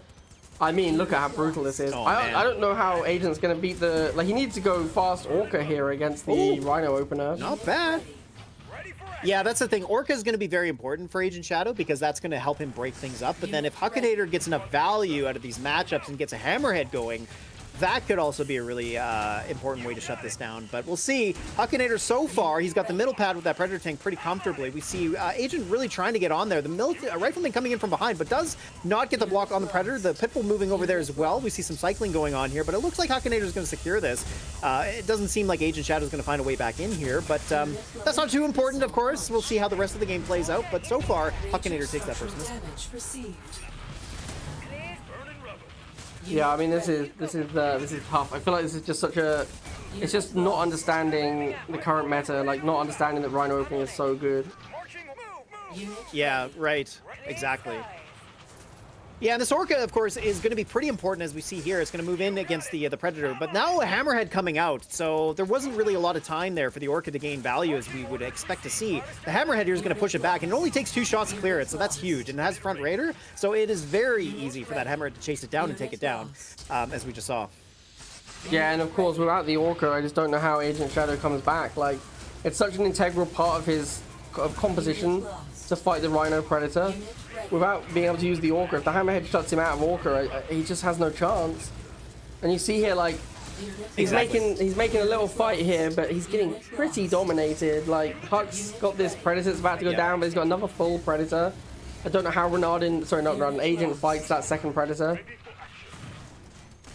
I mean, look at how brutal this is. Oh, I man. don't know how Agent's going to beat the... Like, he needs to go fast Orca here against the Rhino opener. Not bad. Yeah, that's the thing. Orca is going to be very important for Agent Shadow because that's going to help him break things up. But then if Hakanator gets enough value out of these matchups and gets a Hammerhead going, that could also be a really important way to shut this down. But we'll see. Hakanator so far, he's got the middle pad with that Predator tank pretty comfortably. We see Agent really trying to get on there. The Rifleman coming in from behind, but does not get the block on the Predator. The Pitbull moving over there as well. We see some cycling going on here, but it looks like Hakanator is going to secure this. It doesn't seem like Agent Shadow is going to find a way back in here, but that's not too important, of course. We'll see how the rest of the game plays out, but so far, Hakanator takes that first miss. Damage received. Yeah, I mean this is tough. I feel like this is just it's just not understanding the current meta, like not understanding that Rhino opening is so good. Yeah, right. Exactly. Yeah, and this Orca, of course, is going to be pretty important, as we see here. It's going to move in against the Predator, but now a Hammerhead coming out, so there wasn't really a lot of time there for the Orca to gain value, as we would expect to see. The Hammerhead here is going to push it back, and it only takes 2 shots to clear it, so that's huge. And it has Front Raider, so it is very easy for that Hammerhead to chase it down and take it down, as we just saw. Yeah, and of course, without the Orca, I just don't know how Agent Shadow comes back. Like, it's such an integral part of his composition to fight the Rhino Predator. Without being able to use the Orca, if the Hammerhead shuts him out of Orca, he just has no chance. And you see here, like, he's making a little fight here, but he's getting pretty dominated. Like, Huck's got this Predator that's about to go down, but he's got another full Predator. I don't know how Agent fights that second Predator.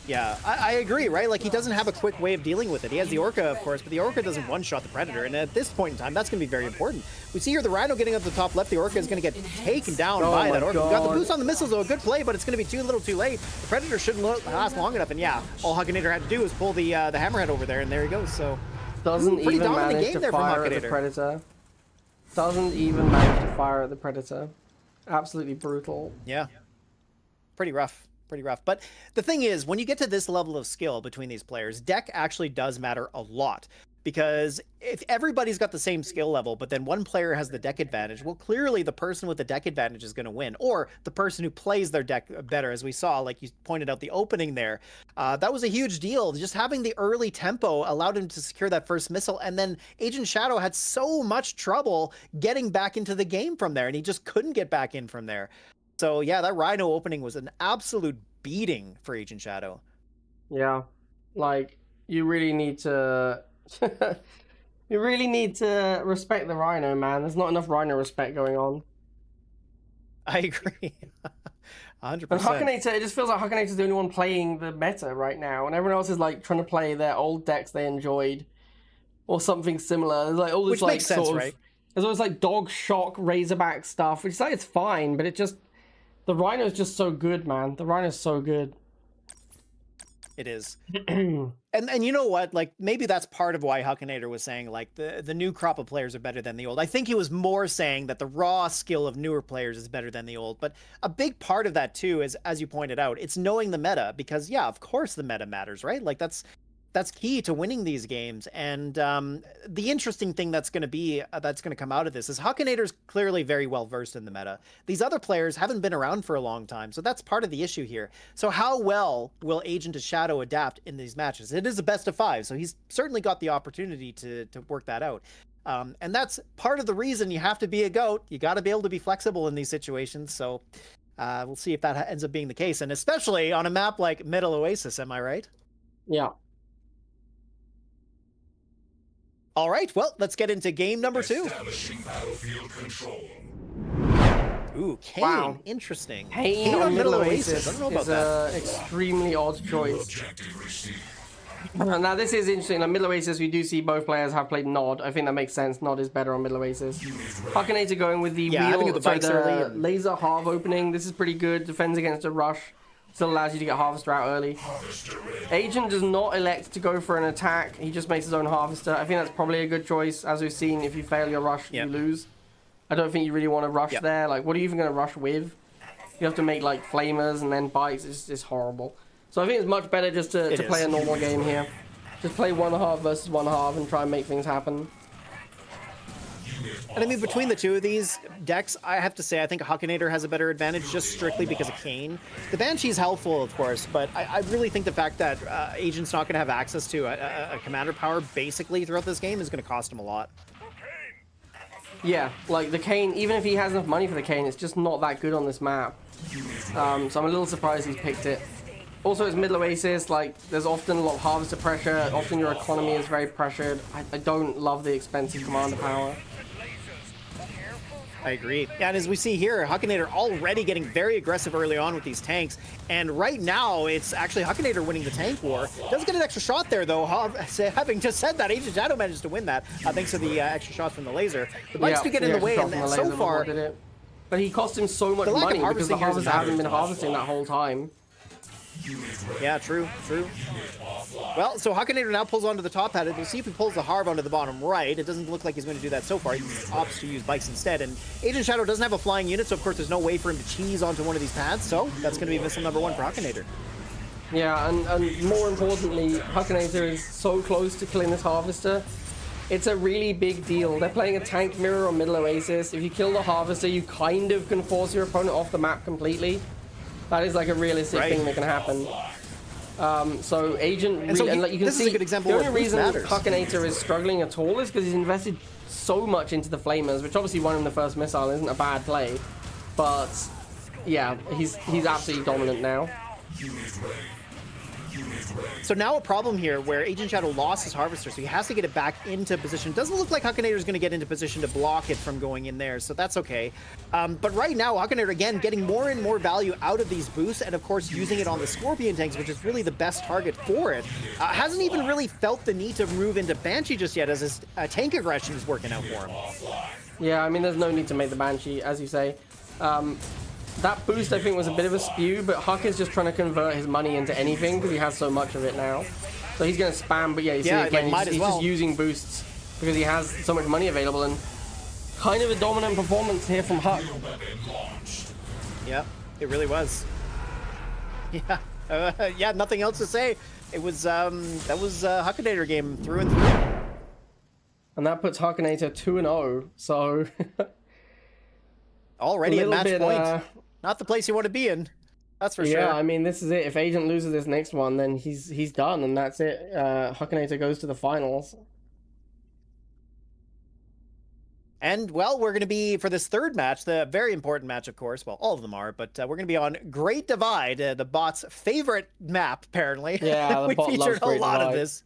Yeah, I agree, right? Like, he doesn't have a quick way of dealing with it. He has the Orca, of course, but the Orca doesn't one-shot the Predator, and at this point in time, that's going to be very important. We see here the Rhino getting up the top left. The Orca is going to get taken down by that Orca. We got the boost on the missiles, though. A good play, but it's going to be too little too late. The Predator shouldn't last long enough, and yeah, all Hakanator had to do was pull the Hammerhead over there, and there he goes. So, doesn't even manage to fire at the Predator. Doesn't even manage to fire at the Predator. Absolutely brutal. Yeah. Pretty rough. Pretty rough. But the thing is, when you get to this level of skill between these players, deck actually does matter a lot. Because if everybody's got the same skill level, but then one player has the deck advantage, well, clearly the person with the deck advantage is going to win. Or the person who plays their deck better, as we saw, like you pointed out the opening there. That was a huge deal. Just having the early tempo allowed him to secure that first missile. And then Agent Shadow had so much trouble getting back into the game from there. And he just couldn't get back in from there. So yeah, that Rhino opening was an absolute beating for Agent Shadow. Yeah, like you really need to, you really need to respect the Rhino, man. There's not enough Rhino respect going on. I agree, 100%. And Hakanator, it just feels like Hakanator's the only one playing the meta right now, and everyone else is like trying to play their old decks they enjoyed, or something similar. There's like all this which like makes sense, right? There's always like Dog Shock, Razorback stuff, which is like it's fine, but it just. The Rhino's just so good, man. The Rhino's so good. It is. and you know what? Like, maybe that's part of why Hakanator was saying, like, the new crop of players are better than the old. I think he was more saying that the raw skill of newer players is better than the old. But a big part of that, too, is, as you pointed out, it's knowing the meta. Because, yeah, of course the meta matters, right? Like, that's key to winning these games. And the interesting thing that's going to come out of this is Hakanator's clearly very well versed in the meta. These other players haven't been around for a long time, so that's part of the issue here. So how well will Agent of Shadow adapt in these matches? It is a best of 5, so he's certainly got the opportunity to work that out. And that's part of the reason you have to be a GOAT. You got to be able to be flexible in these situations. So we'll see if that ends up being the case, and especially on a map like Middle Oasis. Am I right? Yeah. All right, well, let's get into game number 2. Battlefield control. Ooh, Kane. Wow. Interesting. Kane on Middle Oasis I don't know about that. is an extremely odd choice. Now, this is interesting. On Middle Oasis, we do see both players have played Nod. I think that makes sense. Nod is better on Middle Oasis. Hakanator going with the laser halve opening. This is pretty good. Defends against a rush. Still allows you to get Harvester out early. Agent does not elect to go for an attack. He just makes his own Harvester. I think that's probably a good choice. As we've seen, if you fail your rush, you lose. I don't think you really want to rush there. Like, what are you even going to rush with? You have to make, like, flamers and then bites. It's horrible. So I think it's much better just to play a normal game here. Just play 1/2 versus 1/2 and try and make things happen. And I mean, between the two of these decks, I have to say, I think Hakanator has a better advantage just strictly because of Kane. The Banshee's helpful, of course, but I really think the fact that Agent's not going to have access to a commander power basically throughout this game is going to cost him a lot. Yeah, like the Kane, even if he has enough money for the Kane, it's just not that good on this map. So I'm a little surprised he's picked it. Also, it's Middle Oasis, like, there's often a lot of Harvester pressure, often your economy is very pressured. I don't love the expensive commander power. I agree. And as we see here, Hakanator already getting very aggressive early on with these tanks. And right now, it's actually Hakanator winning the tank war. Does get an extra shot there, though. Having just said that, Agent Shadow managed to win that, thanks to the extra shots from the laser. The bikes do get in the way, and so far... But he cost him so much money because the Harvesters haven't been harvesting that whole time. Yeah, true. Well, so Hakanator now pulls onto the top pad. We'll see if he pulls the Harv onto the bottom right. It doesn't look like he's going to do that so far. He opts to use bikes instead. And Agent Shadow doesn't have a flying unit, so of course there's no way for him to cheese onto one of these pads. So that's going to be missile number 1 for Hakanator. Yeah, and more importantly, Hakanator is so close to killing this Harvester. It's a really big deal. They're playing a tank mirror on middle Oasis. If you kill the Harvester, you kind of can force your opponent off the map completely. That is like a realistic thing that can happen. So Agent, and so and like you can this see, is a good example the only where reason matters. Hakanator is struggling at all is because he's invested so much into the Flamers, which obviously won him the first missile isn't a bad play. But yeah, he's absolutely dominant now. So now a problem here where Agent Shadow lost his Harvester, so he has to get it back into position. Doesn't look like Hakanator is going to get into position to block it from going in there, so that's okay. But right now, Hakanator, again, getting more and more value out of these boosts, and of course using it on the Scorpion tanks, which is really the best target for it. Hasn't even really felt the need to move into Banshee just yet, as his tank aggression is working out for him. Yeah, I mean, there's no need to make the Banshee, as you say. That boost, I think, was a bit of a spew, but Huck is just trying to convert his money into anything because he has so much of it now. So he's going to spam, but yeah, you see again, he's just using boosts because he has so much money available, and kind of a dominant performance here from Huck. Yeah, it really was. Yeah, yeah, nothing else to say. It was, that was Hakanator game through and through. And that puts Hakanator 2-0, so... Already at match point. Not the place you want to be in. That's for sure. Yeah, I mean, this is it. If Agent loses this next one, then he's done, and that's it. Hakanator goes to the finals. And, well, we're going to be, for this third match, the very important match, of course. Well, all of them are, but we're going to be on Great Divide, the bot's favorite map, apparently. Yeah, the we bot featured loves Great a lot Divide. of this,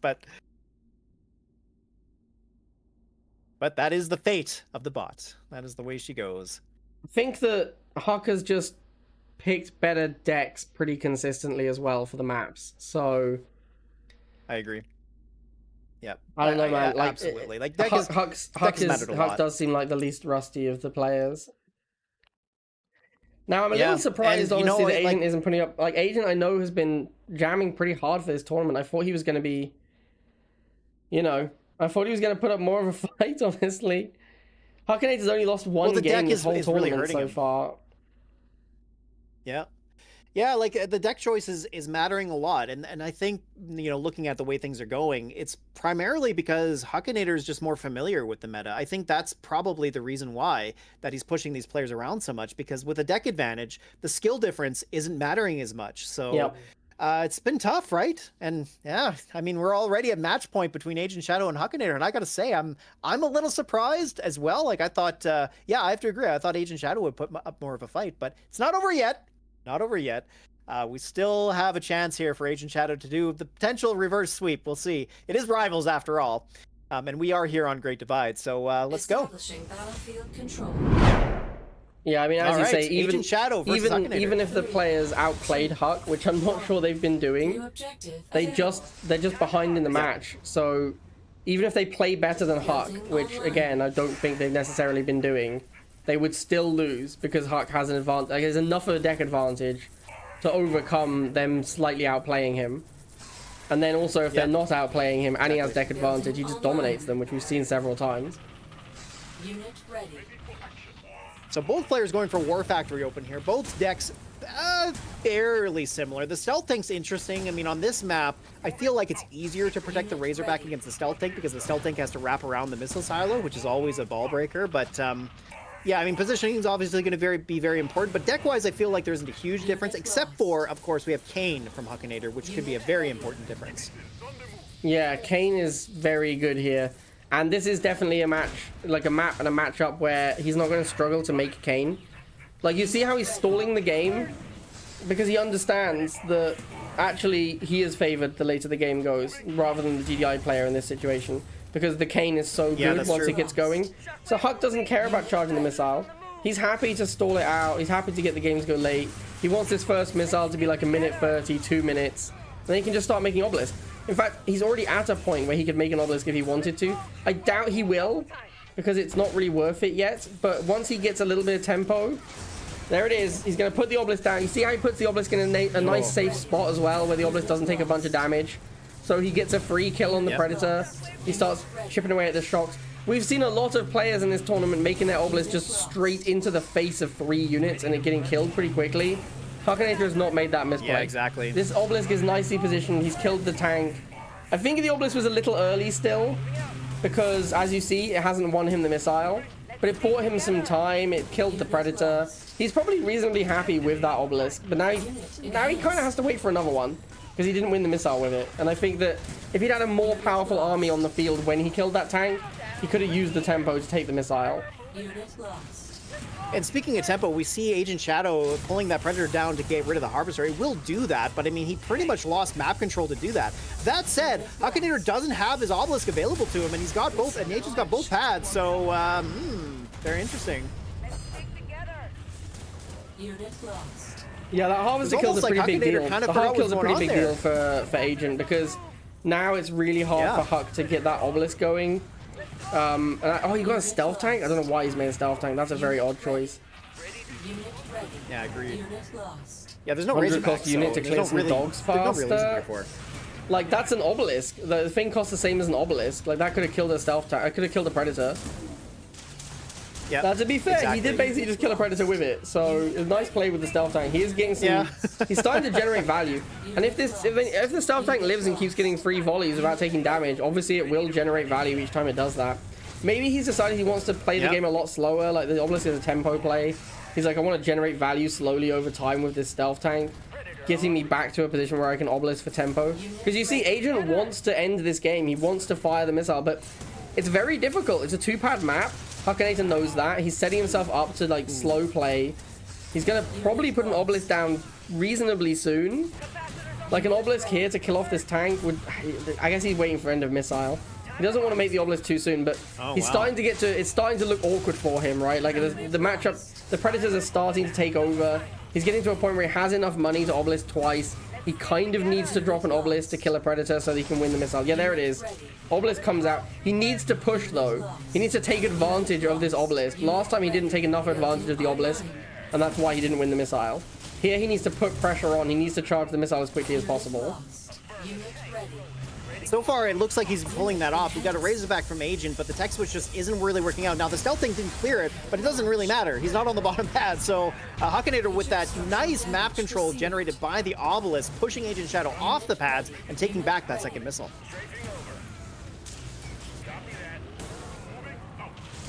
but that is the fate of the bot. That is the way she goes. I think that Huck has just picked better decks pretty consistently as well for the maps. So I agree. Yeah, I don't know, man. Like, absolutely. Like Huck does seem like the least rusty of the players. Now I'm a little surprised, and, honestly, that Agent isn't putting up. Like, Agent, I know, has been jamming pretty hard for this tournament. I thought he was going to be, I thought he was going to put up more of a fight, honestly. Hakanator's only lost one game this whole tournament so far. Yeah. Yeah, like the deck choice is mattering a lot. And I think, looking at the way things are going, it's primarily because Hakanator is just more familiar with the meta. I think that's probably the reason why that he's pushing these players around so much, because with a deck advantage, the skill difference isn't mattering as much. So it's been tough, right? And yeah, I mean, we're already at match point between Agent Shadow and Hakanator, and I gotta say, I'm a little surprised as well. Like, I thought, I have to agree. I thought Agent Shadow would put up more of a fight, but it's not over yet. Not over yet. We still have a chance here for Agent Shadow to do the potential reverse sweep. We'll see. It is rivals after all. And we are here on Great Divide, so let's go. Establishing battlefield control. Yeah, I mean, as you say, Agent Shadow versus Hakanator. even if the players outplayed Huck, which I'm not sure they've been doing, they're just behind in the match. So even if they play better than Huck, which again I don't think they've necessarily been doing, they would still lose because Huck has an advantage. Like, there's enough of a deck advantage to overcome them slightly outplaying him. And then also, if they're not outplaying him and he has deck advantage, he just dominates them, which we've seen several times. Unit ready. So both players going for War Factory open here. Both decks fairly similar. The Stealth Tank's interesting. I mean, on this map, I feel like it's easier to protect the Razorback against the Stealth Tank because the Stealth Tank has to wrap around the missile silo, which is always a ball breaker. But yeah, I mean, positioning is obviously going to be very important. But deck-wise, I feel like there isn't a huge difference, except for, of course, we have Kane from Hakanator, which could be a very important difference. Yeah, Kane is very good here. And this is definitely a match, like a map and a matchup where he's not going to struggle to make Kane. Like, you see how he's stalling the game? Because he understands that actually he is favored the later the game goes, rather than the DDI player in this situation. Because the Kane is so good once it gets going. So Huck doesn't care about charging the missile. He's happy to stall it out. He's happy to get the game to go late. He wants his first missile to be like 1:30, 2 minutes. And then he can just start making obelisk. In fact, he's already at a point where he could make an obelisk if he wanted to. I doubt he will, because it's not really worth it yet. But once he gets a little bit of tempo, There it is. He's going to put the obelisk down. You see how he puts the obelisk in a nice safe spot as well, where the obelisk doesn't take a bunch of damage. So he gets a free kill on the Predator. He starts chipping away at the shocks. We've seen a lot of players in this tournament making their obelisk just straight into the face of 3 units and it getting killed pretty quickly. Hakanator has not made that misplay. Yeah, exactly. This obelisk is nicely positioned. He's killed the tank. I think the obelisk was a little early still, because as you see, it hasn't won him the missile. But it bought him some time. It killed the Predator. He's probably reasonably happy with that obelisk. But now he kind of has to wait for another one, because he didn't win the missile with it. And I think that if he'd had a more powerful army on the field when he killed that tank, he could have used the tempo to take the missile. Unit lost. And speaking of tempo, we see Agent Shadow pulling that Predator down to get rid of the Harvester. He will do that, but I mean, he pretty much lost map control to do that. That said, Hakanator doesn't have his obelisk available to him, and he's got both, and Agent's got both pads, so, very interesting. Unit lost. Yeah, that Harvester It's kill's a almost pretty like big Hakanator deal. kind of The forgot Huck what kill's a was pretty going big on deal for Agent, because now it's really hard for Huck to get that obelisk going. Oh, he got a stealth tank? I don't know why he's made a stealth tank. That's a very odd choice. Unit ready. Yeah, I agree. Unit lost. Yeah, there's no 100 reason cost unit to clear some dogs faster. Like, that's an obelisk. The thing costs the same as an obelisk. Like, that could have killed a stealth tank. I could have killed a Predator. Yeah. Now, to be fair, exactly. he did basically just kill a Predator with it. So, it was a nice play with the stealth tank. He is getting some... He's starting to generate value. And if the stealth tank lives and keeps getting 3 volleys without taking damage, obviously it will generate value each time it does that. Maybe he's decided he wants to play the game a lot slower. Like, the obelisk is a tempo play. He's like, I want to generate value slowly over time with this stealth tank, getting me back to a position where I can obelisk for tempo. Because you see, Agent wants to end this game. He wants to fire the missile, but it's very difficult. It's a 2-pad map. Hakanator knows that. He's setting himself up to, like, slow play. He's going to probably put an obelisk down reasonably soon. Like, an obelisk here to kill off this tank would... I guess he's waiting for end of missile. He doesn't want to make the obelisk too soon, but he's starting to get to... It's starting to look awkward for him, right? Like, the matchup... The Predators are starting to take over. He's getting to a point where he has enough money to obelisk twice. He kind of needs to drop an obelisk to kill a Predator so that he can win the missile. Yeah, there it is. Obelisk comes out. He needs to push, though. He needs to take advantage of this obelisk. Last time he didn't take enough advantage of the obelisk, and that's why he didn't win the missile. Here he needs to put pressure on. He needs to charge the missile as quickly as possible. Unit ready. So far, it looks like he's pulling that off. We got a Razorback from Agent, but the tech switch just isn't really working out. Now, the stealth thing didn't clear it, but it doesn't really matter. He's not on the bottom pad, so Hakanator with that nice map control generated by the obelisk, pushing Agent Shadow off the pads and taking back that second missile.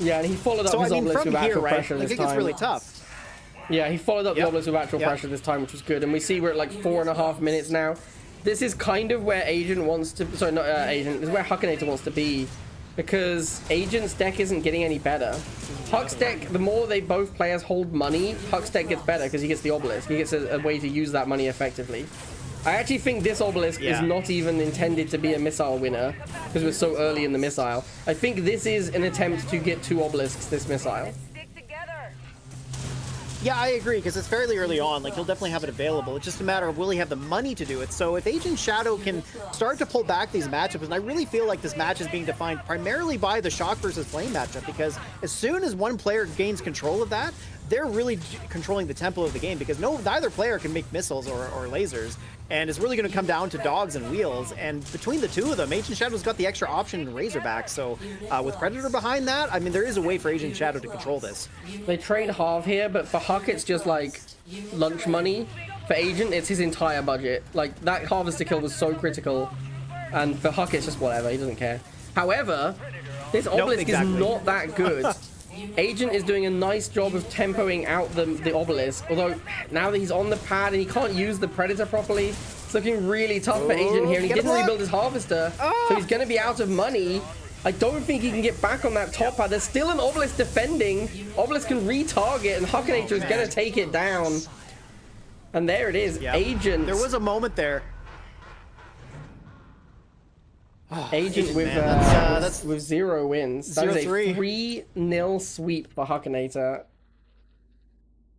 Yeah, and he followed up his obelisk with actual pressure this it time. gets really tough. Yeah, he followed up the obelisk with actual pressure this time, which was good. And we see we're at like 4.5 minutes now. This is kind of where Agent wants to... Sorry, not Agent. This is where Hakanator wants to be. Because Agent's deck isn't getting any better. Huck's deck, the more they both players hold money, Huck's deck gets better because he gets the obelisk. He gets a way to use that money effectively. I actually think this obelisk is not even intended to be a missile winner because we're so early in the missile. I think this is an attempt to get 2 obelisks this missile. Yeah, I agree, because it's fairly early on. Like, he'll definitely have it available. It's just a matter of will he have the money to do it. So if Agent Shadow can start to pull back these matchups, and I really feel like this match is being defined primarily by the Shock versus Flame matchup, because as soon as one player gains control of that, they're really controlling the tempo of the game, because neither player can make missiles or lasers. And it's really going to come down to dogs and wheels. And between the two of them, Agent Shadow's got the extra option in Razorback. So with Predator behind that, I mean, there is a way for Agent Shadow to control this. They trade half here, but for Huck, it's just like lunch money. For Agent, it's his entire budget. Like, that Harvester kill was so critical. And for Huck, it's just whatever. He doesn't care. However, this obelisk is not that good. Agent is doing a nice job of tempoing out the obelisk, although now that he's on the pad and he can't use the Predator properly, it's looking really tough for Agent here, and he didn't rebuild his Harvester, so he's going to be out of money. I don't think he can get back on that top pad. There's still an obelisk defending. Obelisk can retarget, and Hakanator is going to take it down. And there it is. Agent. There was a moment there. Agent with with 0 wins. That is a 3-0 sweep for Hakanator.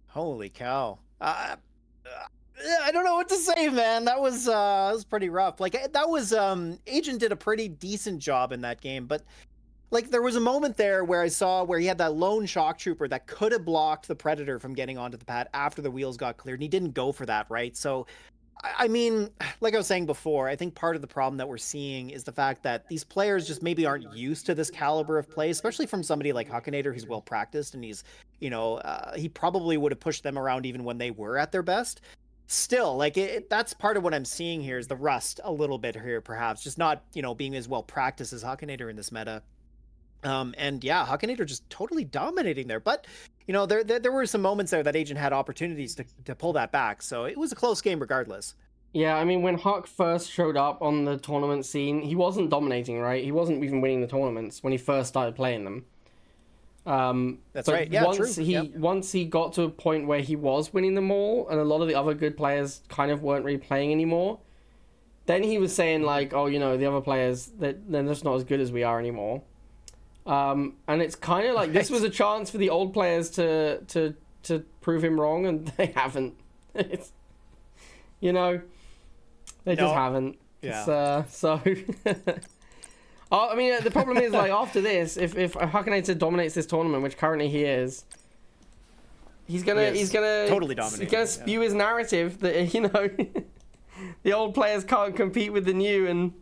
Holy cow. I don't know what to say, man. That was pretty rough. Like, that was Agent did a pretty decent job in that game, but Like, there was a moment there where I saw where he had that lone shock trooper that could have blocked the Predator from getting onto the pad after the wheels got cleared, and he didn't go for that, right? So, I mean, like I was saying before, I think part of the problem that we're seeing is the fact that these players just maybe aren't used to this caliber of play, especially from somebody like Hakanator who's well practiced, and he's, he probably would have pushed them around even when they were at their best. Still, like, that's part of what I'm seeing here is the rust a little bit here, perhaps, just not, being as well practiced as Hakanator in this meta. And yeah, Hakanator just totally dominating there. But, there were some moments there that Agent had opportunities to pull that back. So it was a close game regardless. Yeah, I mean, when Huck first showed up on the tournament scene, he wasn't dominating, right? He wasn't even winning the tournaments when he first started playing them. That's right. Yeah, once he got to a point where he was winning them all, and a lot of the other good players kind of weren't really playing anymore, then he was saying like, oh, the other players, they're just not as good as we are anymore. And it's kind of like this was a chance for the old players to prove him wrong, and they haven't. It's, they just haven't. Yeah. So. I mean, the problem is, like, after this, if Hakanator dominates this tournament, which currently he is, he's gonna totally dominate. He's gonna spew his narrative that the old players can't compete with the new, and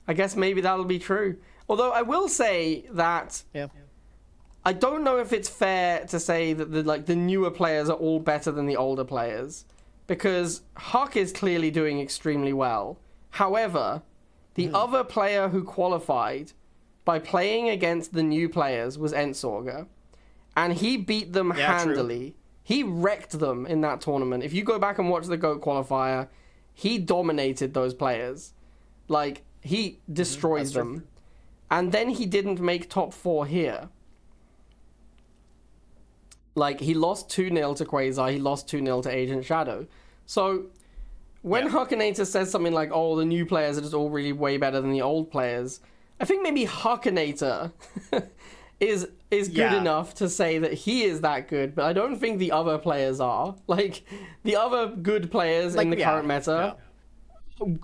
I guess maybe that'll be true. Although I will say that I don't know if it's fair to say that the newer players are all better than the older players, because Huck is clearly doing extremely well. However, the other player who qualified by playing against the new players was Antswaggles, and he beat them handily. True. He wrecked them in that tournament. If you go back and watch the GOAT qualifier, he dominated those players. Like, he destroyed them. True. And then he didn't make top 4 here. Like, he lost 2-0 to Quazar, he lost 2-0 to Agent Shadow. So when Hakanator says something like, oh, the new players are just all really way better than the old players, I think maybe Hakanator is good enough to say that he is that good, but I don't think the other players are. Like, the other good players in the current meta,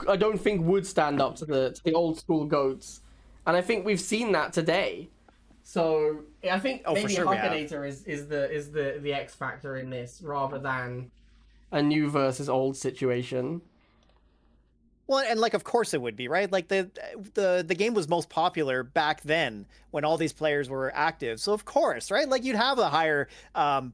I don't think would stand up to the old school GOATs. And I think we've seen that today. So I think maybe Hakanator is the X factor in this rather than a new versus old situation. Well, and like, of course it would be, right? Like, the game was most popular back then when all these players were active. So of course, right? Like, you'd have a higher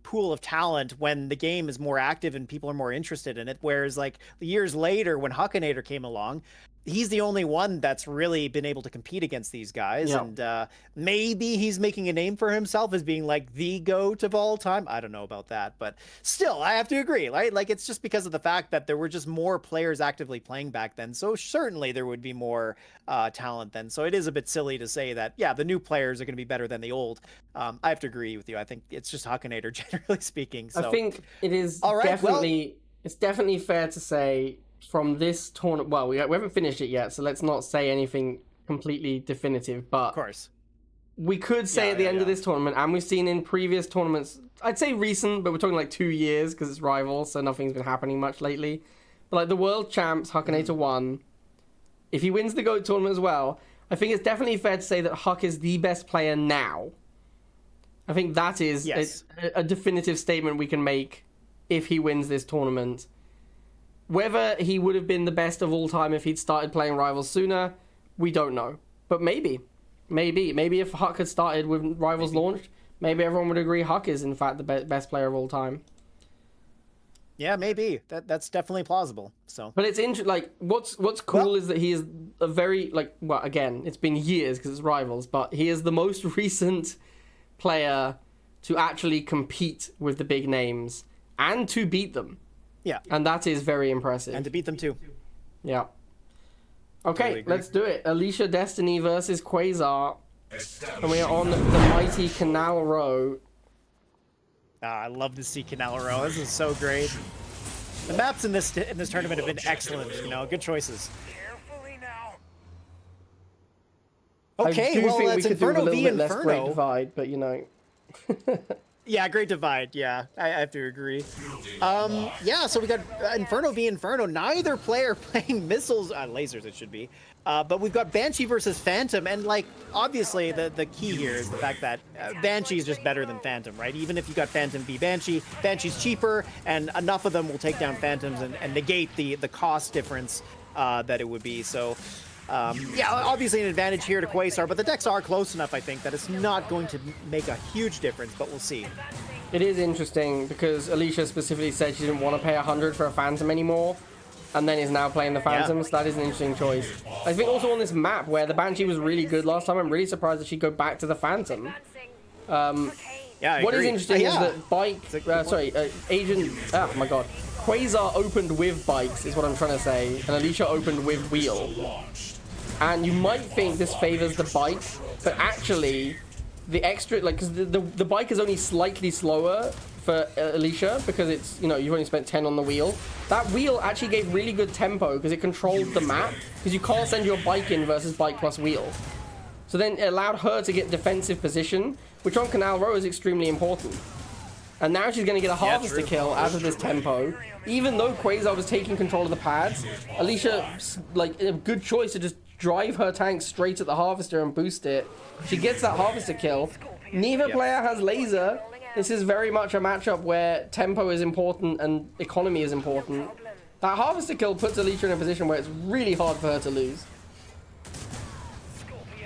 pool of talent when the game is more active and people are more interested in it. Whereas like years later when Hakanator came along, he's the only one that's really been able to compete against these guys. Yeah. And maybe he's making a name for himself as being like the GOAT of all time. I don't know about that, but still, I have to agree, right? Like, it's just because of the fact that there were just more players actively playing back then. So certainly there would be more talent then. So it is a bit silly to say that, yeah, the new players are going to be better than the old. I have to agree with you. I think it's just Hakanator, generally speaking. So I think it is it's definitely fair to say from this tournament, well, we haven't finished it yet, so let's not say anything completely definitive, but of course we could say at the end of this tournament, and we've seen in previous tournaments, I'd say recent, but we're talking like 2 years because it's rivals, so nothing's been happening much lately. But like the world champs, Hakanator won. If he wins the GOAT tournament as well, I think it's definitely fair to say that Huck is the best player now. I think that is a definitive statement we can make if he wins this tournament. Whether he would have been the best of all time if he'd started playing Rivals sooner, we don't know. But maybe if Huck had started with Rivals launched, maybe everyone would agree Huck is in fact the best player of all time. Yeah, maybe that's definitely plausible. So, but it's interesting. Like, what's cool is that he is a very again, it's been years because it's Rivals, but he is the most recent player to actually compete with the big names and to beat them. Yeah. And that is very impressive. And to beat them too. Yeah. Okay, totally let's do it. Alicia Destiny versus Quazar. And we are on the mighty Canal Row. I love to see Canal Row. This is so great. The maps in this tournament have been excellent. Good choices. Carefully now. Okay, well, it's Inferno v Inferno. Less Great Divide, but Yeah, great divide. Yeah, I have to agree. Yeah, so we got Inferno v Inferno. Neither player playing missiles, lasers it should be. But we've got Banshee versus Phantom, and like obviously the key here is the fact that Banshee is just better than Phantom, right? Even if you got Phantom v Banshee, Banshee's cheaper, and enough of them will take down Phantoms and negate the cost difference that it would be. So. Yeah, obviously an advantage here to Quasar, but the decks are close enough, I think, that it's not going to make a huge difference, but we'll see. It is interesting because Alicia specifically said she didn't want to pay 100 for a Phantom anymore, and then is now playing the Phantoms. Yeah. That is an interesting choice. I think also on this map where the Banshee was really good last time, I'm really surprised that she'd go back to the Phantom. Yeah, what is interesting is that Bike, Agent, oh my god, Quasar opened with Bikes is what I'm trying to say, and Alicia opened with Wheel. And you might think this favors the Bike, but actually, the extra, like, because the Bike is only slightly slower for Alicia, because it's, you know, you've only spent 10 on the Wheel. That Wheel actually gave really good tempo, because it controlled the map, because you can't send your Bike in versus Bike plus Wheel. So then it allowed her to get defensive position, which on Canal Row is extremely important. And now she's going to get a Harvester kill out of this tempo. Even though Quasar was taking control of the pads, Alicia, like, a good choice to just drive her tank straight at the Harvester and boost it. She gets that Harvester kill. Neither player has laser. This is very much a matchup where tempo is important and economy is important. That Harvester kill puts Alicia in a position where it's really hard for her to lose.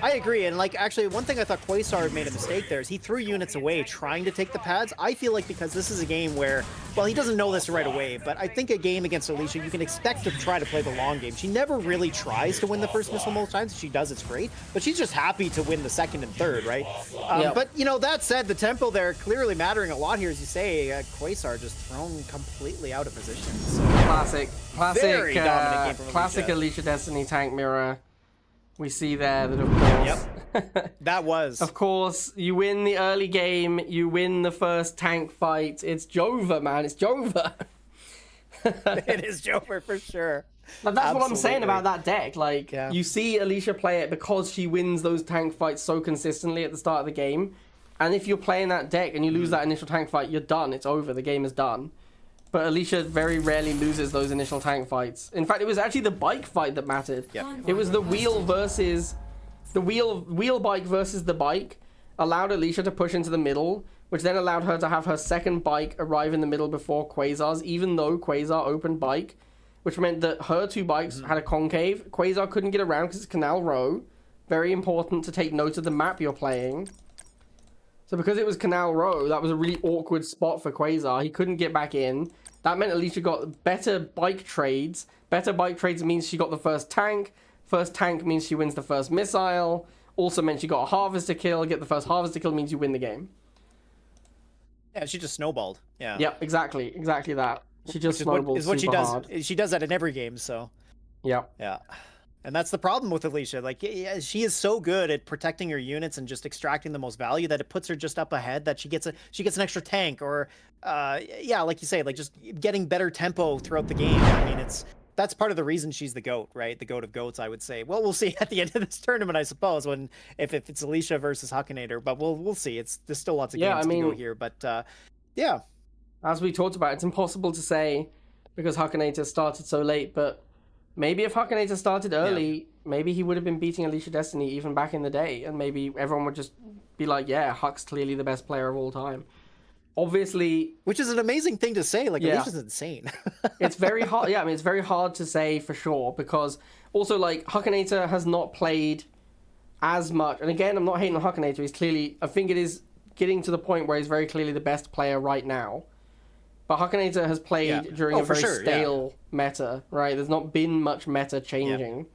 I agree, and like actually one thing I thought Quasar made a mistake there is he threw units away trying to take the pads. I feel like because this is a game where, well, he doesn't know this right away, but I think a game against Alicia, you can expect to try to play the long game. She never really tries to win the first missile most times. If she does, it's great, but she's just happy to win the second and third, right? But, you know, that said, the tempo there clearly mattering a lot here, as you say. Quasar just thrown completely out of position. So, classic very dominant game from classic Alicia Destiny tank mirror. We see there that, of course, that was. Of course, you win the early game, you win the first tank fight. It's Jova, man. It's Jova. It is Jova for sure. But that's what I'm saying about that deck. Like, you see Alicia play it because she wins those tank fights so consistently at the start of the game. And if you're playing that deck and you lose that initial tank fight, you're done. It's over. The game is done. But Alicia very rarely loses those initial tank fights. In fact, it was actually the Bike fight that mattered. It was the Wheel versus... The wheel Bike versus the Bike allowed Alicia to push into the middle, which then allowed her to have her second Bike arrive in the middle before Quasar's, even though Quasar opened Bike, which meant that her two Bikes had a concave. Quasar couldn't get around because it's Canal Row. Very important to take note of the map you're playing. So because it was Canal Row, that was a really awkward spot for Quasar. He couldn't get back in. That meant Alicia got better Bike trades. Better Bike trades means she got the first tank. First tank means she wins the first missile. Also meant she got a Harvester kill. Get the first Harvester kill means you win the game. Yeah, she just snowballed. Yeah. Yep, exactly. Exactly that. She just snowballed is what she super does. hard. She does that in every game, so. Yeah. Yeah. And that's the problem with Alicia. Like, she is so good at protecting her units and just extracting the most value that it puts her just up ahead, that she gets an extra tank, or yeah, like you say, like just getting better tempo throughout the game. I mean, that's part of the reason she's the GOAT, right? The GOAT of GOATs, I would say. Well, we'll see at the end of this tournament, I suppose, when if it's Alicia versus Hakanator, but we'll see. There's still lots of games to go here, but yeah. As we talked about, it's impossible to say because Hakanator started so late, but maybe if Hakanator started early, maybe he would have been beating Alicia Destiny even back in the day, and maybe everyone would just be like, yeah, Huck's clearly the best player of all time. Obviously... Which is an amazing thing to say, like, Alicia's insane. It's very hard, I mean, it's very hard to say for sure, because also, like, Hakanator has not played as much, and again, I'm not hating on Hakanator, he's clearly, I think it is getting to the point where he's very clearly the best player right now. But Hakanator has played during a very stale meta, right? There's not been much meta changing.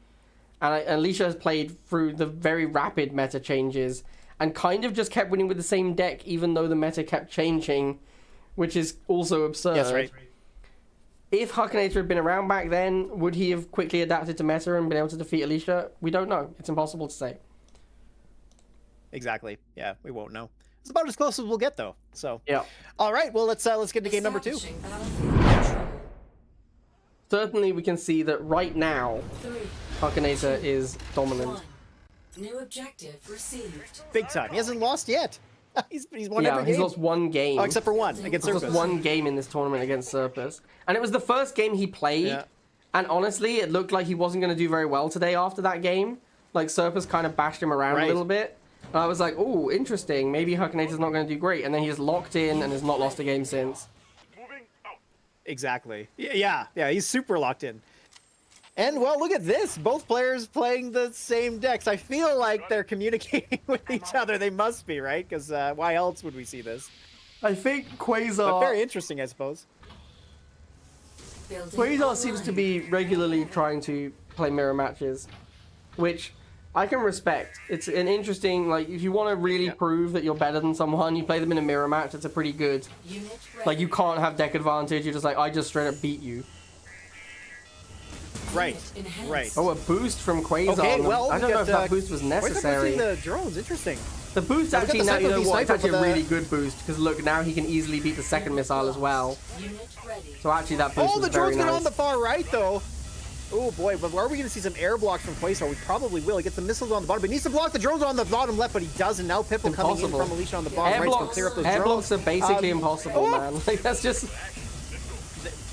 And Alicia has played through the very rapid meta changes and kind of just kept winning with the same deck, even though the meta kept changing, which is also absurd. Yes, right. If Hakanator had been around back then, would he have quickly adapted to meta and been able to defeat Alicia? We don't know. It's impossible to say. Exactly. Yeah, we won't know. It's about as close as we'll get, though. So yeah. All right. Well, let's get into game number 2. Certainly, we can see that right now, Hakanator is dominant. 1. New objective received. Big time. He hasn't lost yet. he's won Yeah, every he's game. lost one game. Oh, except for one against He's lost Serpus. one game in this tournament against Serpus. And it was the first game he played. Yeah. And honestly, it looked like he wasn't going to do very well today after that game. Like, Serpus kind of bashed him around a little bit. And I was like, oh, interesting. Maybe Hakanator's not going to do great. And then he just locked in and has not lost a game since. Exactly. Yeah, he's super locked in. And, well, look at this. Both players playing the same decks. I feel like they're communicating with each other. They must be, right? Because why else would we see this? I think Quazar... But very interesting, I suppose. Quazar seems to be regularly trying to play mirror matches, which I can respect. It's an interesting, like, if you want to really prove that you're better than someone, you play them in a mirror match. It's a pretty good, like, you can't have deck advantage. You're just like, I just straight up beat you. Right. Oh, a boost from Quazar. Okay, well, I don't know if that boost was necessary. The drones, interesting. The boost Now we got actually, the now you know second what, it's sniper actually for a the- really good boost, because look, now he can easily beat the second missile as well. So actually that boost Oh, the was very drones get nice. on the far right, though. Oh, boy, but are we going to see some air blocks from Quasar? We probably will. He gets the missiles on the bottom, but he needs to block the drones on the bottom left, but he doesn't. Now Pipple coming in Impossible. from Alicia on the bottom Air right, so blocks, clear up those air drones. blocks are basically impossible, oh! man. Like, that's just...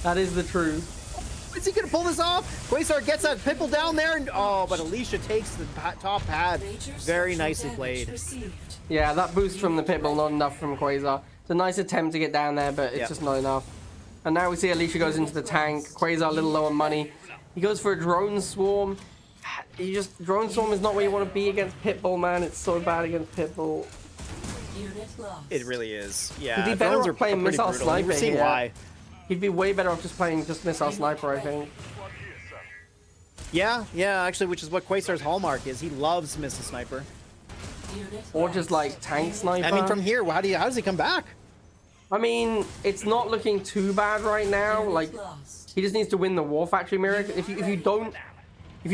That is the truth. Is he going to pull this off? Quasar gets that Pipple down there, and oh, but Alicia takes the top pad. Very nicely played. Yeah, that boost from the Pitbull, not enough from Quasar. It's a nice attempt to get down there, but it's just not enough. And now we see Alicia goes into the tank. Quasar a little low on money. He goes for a drone swarm. Drone swarm is not where you want to be against Pitbull, man. It's so bad against Pitbull. It really is. Yeah, He'd be better drones off playing pretty Missile brutal, and Sniper we're seeing here. why. He'd be way better off just playing just Missile Sniper, I think. Yeah, actually, which is what Quasar's hallmark is. He loves Missile Sniper. Or just like Tank Sniper. I mean, from here, how does he come back? I mean, it's not looking too bad right now. Like, he just needs to win the War Factory mirror. If you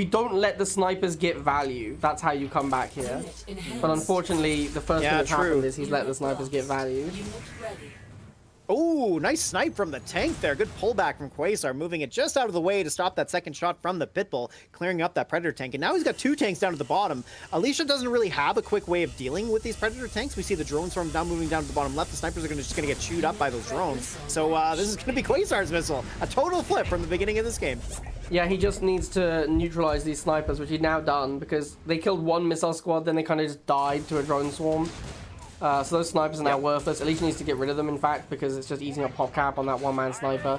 don't let the snipers get value, that's how you come back here. But unfortunately, the first thing that's happened is he's let the snipers get value. Oh, nice snipe from the tank there. Good pullback from Quasar, moving it just out of the way to stop that second shot from the Pitbull, clearing up that Predator tank. And now he's got two tanks down at the bottom. Alicia doesn't really have a quick way of dealing with these Predator tanks. We see the drone swarm now moving down to the bottom left. The snipers are just going to get chewed up by those drones. So this is going to be Quasar's missile. A total flip from the beginning of this game. Yeah, he just needs to neutralize these snipers, which he's now done, because they killed one missile squad, then they kind of just died to a drone swarm. So those snipers are now worthless. Alicia needs to get rid of them, in fact, because it's just eating up pop cap on that one-man sniper.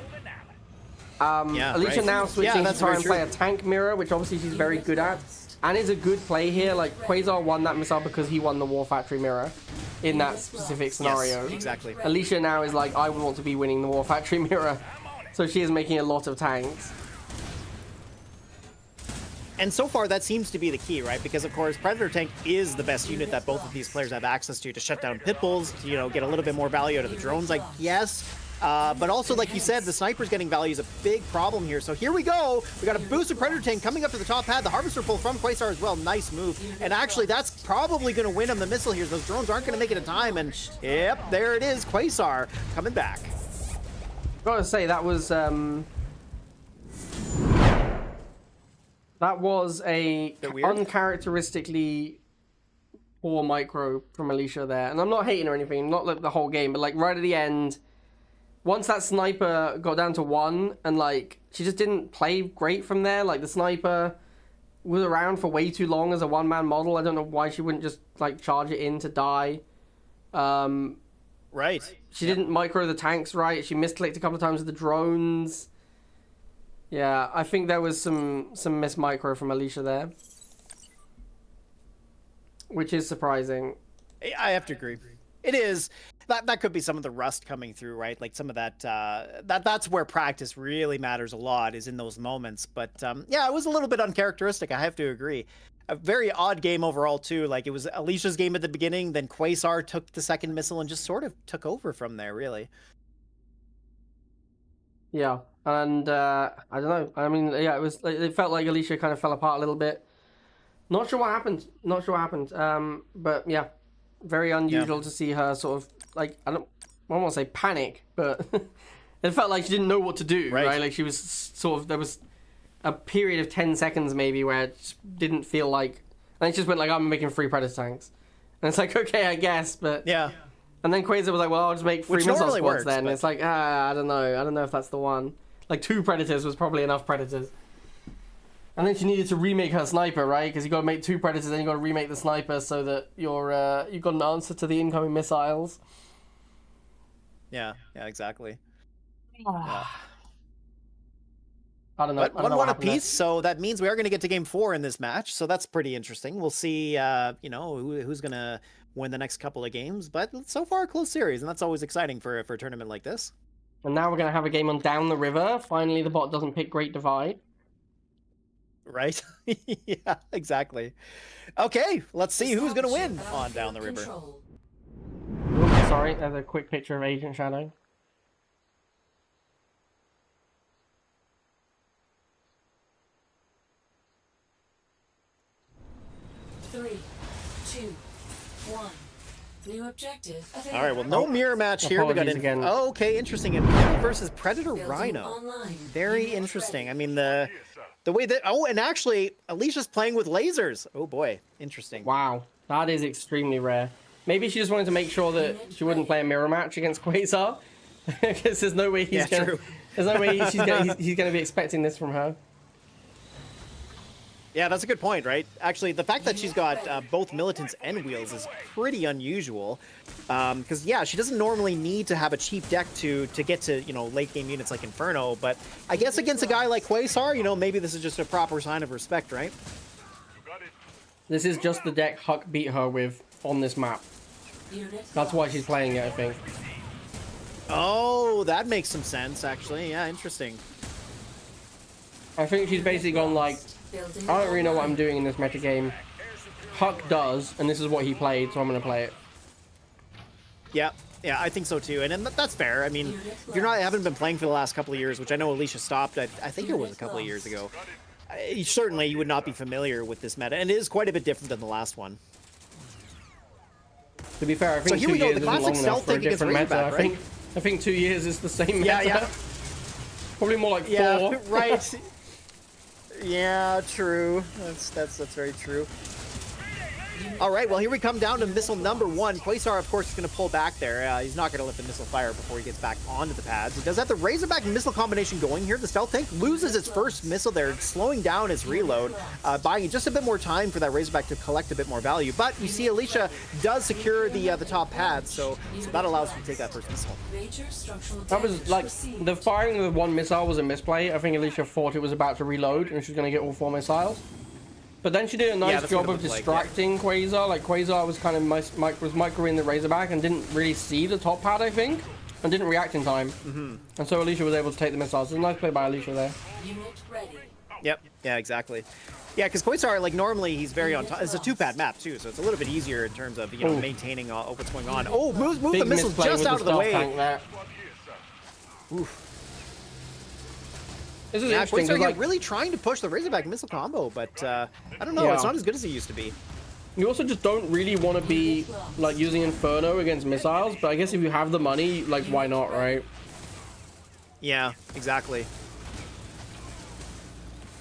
Alicia now switching to try and play a tank mirror, which obviously she's very good at. And is a good play here. Like, Quasar won that missile because he won the War Factory mirror in that specific scenario. Yes, exactly. Alicia now is like, I want to be winning the War Factory mirror. So she is making a lot of tanks. And so far, that seems to be the key, right? Because, of course, Predator Tank is the best unit that both of these players have access to shut down Pitbulls, to, get a little bit more value out of the drones, I guess. But also, like you said, the Sniper's getting value is a big problem here. So here we go. We got a boosted Predator Tank coming up to the top pad. The Harvester pull from Quasar as well. Nice move. And actually, that's probably going to win him the missile here. Those drones aren't going to make it in time. And, yep, there it is. Quasar coming back. Gotta say, that was a uncharacteristically poor micro from Alicia there. And I'm not hating or anything, not like the whole game, but like right at the end, once that sniper got down to 1, and like she just didn't play great from there. Like the sniper was around for way too long as a one-man model. I don't know why she wouldn't just like charge it in to die. Right. She didn't micro the tanks right. She misclicked a couple of times with the drones. Yeah, I think there was some miss micro from Alicia there, which is surprising. I have to agree. It is. That could be some of the rust coming through, right? Like some of that's where practice really matters a lot, is in those moments. But yeah, it was a little bit uncharacteristic. I have to agree. A very odd game overall too. Like it was Alicia's game at the beginning, then Quasar took the second missile and just sort of took over from there, really. Yeah, and I don't know. I mean, yeah, it felt like Alicia kind of fell apart a little bit. Not sure what happened. But yeah, very unusual to see her sort of like I don't want to say panic, but it felt like she didn't know what to do. Right? Like she was sort of there was a period of 10 seconds maybe where it just didn't feel like, and it just went like I'm making 3 Predator tanks, And it's like, okay, I guess, but... Yeah. And then Quasar was like, well, I'll just make 3 Which missile normally squads works, then. but- It's like, I don't know. I don't know if that's the one. Like, 2 Predators was probably enough Predators. And then she needed to remake her sniper, right? Because you got to make 2 Predators, then you got to remake the sniper so that you've got an answer to the incoming missiles. Yeah, exactly. I don't know. But I don't know 1-1 what happened there. apiece, so that means we are going to get to game 4 in this match. So that's pretty interesting. We'll see, who's going to win the next couple of games. But so far, a close series, and that's always exciting for a tournament like this. And now we're going to have a game on Down the River. Finally, the bot doesn't pick Great Divide. Right? Yeah, exactly. Okay, let's see who's going to win on Down the River. Control. Oops, sorry, there's a quick picture of Agent Shadow. Three, two, one. New objective available. All right, well, no mirror match here. We got Apologies again. Oh, okay, interesting. Inferno versus Predator Building Rhino. online. Very Unit interesting. ready. I mean, the way that... Oh, and actually, Alicia's playing with lasers. Oh, boy. Interesting. Wow, that is extremely rare. Maybe she just wanted to make sure that she wouldn't play a mirror match against Quasar. Because there's no way he's Yeah, gonna... true. There's no way he's gonna be expecting this from her. Yeah, that's a good point, right? Actually, the fact that she's got both militants and wheels is pretty unusual. Because, yeah, she doesn't normally need to have a cheap deck to get to, late game units like Inferno. But I guess against a guy like Quasar, maybe this is just a proper sign of respect, right? This is just the deck Huck beat her with on this map. Unit That's why lost. she's playing it, I think. Oh, that makes some sense, actually. Yeah, interesting. I think she's basically gone like, Building I don't really know what I'm online. doing in this metagame. Huck does, and this is what he played, so I'm gonna play it. Yeah, I think so too, and that's fair. I mean, if you haven't been playing for the last couple of years, which I know Alicia stopped. I think it was a couple of years ago. Certainly, you would not be familiar with this meta, and it is quite a bit different than the last one. To be fair, I think here 2 we go, years the isn't classic long enough stealth for a thing against different meta. Razorback, right? I think 2 years is the same meta. Yeah. Probably more like 4. Yeah, right. Yeah, true. That's very true. All right, well, here we come down to missile number 1. Quasar, of course, is going to pull back there. He's not going to let the missile fire before he gets back onto the pads. He does have the Razorback missile combination going here. The stealth tank loses its first missile there, slowing down his reload, buying just a bit more time for that Razorback to collect a bit more value. But you see Alicia does secure the top pad, so that allows her to take that first missile. Major structural That was damage like, received. the firing of the 1 missile was a misplay. I think Alicia thought it was about to reload and she was going to get all 4 missiles. But then she did a nice that's what job it of looked like, yeah. distracting Quasar. Like, Quasar was kind of was microing the Razorback and didn't really see the top pad, I think, and didn't react in time. And so Alicia was able to take the missiles. It was a nice play by Alicia there. Unit ready. Yep. Yeah, exactly. Yeah, because Quasar, like, normally he's very on top. It's a 2-pad map, too, so it's a little bit easier in terms of, Ooh. maintaining what's going on. Oh, move the Big missiles misplay just with out of the stealth way. tank there. Oof. This is Yeah, interesting. Quasar 'Cause, here like, really trying to push the Razorback missile combo, but I don't know. Yeah. It's not as good as it used to be. you also just don't really want to be like using Inferno against missiles. But I guess if you have the money, like, why not, right? Yeah, exactly.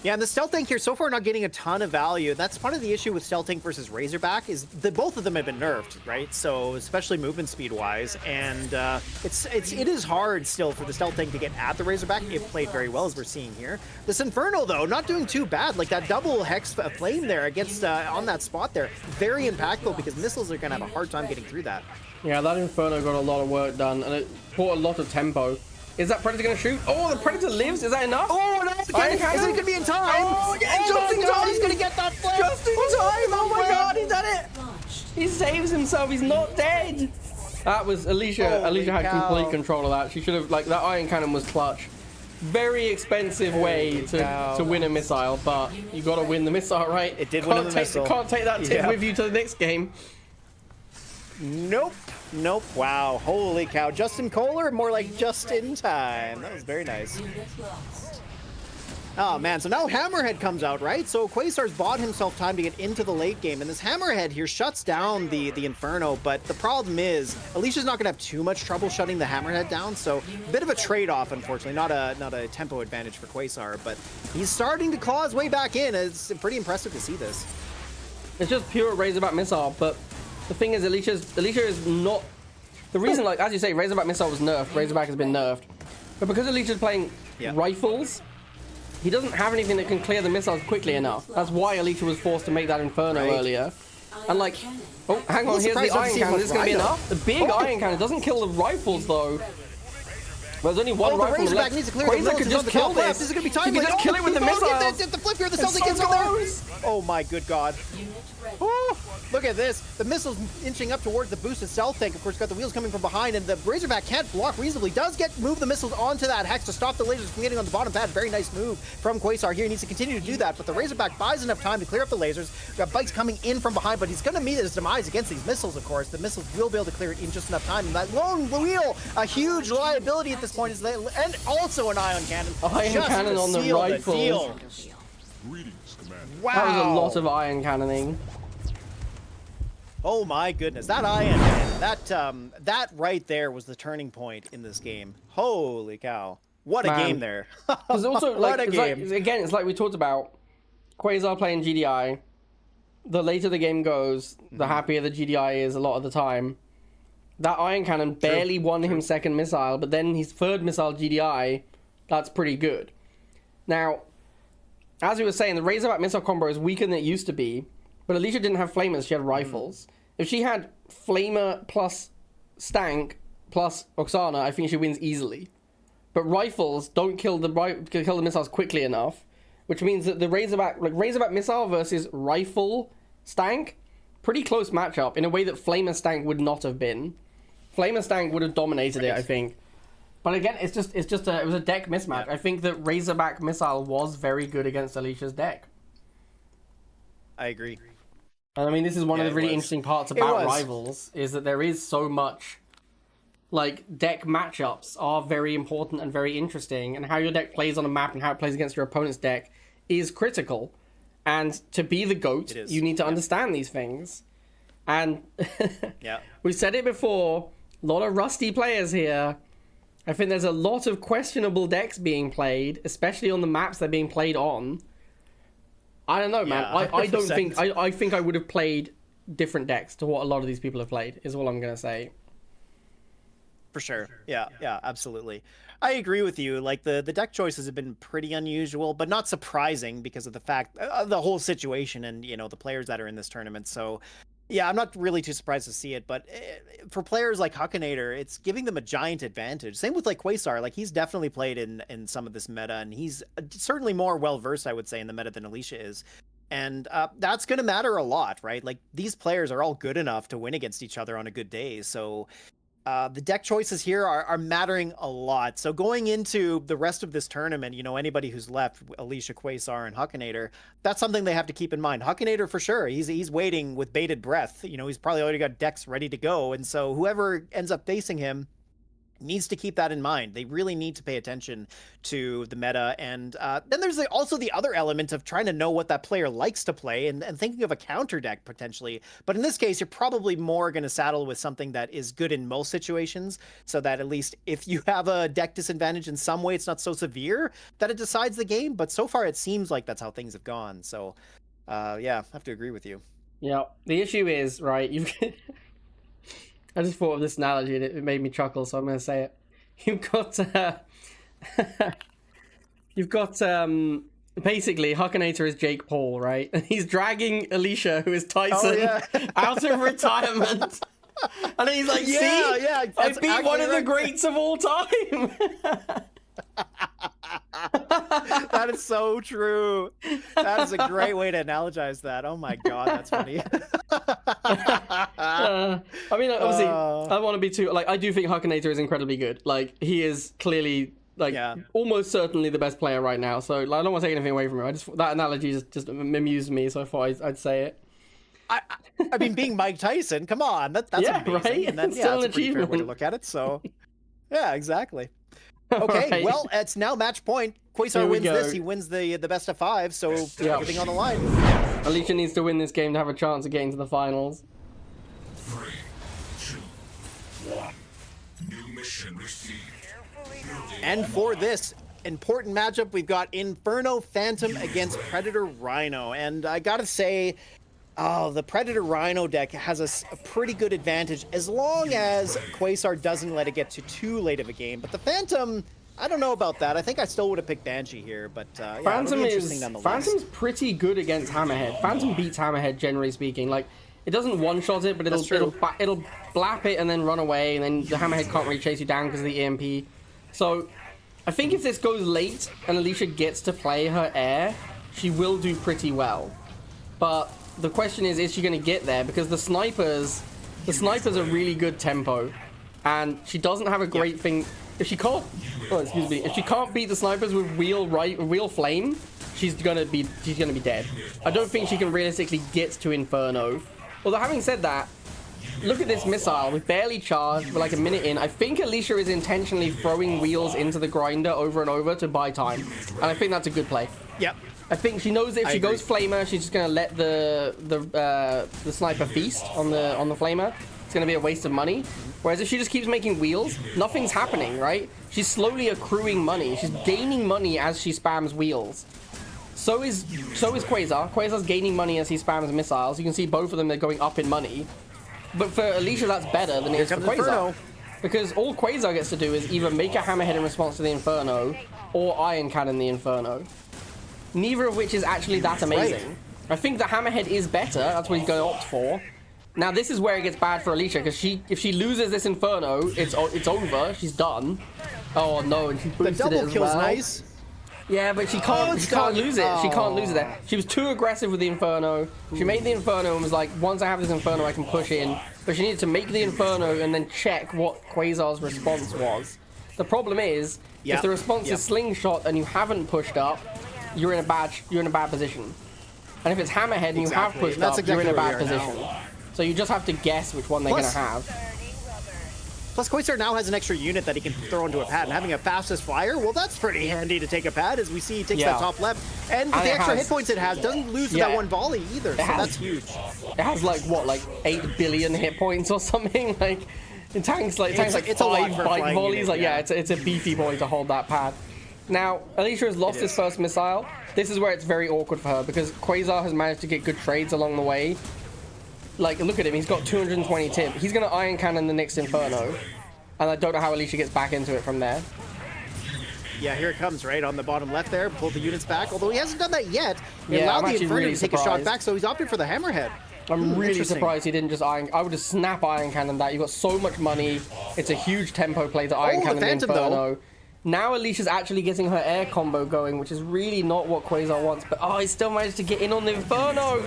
Yeah, and the stealth tank here so far not getting a ton of value. That's part of the issue with stealth tank versus Razorback is that both of them have been nerfed, right? So especially movement speed wise, and it is hard still for the stealth tank to get at the Razorback. It played very well as we're seeing here. This Inferno though, not doing too bad. Like that double hex flame there against on that spot there, very impactful because missiles are gonna have a hard time getting through that. Yeah, that Inferno got a lot of work done, and it brought a lot of tempo. Is that Predator going to shoot? Oh, the Predator lives? Is that enough? Oh no! Iron Is Cannon? it gonna be in time? Oh, yeah, just in my God, time! he's gonna get that flame! Just in time! Oh my god, he did it! Launched. He saves himself, he's not dead! That was Alicia. Holy Alicia had cow. complete control of that. She should have, like, that Iron Cannon was clutch. Very expensive way Holy cow. to win a missile, but you gotta win the missile, right? It did win the missile. Can't take that tip Yep. with you to the next game. Nope. Wow. Holy cow. Justin Kohler, more like just in time. That was very nice. Unit lost. Oh man, so now Hammerhead comes out, right? So Quasar's bought himself time to get into the late game, and this Hammerhead here shuts down the Inferno, but the problem is Alicia's not gonna have too much trouble shutting the Hammerhead down, so a bit of a trade-off, unfortunately. Not a tempo advantage for Quasar, but he's starting to claw his way back in. It's pretty impressive to see this. It's just pure Razorback missile, but the thing is, Alicia is not... The reason, like, as you say, Razorback Missile was nerfed. Razorback has been nerfed. But because Alicia's playing rifles, he doesn't have anything that can clear the missiles quickly enough. That's why Alicia was forced to make that Inferno earlier. And, like... Oh, hang on, here's the Iron Cannon. This is going to be enough. The big Iron Cannon doesn't kill the rifles, though. There's only one rifle left. Quasar could just kill this. This is going to be time. He could just kill it with the missiles. The flip here, the Celtic gets on there. Oh my good god. Oh, look at this. The missile's inching up towards the boosted cell tank. Of course, got the wheels coming from behind, and the Razorback can't block reasonably. Does move the missiles onto that Hex to stop the lasers from getting on the bottom pad. Very nice move from Quasar here. He needs to continue to do that, but the Razorback buys enough time to clear up the lasers. We've got bikes coming in from behind, but he's going to meet his demise against these missiles, of course. The missiles will be able to clear it in just enough time. And that lone wheel, a huge liability at this point, is and also an ion cannon. Ion cannon on the rifle. Wow. That was a lot of ion cannoning. Oh my goodness, that ion cannon, that right there was the turning point in this game. Holy cow. What a game there. There's also, like, what a game. Again, it's like we talked about, Quasar playing GDI. The later the game goes, the happier the GDI is a lot of the time. That ion cannon barely won him second missile, but then his third missile GDI, that's pretty good. Now, as we were saying, the Razorback missile combo is weaker than it used to be, but Alicia didn't have flamers, she had rifles. If she had flamer plus stank plus Oksana, I think she wins easily. But rifles don't kill the missiles quickly enough, which means that the Razorback missile versus rifle stank, pretty close matchup in a way that flamer stank would not have been. Flamer stank would have dominated it, I think. But again, it was a deck mismatch. I think that Razorback missile was very good against Alicia's deck. I agree. And I mean, this is one of the really interesting parts about Rivals, is that there is so much, like, deck matchups are very important and very interesting, and how your deck plays on a map and how it plays against your opponent's deck is critical. And to be the GOAT, you need to understand these things. And we've said it before, a lot of rusty players here. I think there's a lot of questionable decks being played, especially on the maps they're being played on. I don't know, man. I don't think... I think I would have played different decks to what a lot of these people have played, is all I'm going to say. For sure. Yeah, absolutely. I agree with you. Like, the deck choices have been pretty unusual, but not surprising because of the fact of the whole situation and, you know, the players that are in this tournament. So, yeah, I'm not really too surprised to see it, but for players like Hakanator, it's giving them a giant advantage. Same with, like, Quasar. Like, he's definitely played in some of this meta, and he's certainly more well-versed, I would say, in the meta than Alicia is. And that's going to matter a lot, right? Like, these players are all good enough to win against each other on a good day, so... the deck choices here are mattering a lot. So going into the rest of this tournament, you know, anybody who's left, Alicia, Quasar, and Hakanator, that's something they have to keep in mind. Hakanator, for sure, he's waiting with bated breath. You know, he's probably already got decks ready to go. And so whoever ends up facing him needs to keep that in mind. They really need to pay attention to the meta. And then there's also the other element of trying to know what that player likes to play and thinking of a counter deck potentially. But in this case, you're probably more going to saddle with something that is good in most situations, so that at least if you have a deck disadvantage in some way, it's not so severe that it decides the game. But so far, it seems like that's how things have gone. So yeah, I have to agree with you. Yeah, the issue is, right, you've... I just thought of this analogy and it made me chuckle, so I'm going to say it. You've got basically Hakanator is Jake Paul, right? And he's dragging Alicia, who is Tyson, out of retirement. And he's like, see, I beat one of the greats of all time. That is so true. That is a great way to analogize that. Oh my god, that's funny. I mean, obviously, I don't want to be too... Like, I do think Hakanator is incredibly good. Like, he is clearly, like, almost certainly the best player right now. So, like, I don't want to take anything away from him. That analogy just amused me, so I thought I'd say it. I mean, being Mike Tyson, come on. That's amazing. Right? And then, still that's an a pretty fair way to look at it. So, yeah, exactly. Okay, well, it's now match point. Quasar wins this. He wins the best of 5, so everything on the line. Alicia needs to win this game to have a chance of getting to the finals. 3, 2, 1. New mission received. And for this important matchup, we've got Inferno Phantom against Predator Rhino. And I gotta say, Oh, the Predator Rhino deck has a pretty good advantage as long as Quasar doesn't let it get to too late of a game. But the Phantom, I don't know about that. I think I still would have picked Banshee here, but yeah, it'll be interesting nonetheless. Phantom's pretty good against Hammerhead. Phantom beats Hammerhead generally speaking. Like, it doesn't one-shot it, but it'll blap it and then run away, and then the Hammerhead can't really chase you down because of the EMP. So I think if this goes late and Alicia gets to play her air, she will do pretty well. But the question is she going to get there? Because the snipers are really good tempo, and she doesn't have a great thing. If she can't, if she can't beat the snipers with wheel flame, she's gonna be dead. I don't think she can realistically get to Inferno. Although having said that, look at this missile. We barely charged. We're like a minute in. I think Alicia is intentionally throwing wheels into the grinder over and over to buy time, and I think that's a good play. Yep. I think she knows that if she goes flamer, she's just gonna let the sniper feast on the flamer. It's gonna be a waste of money. Whereas if she just keeps making wheels, nothing's happening, right? She's slowly accruing money. She's gaining money as she spams wheels. So is Quasar. Quasar's gaining money as he spams missiles. You can see both of them, they're going up in money. But for Alicia, that's better than it is for Quasar. Inferno. Because all Quasar gets to do is either make a Hammerhead in response to the Inferno, or Iron Cannon the Inferno. Neither of which is actually that amazing. Right. I think the Hammerhead is better. That's what he's going to opt for. Now, this is where it gets bad for Alicia, because if she loses this Inferno, it's over. She's done. Oh, no, and she boosted the double it as kill's well. Nice. Yeah, but she can't lose it. She can't lose it there. She was too aggressive with the Inferno. She made the Inferno and was like, once I have this Inferno, I can push in. But she needed to make the Inferno and then check what Quasar's response was. The problem is, if the response is Slingshot and you haven't pushed up, you're in a bad position. And if it's Hammerhead and you have pushed up, you're in a bad position. So you just have to guess which one they're going to have. Plus, Quasar now has an extra unit that he can throw into a pad, and having a fastest flyer, well, that's pretty handy to take a pad, as we see he takes that top left. And with the extra hit points it has, doesn't lose to that one volley either, so that's huge. It has like, what, like 8 billion hit points or something? Like, it tanks like 5 bike volleys. Like, it's a beefy boy to hold that pad. Now, Alicia has lost his first missile. This is where it's very awkward for her, because Quasar has managed to get good trades along the way. Like, look at him, he's got 220 tip. He's going to Iron Cannon the next Inferno. And I don't know how Alicia gets back into it from there. Yeah, here it comes, right on the bottom left there. Pull the units back, although he hasn't done that yet. He allowed the Inferno to take a shot back, so he's opted for the Hammerhead. I'm really surprised he didn't just I would just snap Iron Cannon that. You've got so much money. It's a huge tempo play to Iron Cannon the Inferno. Though. Now Alicia's actually getting her air combo going, which is really not what Quasar wants. But he still managed to get in on the Inferno.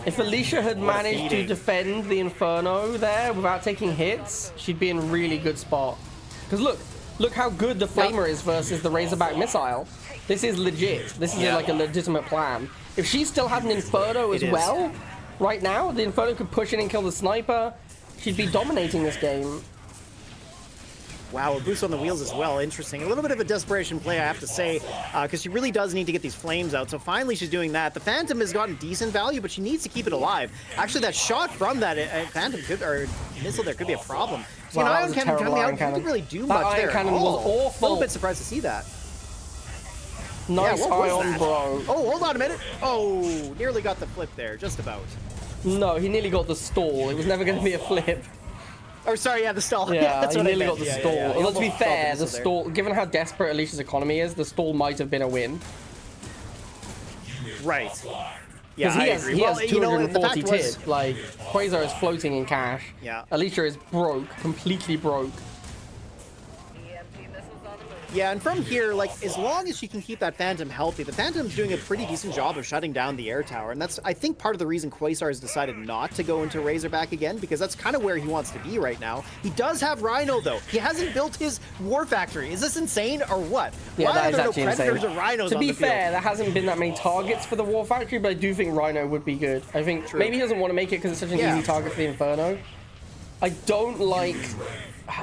If Alicia had managed to defend the Inferno there without taking hits, she'd be in a really good spot. Because look how good the Flamer is versus the Razorback missile. This is legit. This is like a legitimate plan. If she still had an Inferno as well, right now, the Inferno could push in and kill the sniper. She'd be dominating this game. Wow, a boost on the wheels as well. Interesting. A little bit of a desperation play, I have to say, because she really does need to get these flames out. So finally she's doing that. The Phantom has gotten decent value, but she needs to keep it alive. Actually, that shot from that Phantom missile there could be a problem. So, wow, Iron Cannon coming out didn't really do much there. Iron Cannon was awful. A little bit surprised to see that. Nice ion, bro. Oh, hold on a minute. Oh, nearly got the flip there, just about. No, he nearly got the stall. It was never going to be a flip. Oh, sorry, the stall. Yeah, that's he what nearly I got the stall. Although to be fair, the stall, given how desperate Alicia's economy is, the stall might have been a win. Right. Yeah, I agree. He has 240 tip. Like, Quasar is floating in cash. Yeah. Alicia is broke, completely broke. Yeah, and from here, like, as long as she can keep that Phantom healthy, the Phantom's doing a pretty decent job of shutting down the air tower, and that's, I think, part of the reason Quasar has decided not to go into Razorback again, because that's kind of where he wants to be right now. He does have Rhino, though. He hasn't built his War Factory. Is this insane, or what? Yeah, Why are there no Predators or Rhinos on the field? To be fair, there hasn't been that many targets for the War Factory, but I do think Rhino would be good. I think maybe he doesn't want to make it because it's such an easy target for the Inferno. I don't like...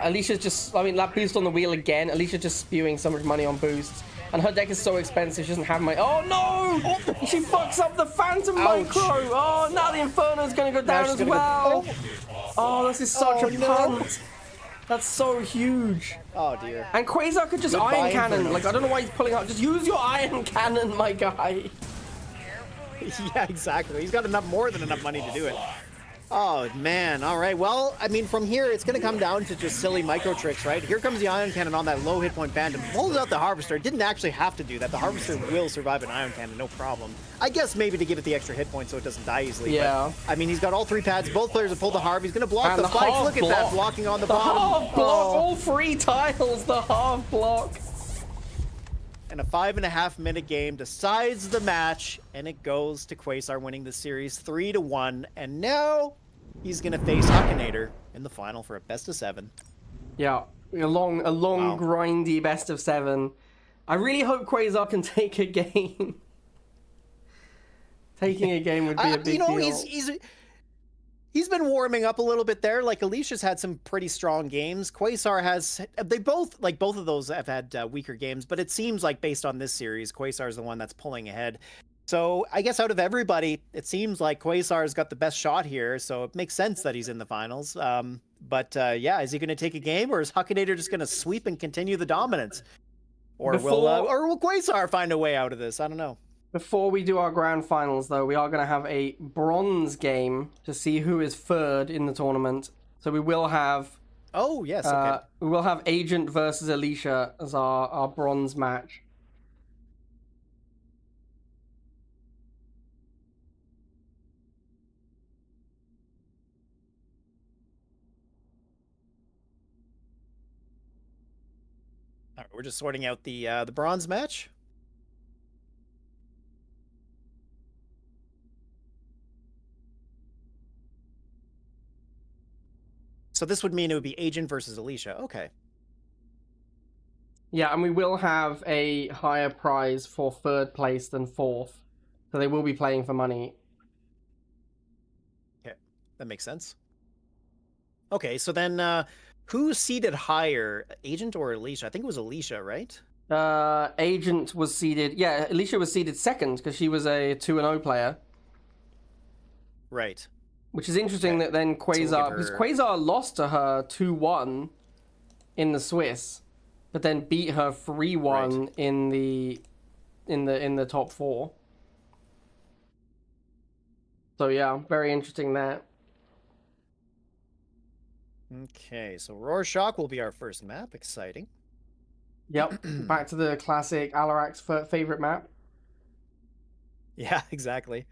Alicia's just, I mean, that boost on the wheel again. Alicia's just spewing so much money on boosts. And her deck is so expensive, she doesn't have money. Oh, no! She fucks up the Phantom Micro! Oh, now the Inferno's going to go down as well! Oh, this is such a punt! That's so huge. Oh, dear. And Quasar could just Iron Cannon. Like, I don't know why he's pulling out. Just use your Iron Cannon, my guy. Yeah, exactly. He's got more than enough money to do it. Oh, man. All right. Well, I mean, from here, it's going to come down to just silly micro tricks, right? Here comes the Ion Cannon on that low hit point Phantom. Pulls out the Harvester. Didn't actually have to do that. The Harvester will survive an Ion Cannon, no problem. I guess maybe to give it the extra hit point so it doesn't die easily. Yeah. But, I mean, he's got all 3 pads. Both players have pulled the Harv. He's going to block And the spikes. half Look at block. that, blocking on the The bottom. half block, all 3 tiles, the half block. And a 5.5 minute game decides the match, and it goes to Quasar winning the series 3-1. And now he's gonna face Hakanator in the final for a best of 7. Yeah, a long, Wow. grindy best of 7. I really hope Quasar can take a game. Taking a game would be a big deal. He's been warming up a little bit there. Like, Alicia's had some pretty strong games. Quasar has, both of those have had weaker games, but it seems like based on this series, Quasar is the one that's pulling ahead. So I guess out of everybody, it seems like Quasar's got the best shot here, so it makes sense that he's in the finals. Yeah, is he going to take a game, or is Hakanator just going to sweep and continue the dominance? Or will Quasar find a way out of this? I don't know. Before we do our grand finals, though, we are going to have a bronze game to see who is third in the tournament. So we will have... Oh, yes, okay. We will have Agent versus Alicia as our bronze match. All right, we're just sorting out the bronze match. So this would mean it would be Agent versus Alicia. Okay. Yeah, and we will have a higher prize for third place than fourth. So they will be playing for money. Okay, that makes sense. Okay, so then who seeded higher, Agent or Alicia? I think it was Alicia, right? Agent was seeded... Yeah, Alicia was seeded second because she was a 2-0 player. Right. Which is interesting that then Quasar... Because Quasar lost to her 2-1 in the Swiss, but then beat her 3-1 in the top 4. So yeah, very interesting there. Okay, so Rorschach will be our first map. Exciting. Yep, back to the classic Alarak's favorite map. Yeah, exactly.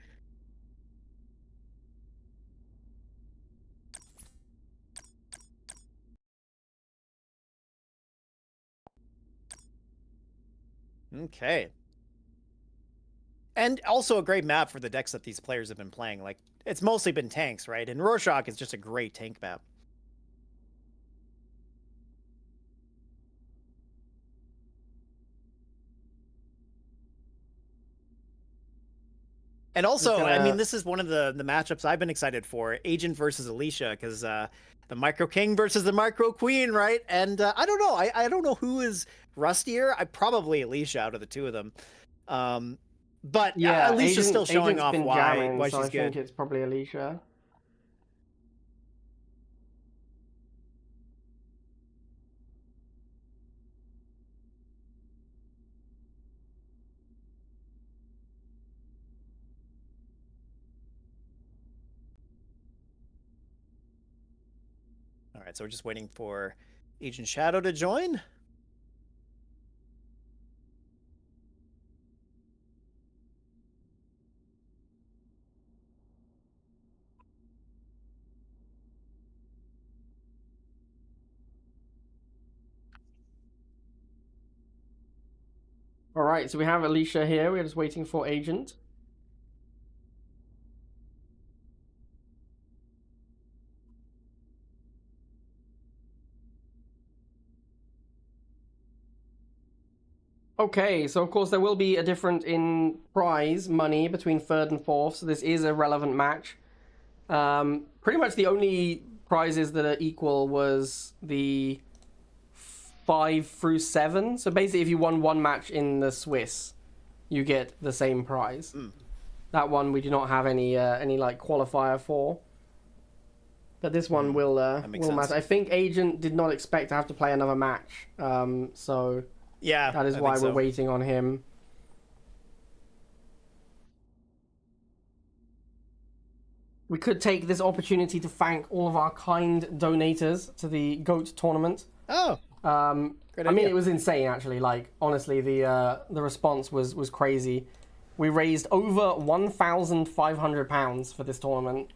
Okay. And also a great map for the decks that these players have been playing. Like, it's mostly been tanks, right? And Rorschach is just a great tank map. And also, I mean, this is one of the matchups I've been excited for. Agent versus Alicia, because the Micro King versus the Micro Queen, right? And I don't know. I don't know who is rustier. Probably Alicia out of the two of them. But yeah, Alicia's still showing off why she's good. I think it's probably Alicia. All right, so we're just waiting for Agent Shadow to join. All right, so we have Alicia here. We're just waiting for Agent. Okay, so of course there will be a difference in prize money between third and fourth, so this is a relevant match. Pretty much the only prizes that are equal was the 5 through 7. So basically if you won one match in the Swiss, you get the same prize. That one we do not have any like qualifier for. But this one will matter. I think Agent did not expect to have to play another match. So yeah, that is why we're waiting on him. we could take this opportunity to thank all of our kind donators to the GOAT tournament. Oh, great I mean, idea. it was insane, actually. Like, honestly, the response was crazy. We raised over £1,500 for this tournament.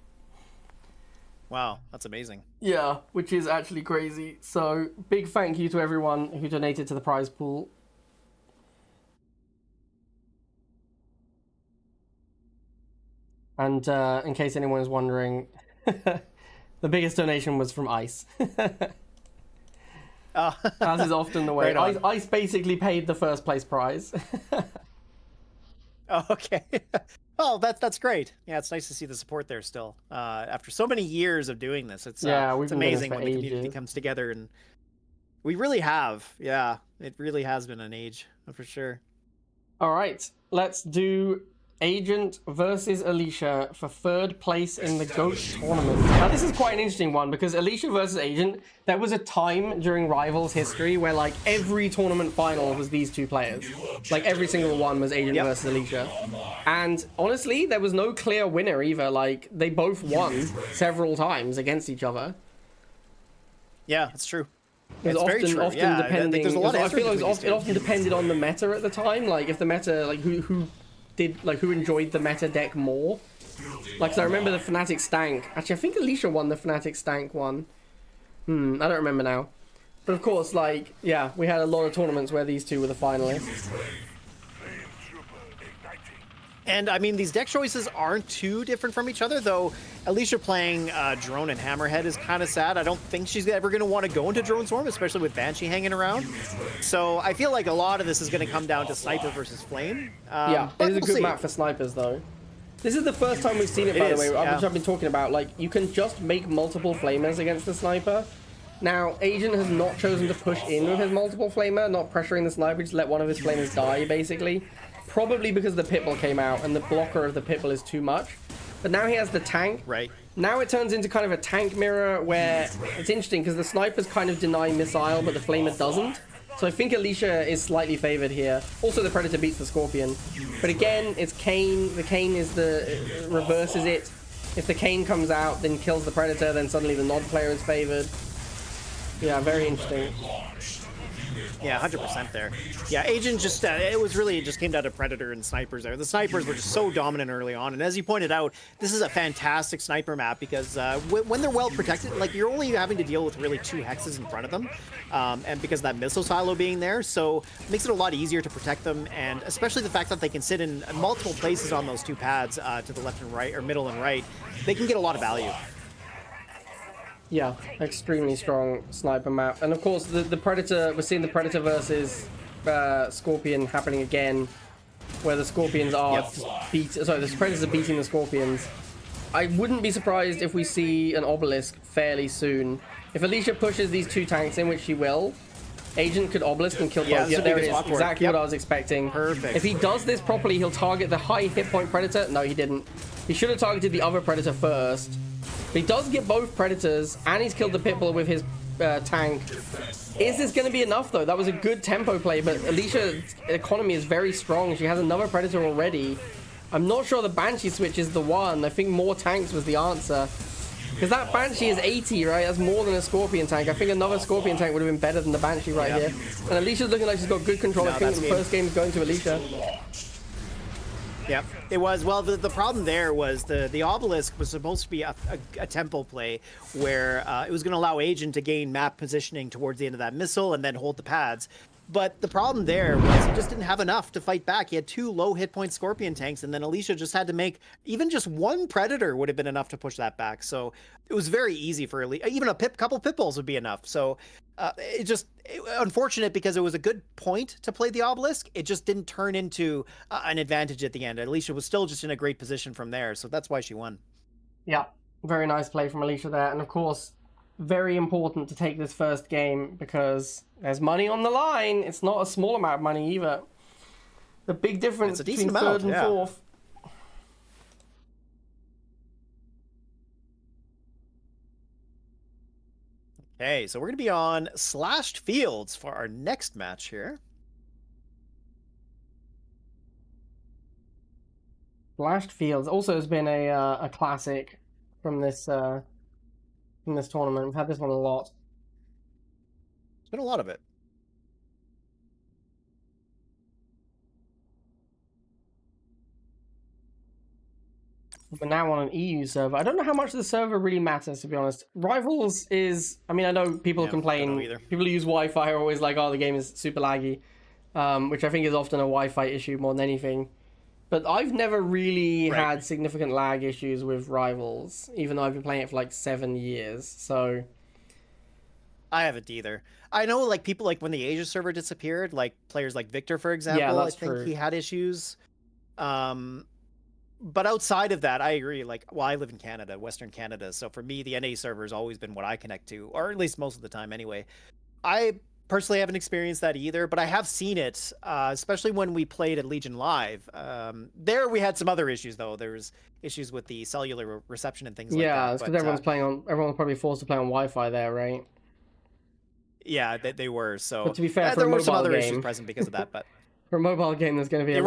Wow, that's amazing. Yeah, which is actually crazy. So, big thank you to everyone who donated to the prize pool. And in case anyone is wondering, the biggest donation was from Ice. As is often the way. Right on. Ice basically paid the first place prize. Oh, okay. Oh, that's great. Yeah, it's nice to see the support there still. After so many years of doing this, it's we've it's been doing this amazing for when the community ages. comes together, and we really have. Yeah, it really has been an age for sure. All right, let's do Agent versus Alicia for third place in the GOAT tournament. Now, this is quite an interesting one because Alicia versus Agent, there was a time during Rivals history where, like, every tournament final was these two players. Like, every single one was Agent versus Alicia. And honestly, there was no clear winner either. Like, they both won several times against each other. Yeah, it's true. It was It's very true. Yeah, I think depending. there's a lot of I feel like history between these it often depended on the meta at the time. Like, if the meta, like, who enjoyed the meta deck more. Like, 'cause I remember the Fnatic Stank. Actually, I think Alicia won the Fnatic Stank one. I don't remember now. But of course, like, yeah, we had a lot of tournaments where these two were the finalists. And I mean, these deck choices aren't too different from each other, though. Alicia playing Drone and Hammerhead is kind of sad. I don't think she's ever going to want to go into Drone Swarm, especially with Banshee hanging around. So I feel like a lot of this is going to come down to Sniper versus Flame. Yeah, but it is a we'll good see. map for snipers, though. This is the first time we've seen it, by the way, yeah. which I've been talking about. Like, you can just make multiple flamers against the sniper. Now, Agent has not chosen to push in with his multiple flamer, not pressuring the sniper, just let one of his flamers die, basically. Probably because the Pitbull came out, and the blocker of the Pitbull is too much. But now he has the tank. Right. Now it turns into kind of a tank mirror, where it's interesting, because the snipers kind of deny missile, but the flamer doesn't. So I think Alicia is slightly favored here. Also, the Predator beats the Scorpion. But again, it's Kayn. The Kayn is reverses it. If the Kayn comes out, then kills the Predator, then suddenly the Nod player is favored. Yeah, very interesting. Yeah, 100% there. Yeah, Agent just, it just came down to Predator and Snipers there. The Snipers were just so dominant early on. And as you pointed out, this is a fantastic sniper map because when they're well protected, like, you're only having to deal with really 2 hexes in front of them. And because of that missile silo being there, so it makes it a lot easier to protect them. And especially the fact that they can sit in multiple places on those 2 pads to the left and right, or middle and right, they can get a lot of value. Yeah, extremely strong sniper map. And of course, the Predator, we're seeing the Predator versus Scorpion happening again, where the Scorpions are the Predators are beating the Scorpions. I wouldn't be surprised if we see an Obelisk fairly soon. If Alicia pushes these 2 tanks in, which she will, Agent could Obelisk and kill both. Yeah, there it is. Exactly what I was expecting. Perfect. If he does this properly, he'll target the high hit point Predator. No, he didn't. He should have targeted the other Predator first. But he does get both Predators, and he's killed the Pitbull with his tank. Is this going to be enough, though? That was a good tempo play, but Alicia's economy is very strong. She has another Predator already. I'm not sure the Banshee switch is the one. I think more tanks was the answer. Because that Banshee is 80, right? That's more than a Scorpion tank. I think another Scorpion tank would have been better than the Banshee right here. And Alicia's looking like she's got good control. I think the first game is going to Alicia. Yeah, it was. Well, the problem there was the Obelisk was supposed to be a tempo play where it was going to allow Agent to gain map positioning towards the end of that missile and then hold the pads. But the problem there was he just didn't have enough to fight back. He had 2 low hit point Scorpion tanks, and then Alicia just had to make even just 1 Predator would have been enough to push that back. So it was very easy for Alicia. Even a couple Pitbulls would be enough. So unfortunate because it was a good point to play the Obelisk. It just didn't turn into an advantage at the end. Alicia was still just in a great position from there, so that's why she won. Yeah, very nice play from Alicia there. And of course, very important to take this first game because there's money on the line. It's not a small amount of money either. The big difference between third and fourth. Okay, so we're going to be on Slashed Fields for our next match here. Slashed Fields also has been a classic from this tournament. We've had this one a lot. It's been a lot of it. We're now on an EU server. I don't know how much the server really matters, to be honest. Rivals is... I mean, I know people complain. People who use Wi-Fi are always like, oh, the game is super laggy. Which I think is often a Wi-Fi issue more than anything. But I've never really had significant lag issues with Rivals, even though I've been playing it for like 7 years. So... I haven't either. I know, like, people, like, when the Asia server disappeared, like, players like Victor, for example, I think he had issues. But outside of that, I agree. Like, well, I live in Canada, Western Canada, so for me, the NA server has always been what I connect to, or at least most of the time anyway. I personally haven't experienced that either, but I have seen it, especially when we played at Legion Live. There we had some other issues, though. There was issues with the cellular reception and things like that. Yeah, it's because everyone's probably forced to play on Wi-Fi there, right? Yeah, they were. So, but to be fair, for there a were some mobile other game, issues present because of that. But for a mobile game, there's going to be a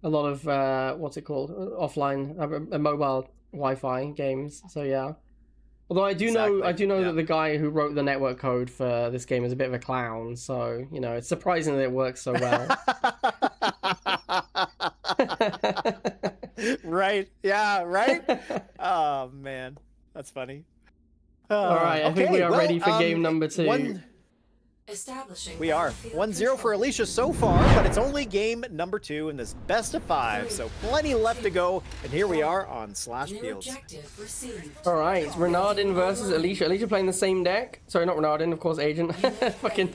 lot of what's it called, offline, mobile Wi-Fi games. So yeah. Although I do know that the guy who wrote the network code for this game is a bit of a clown. So you know, it's surprising that it works so well. Right. Yeah. Right. Oh man, that's funny. All right, I think we are ready for game number 2. We are 1-0 for Alicia so far, but it's only game number 2 in this best of 5, so plenty left to go. And here we are on Slash Fields. All right, Renardin versus Alicia. Alicia playing the same deck. Sorry, not Renardin, of course, Agent. Fucking.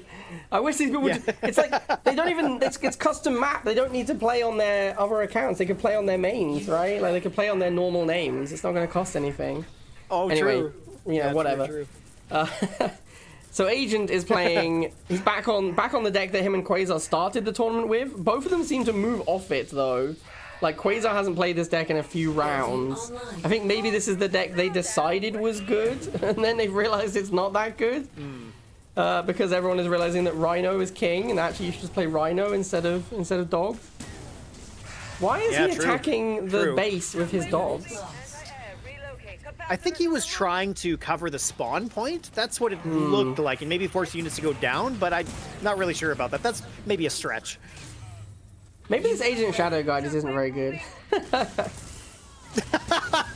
I wish these people would. It's like they don't even. It's custom map. They don't need to play on their other accounts. They could play on their mains, right? Like they could play on their normal names. It's not going to cost anything. Oh, anyway, true. You know, whatever. True. So Agent is playing. He's back on the deck that him and Quazar started the tournament with. Both of them seem to move off it though. Like Quazar hasn't played this deck in a few rounds. I think maybe this is the deck they decided was good, and then they've realized it's not that good. Because everyone is realizing that Rhino is king, and actually you should just play Rhino instead of dog. Why is he attacking the base with his dogs? I think he was trying to cover the spawn point. That's what it looked like, and maybe force units to go down, but I'm not really sure about that. That's maybe a stretch. Maybe this Agent Shadow guy just isn't very good.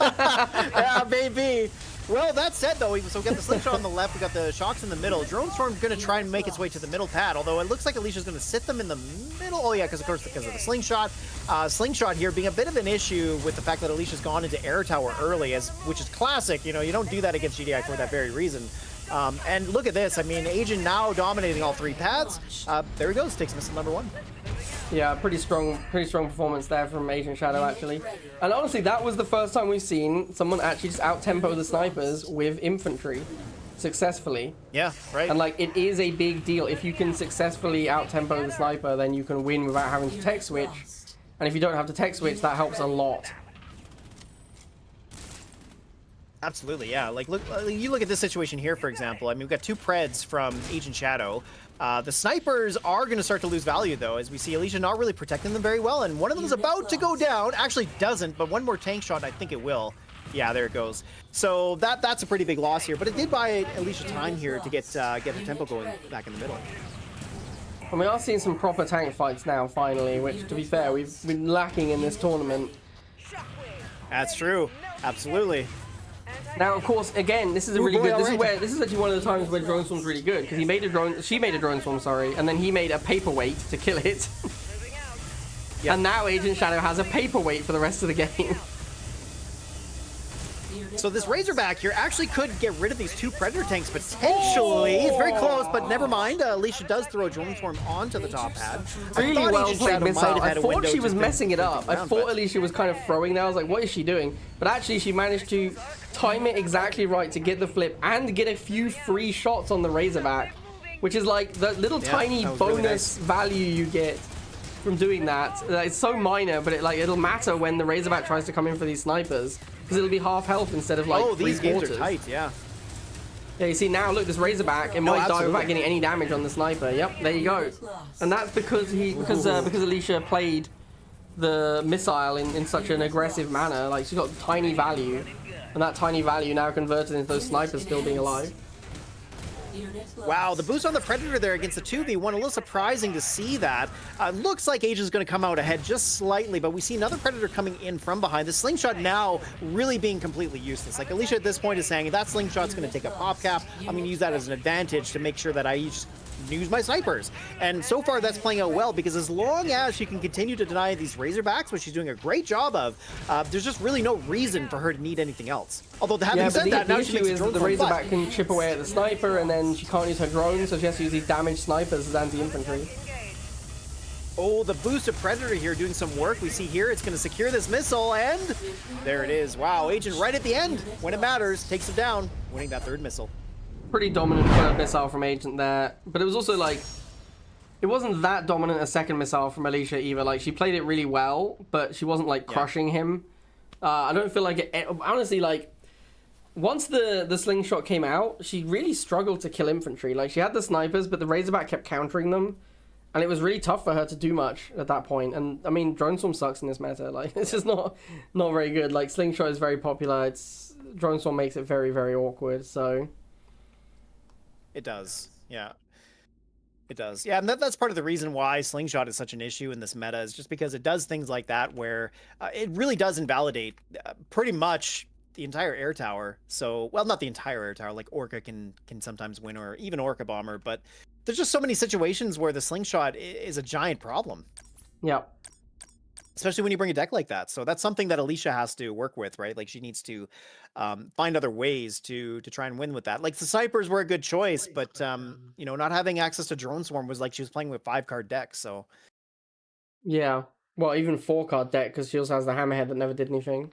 Yeah, maybe. Well, that said, though, so we got the Slingshot on the left, we got the Shocks in the middle. Drone Storm's going to try and make its way to the middle pad, although it looks like Alicia's going to sit them in the middle. Oh, yeah, because of the Slingshot. Slingshot here being a bit of an issue with the fact that Alicia's gone into Air Tower early, which is classic. You know, you don't do that against GDI for that very reason. And look at this. I mean, Agent now dominating all 3 pads. There he goes, takes missile number 1. Yeah, pretty strong performance there from Agent Shadow, actually. And honestly, that was the first time we've seen someone actually just out-tempo the snipers with infantry successfully. Yeah, right. And, like, it is a big deal. If you can successfully out-tempo the sniper, then you can win without having to tech switch. And if you don't have to tech switch, that helps a lot. Absolutely, yeah. Like, you look at this situation here, for example. I mean, we've got 2 Preds from Agent Shadow. The snipers are going to start to lose value, though, as we see Alicia not really protecting them very well, and one of them is about to go down. Actually doesn't, but one more tank shot, I think it will. Yeah, there it goes. So that's a pretty big loss here, but it did buy Alicia time here to get the tempo going back in the middle. And we are seeing some proper tank fights now, finally, which, to be fair, we've been lacking in this tournament. That's true. Absolutely. Now, of course, again, this is a really good. This is actually one of the times where Drone Storm's really good, because she made a Drone Storm, sorry, and then he made a paperweight to kill it. Yep. And now Agent Shadow has a paperweight for the rest of the game. So this Razorback here actually could get rid of these 2 Predator tanks potentially. It's very close, but never mind. Alicia does throw a Drone Storm onto the top pad. Really well played missile. I thought she was messing it up. I thought Alicia was kind of throwing there. I was like, what is she doing? But actually, she managed to time it exactly right to get the flip and get a few free shots on the Razorback, which is like the little tiny bonus value you get from doing that. It's so minor, but it'll matter when the Razorback tries to come in for these snipers, because it'll be half health instead of like these games are tight, yeah. Yeah, you see now, look, this Razorback, it might die without getting any damage on the sniper. Yep, there you go. And that's because Alicia played the missile in such an aggressive manner. Like, she's got tiny value, and that tiny value now converted into those snipers still being alive. Wow, the boost on the Predator there against the 2v1, a little surprising to see that. Looks like Asia's going to come out ahead just slightly, but we see another Predator coming in from behind. The slingshot now really being completely useless. Like, Alicia at this point is saying, if that slingshot's going to take a pop cap, I'm going to use that as an advantage to make sure that I use my snipers. And so far that's playing out well, because as long as she can continue to deny these Razorbacks, which she's doing a great job of, there's just really no reason for her to need anything else. Although having said that, now the she issue makes is that the drone Razorback can chip away at the sniper, and then she can't use her drone, so she has to use these damaged snipers as anti-infantry. Oh, the boost of Predator here doing some work. We see here it's going to secure this missile, and there it is. Wow, Agent right at the end, when it matters, takes it down, winning that third missile. Pretty dominant third missile from Agent there, but it was also like, it wasn't that dominant a second missile from Alicia either. Like, she played it really well, but she wasn't like crushing him. I don't feel like it, honestly, like, once the slingshot came out, she really struggled to kill infantry. Like, she had the snipers, but the Razorback kept countering them, and it was really tough for her to do much at that point. And I mean, Drone Swarm sucks in this meta. Like, it's just not very good. Like, slingshot is very popular. Drone Swarm makes it very, very awkward. So it does, yeah. It does. Yeah, and that's part of the reason why Slingshot is such an issue in this meta, is just because it does things like that where it really does invalidate pretty much the entire air tower. So, well, not the entire air tower, like Orca can sometimes win, or even Orca Bomber, but there's just so many situations where the Slingshot is a giant problem. Yeah. Especially when you bring a deck like that. So that's something that Alicia has to work with, right? Like, she needs to find other ways to try and win with that. Like, the snipers were a good choice, but you know, not having access to Drone Swarm was like she was playing with 5-card decks. So yeah, well, even 4-card deck, because she also has the Hammerhead that never did anything.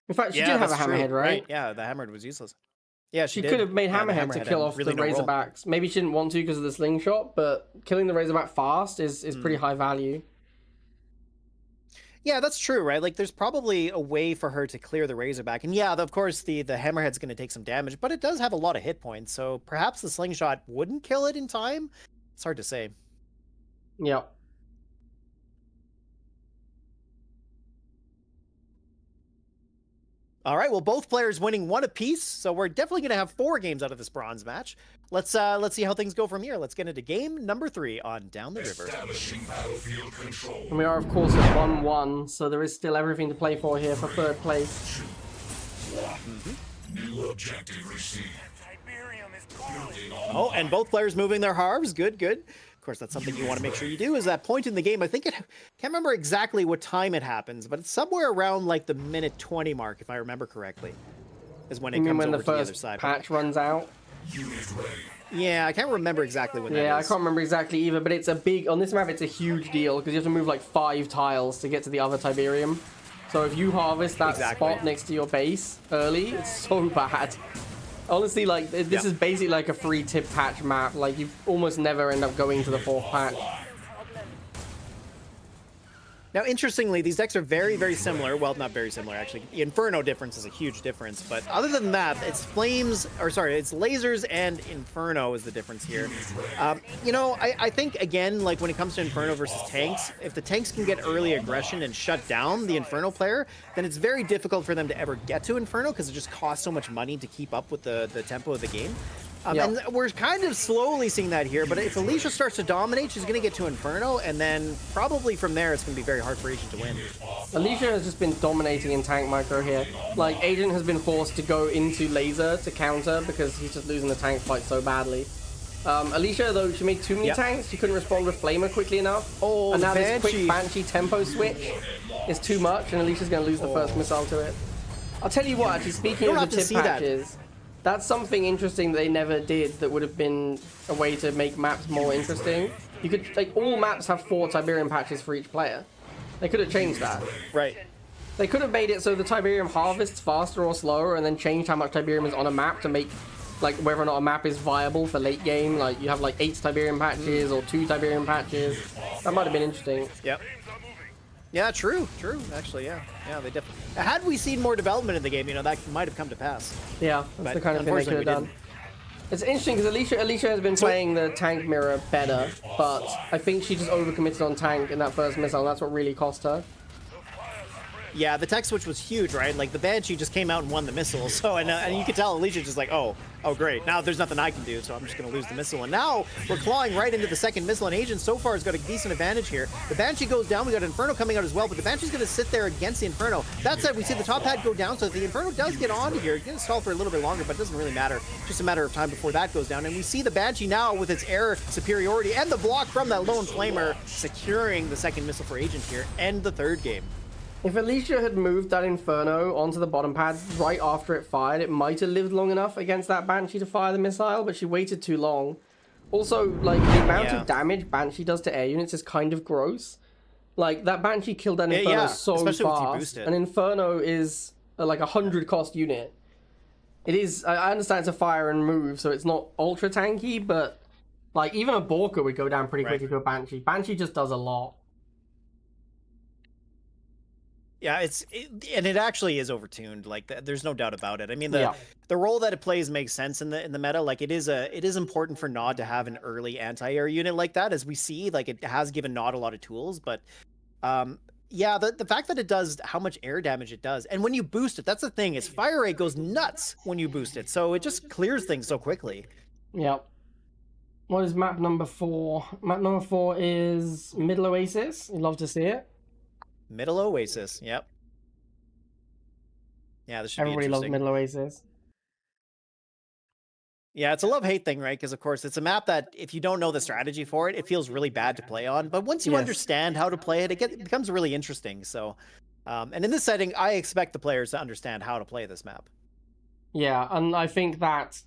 In fact, she did have a Hammerhead, right? Yeah, the Hammerhead was useless. Yeah, she could have made Hammerhead to kill off the Razorbacks. Maybe she didn't want to because of the slingshot, but killing the Razorback fast is pretty high value. Yeah, that's true, right? Like, there's probably a way for her to clear the Razorback. And yeah, of course, the Hammerhead's going to take some damage, but it does have a lot of hit points. So perhaps the slingshot wouldn't kill it in time. It's hard to say. Yeah. All right, well, both players winning one apiece, so we're definitely going to have 4 games out of this bronze match. Let's see how things go from here. Let's get into game number 3 on Down the River. Establishing battlefield control. And we are, of course, at 1-1, so there is still everything to play for here for third place. New objective received. Oh, and both players moving their harves. Good, good. Of course, that's something you want to make sure you do, is that point in the game. I think can't remember exactly what time it happens, but it's somewhere around like the minute 20 mark, if I remember correctly, is when it comes over to the other side. Patch runs out? Yeah, I can't remember exactly when that is. Yeah, I can't remember exactly either, but it's a big, on this map it's a huge deal, because you have to move like 5 tiles to get to the other Tiberium. So if you harvest that spot next to your base early, it's so bad. Honestly, like, this is basically like a free tip patch map. Like, you almost never end up going to the 4th patch. Now, interestingly, these decks are very, very similar. Well, not very similar, actually. The Inferno difference is a huge difference. But other than that, it's it's lasers and Inferno is the difference here. You know, I think, again, like, when it comes to Inferno versus tanks, if the tanks can get early aggression and shut down the Inferno player, then it's very difficult for them to ever get to Inferno, because it just costs so much money to keep up with the tempo of the game. And we're kind of slowly seeing that here, but if Alicia starts to dominate, she's going to get to Inferno, and then probably from there it's going to be very hard for Agent to win. Alicia has just been dominating in tank micro here. Like, Agent has been forced to go into laser to counter because he's just losing the tank fight so badly. Alicia, though, she made too many tanks. She couldn't respond with Flamer quickly enough. Oh, and now this quick Banshee tempo switch is too much, and Alicia's going to lose the first missile to it. I'll tell you what, actually, speaking of the tip patches... That's something interesting they never did that would have been a way to make maps more interesting. You could, like, all maps have 4 Tiberium patches for each player. They could have changed that. Right. They could have made it so the Tiberium harvests faster or slower, and then changed how much Tiberium is on a map to make, like, whether or not a map is viable for late game. Like, you have, like, 8 Tiberium patches or 2 Tiberium patches. That might have been interesting. Yep. Yeah, true, actually, yeah. Yeah, they definitely... Had we seen more development in the game, you know, that might have come to pass. Yeah, that's the kind of thing they could have done. It's interesting because Alicia has been playing the tank mirror better, but I think she just overcommitted on tank in that first missile. And that's what really cost her. Yeah, the tech switch was huge, right? Like the Banshee just came out and won the missile. So and you could tell Alicia just like, oh great, now there's nothing I can do, so I'm just gonna lose the missile. And now we're clawing right into the second missile, and Agent so far has got a decent advantage here. The Banshee goes down, we got Inferno coming out as well, but the Banshee's gonna sit there against the Inferno. That said, we see the top pad go down, so if the Inferno does get onto here, it's gonna stall for a little bit longer, but it doesn't really matter. Just a matter of time before that goes down. And we see the Banshee now with its air superiority and the block from that lone flamer securing the second missile for Agent here, and the third game. If Alicia had moved that Inferno onto the bottom pad right after it fired, it might have lived long enough against that Banshee to fire the missile, but she waited too long. Also, like, the amount of damage Banshee does to air units is kind of gross. Like, that Banshee killed that Inferno so fast. An Inferno is, like, 100 cost unit. It is, I understand it's a fire and move, so it's not ultra tanky, but, like, even a Borka would go down pretty quickly to a Banshee. Banshee just does a lot. Yeah, and it actually is overtuned. Like there's no doubt about it. I mean, the role that it plays makes sense in the meta. Like it is important for Nod to have an early anti-air unit like that, as we see. Like it has given Nod a lot of tools, but yeah, the fact that it does how much air damage it does, and when you boost it, that's the thing. Is fire rate goes nuts when you boost it, so it just clears things so quickly. Yep. What is map number 4? Map number 4 is Middle Oasis. You'd love to see it. Middle Oasis, yep. Yeah, this should Everybody be loves interesting. Middle Oasis. Yeah, it's a love-hate thing, right? Because, of course, it's a map that, if you don't know the strategy for it, it feels really bad to play on. But once you understand how to play it, it becomes really interesting. So, and in this setting, I expect the players to understand how to play this map. Yeah, and I think that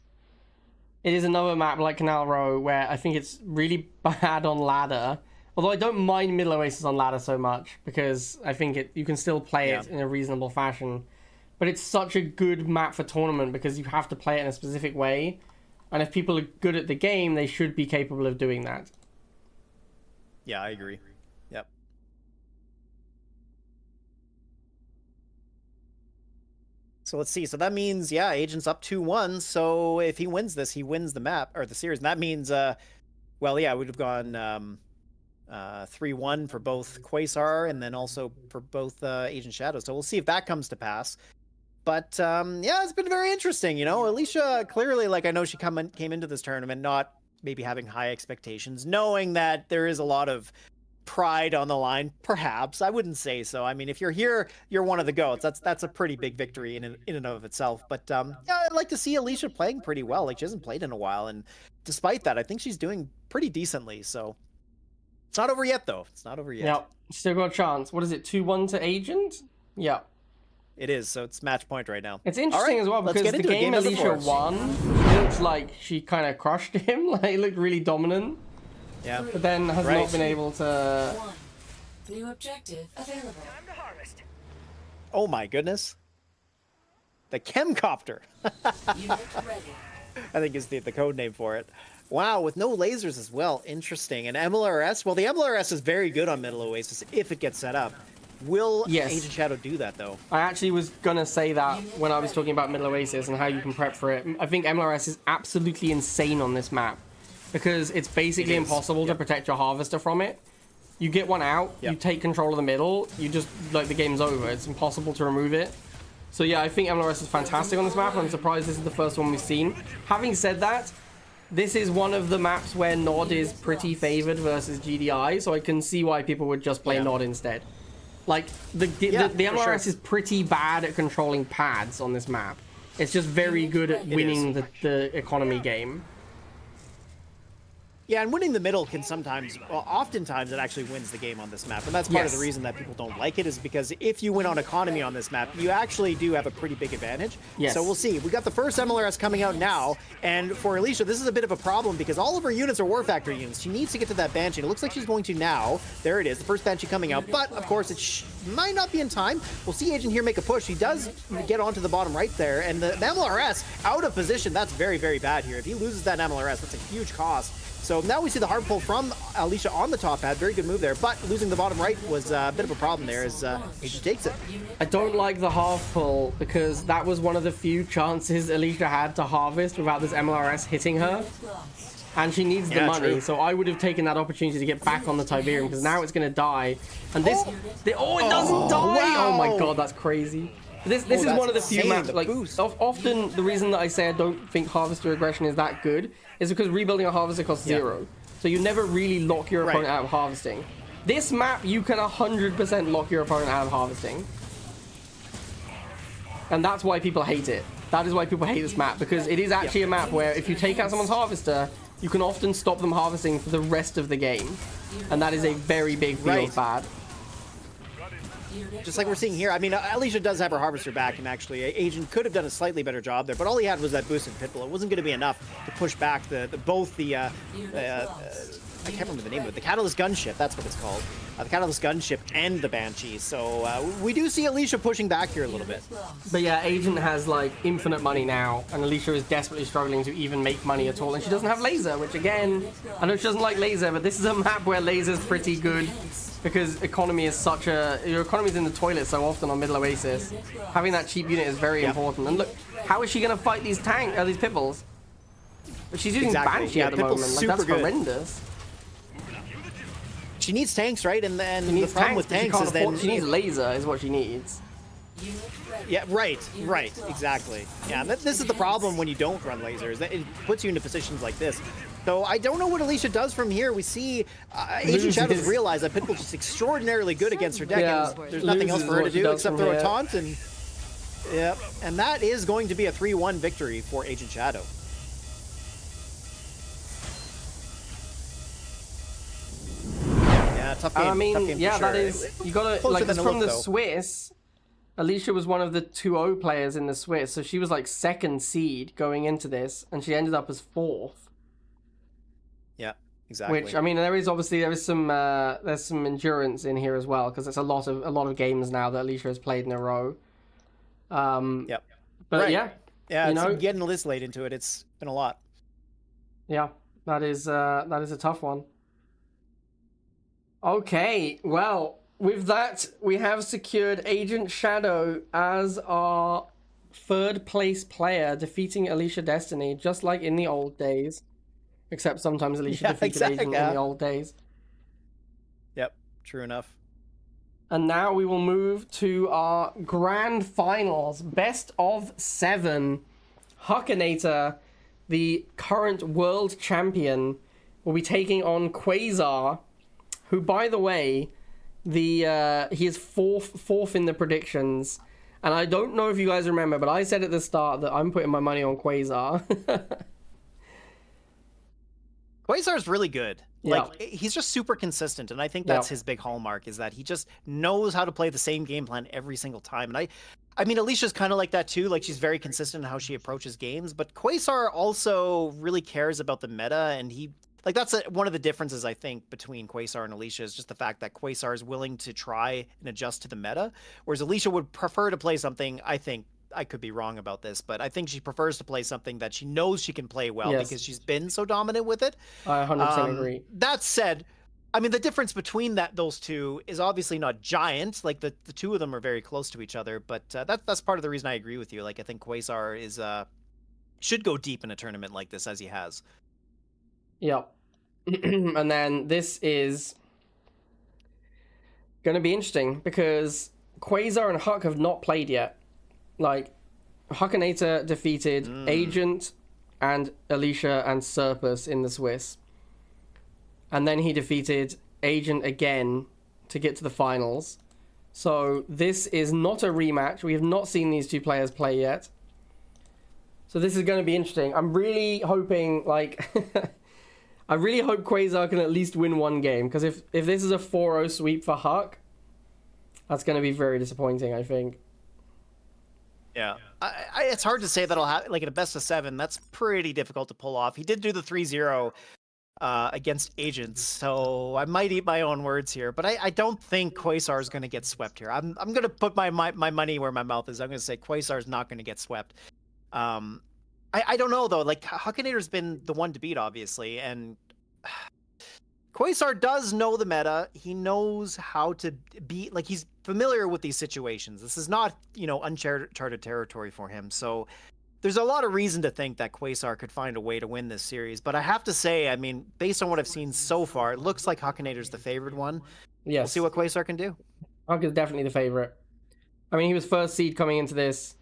it is another map like Canal Row where I think it's really bad on ladder. Although I don't mind Middle Oasis on ladder so much, because I think you can still play it in a reasonable fashion. But it's such a good map for tournament because you have to play it in a specific way. And if people are good at the game, they should be capable of doing that. Yeah, I agree. Yep. So let's see. So that means, yeah, Agent's up 2-1. So if he wins this, he wins the map, or the series. And that means, well, yeah, we'd have gone 3-1 for both Quazar and then also for both Agent Shadow. So we'll see if that comes to pass. But yeah, it's been very interesting. You know, Alicia clearly, like, I know she came into this tournament not maybe having high expectations, knowing that there is a lot of pride on the line. Perhaps I wouldn't say so. I mean, if you're here, you're one of the goats. That's a pretty big victory in and of itself. But yeah, I'd like to see Alicia playing pretty well. Like, she hasn't played in a while, and despite that, I think she's doing pretty decently. So. It's not over yet, though. It's not over yet. Yeah, still got a chance. What is it, 2-1 to Agent? Yeah. It is, so it's match point right now. It's interesting as well, because the game Alicia won, it looks like she kind of crushed him. Like, it looked really dominant. Yeah. But then has not been able to... 1. New objective available. Time to harvest. Oh my goodness. The Chemcopter. Unit ready. I think is the code name for it. Wow, with no lasers as well. Interesting. And MLRS? Well, the MLRS is very good on Middle Oasis if it gets set up. Will Agent Shadow do that, though? I actually was going to say that when I was talking about Middle Oasis and how you can prep for it. I think MLRS is absolutely insane on this map because it's basically impossible to protect your Harvester from it. You get one out, you take control of the middle, you just, like, the game's over. It's impossible to remove it. So yeah, I think MLRS is fantastic on this map, and I'm surprised this is the first one we've seen. Having said that, this is one of the maps where Nod is pretty favored versus GDI, so I can see why people would just play Nod instead. Like, the MLRS is pretty bad at controlling pads on this map. It's just very good at winning the economy game. Yeah, and winning the middle can sometimes, well, oftentimes it actually wins the game on this map. And that's part of the reason that people don't like it, is because if you win on economy on this map, you actually do have a pretty big advantage. So we'll see. We got the first MLRS coming out now, and for Alicia, this is a bit of a problem because all of her units are War Factory units. She needs to get to that Banshee. It looks like she's going to now. There it is, the first Banshee coming out. But, of course, it might not be in time. We'll see Agent here make a push. He does get onto the bottom right there, and the MLRS out of position. That's very, very bad here. If he loses that MLRS, that's a huge cost So now we see the hard pull from Alicia on the top pad. Very good move there, but losing the bottom right was a bit of a problem there as Agent takes it. I don't like the half pull because that was one of the few chances Alicia had to harvest without this MLRS hitting her. And she needs the money, true. so I would have taken that opportunity to get back on the Tiberium because now it's going to die. And this, it doesn't die! Wow. Oh my god, that's crazy. This is that's one of the few insane, maps, the like, boost. often the reason that I say I don't think Harvester Aggression is that good is because rebuilding a Harvester costs 0. So you never really lock your opponent out of harvesting. This map, you can 100% lock your opponent out of harvesting. And that's why people hate it. That is why people hate this map, because it is actually a map where if you take out someone's Harvester, you can often stop them harvesting for the rest of the game. And that is a very big field bad. Just like we're seeing here, I mean, Alicia does have her Harvester back, and actually, Agent could have done a slightly better job there, but all he had was that boost in Pitbull. It wasn't going to be enough to push back both the I can't remember the name of it, the Catalyst Gunship, that's what it's called. The Catalyst Gunship and the Banshee. So we do see Alicia pushing back here a little bit. But yeah, Agent has like infinite money now, and Alicia is desperately struggling to even make money at all, and she doesn't have laser, which again, I know she doesn't like laser, but this is a map where laser's pretty good. Because economy is such a... Your economy's in the toilet so often on Middle Oasis. Having that cheap unit is very important. And look, how is she going to fight these these Pitbulls? She's using Banshee at the moment. Like, that's horrendous. She needs tanks, right? And then the problem with tanks is then... She needs laser is what she needs. Yeah, right, exactly. Yeah, this is the problem when you don't run lasers. It puts you into positions like this. So I don't know what Alicia does from here. We see Agent Shadows realize that Pitbull's just extraordinarily good against her deck, and there's nothing else for her to do except throw a taunt, and and that is going to be a 3-1 victory for Agent Shadow. Yeah, tough game. I mean, tough game yeah, for sure. that is... You gotta... Like, from the Swiss... Alicia was one of the 2-0 players in the Swiss, so she was like 2nd seed going into this, and she ended up as 4th. Yeah, exactly. Which, I mean, there's some endurance in here as well, because it's a lot of games now that Alicia has played in a row. Yep. But yeah, you know, getting this late into it, it's been a lot. Yeah, that is a tough one. Okay, well, with that, we have secured Agent Shadow as our 3rd place player, defeating Alicia Destiny, just like in the old days. Except sometimes Alicia defeated Agent in the old days. Yep, true enough. And now we will move to our grand finals. Best of 7. Hakanator, the current world champion, will be taking on Quazar, who, by the way, he is fourth in the predictions. And I don't know if you guys remember, but I said at the start that I'm putting my money on Quazar. Quasar's really good. Like, he's just super consistent, and I think that's his big hallmark, is that he just knows how to play the same game plan every single time. And I mean, Alicia's kind of like that too. Like, she's very consistent in how she approaches games, but Quasar also really cares about the meta, and that's one of the differences, I think, between Quasar and Alicia, is just the fact that Quasar is willing to try and adjust to the meta, whereas Alicia would prefer to play something, I think, I could be wrong about this, but I think she prefers to play something that she knows she can play well because she's been so dominant with it. I 100% agree. That said, I mean, the difference between those two is obviously not giant. Like, the two of them are very close to each other, but that's part of the reason I agree with you. Like, I think Quasar should go deep in a tournament like this, as he has. Yep. And then this is going to be interesting because Quasar and Huck have not played yet. Like, Hakanator defeated Agent and Alicia and Serpus in the Swiss. And then he defeated Agent again to get to the finals. So this is not a rematch. We have not seen these two players play yet. So this is going to be interesting. I'm really hoping, like... I really hope Quasar can at least win one game, because if this is a 4-0 sweep for Huck, that's going to be very disappointing, I think. Yeah, it's hard to say that'll happen. Like, in a best of 7, that's pretty difficult to pull off. He did do the 3-0 against Agents, so I might eat my own words here. But I don't think Quasar is going to get swept here. I'm going to put my money where my mouth is. I'm going to say Quasar is not going to get swept. I don't know, though. Like, Hakanator's been the one to beat, obviously, and Quasar does know the meta. He knows how to be, like, he's familiar with these situations. This is not, uncharted territory for him. So there's a lot of reason to think that Quasar could find a way to win this series. But I have to say, I mean, based on what I've seen so far, it looks like Hakanator's the favored one. Yes. We'll see what Quasar can do. Huck is definitely the favorite. I mean, he was first seed coming into this.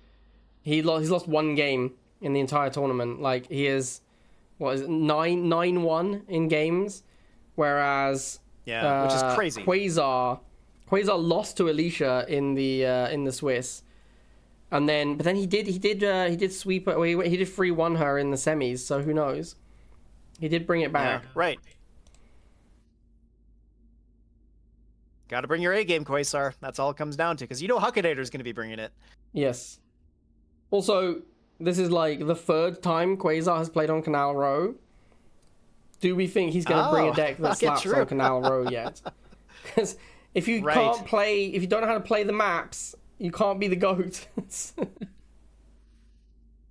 He's lost one game in the entire tournament. Like, he is, 9-1 in games. Whereas which is crazy. Quazar lost to Alicia in the Swiss, but then he did sweep her. Well, he did 3-1 her in the semis. So who knows? He did bring it back. Yeah, right. Got to bring your A game, Quasar. That's all it comes down to, because Hakanator's going to be bringing it. Yes. Also, this is like the third time Quasar has played on Canal Row. Do we think he's going to bring a deck that slaps on Canal Row yet? Because if you can't play, if you don't know how to play the maps, you can't be the GOAT.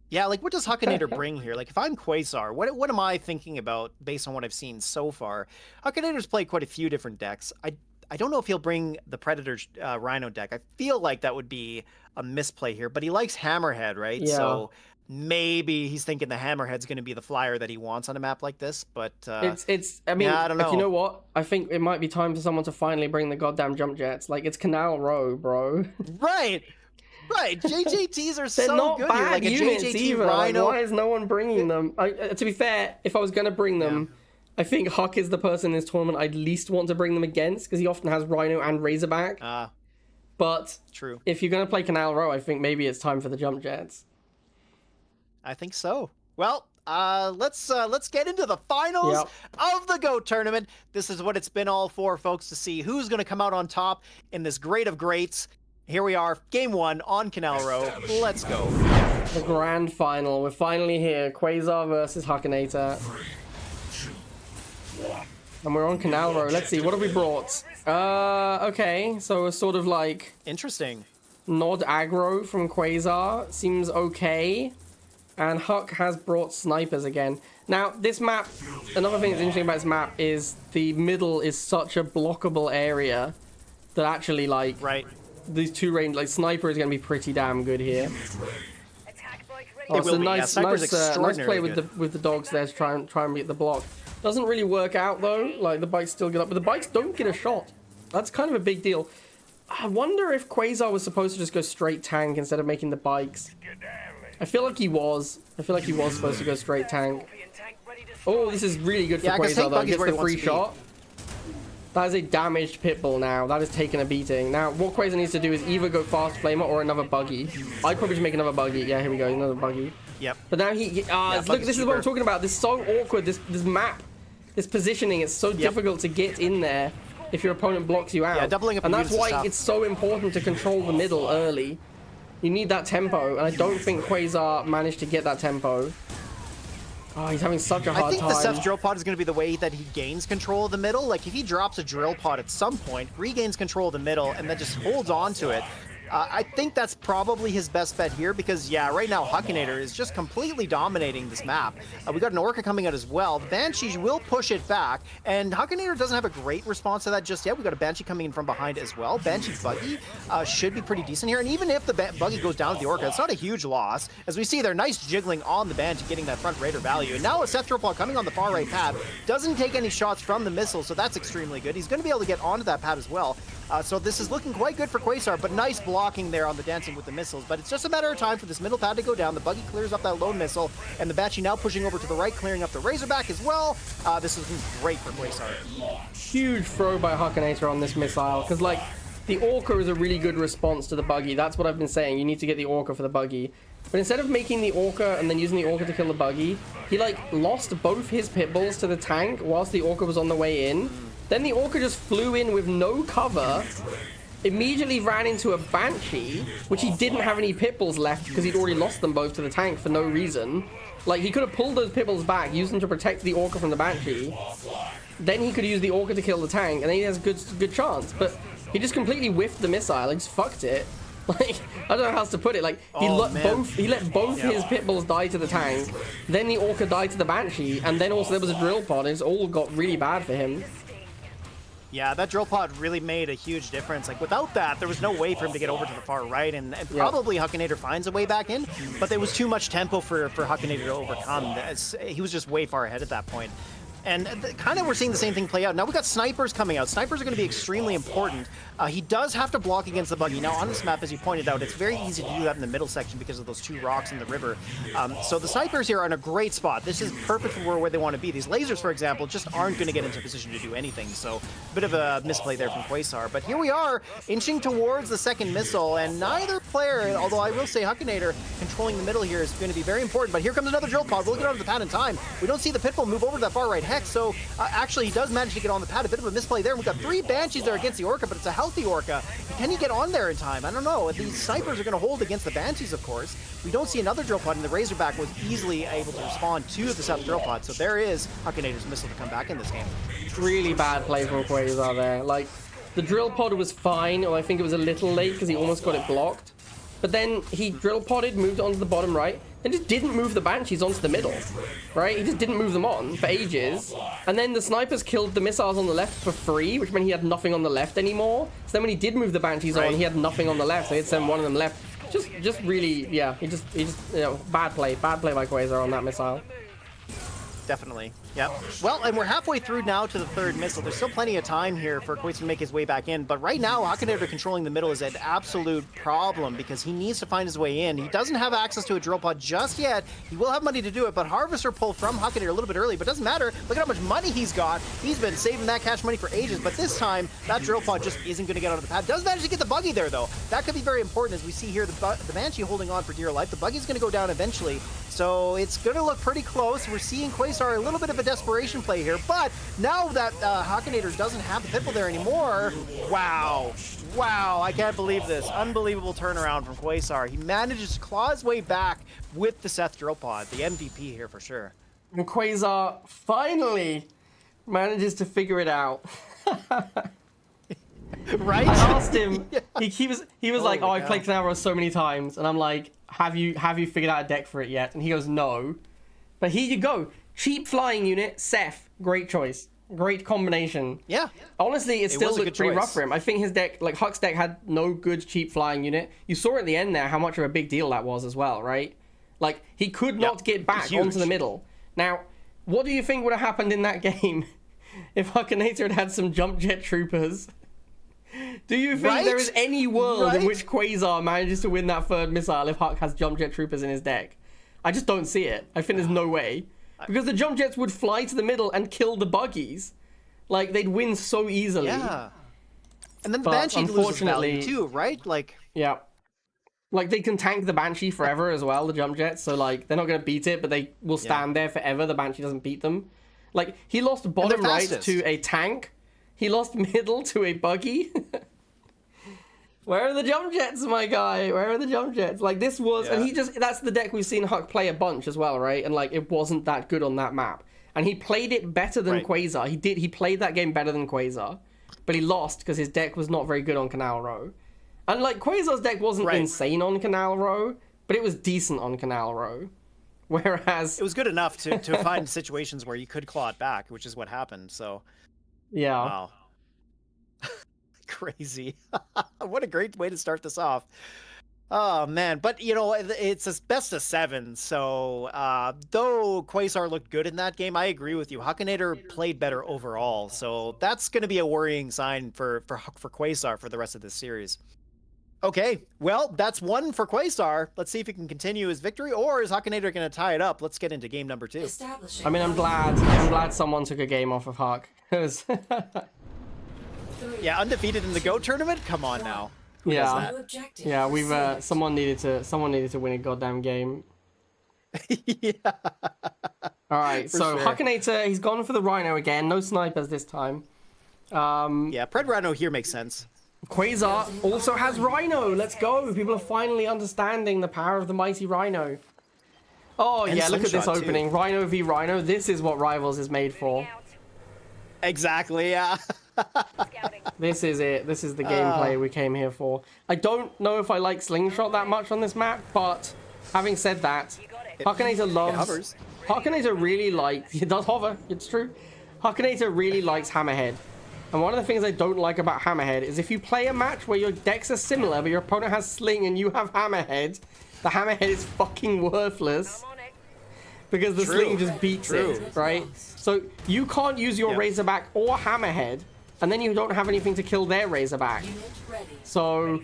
Yeah, like, what does Hakanator bring here? Like, if I'm Quasar, what am I thinking about based on what I've seen so far? Hakanator's played quite a few different decks. I don't know if he'll bring the Predator Rhino deck. I feel like that would be a misplay here, but he likes Hammerhead, right? Yeah. So maybe he's thinking the Hammerhead's going to be the flyer that he wants on a map like this, but I mean, I don't know. You know what? I think it might be time for someone to finally bring the goddamn jump jets. Like, it's Canal Row, bro. Right. JJTs are They're so not good bad here. Like a units JJT either. Rhino. Like, why is no one bringing them? To be fair, if I was going to bring them, I think Huck is the person in this tournament I'd least want to bring them against, because he often has Rhino and Razorback. But true. If you're going to play Canal Row, I think maybe it's time for the jump jets. I think so. Well, let's get into the finals of the GOAT tournament. This is what it's been all for, folks, to see who's going to come out on top in this great of greats. Here we are, game 1 on Canal Row. Let's go. The grand final. We're finally here. Quasar versus Hakanator. 3, 2, 1. And we're on Canal Row. Let's see, what have we brought? Okay, so a sort of like interesting nod aggro from Quasar. Seems okay. And Huck has brought snipers again. Now, this map, another thing that's interesting about this map is the middle is such a blockable area that actually, like, these two range, like, sniper is going to be pretty damn good here. Oh, so nice play with the dogs there to try and beat the block. Doesn't really work out though. Like, the bikes still get up, but the bikes don't get a shot. That's kind of a big deal. I wonder if Quasar was supposed to just go straight tank instead of making the bikes. I feel like he was. Supposed to go straight tank. Oh, this is really good for Quasar though. Gets the free shot. That is a damaged Pitbull now. That has taken a beating. Now, what Quasar needs to do is either go Fast Flamer or another Buggy. I'd probably just make another Buggy. Yeah, here we go. Another Buggy. Yep. But now look, this is what I'm talking about. This is so awkward. This map, this positioning, it's so difficult to get in there if your opponent blocks you out. Yeah, doubling up. And that's why it's so important to control the middle early. You need that tempo, and I don't think Quasar managed to get that tempo. Oh, he's having such a hard time. I think the Seth's drill pod is going to be the way that he gains control of the middle. Like, if he drops a drill pod at some point, regains control of the middle, and then just holds on to it, I think that's probably his best bet here, because, yeah, right now Hakanator is just completely dominating this map. We got an Orca coming out as well. The Banshee will push it back, and Hakanator doesn't have a great response to that just yet. We got a Banshee coming in from behind as well. Banshee Buggy should be pretty decent here, and even if the Buggy goes down to the Orca, it's not a huge loss. As we see there, nice jiggling on the Banshee, getting that front raider value. And now a Seth Tropal coming on the far right pad, doesn't take any shots from the missile, so that's extremely good. He's going to be able to get onto that pad as well. So this is looking quite good for Quasar, but nice blocking there on the dancing with the missiles. But it's just a matter of time for this middle pad to go down. The Buggy clears up that lone missile, and the Banshee now pushing over to the right, clearing up the Razorback as well. This is great for Quasar. Huge throw by Hakanator on this missile, because, like, the Orca is a really good response to the Buggy. That's what I've been saying. You need to get the Orca for the Buggy. But instead of making the Orca and then using the Orca to kill the Buggy, he, like, lost both his Pitbulls to the tank whilst the Orca was on the way in. Then the Orca just flew in with no cover, immediately ran into a Banshee, which he didn't have any Pitbulls left because he'd already lost them both to the tank for no reason. Like, he could have pulled those Pitbulls back, used them to protect the Orca from the Banshee. Then he could use the Orca to kill the tank, and then he has a good chance. But he just completely whiffed the missile, like, just fucked it. Like, I don't know how else to put it. Like, he let both his pit bulls die to the tank, then the orca died to the banshee, and then also there was a drill pod. It's all got really bad for him. Yeah, that drill pod really made a huge difference. Like, without that, there was no way for him to get over to the far right, and probably Hakanator finds a way back in, but there was too much tempo for Hakanator to overcome. He was just way far ahead at that point. And kind of we're seeing the same thing play out. Now we got snipers coming out. Snipers are going to be extremely important. He does have to block against the buggy. Now on this map, as you pointed out, it's very easy to do that in the middle section because of those two rocks in the river. So the snipers here are in a great spot. This is perfect for where they want to be. These lasers, for example, just aren't going to get into position to do anything. So a bit of a misplay there from Quazar. But here we are, inching towards the second missile, and neither player, although I will say Hakanator controlling the middle here is going to be very important. But here comes another drill pod. We'll get onto the pad in time. We don't see the pitbull move over to that far right hex, so actually he does manage to get on the pad. A bit of a misplay there. We've got 3 banshees there against the orca, but it's a healthy orca. Can he get on there in time? I don't know. These snipers are going to hold against the banshees, of course. We don't see another drill pod, and the Razorback was easily able to respond to the south drill pod. So there is Hakanator's missile to come back in this game. Really bad play from Quazar there. Like, the drill pod was fine, or I think it was a little late because he almost got it blocked. But then he drill podded, moved onto the bottom right, and just didn't move the banshees onto the middle, right? He just didn't move them on for ages. And then the snipers killed the missiles on the left for free, which meant he had nothing on the left anymore. So then when he did move the banshees on, he had nothing on the left, so he had sent one of them left. Just really, yeah, he just, you know, bad play by Quazar on that missile. Definitely. Yeah. Well, and we're halfway through now to the third missile. There's still plenty of time here for Quazar to make his way back in, but right now Hakanator controlling the middle is an absolute problem because he needs to find his way in. He doesn't have access to a drill pod just yet. He will have money to do it, but Harvester pull from Hakanator a little bit early, but doesn't matter. Look at how much money he's got. He's been saving that cash money for ages, but this time that drill pod just isn't going to get onto the pad. Does manage to get the buggy there though. That could be very important as we see here the Banshee holding on for dear life. The buggy's going to go down eventually, so it's going to look pretty close. We're seeing Quazar a little bit of a desperation play here, but now that Hakanator doesn't have the pitbull there anymore, wow, I can't believe this. Unbelievable turnaround from Quazar. He manages to claw his way back with the Seth drill pod, the MVP here for sure. And Quazar finally manages to figure it out. Right? I asked him. He was like, "Oh, I've played Canaro so many times," and I'm like, "Have you figured out a deck for it yet?" And he goes, "No." But here you go. Cheap flying unit, Seth. Great choice. Great combination. Yeah. Honestly, it still looked pretty rough for him. I think his deck, like Huck's deck, had no good cheap flying unit. You saw at the end there how much of a big deal that was as well, right? Like, he could not get back onto the middle. Now, what do you think would have happened in that game if Hakanator had had some jump jet troopers? Do you think there is any world in which Quazar manages to win that third missile if Huck has jump jet troopers in his deck? I just don't see it. I think there's no way. Because the jump jets would fly to the middle and kill the buggies. Like, they'd win so easily. Yeah. And then the Banshee loses value too, right? Like... Yeah. Like, they can tank the Banshee forever as well, the jump jets. So, like, they're not going to beat it, but they will stand there forever. The Banshee doesn't beat them. Like, he lost bottom right to a tank. He lost middle to a buggy. Where are the jump jets, my guy? Where are the jump jets? Like, this was... And he just... That's the deck we've seen Huck play a bunch as well, right? And, like, it wasn't that good on that map. And he played it better than Quazar. He played that game better than Quazar. But he lost because his deck was not very good on Canal Row. And, like, Quasar's deck wasn't insane on Canal Row, but it was decent on Canal Row. Whereas... It was good enough to find situations where you could claw it back, which is what happened, so... Yeah. Wow. Crazy. What a great way to start this off. Oh man, but you know, it's a best of 7, so though Quazar looked good in that game, I agree with you. Hakanator played better overall, so that's going to be a worrying sign for Quazar for the rest of this series. Okay, well, that's 1 for Quazar. Let's see if he can continue his victory, or is Hakanator going to tie it up? Let's get into game number 2. I mean, I'm glad someone took a game off of Huck, because... Yeah, undefeated in the GO tournament? Come on now. Who does that? Yeah, we've someone needed to win a goddamn game. Yeah. All right, so sure. Hakanator, he's gone for the Rhino again. No snipers this time. Yeah, Pred Rhino here makes sense. Quazar also has Rhino. Let's go. People are finally understanding the power of the mighty Rhino. Oh and yeah, look at this opening. Too. Rhino v Rhino. This is what Rivals is made for. Exactly, yeah. This is it. This is the gameplay we came here for. I don't know if I like Slingshot that much on this map, but having said that, Hakanator loves... It hovers. Hakanator really likes... It does hover, it's true. Hakanator really likes Hammerhead. And one of the things I don't like about Hammerhead is if you play a match where your decks are similar, but your opponent has Sling and you have Hammerhead, the Hammerhead is fucking worthless. Because the Sling just beats it, right? So you can't use your Razorback or Hammerhead, and then you don't have anything to kill their Razorback. So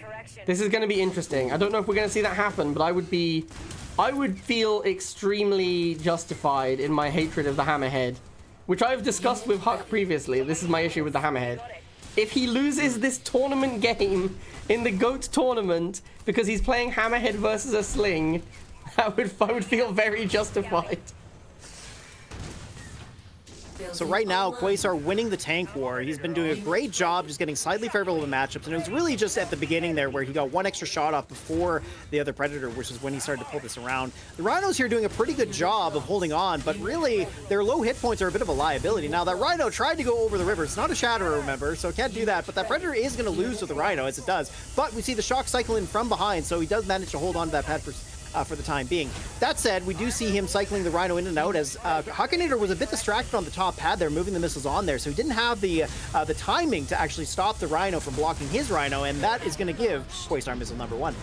this is going to be interesting. I don't know if we're going to see that happen, but I would feel extremely justified in my hatred of the Hammerhead, which I've discussed with Huck previously. This is my issue with the Hammerhead. If he loses this tournament game in the GOAT tournament because he's playing Hammerhead versus a Sling, I would feel very justified. So right now, Quasar winning the tank war. He's been doing a great job just getting slightly favorable matchups. And it was really just at the beginning there where he got one extra shot off before the other Predator, which is when he started to pull this around. The Rhinos here doing a pretty good job of holding on, but really their low hit points are a bit of a liability. Now that Rhino tried to go over the river. It's not a Shatterer, remember, so can't do that. But that Predator is going to lose to the Rhino, as it does. But we see the Shock cycle in from behind, so he does manage to hold on to that pad for the time being. That said, we do see him cycling the Rhino in and out as Hakanator was a bit distracted on the top pad there, moving the missiles on there, so he didn't have the timing to actually stop the Rhino from blocking his Rhino, and that is going to give Quasar missile number 1.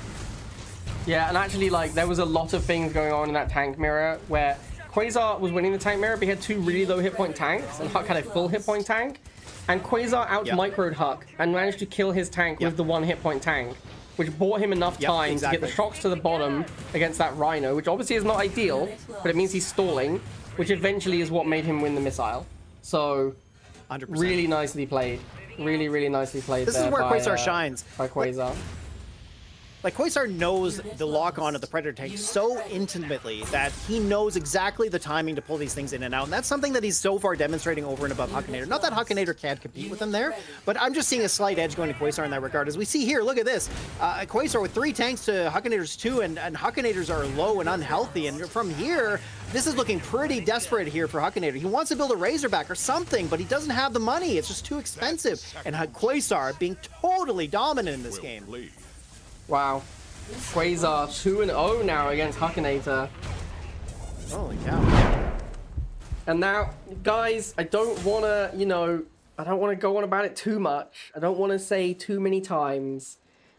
Yeah, and actually, like, there was a lot of things going on in that tank mirror where Quasar was winning the tank mirror, but he had 2 really low hit point tanks, and Huck had a full hit point tank, and Quasar out-microed Huck and managed to kill his tank with the 1 hit point tank, which bought him enough time to get the shocks to the bottom against that Rhino, which obviously is not ideal, but it means he's stalling, which eventually is what made him win the missile. So, 100%. Really nicely played. Really, really nicely played. This is where Quasar shines. By Quasar. Like, Quasar knows the lock-on of the Predator tank so intimately that he knows exactly the timing to pull these things in and out. And that's something that he's so far demonstrating over and above Hakanator. Not that Hakanator can't compete with him there, but I'm just seeing a slight edge going to Quasar in that regard. As we see here, look at this. Quasar with 3 tanks to Hakanator's 2, and Hakanators are low and unhealthy. And from here, this is looking pretty desperate here for Hakanator. He wants to build a Razorback or something, but he doesn't have the money. It's just too expensive. And Quasar being totally dominant in this game. Wow. Quasar 2-0 now against Hakanator. Holy cow. And now, guys, I don't want to, I don't want to go on about it too much. I don't want to say too many times.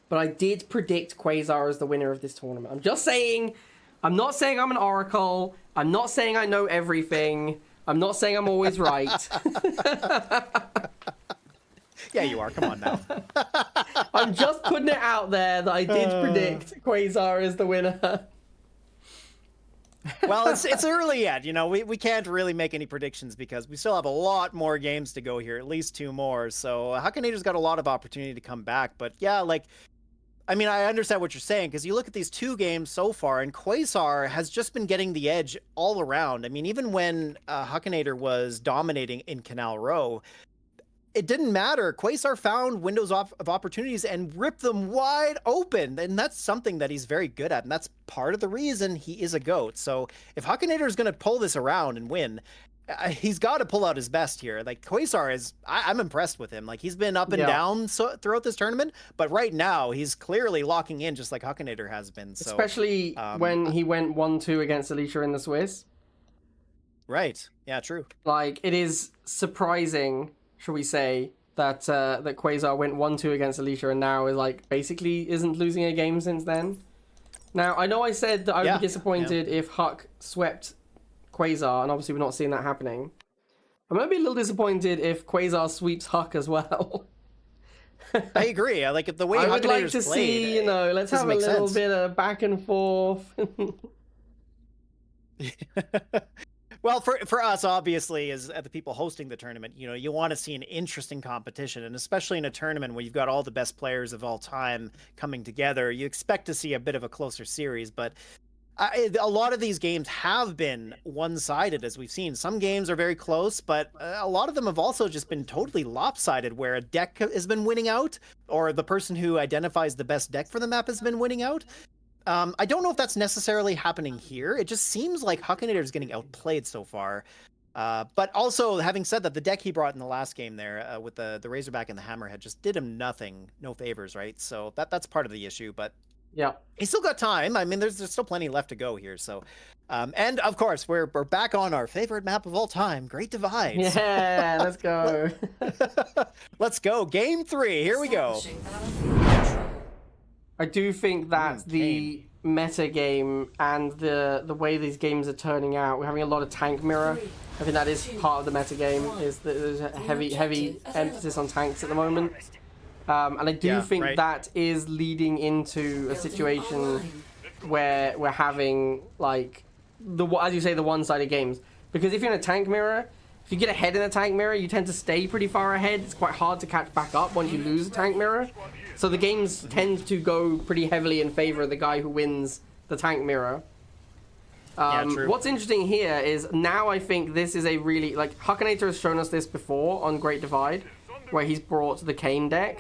But I did predict Quasar as the winner of this tournament. I'm just saying, I'm not saying I'm an oracle. I'm not saying I know everything. I'm not saying I'm always right. Yeah, you are. Come on now. I'm just putting it out there that I did predict Quasar as the winner. Well, it's early yet. We can't really make any predictions because we still have a lot more games to go here, at least 2 more. So Hakanator's got a lot of opportunity to come back. But yeah, I understand what you're saying because you look at these 2 games so far, and Quasar has just been getting the edge all around. I mean, even when Hakanator was dominating in Canal Row, it didn't matter. Quasar found windows of opportunities and ripped them wide open. And that's something that he's very good at. And that's part of the reason he is a GOAT. So if Hakanator is going to pull this around and win, he's got to pull out his best here. Like, Quasar is, I'm impressed with him. Like, he's been up and down throughout this tournament. But right now, he's clearly locking in just like Hakanator has been. So, especially when he went 1-2 against Alicia in the Swiss. Right. Yeah, true. Like, it is surprising, shall we say, that that Quasar went 1-2 against Alicia and now is basically isn't losing a game since then. Now, I know I said that I would be disappointed if Huck swept Quasar, and obviously we're not seeing that happening. I'm going to be a little disappointed if Quasar sweeps Huck as well. I agree. I like the way I would like to played, see, let's have a little bit of back and forth. Well, for us, obviously, as the people hosting the tournament, you want to see an interesting competition, and especially in a tournament where you've got all the best players of all time coming together, you expect to see a bit of a closer series. But a lot of these games have been one-sided, as we've seen. Some games are very close, but a lot of them have also just been totally lopsided, where a deck has been winning out, or the person who identifies the best deck for the map has been winning out. I don't know if that's necessarily happening here. It just seems like Hakanator is getting outplayed so far. But also, having said that, the deck he brought in the last game there with the Razorback and the Hammerhead just did him nothing, no favors, right? So that's part of the issue. But Yeah. he's still got time. I mean, there's still plenty left to go here. So, and of course, we're back on our favorite map of all time, Great Divide. Yeah, let's go. Let's go. Game 3. Here we go. Establishing battlefield control. I do think that the meta game and the way these games are turning out, we're having a lot of tank mirror. I think that is part of the meta game. Is that there's a heavy emphasis on tanks at the moment, and I do think that is leading into a situation where we're having like as you say, the one-sided games. Because if you're in a tank mirror, if you get ahead in a tank mirror, you tend to stay pretty far ahead. It's quite hard to catch back up once you lose a tank mirror. So the games tend to go pretty heavily in favor of the guy who wins the tank mirror. True. What's interesting here is now I think this is a really, like, Hakanator has shown us this before on Great Divide, where he's brought the Kane deck.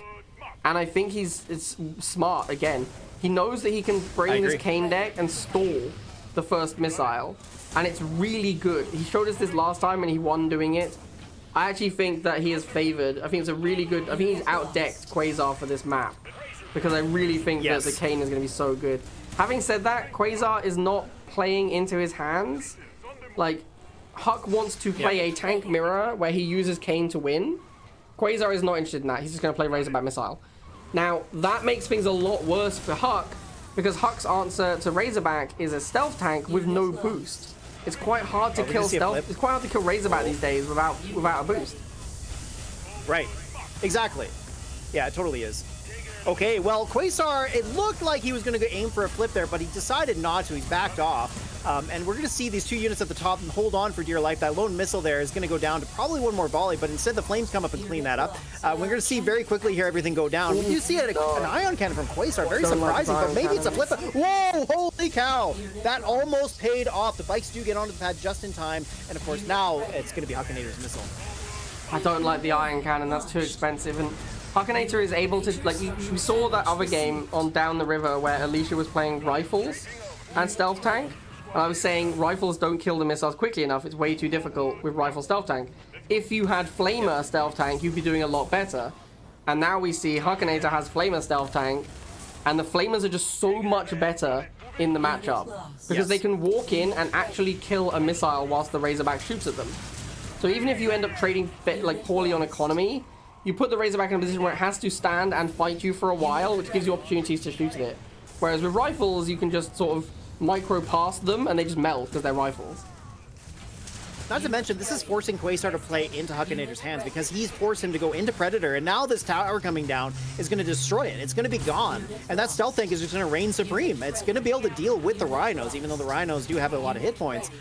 And I think it's smart again. He knows that he can bring this Kane deck and stall the first missile. And it's really good. He showed us this last time and he won doing it. I actually think that he is favored. I think it's a really good... I think he's outdecked Quazar for this map. Because I really think that the Kane is going to be so good. Having said that, Quazar is not playing into his hands. Like, Huck wants to play a tank mirror where he uses Kane to win. Quazar is not interested in that. He's just going to play Razorback Missile. Now, that makes things a lot worse for Huck, because Huck's answer to Razorback is a stealth tank with no boost. It's quite hard to kill stealth. It's quite hard to kill Razorback these days without a boost. Right. Exactly. Yeah, it totally is. Okay, well, Quasar, it looked like he was going to aim for a flip there, but he decided not to. He's backed off. And we're going to see these two units at the top and hold on for dear life. That lone missile there is going to go down to probably one more volley, but instead the flames come up and clean that up. We're going to see very quickly here everything go down. We do see an ion cannon from Quasar. Very surprising, but maybe it's a flip. Whoa, holy cow. That almost paid off. The bikes do get onto the pad just in time. And, of course, now it's going to be Hakanator's missile. I don't like the ion cannon. That's too expensive. And Hakanator is able to, like, we saw that other game on Down the River where Alicia was playing rifles and stealth tank. And I was saying rifles don't kill the missiles quickly enough. It's way too difficult with rifle stealth tank. If you had Flamer stealth tank, you'd be doing a lot better. And now we see Hakanator has Flamer stealth tank, and the Flamers are just so much better in the matchup because they can walk in and actually kill a missile whilst the Razorback shoots at them. So even if you end up trading like poorly on economy, you put the Razorback in a position where it has to stand and fight you for a while, which gives you opportunities to shoot at it. Whereas with rifles, you can just sort of micro past them and they just melt because they're rifles. Not to mention, this is forcing Quasar to play into Hakanator's hands because he's forced him to go into Predator, and now this tower coming down is going to destroy it. It's going to be gone, and that stealth tank is just going to reign supreme. It's going to be able to deal with the Rhinos, even though the Rhinos do have a lot of hit points.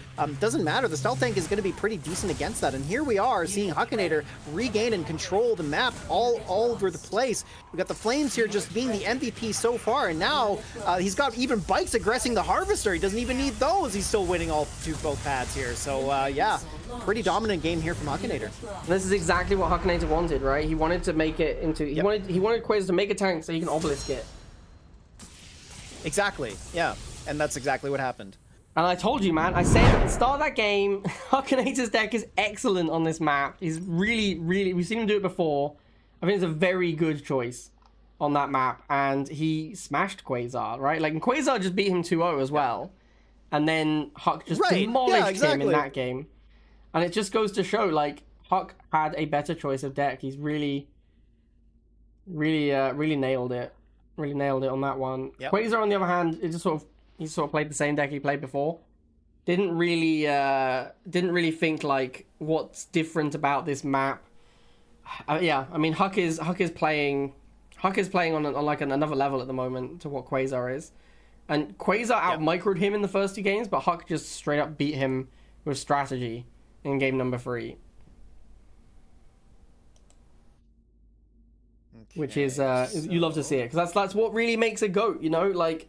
Doesn't matter. The stealth tank is going to be pretty decent against that, and here we are seeing Hakanator regain and control the map all over the place. We got the Flames here just being the MVP so far, and now he's got even bikes aggressing the Harvester. He doesn't even need those. He's still winning both pads here. So yeah. Pretty dominant game here from Hakanator. This is exactly what Hakanator wanted, right? He wanted to make it into... He wanted Quasar to make a tank so he can obelisk it. Exactly, yeah. And that's exactly what happened. And I told you, man. I said at the start of that game, Hakanator's deck is excellent on this map. He's really... We've seen him do it before. I think it's a very good choice on that map. And he smashed Quasar, right? Like, and Quasar just beat him 2-0 as well. And then Huck just demolished him in that game. And it just goes to show, like, Huck had a better choice of deck. He's really nailed it. Really nailed it on that one. Yep. Quasar, on the other hand, he sort of played the same deck he played before. Didn't really think like what's different about this map. Yeah, I mean Huck is playing on like another level at the moment to what Quasar is, and Quasar out microed him in the first two games, but Huck just straight up beat him with strategy in game number 3. Okay. Which is you love to see it, because that's what really makes a GOAT, you know. Like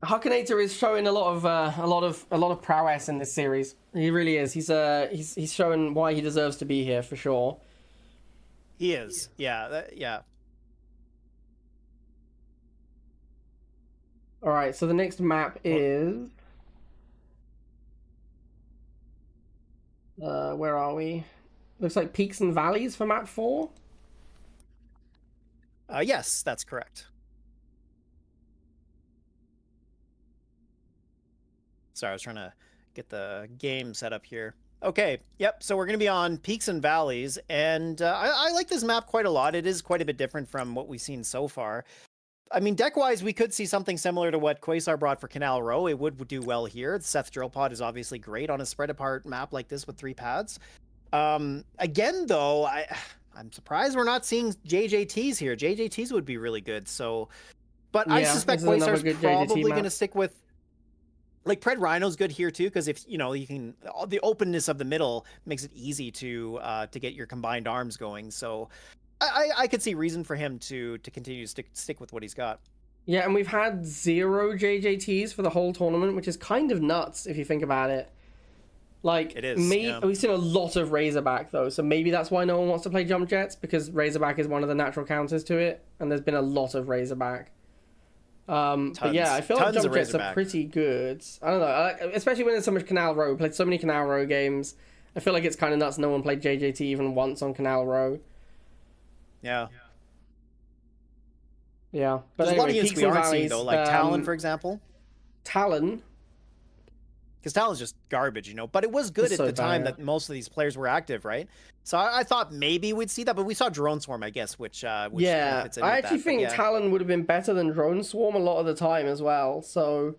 Hakanator is showing a lot of prowess in this series. He really is. He's showing why he deserves to be here for sure. He is. Yeah. Yeah. All right. So the next map is. Where are we? Looks like peaks and valleys for map 4. Yes, that's correct. Sorry, I was trying to get the game set up here. Okay, yep, so we're going to be on Peaks and Valleys, and I like this map quite a lot. It is quite a bit different from what we've seen so far. I mean, deck-wise, we could see something similar to what Quasar brought for Canal Row. It would do well here. The Seth Drill Pod is obviously great on a spread-apart map like this with 3 pads. Again, though, I'm surprised we're not seeing JJTs here. JJTs would be really good, so... But I suspect Quasar's probably going to stick with... Like, Pred Rhino's good here, too, because if, you know, you can... The openness of the middle makes it easy to get your combined arms going, so... I could see reason for him to continue to stick with what he's got. Yeah, and we've had 0 JJTs for the whole tournament, which is kind of nuts if you think about it. Like, it is, we've seen a lot of Razorback, though, so maybe that's why no one wants to play Jump Jets, because Razorback is one of the natural counters to it, and there's been a lot of Razorback. But yeah, I feel like Jump Jets are pretty good. I don't know, especially when there's so much Canal Row. Played so many Canal Row games. I feel like it's kind of nuts no one played JJT even once on Canal Row. Yeah. Yeah. But there's anyway, a lot of units we aren't seeing, though, like Talon, for example. Talon? Because Talon's just garbage, you know. But it was good at the time that most of these players were active, right? So I thought maybe we'd see that, but we saw Drone Swarm, I guess, which yeah, I actually think Talon would have been better than Drone Swarm a lot of the time as well. So,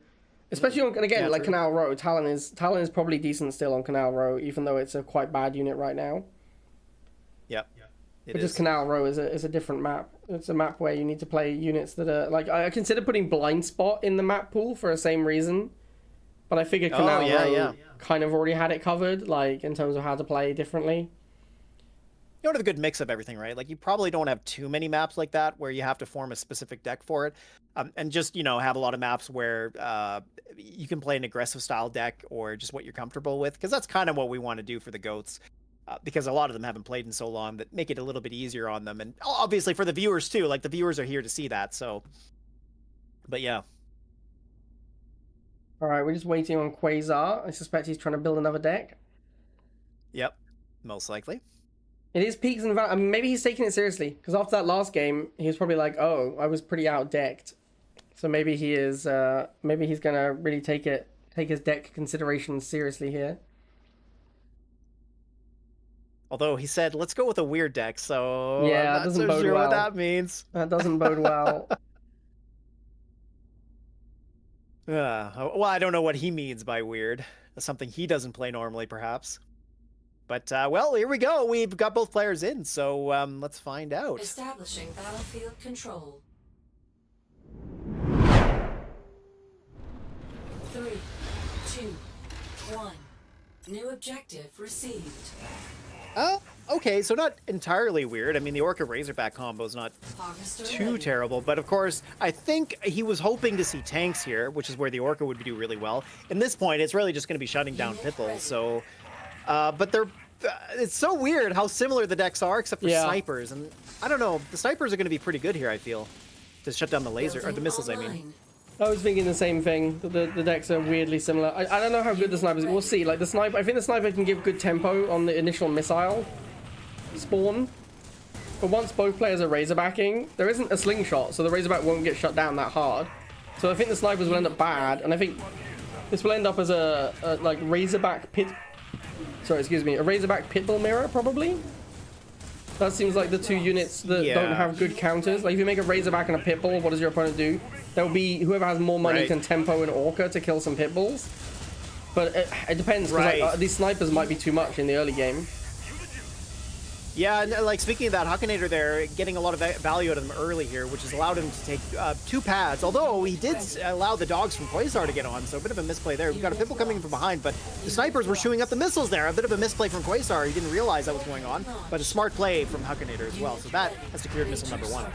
especially on, and again, like Canal Row, Talon is probably decent still on Canal Row, even though it's a quite bad unit right now. Yep. But just Canal Row is a different map. It's a map where you need to play units that are like, I consider putting Blind Spot in the map pool for the same reason. But I figured Canal Row kind of already had it covered, like in terms of how to play differently. You want to have a good mix of everything, right? Like you probably don't have too many maps like that where you have to form a specific deck for it. And just, you know, have a lot of maps where you can play an aggressive style deck or just what you're comfortable with. Because that's kind of what we want to do for the GOATs. Because a lot of them haven't played in so long that make it a little bit easier on them. And obviously for the viewers too, like the viewers are here to see that. So, but yeah. All right, we're just waiting on Quazar. I suspect he's trying to build another deck. Yep, most likely. It is peaks and valleys. I mean, maybe he's taking it seriously. Because after that last game, he was probably like, oh, I was pretty outdecked. So maybe he is, maybe he's going to really take his deck considerations seriously here. Although he said, let's go with a weird deck, so yeah, I'm not so sure what that means. That doesn't bode well. Well, I don't know what he means by weird. That's something he doesn't play normally, perhaps. But, well, here we go. We've got both players in, so let's find out. Establishing battlefield control. 3, 2, 1. New objective received. Oh, okay, so not entirely weird. I mean, the Orca Razorback combo is not too terrible, but of course, I think he was hoping to see tanks here, which is where the Orca would do really well. In this point, it's really just going to be shutting down Pitbull, so... but they're... it's so weird how similar the decks are, except for snipers, and I don't know, the snipers are going to be pretty good here, I feel, to shut down the laser, or the missiles, I mean. I was thinking the same thing. The decks are weirdly similar. I don't know how good the snipers. We'll see. Like the sniper, I think the sniper can give good tempo on the initial missile spawn. But once both players are razorbacking, there isn't a slingshot, so the razorback won't get shut down that hard. So I think the snipers will end up bad, and I think this will end up as a like razorback pit. Sorry, excuse me, a razorback pitbull mirror probably. That seems like the two units that don't have good counters. Like if you make a razorback and a pitbull, what does your opponent do? There'll be whoever has more money can tempo an Orca to kill some pitbulls. But it depends, because like, these snipers might be too much in the early game. Yeah, and like speaking of that, Hakanator there, getting a lot of value out of him early here, which has allowed him to take 2 pads, although he did allow the dogs from Quasar to get on, so a bit of a misplay there. We've got a Pitbull coming from behind, but the snipers were shooting up the missiles there. A bit of a misplay from Quasar. He didn't realize that was going on, but a smart play from Hakanator as well, so that has secured missile number 1.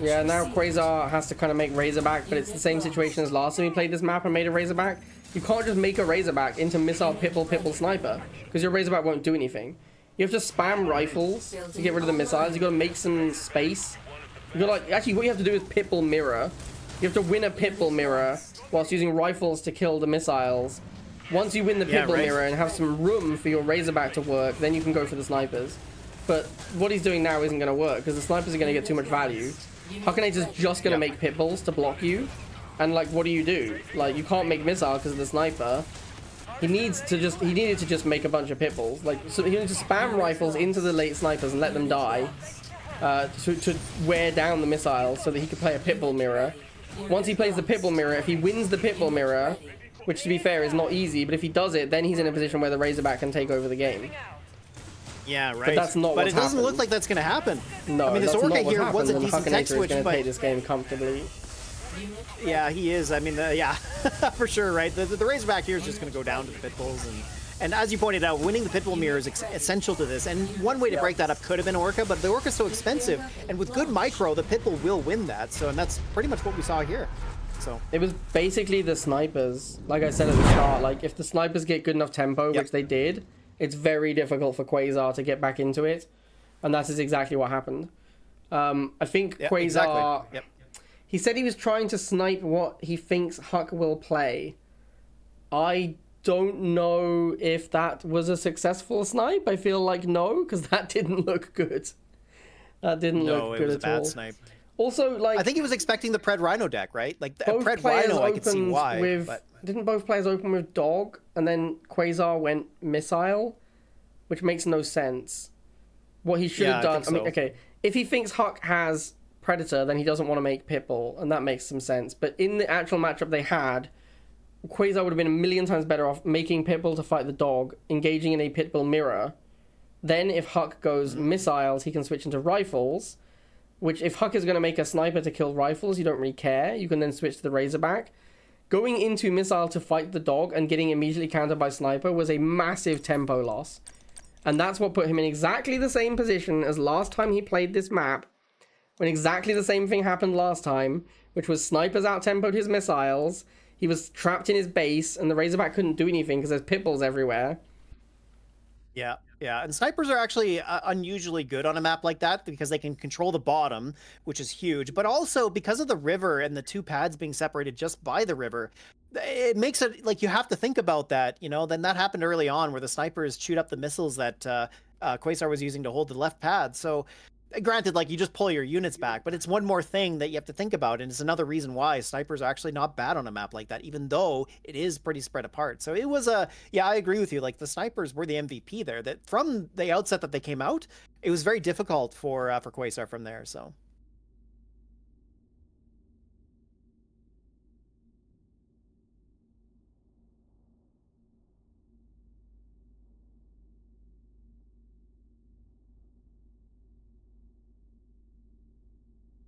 Yeah, now Quasar has to kind of make Razorback, but it's the same situation as last time he played this map and made a Razorback. You can't just make a Razorback into missile Pitbull Sniper, because your Razorback won't do anything. You have to spam rifles to get rid of the missiles. You got to make some space. You got like actually what you have to do is Pitbull mirror. You have to win a Pitbull mirror whilst using rifles to kill the missiles. Once you win the Yeah, Pitbull right. Mirror and have some room for your Razorback to work, then you can go for the snipers. But what he's doing now isn't going to work, because the snipers are going to get too much value. Hakanator's just going to make Pitbulls to block you. And, like, what do? Like, you can't make Missile because of the sniper. He needed to just make a bunch of Pitbulls. Like, so he needed to spam rifles into the late snipers and let them die. To wear down the missiles so that he could play a Pitbull Mirror. Once he plays the Pitbull Mirror, if he wins the Pitbull Mirror, which to be fair is not easy, but if he does it, then he's in a position where the Razorback can take over the game. Yeah, right. But that's not But what's it doesn't happened. look like that's going to happen. No, I mean, this that's Orca not what's here happened, was a and decent tech Hakanator is switch, going to but play this game comfortably. yeah, he is. I mean, yeah, for sure, right? The Razorback here is just going to go down to the Pitbulls, and as you pointed out, winning the Pitbull Mirror is essential to this. And one way to break that up could have been Orca, but the Orca's so expensive, and with good micro, the Pitbull will win that. So, and that's pretty much what we saw here. So it was basically the snipers. Like I said at the start, like if the snipers get good enough tempo, which they did, it's very difficult for Quazar to get back into it, and that is exactly what happened. I think Quazar. Exactly. Yep. He said he was trying to snipe what he thinks Huck will play. I don't know if that was a successful snipe. I feel like no, because that didn't look good. That didn't look good it was at a bad all. snipe. Also, like I think he was expecting the Pred Rhino deck, right? Like the both Pred players Rhino, I could see opened why. with. But Didn't both players open with Dog, and then Quazar went Missile, which makes no sense. What he should have Yeah, I done. think so. Okay, if he thinks Huck has Predator, then he doesn't want to make Pitbull, and that makes some sense. But in the actual matchup they had, Quazar would have been a million times better off making Pitbull to fight the Dog, engaging in a Pitbull Mirror. Then if Huck goes Missiles, he can switch into Rifles, which if Huck is going to make a Sniper to kill Rifles, you don't really care. You can then switch to the Razorback. Going into Missile to fight the Dog and getting immediately countered by Sniper was a massive tempo loss. And that's what put him in exactly the same position as last time he played this map, when exactly the same thing happened last time, which was Snipers out-tempoed his missiles, he was trapped in his base, and the Razorback couldn't do anything because there's Pitbulls everywhere. yeah, and snipers are actually unusually good on a map like that because they can control the bottom, which is huge. But also because of the river and the two pads being separated just by the river, it makes it like you have to think about that. You know, then that happened early on where the snipers chewed up the missiles that Quasar was using to hold the left pad. So granted, like you just pull your units back, but it's one more thing that you have to think about, and it's another reason why snipers are actually not bad on a map like that, even though it is pretty spread apart. So it was yeah, I agree with you. Like the snipers were the MVP there. That from the outset that they came out, it was very difficult for Quasar from there. So.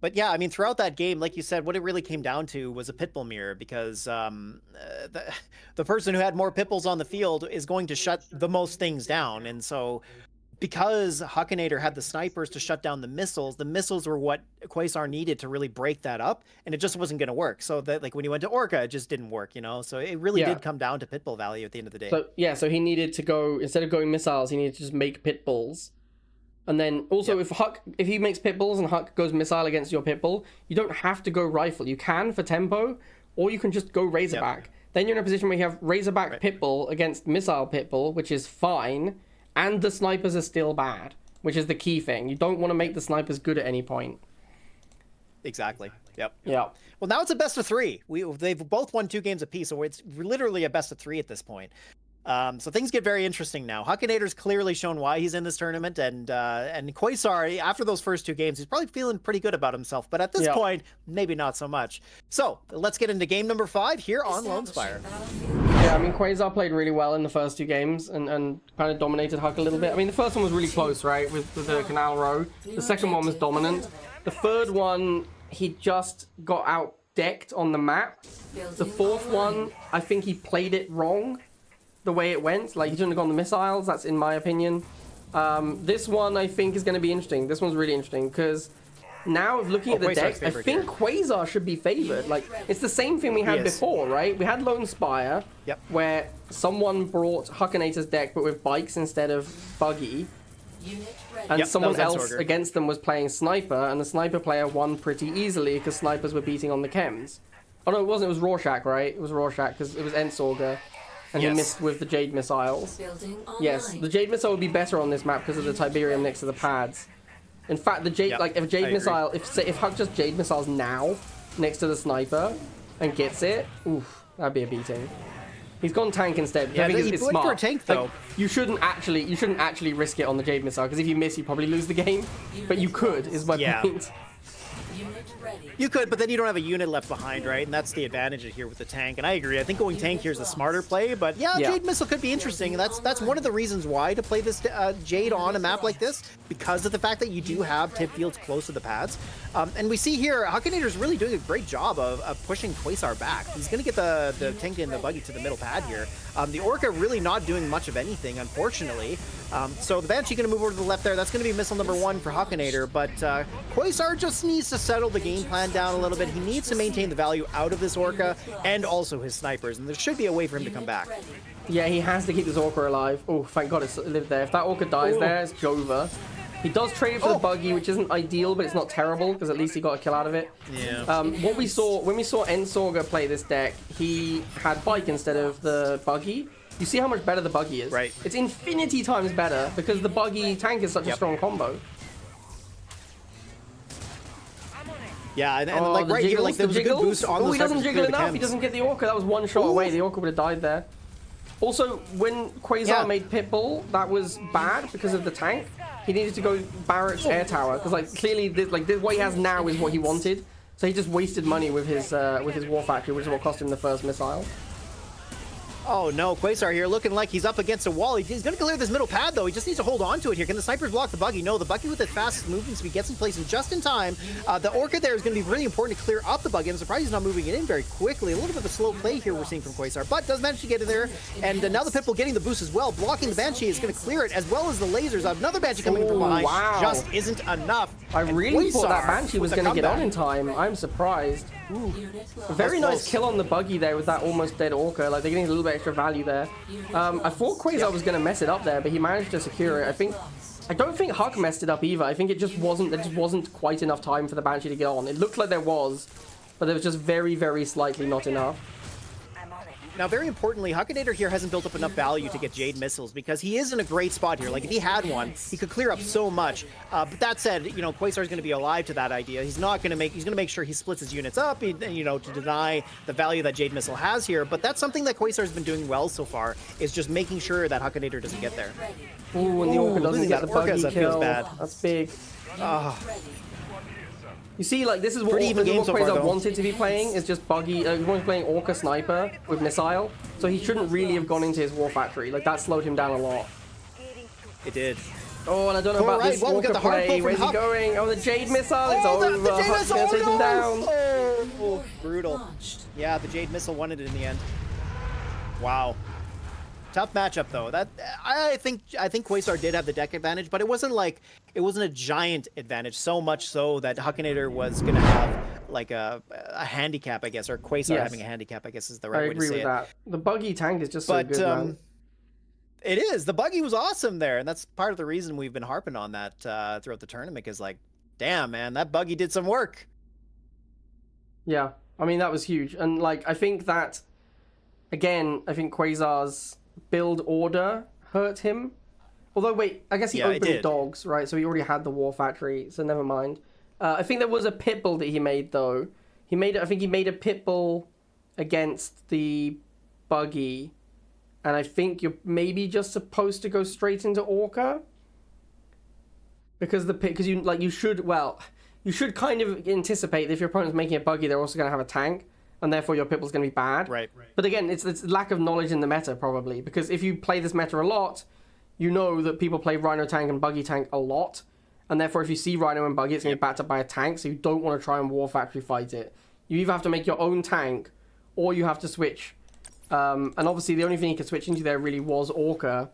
But yeah, I mean, throughout that game, like you said, what it really came down to was a Pitbull mirror because the person who had more Pitbulls on the field is going to shut the most things down. And so because Hakanator had the snipers to shut down the missiles were what Quasar needed to really break that up, and it just wasn't going to work. So that, like, when he went to Orca, it just didn't work, you know? So it really did come down to Pitbull value at the end of the day. So, yeah, so he needed to go, instead of going missiles, he needed to just make Pitbulls. And then also if he makes Pitbulls and Huck goes missile against your Pitbull, you don't have to go rifle. You can for tempo, or you can just go Razorback. Then you're in a position where you have Razorback Pitbull against missile Pitbull, which is fine, and the snipers are still bad, which is the key thing. You don't want to make the snipers good at any point. Exactly. Yep. Yeah. Well, now it's a best of three. They've both won 2 games apiece, so it's literally a best of 3 at this point. So things get very interesting now. Hakanator's clearly shown why he's in this tournament, and Quasar, after those first 2 games, he's probably feeling pretty good about himself. But at this point, maybe not so much. So let's get into game number 5 here on Lone Spire. Yeah, I mean, Quasar played really well in the first 2 games and kind of dominated Huck a little bit. I mean, the first one was really close, right, with the Canal Row. The second one was dominant. The third one, he just got out-decked on the map. The fourth one, I think he played it wrong, the way it went. Like, he shouldn't have gone the missiles, that's in my opinion. This one, I think, is going to be interesting. This one's really interesting, because now, looking at the deck, I think Quasar should be favored. Like, it's the same thing we had before, right? We had Lone Spire, where someone brought Hakanator's deck, but with bikes instead of buggy. And someone else against them was playing Sniper, and the Sniper player won pretty easily, because Snipers were beating on the chems. Oh no, it wasn't. It was Rorschach, right? It was Rorschach, because it was Antswaggles. and he missed with the Jade Missiles. Building online. Yes, the Jade Missile would be better on this map because of the Tiberium next to the pads. In fact, the Jade, like if Jade Missile, if Huck just Jade Missiles now next to the sniper and gets it, oof, that'd be a beating. He's gone tank instead. Yeah, I think he it's went smart. for a tank though. Like, you shouldn't actually risk it on the Jade Missile because if you miss, you probably lose the game. But you could, is my point. Unit ready. You could, but then you don't have a unit left behind, right? And that's the advantage here with the tank. And I agree. I think going tank here is a smarter play. But yeah, Jade Missile could be interesting. And that's one of the reasons why to play this Jade on a map like this, because of the fact that you do have tip fields close to the pads. And we see here, Hakanator's really doing a great job of pushing Quazar back. He's going to get the tank and the buggy to the middle pad here. The Orca really not doing much of anything, unfortunately. So the Banshee going to move over to the left there. That's going to be missile number 1 for Hakanator. But Quazar just needs to settle the game plan down a little bit. He needs to maintain the value out of this Orca and also his snipers. And there should be a way for him to come back. Yeah, he has to keep this Orca alive. Oh, thank God it lived there. If that Orca dies there, it's Jova. He does trade it for the buggy, which isn't ideal, but it's not terrible because at least he got a kill out of it. Yeah. What we saw when we saw Antswaggles play this deck, he had bike instead of the buggy. You see how much better the buggy is. Right. It's infinity times better because the buggy tank is such a strong combo. Yeah, and like right here, like there was a good boost on he doesn't jiggle enough. He doesn't get the Orca. That was one shot away. The Orca would have died there. Also, when Quazar made Pitbull, that was bad because of the tank. He needed to go Barracks Air Tower because, like, clearly, what he has now is what he wanted. So he just wasted money with his War Factory, which is what cost him the first missile. Oh no, Quazar here looking like he's up against a wall. He's going to clear this middle pad though. He just needs to hold on to it here. Can the snipers block the buggy? No, the buggy with the fastest movement speed gets in place and just in time. The Orca there is going to be really important to clear up the buggy. I'm surprised he's not moving it in very quickly. A little bit of a slow play here we're seeing from Quazar, but does manage to get in there. And now the Pitbull getting the boost as well. Blocking the Banshee is going to clear it as well as the lasers. Another Banshee coming from behind just isn't enough. I really thought that Banshee was going to get on in comeback. time. I'm surprised. A very nice kill on the buggy there with that almost dead Orca. Like, they're getting a little bit extra value there. I thought Quazar was going to mess it up there, but he managed to secure it. I don't think Huck messed it up either. I think it just wasn't. There just wasn't quite enough time for the Banshee to get on. It looked like there was, but there was just very, very slightly not enough. Now, very importantly, Hakanator here hasn't built up enough value to get Jade Missiles because he is in a great spot here. Like, if he had one, he could clear up so much. But that said, you know, Quasar is going to be alive to that idea. He's going to make sure he splits his units up, you know, to deny the value that Jade Missile has here. But that's something that Quasar has been doing well so far, is just making sure that Hakanator doesn't get there. Ooh, and the Orca doesn't get the buggy that kill. feels bad. That's big. You see, like, this is what so Quasar wanted to be playing, is just buggy. He wanted playing Orca Sniper with Missile, so he shouldn't really have gone into his War Factory. Like, that slowed him down a lot. It did. Oh, and I don't know about this Orca play. Where's he going? Oh, the Jade Missile is over. Huck's gonna take him down. Oh, brutal. Yeah, the Jade Missile won it in the end. Wow. Tough matchup though. That I think Quasar did have the deck advantage, but it wasn't a giant advantage. So much so that Hakanator was gonna have like a handicap, I guess, or Quasar having a handicap, I guess is the right way to say it. I agree with that. The buggy tank is just so good, man. It is. The buggy was awesome there, and that's part of the reason we've been harping on that throughout the tournament. Because like, damn man, that buggy did some work. Yeah, I mean that was huge, and like I think that again, I think Quasar's build order hurt him. Although, wait, I guess he opened dogs, right? So he already had the War Factory, so never mind. I think there was a Pitbull that he made, though. I think he made a Pitbull against the buggy, and I think you're maybe just supposed to go straight into Orca. Because you should kind of anticipate that if your opponent's making a buggy, they're also going to have a tank. And therefore your Pitbull's going to be bad. Right. But again, it's lack of knowledge in the meta, probably. Because if you play this meta a lot, you know that people play Rhino Tank and Buggy Tank a lot. And therefore, if you see Rhino and Buggy, it's going to be backed up by a tank, so you don't want to try and War Factory fight it. You either have to make your own tank, or you have to switch. And obviously, the only thing you could switch into there really was Orca,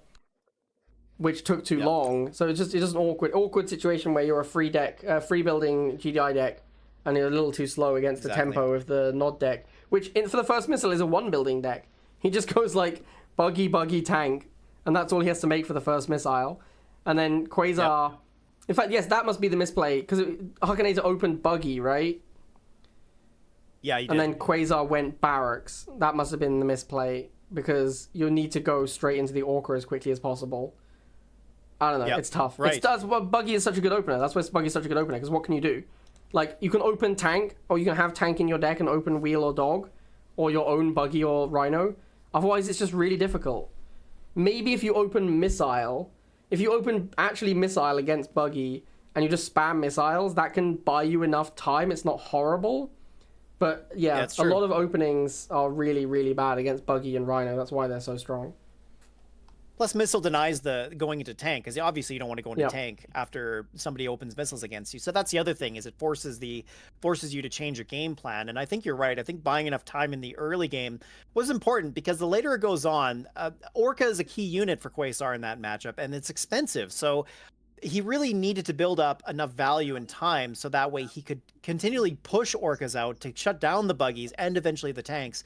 which took too long. So it's just an awkward situation where you're a free building GDI deck, and you're a little too slow against the tempo of the Nod deck, which for the first missile is a one-building deck. He just goes like buggy, tank, and that's all he has to make for the first missile. And then Quasar... Yep. In fact, yes, that must be the misplay, because Hakanator opened buggy, right? Yeah, he did. And then Quasar went barracks. That must have been the misplay. because you'll need to go straight into the Orca as quickly as possible. I don't know. Yep, It's tough. right. Well, Buggy is such a good opener. That's why Buggy is such a good opener, because what can you do? Like, you can open tank, or you can have tank in your deck and open wheel or dog, or your own Buggy or Rhino. Otherwise, it's just really difficult. Maybe if you open missile, if you open actually missile against Buggy, and you just spam missiles, that can buy you enough time. It's not horrible. But yeah, it's a true. lot of openings are really, really bad against Buggy and Rhino. That's why they're so strong. Plus, missile denies the going into tank, because obviously you don't want to go into Yeah. tank after somebody opens missiles against you. So that's the other thing, is it forces you to change your game plan. And I think you're right. I think buying enough time in the early game was important, because the later it goes on, Orca is a key unit for Quasar in that matchup, and it's expensive. So he really needed to build up enough value and time so that way he could continually push Orcas out to shut down the buggies and eventually the tanks.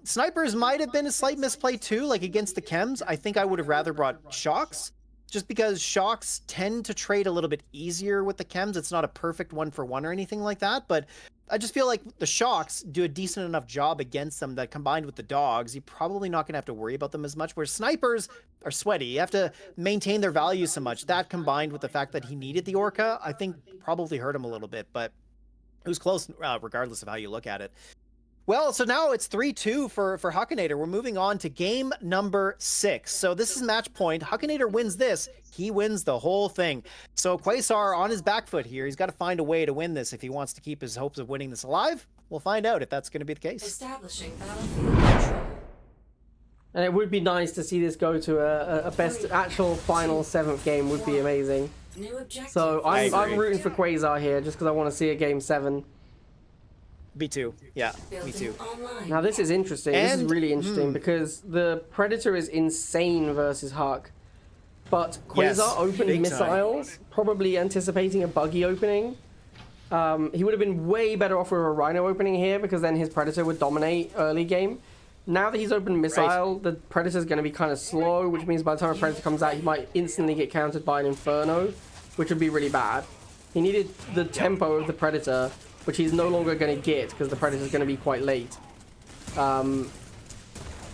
Snipers might have been a slight misplay too, like against the chems. I think I would have rather brought shocks, just because shocks tend to trade a little bit easier with the chems. It's not a perfect 1-for-1 or anything like that, but I just feel like the shocks do a decent enough job against them that combined with the dogs, you're probably not going to have to worry about them as much, where snipers are sweaty. You have to maintain their value so much. That combined with the fact that he needed the Orca, I think probably hurt him a little bit, but it was close regardless of how you look at it. Well, so now it's 3-2 for Hakanator. We're moving on to game number 6. So this is match point. Hakanator wins this. He wins the whole thing. So Quasar on his back foot here. He's got to find a way to win this if he wants to keep his hopes of winning this alive. We'll find out if that's going to be the case. Establishing battlefield control. And it would be nice to see this go to a best actual final 7th game. Would be amazing. New objective. So I I'm agree. rooting for Quasar here, just because I want to see a game 7. Me too. Yeah, me Building too. online. Now this is interesting. This is And- really interesting because the Predator is insane versus Huck. But Quasar Yes, opened big time. missiles, probably anticipating a buggy opening. He would have been way better off with a Rhino opening here, because then his Predator would dominate early game. Now that he's opened missile, the Predator's going to be kind of slow, which means by the time a Predator comes out, he might instantly get countered by an Inferno, which would be really bad. He needed the tempo of the Predator, which he's no longer going to get, because the Predator's going to be quite late.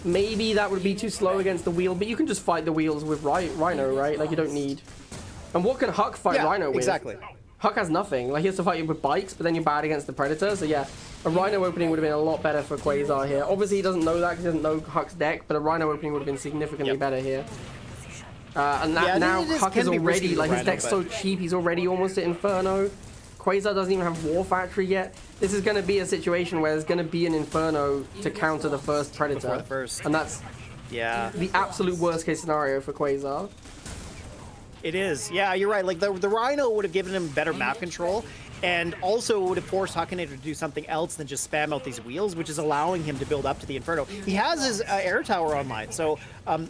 Maybe that would be too slow against the wheel, but you can just fight the wheels with Rhino, right? Like, you don't need... And what can Huck fight Yeah, Rhino with? exactly. Huck has nothing. Like, he has to fight you with bikes, but then you're bad against the Predator. So yeah, a Rhino opening would have been a lot better for Quasar here. Obviously, he doesn't know that because he doesn't know Huck's deck, but a Rhino opening would have been significantly better here. And Yeah, now it is- Huck can is be risky already, with like, his Rhino, deck's so but- cheap, he's already almost at Inferno. Quasar doesn't even have War Factory yet. This is going to be a situation where there's going to be an Inferno to counter the first Predator. Before the first. And that's Yeah. the absolute worst case scenario for Quasar. It is. Yeah, you're right. Like, the Rhino would have given him better map control, and also would have forced Hakanator to do something else than just spam out these wheels, which is allowing him to build up to the Inferno. He has his air tower online, so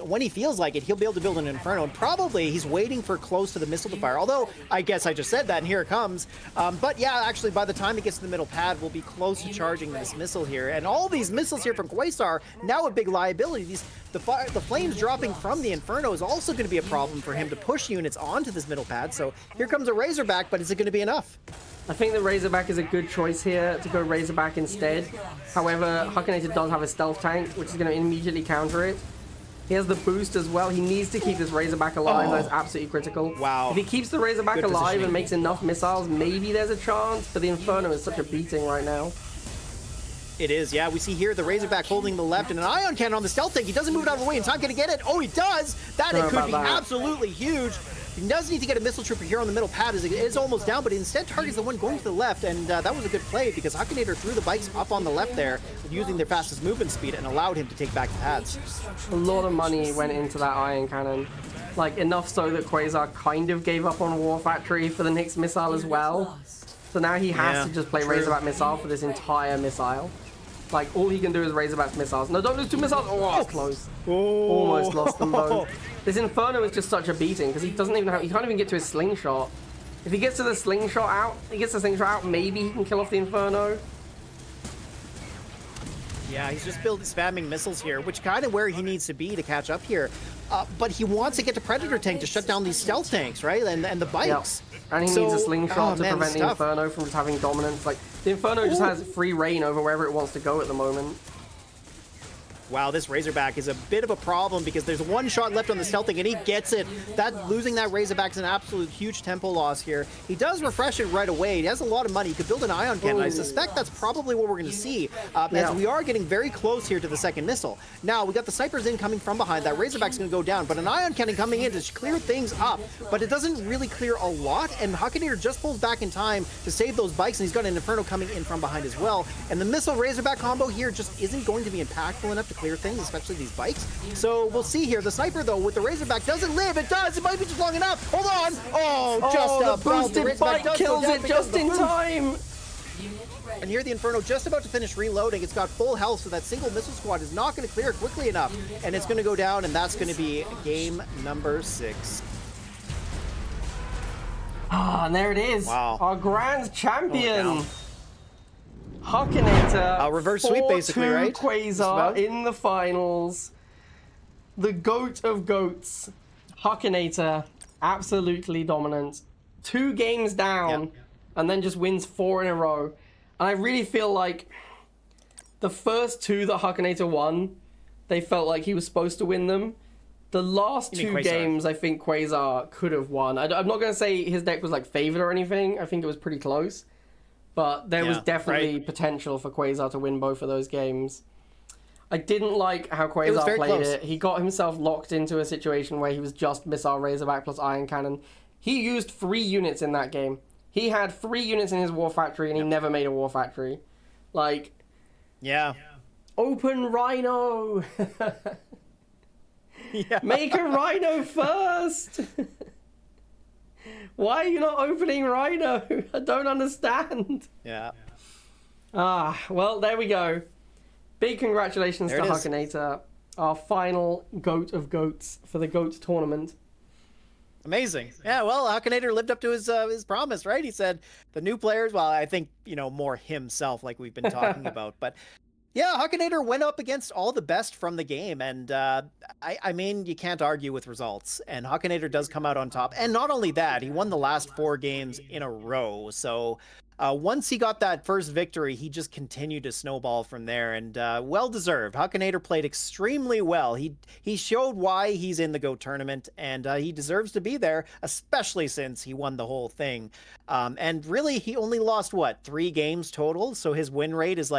when he feels like it, he'll be able to build an Inferno, and probably he's waiting for close to the missile to fire, although I guess I just said that, and here it comes. But yeah, actually, by the time it gets to the middle pad, we'll be close to charging this missile here, and all these missiles here from Quasar, now a big liability. The flames dropping from the Inferno is also going to be a problem for him to push units onto this middle pad, so here comes a Razorback, but is it going to be enough? I think the Razorback is a good choice here to go Razorback instead. However, Hakanator does have a stealth tank, which is going to immediately counter it. He has the boost as well. He needs to keep this Razorback alive. That is absolutely critical. Wow. If he keeps the Razorback Good alive positioning. and makes enough missiles, maybe there's a chance. But the Inferno is such a beating right now. It is, yeah. We see here the Razorback holding the left and an ion cannon on the stealth tank. He doesn't move it out of the way in time. Can he get it? Oh, he does! That Sorry it could about be that. absolutely huge. He does need to get a missile trooper here on the middle pad as it is almost down, but he instead targets the one going to the left, and that was a good play because Hakanator threw the bikes up on the left there using their fastest movement speed and allowed him to take back the pads. A lot of money went into that ion cannon. Like, enough so that Quasar kind of gave up on War Factory for the next missile as well. So now he has Yeah, to just play true. Razorback missile for this entire missile. Like, all he can do is Razorback missiles. No, don't lose 2 missiles. Oh, that's close. Almost lost them both. This Inferno is just such a beating because he doesn't even have, he can't even get to his slingshot. If he gets to the slingshot out, maybe he can kill off the Inferno. Yeah, he's just spamming missiles here, which kind of where he needs to be to catch up here. But he wants to get to Predator tank to shut down these stealth tanks, right? And the bikes. And he needs a slingshot to man, prevent the tough. Inferno from just having dominance. Like, the Inferno just has free reign over wherever it wants to go at the moment. Wow, this Razorback is a bit of a problem because there's one shot left on the Stealthing and he gets it. Losing that Razorback is an absolute huge tempo loss here. He does refresh it right away. He has a lot of money. He could build an Ion Cannon. I suspect that's probably what we're going to see as we are getting very close here to the second missile. Now, we got the Snipers in coming from behind. That Razorback's going to go down, but an Ion Cannon coming in to clear things up, but it doesn't really clear a lot, and Hakanator just pulls back in time to save those bikes, and he's got an Inferno coming in from behind as well. And the Missile Razorback combo here just isn't going to be impactful enough to clear things, especially these bikes. So we'll see here. The Sniper, though, with the Razorback doesn't live. It does. It might be just long enough. Hold on. Oh, just the about. boosted bike kills it just in time. And here the Inferno just about to finish reloading. It's got full health, so that single missile squad is not going to clear quickly enough. And it's going to go down, and that's going to be game number 6. Ah, and there it is. Wow. Our grand champion. Hakanator. Reverse sweep, basically, right? Quazar in the finals. The GOAT of GOATs. Hakanator, absolutely dominant. 2 games down, and then just wins 4 in a row. And I really feel like the first 2 that Hakanator won, they felt like he was supposed to win them. The last 2 games, I think Quazar could have won. I'm not going to say his deck was like favored or anything. I think it was pretty close. But there was definitely potential for Quazar to win both of those games. I didn't like how Quazar played it. He got himself locked into a situation where he was just Missile Razorback plus Iron Cannon. He used 3 units in that game. He had 3 units in his War Factory, and he never made a War Factory. Like... Yeah. Open Rhino! Make a Rhino first! Why are you not opening Rhino? I don't understand. Yeah. Well, there we go. Big congratulations to Hakanator, our final GOAT of GOATs for the GOAT tournament. Amazing. Yeah, well, Hakanator lived up to his promise, right? He said the new players, well, I think, more himself, like we've been talking about. But yeah, Hakanator went up against all the best from the game. And I mean, you can't argue with results. And Hakanator does come out on top. And not only that, he won the last 4 games in a row. So once he got that first victory, he just continued to snowball from there, and well-deserved. Hakanator played extremely well. He showed why he's in the GOAT tournament, and he deserves to be there, especially since he won the whole thing. And really, he only lost, 3 games total? So his win rate is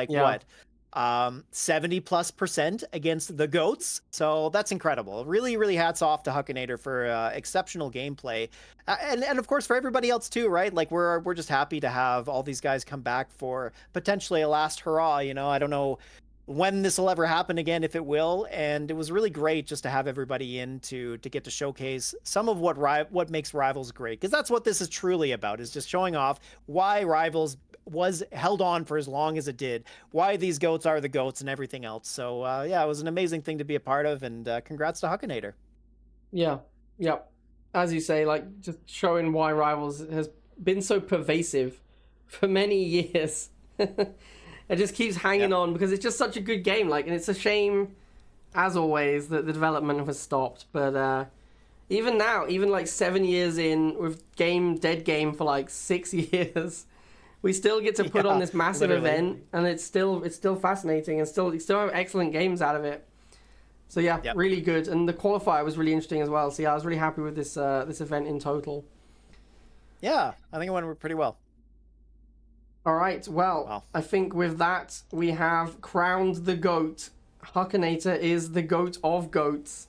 70+% against the GOATs. So that's incredible. Really, really hats off to Hakanator for exceptional gameplay. And of course for everybody else too, right? Like we're just happy to have all these guys come back for potentially a last hurrah. I don't know when this will ever happen again, if it will. And it was really great just to have everybody in to get to showcase some of what makes Rivals great. Because that's what this is truly about, is just showing off why Rivals was held on for as long as it did, why these GOATs are the GOATs and everything else. So yeah, it was an amazing thing to be a part of, and congrats to Hakanator. Yeah. As you say, just showing why Rivals has been so pervasive for many years. It just keeps hanging on because it's just such a good game. And it's a shame, as always, that the development has stopped. But even now, even 7 years in, with dead game for 6 years, we still get to put on this massive event, and it's still fascinating, and you still have excellent games out of it. So yeah, really good. And the qualifier was really interesting as well. So yeah, I was really happy with this event in total. Yeah, I think it went pretty well. All right, well, I think with that, we have crowned the GOAT. Hakanator is the GOAT of GOATs,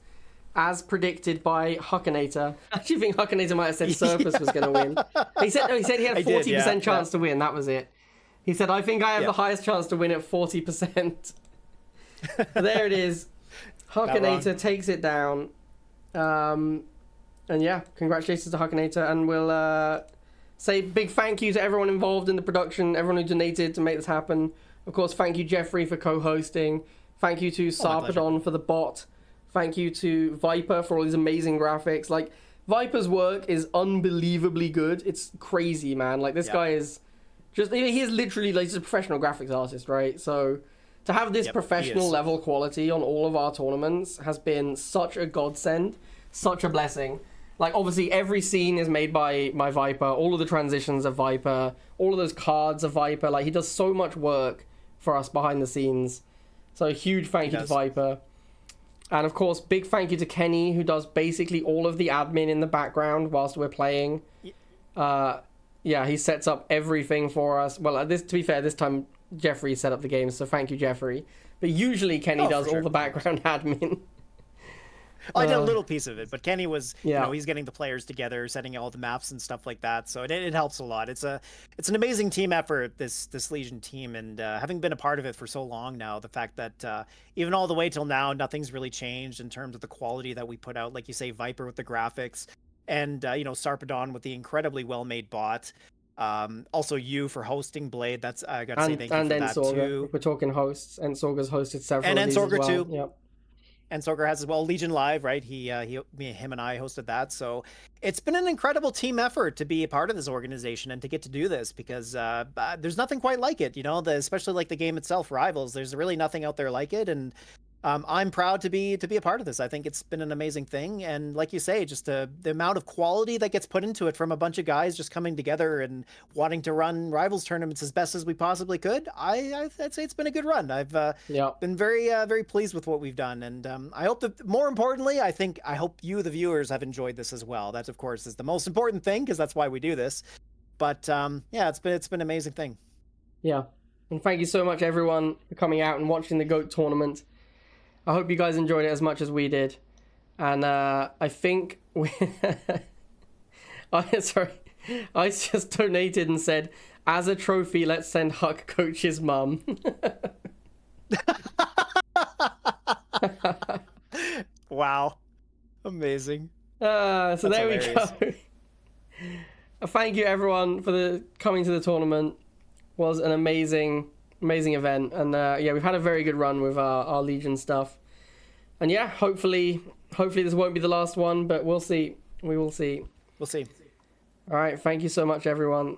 as predicted by Hakanator. I actually think Hakanator might have said Serpus was going to win. He said he had a 40% chance to win. That was it. He said, I think I have the highest chance to win at 40%. There it is. Hakanator takes it down. And yeah, congratulations to Hakanator. And we'll say big thank you to everyone involved in the production, everyone who donated to make this happen. Of course, thank you, Jeffrey, for co-hosting. Thank you to Sarpedon for the bot. Thank you to Viper for all these amazing graphics. Viper's work is unbelievably good. It's crazy, man. This guy is just... He is literally he's a professional graphics artist, right? So to have this professional level quality on all of our tournaments has been such a godsend, such a blessing. Obviously, every scene is made by Viper. All of the transitions are Viper. All of those cards are Viper. He does so much work for us behind the scenes. So a huge thank you to Viper. And of course, big thank you to Kenny, who does basically all of the admin in the background whilst we're playing. Yeah, he sets up everything for us. Well, to be fair, this time Jeffrey set up the game, so thank you, Jeffrey. But usually Kenny does all the background admin. I did a little piece of it, but Kenny was, yeah. you know, he's getting the players together, setting all the maps and stuff like that. So it helps a lot. It's an amazing team effort, this Legion team, and having been a part of it for so long now, the fact that even all the way till now, nothing's really changed in terms of the quality that we put out. Like you say, Viper with the graphics, and you know, Sarpedon with the incredibly well-made bot. Also you for hosting Blade. That's I gotta say thank you for that too. If we're talking hosts, Antswaggles hosted several. And of these Antswaggles as well. too. Yep. And Sorger has as well. Legion Live, right? Him and I hosted that. So it's been an incredible team effort to be a part of this organization and to get to do this, because there's nothing quite like it, you know, especially like the game itself, Rivals. There's really nothing out there like it. And I'm proud to be a part of this. I think it's been an amazing thing. And like you say, just the amount of quality that gets put into it from a bunch of guys just coming together and wanting to run Rivals tournaments as best as we possibly could. I'd say it's been a good run. I've been very pleased with what we've done. And I hope that, more importantly, I hope you, the viewers, have enjoyed this as well. That, of course, is the most important thing, because that's why we do this. But yeah, it's been an amazing thing. Yeah. And thank you so much, everyone, for coming out and watching the GOAT tournament. I hope you guys enjoyed it as much as we did. And I think I just donated and said, as a trophy, let's send Huck Coach's mum. Wow. Amazing. So That's there hilarious. we go. Thank you, everyone, for coming to the tournament. It was an amazing event. And yeah, we've had a very good run with our Legion stuff. And yeah, hopefully this won't be the last one, but we'll see. We will see. We'll see. All right. Thank you so much, everyone.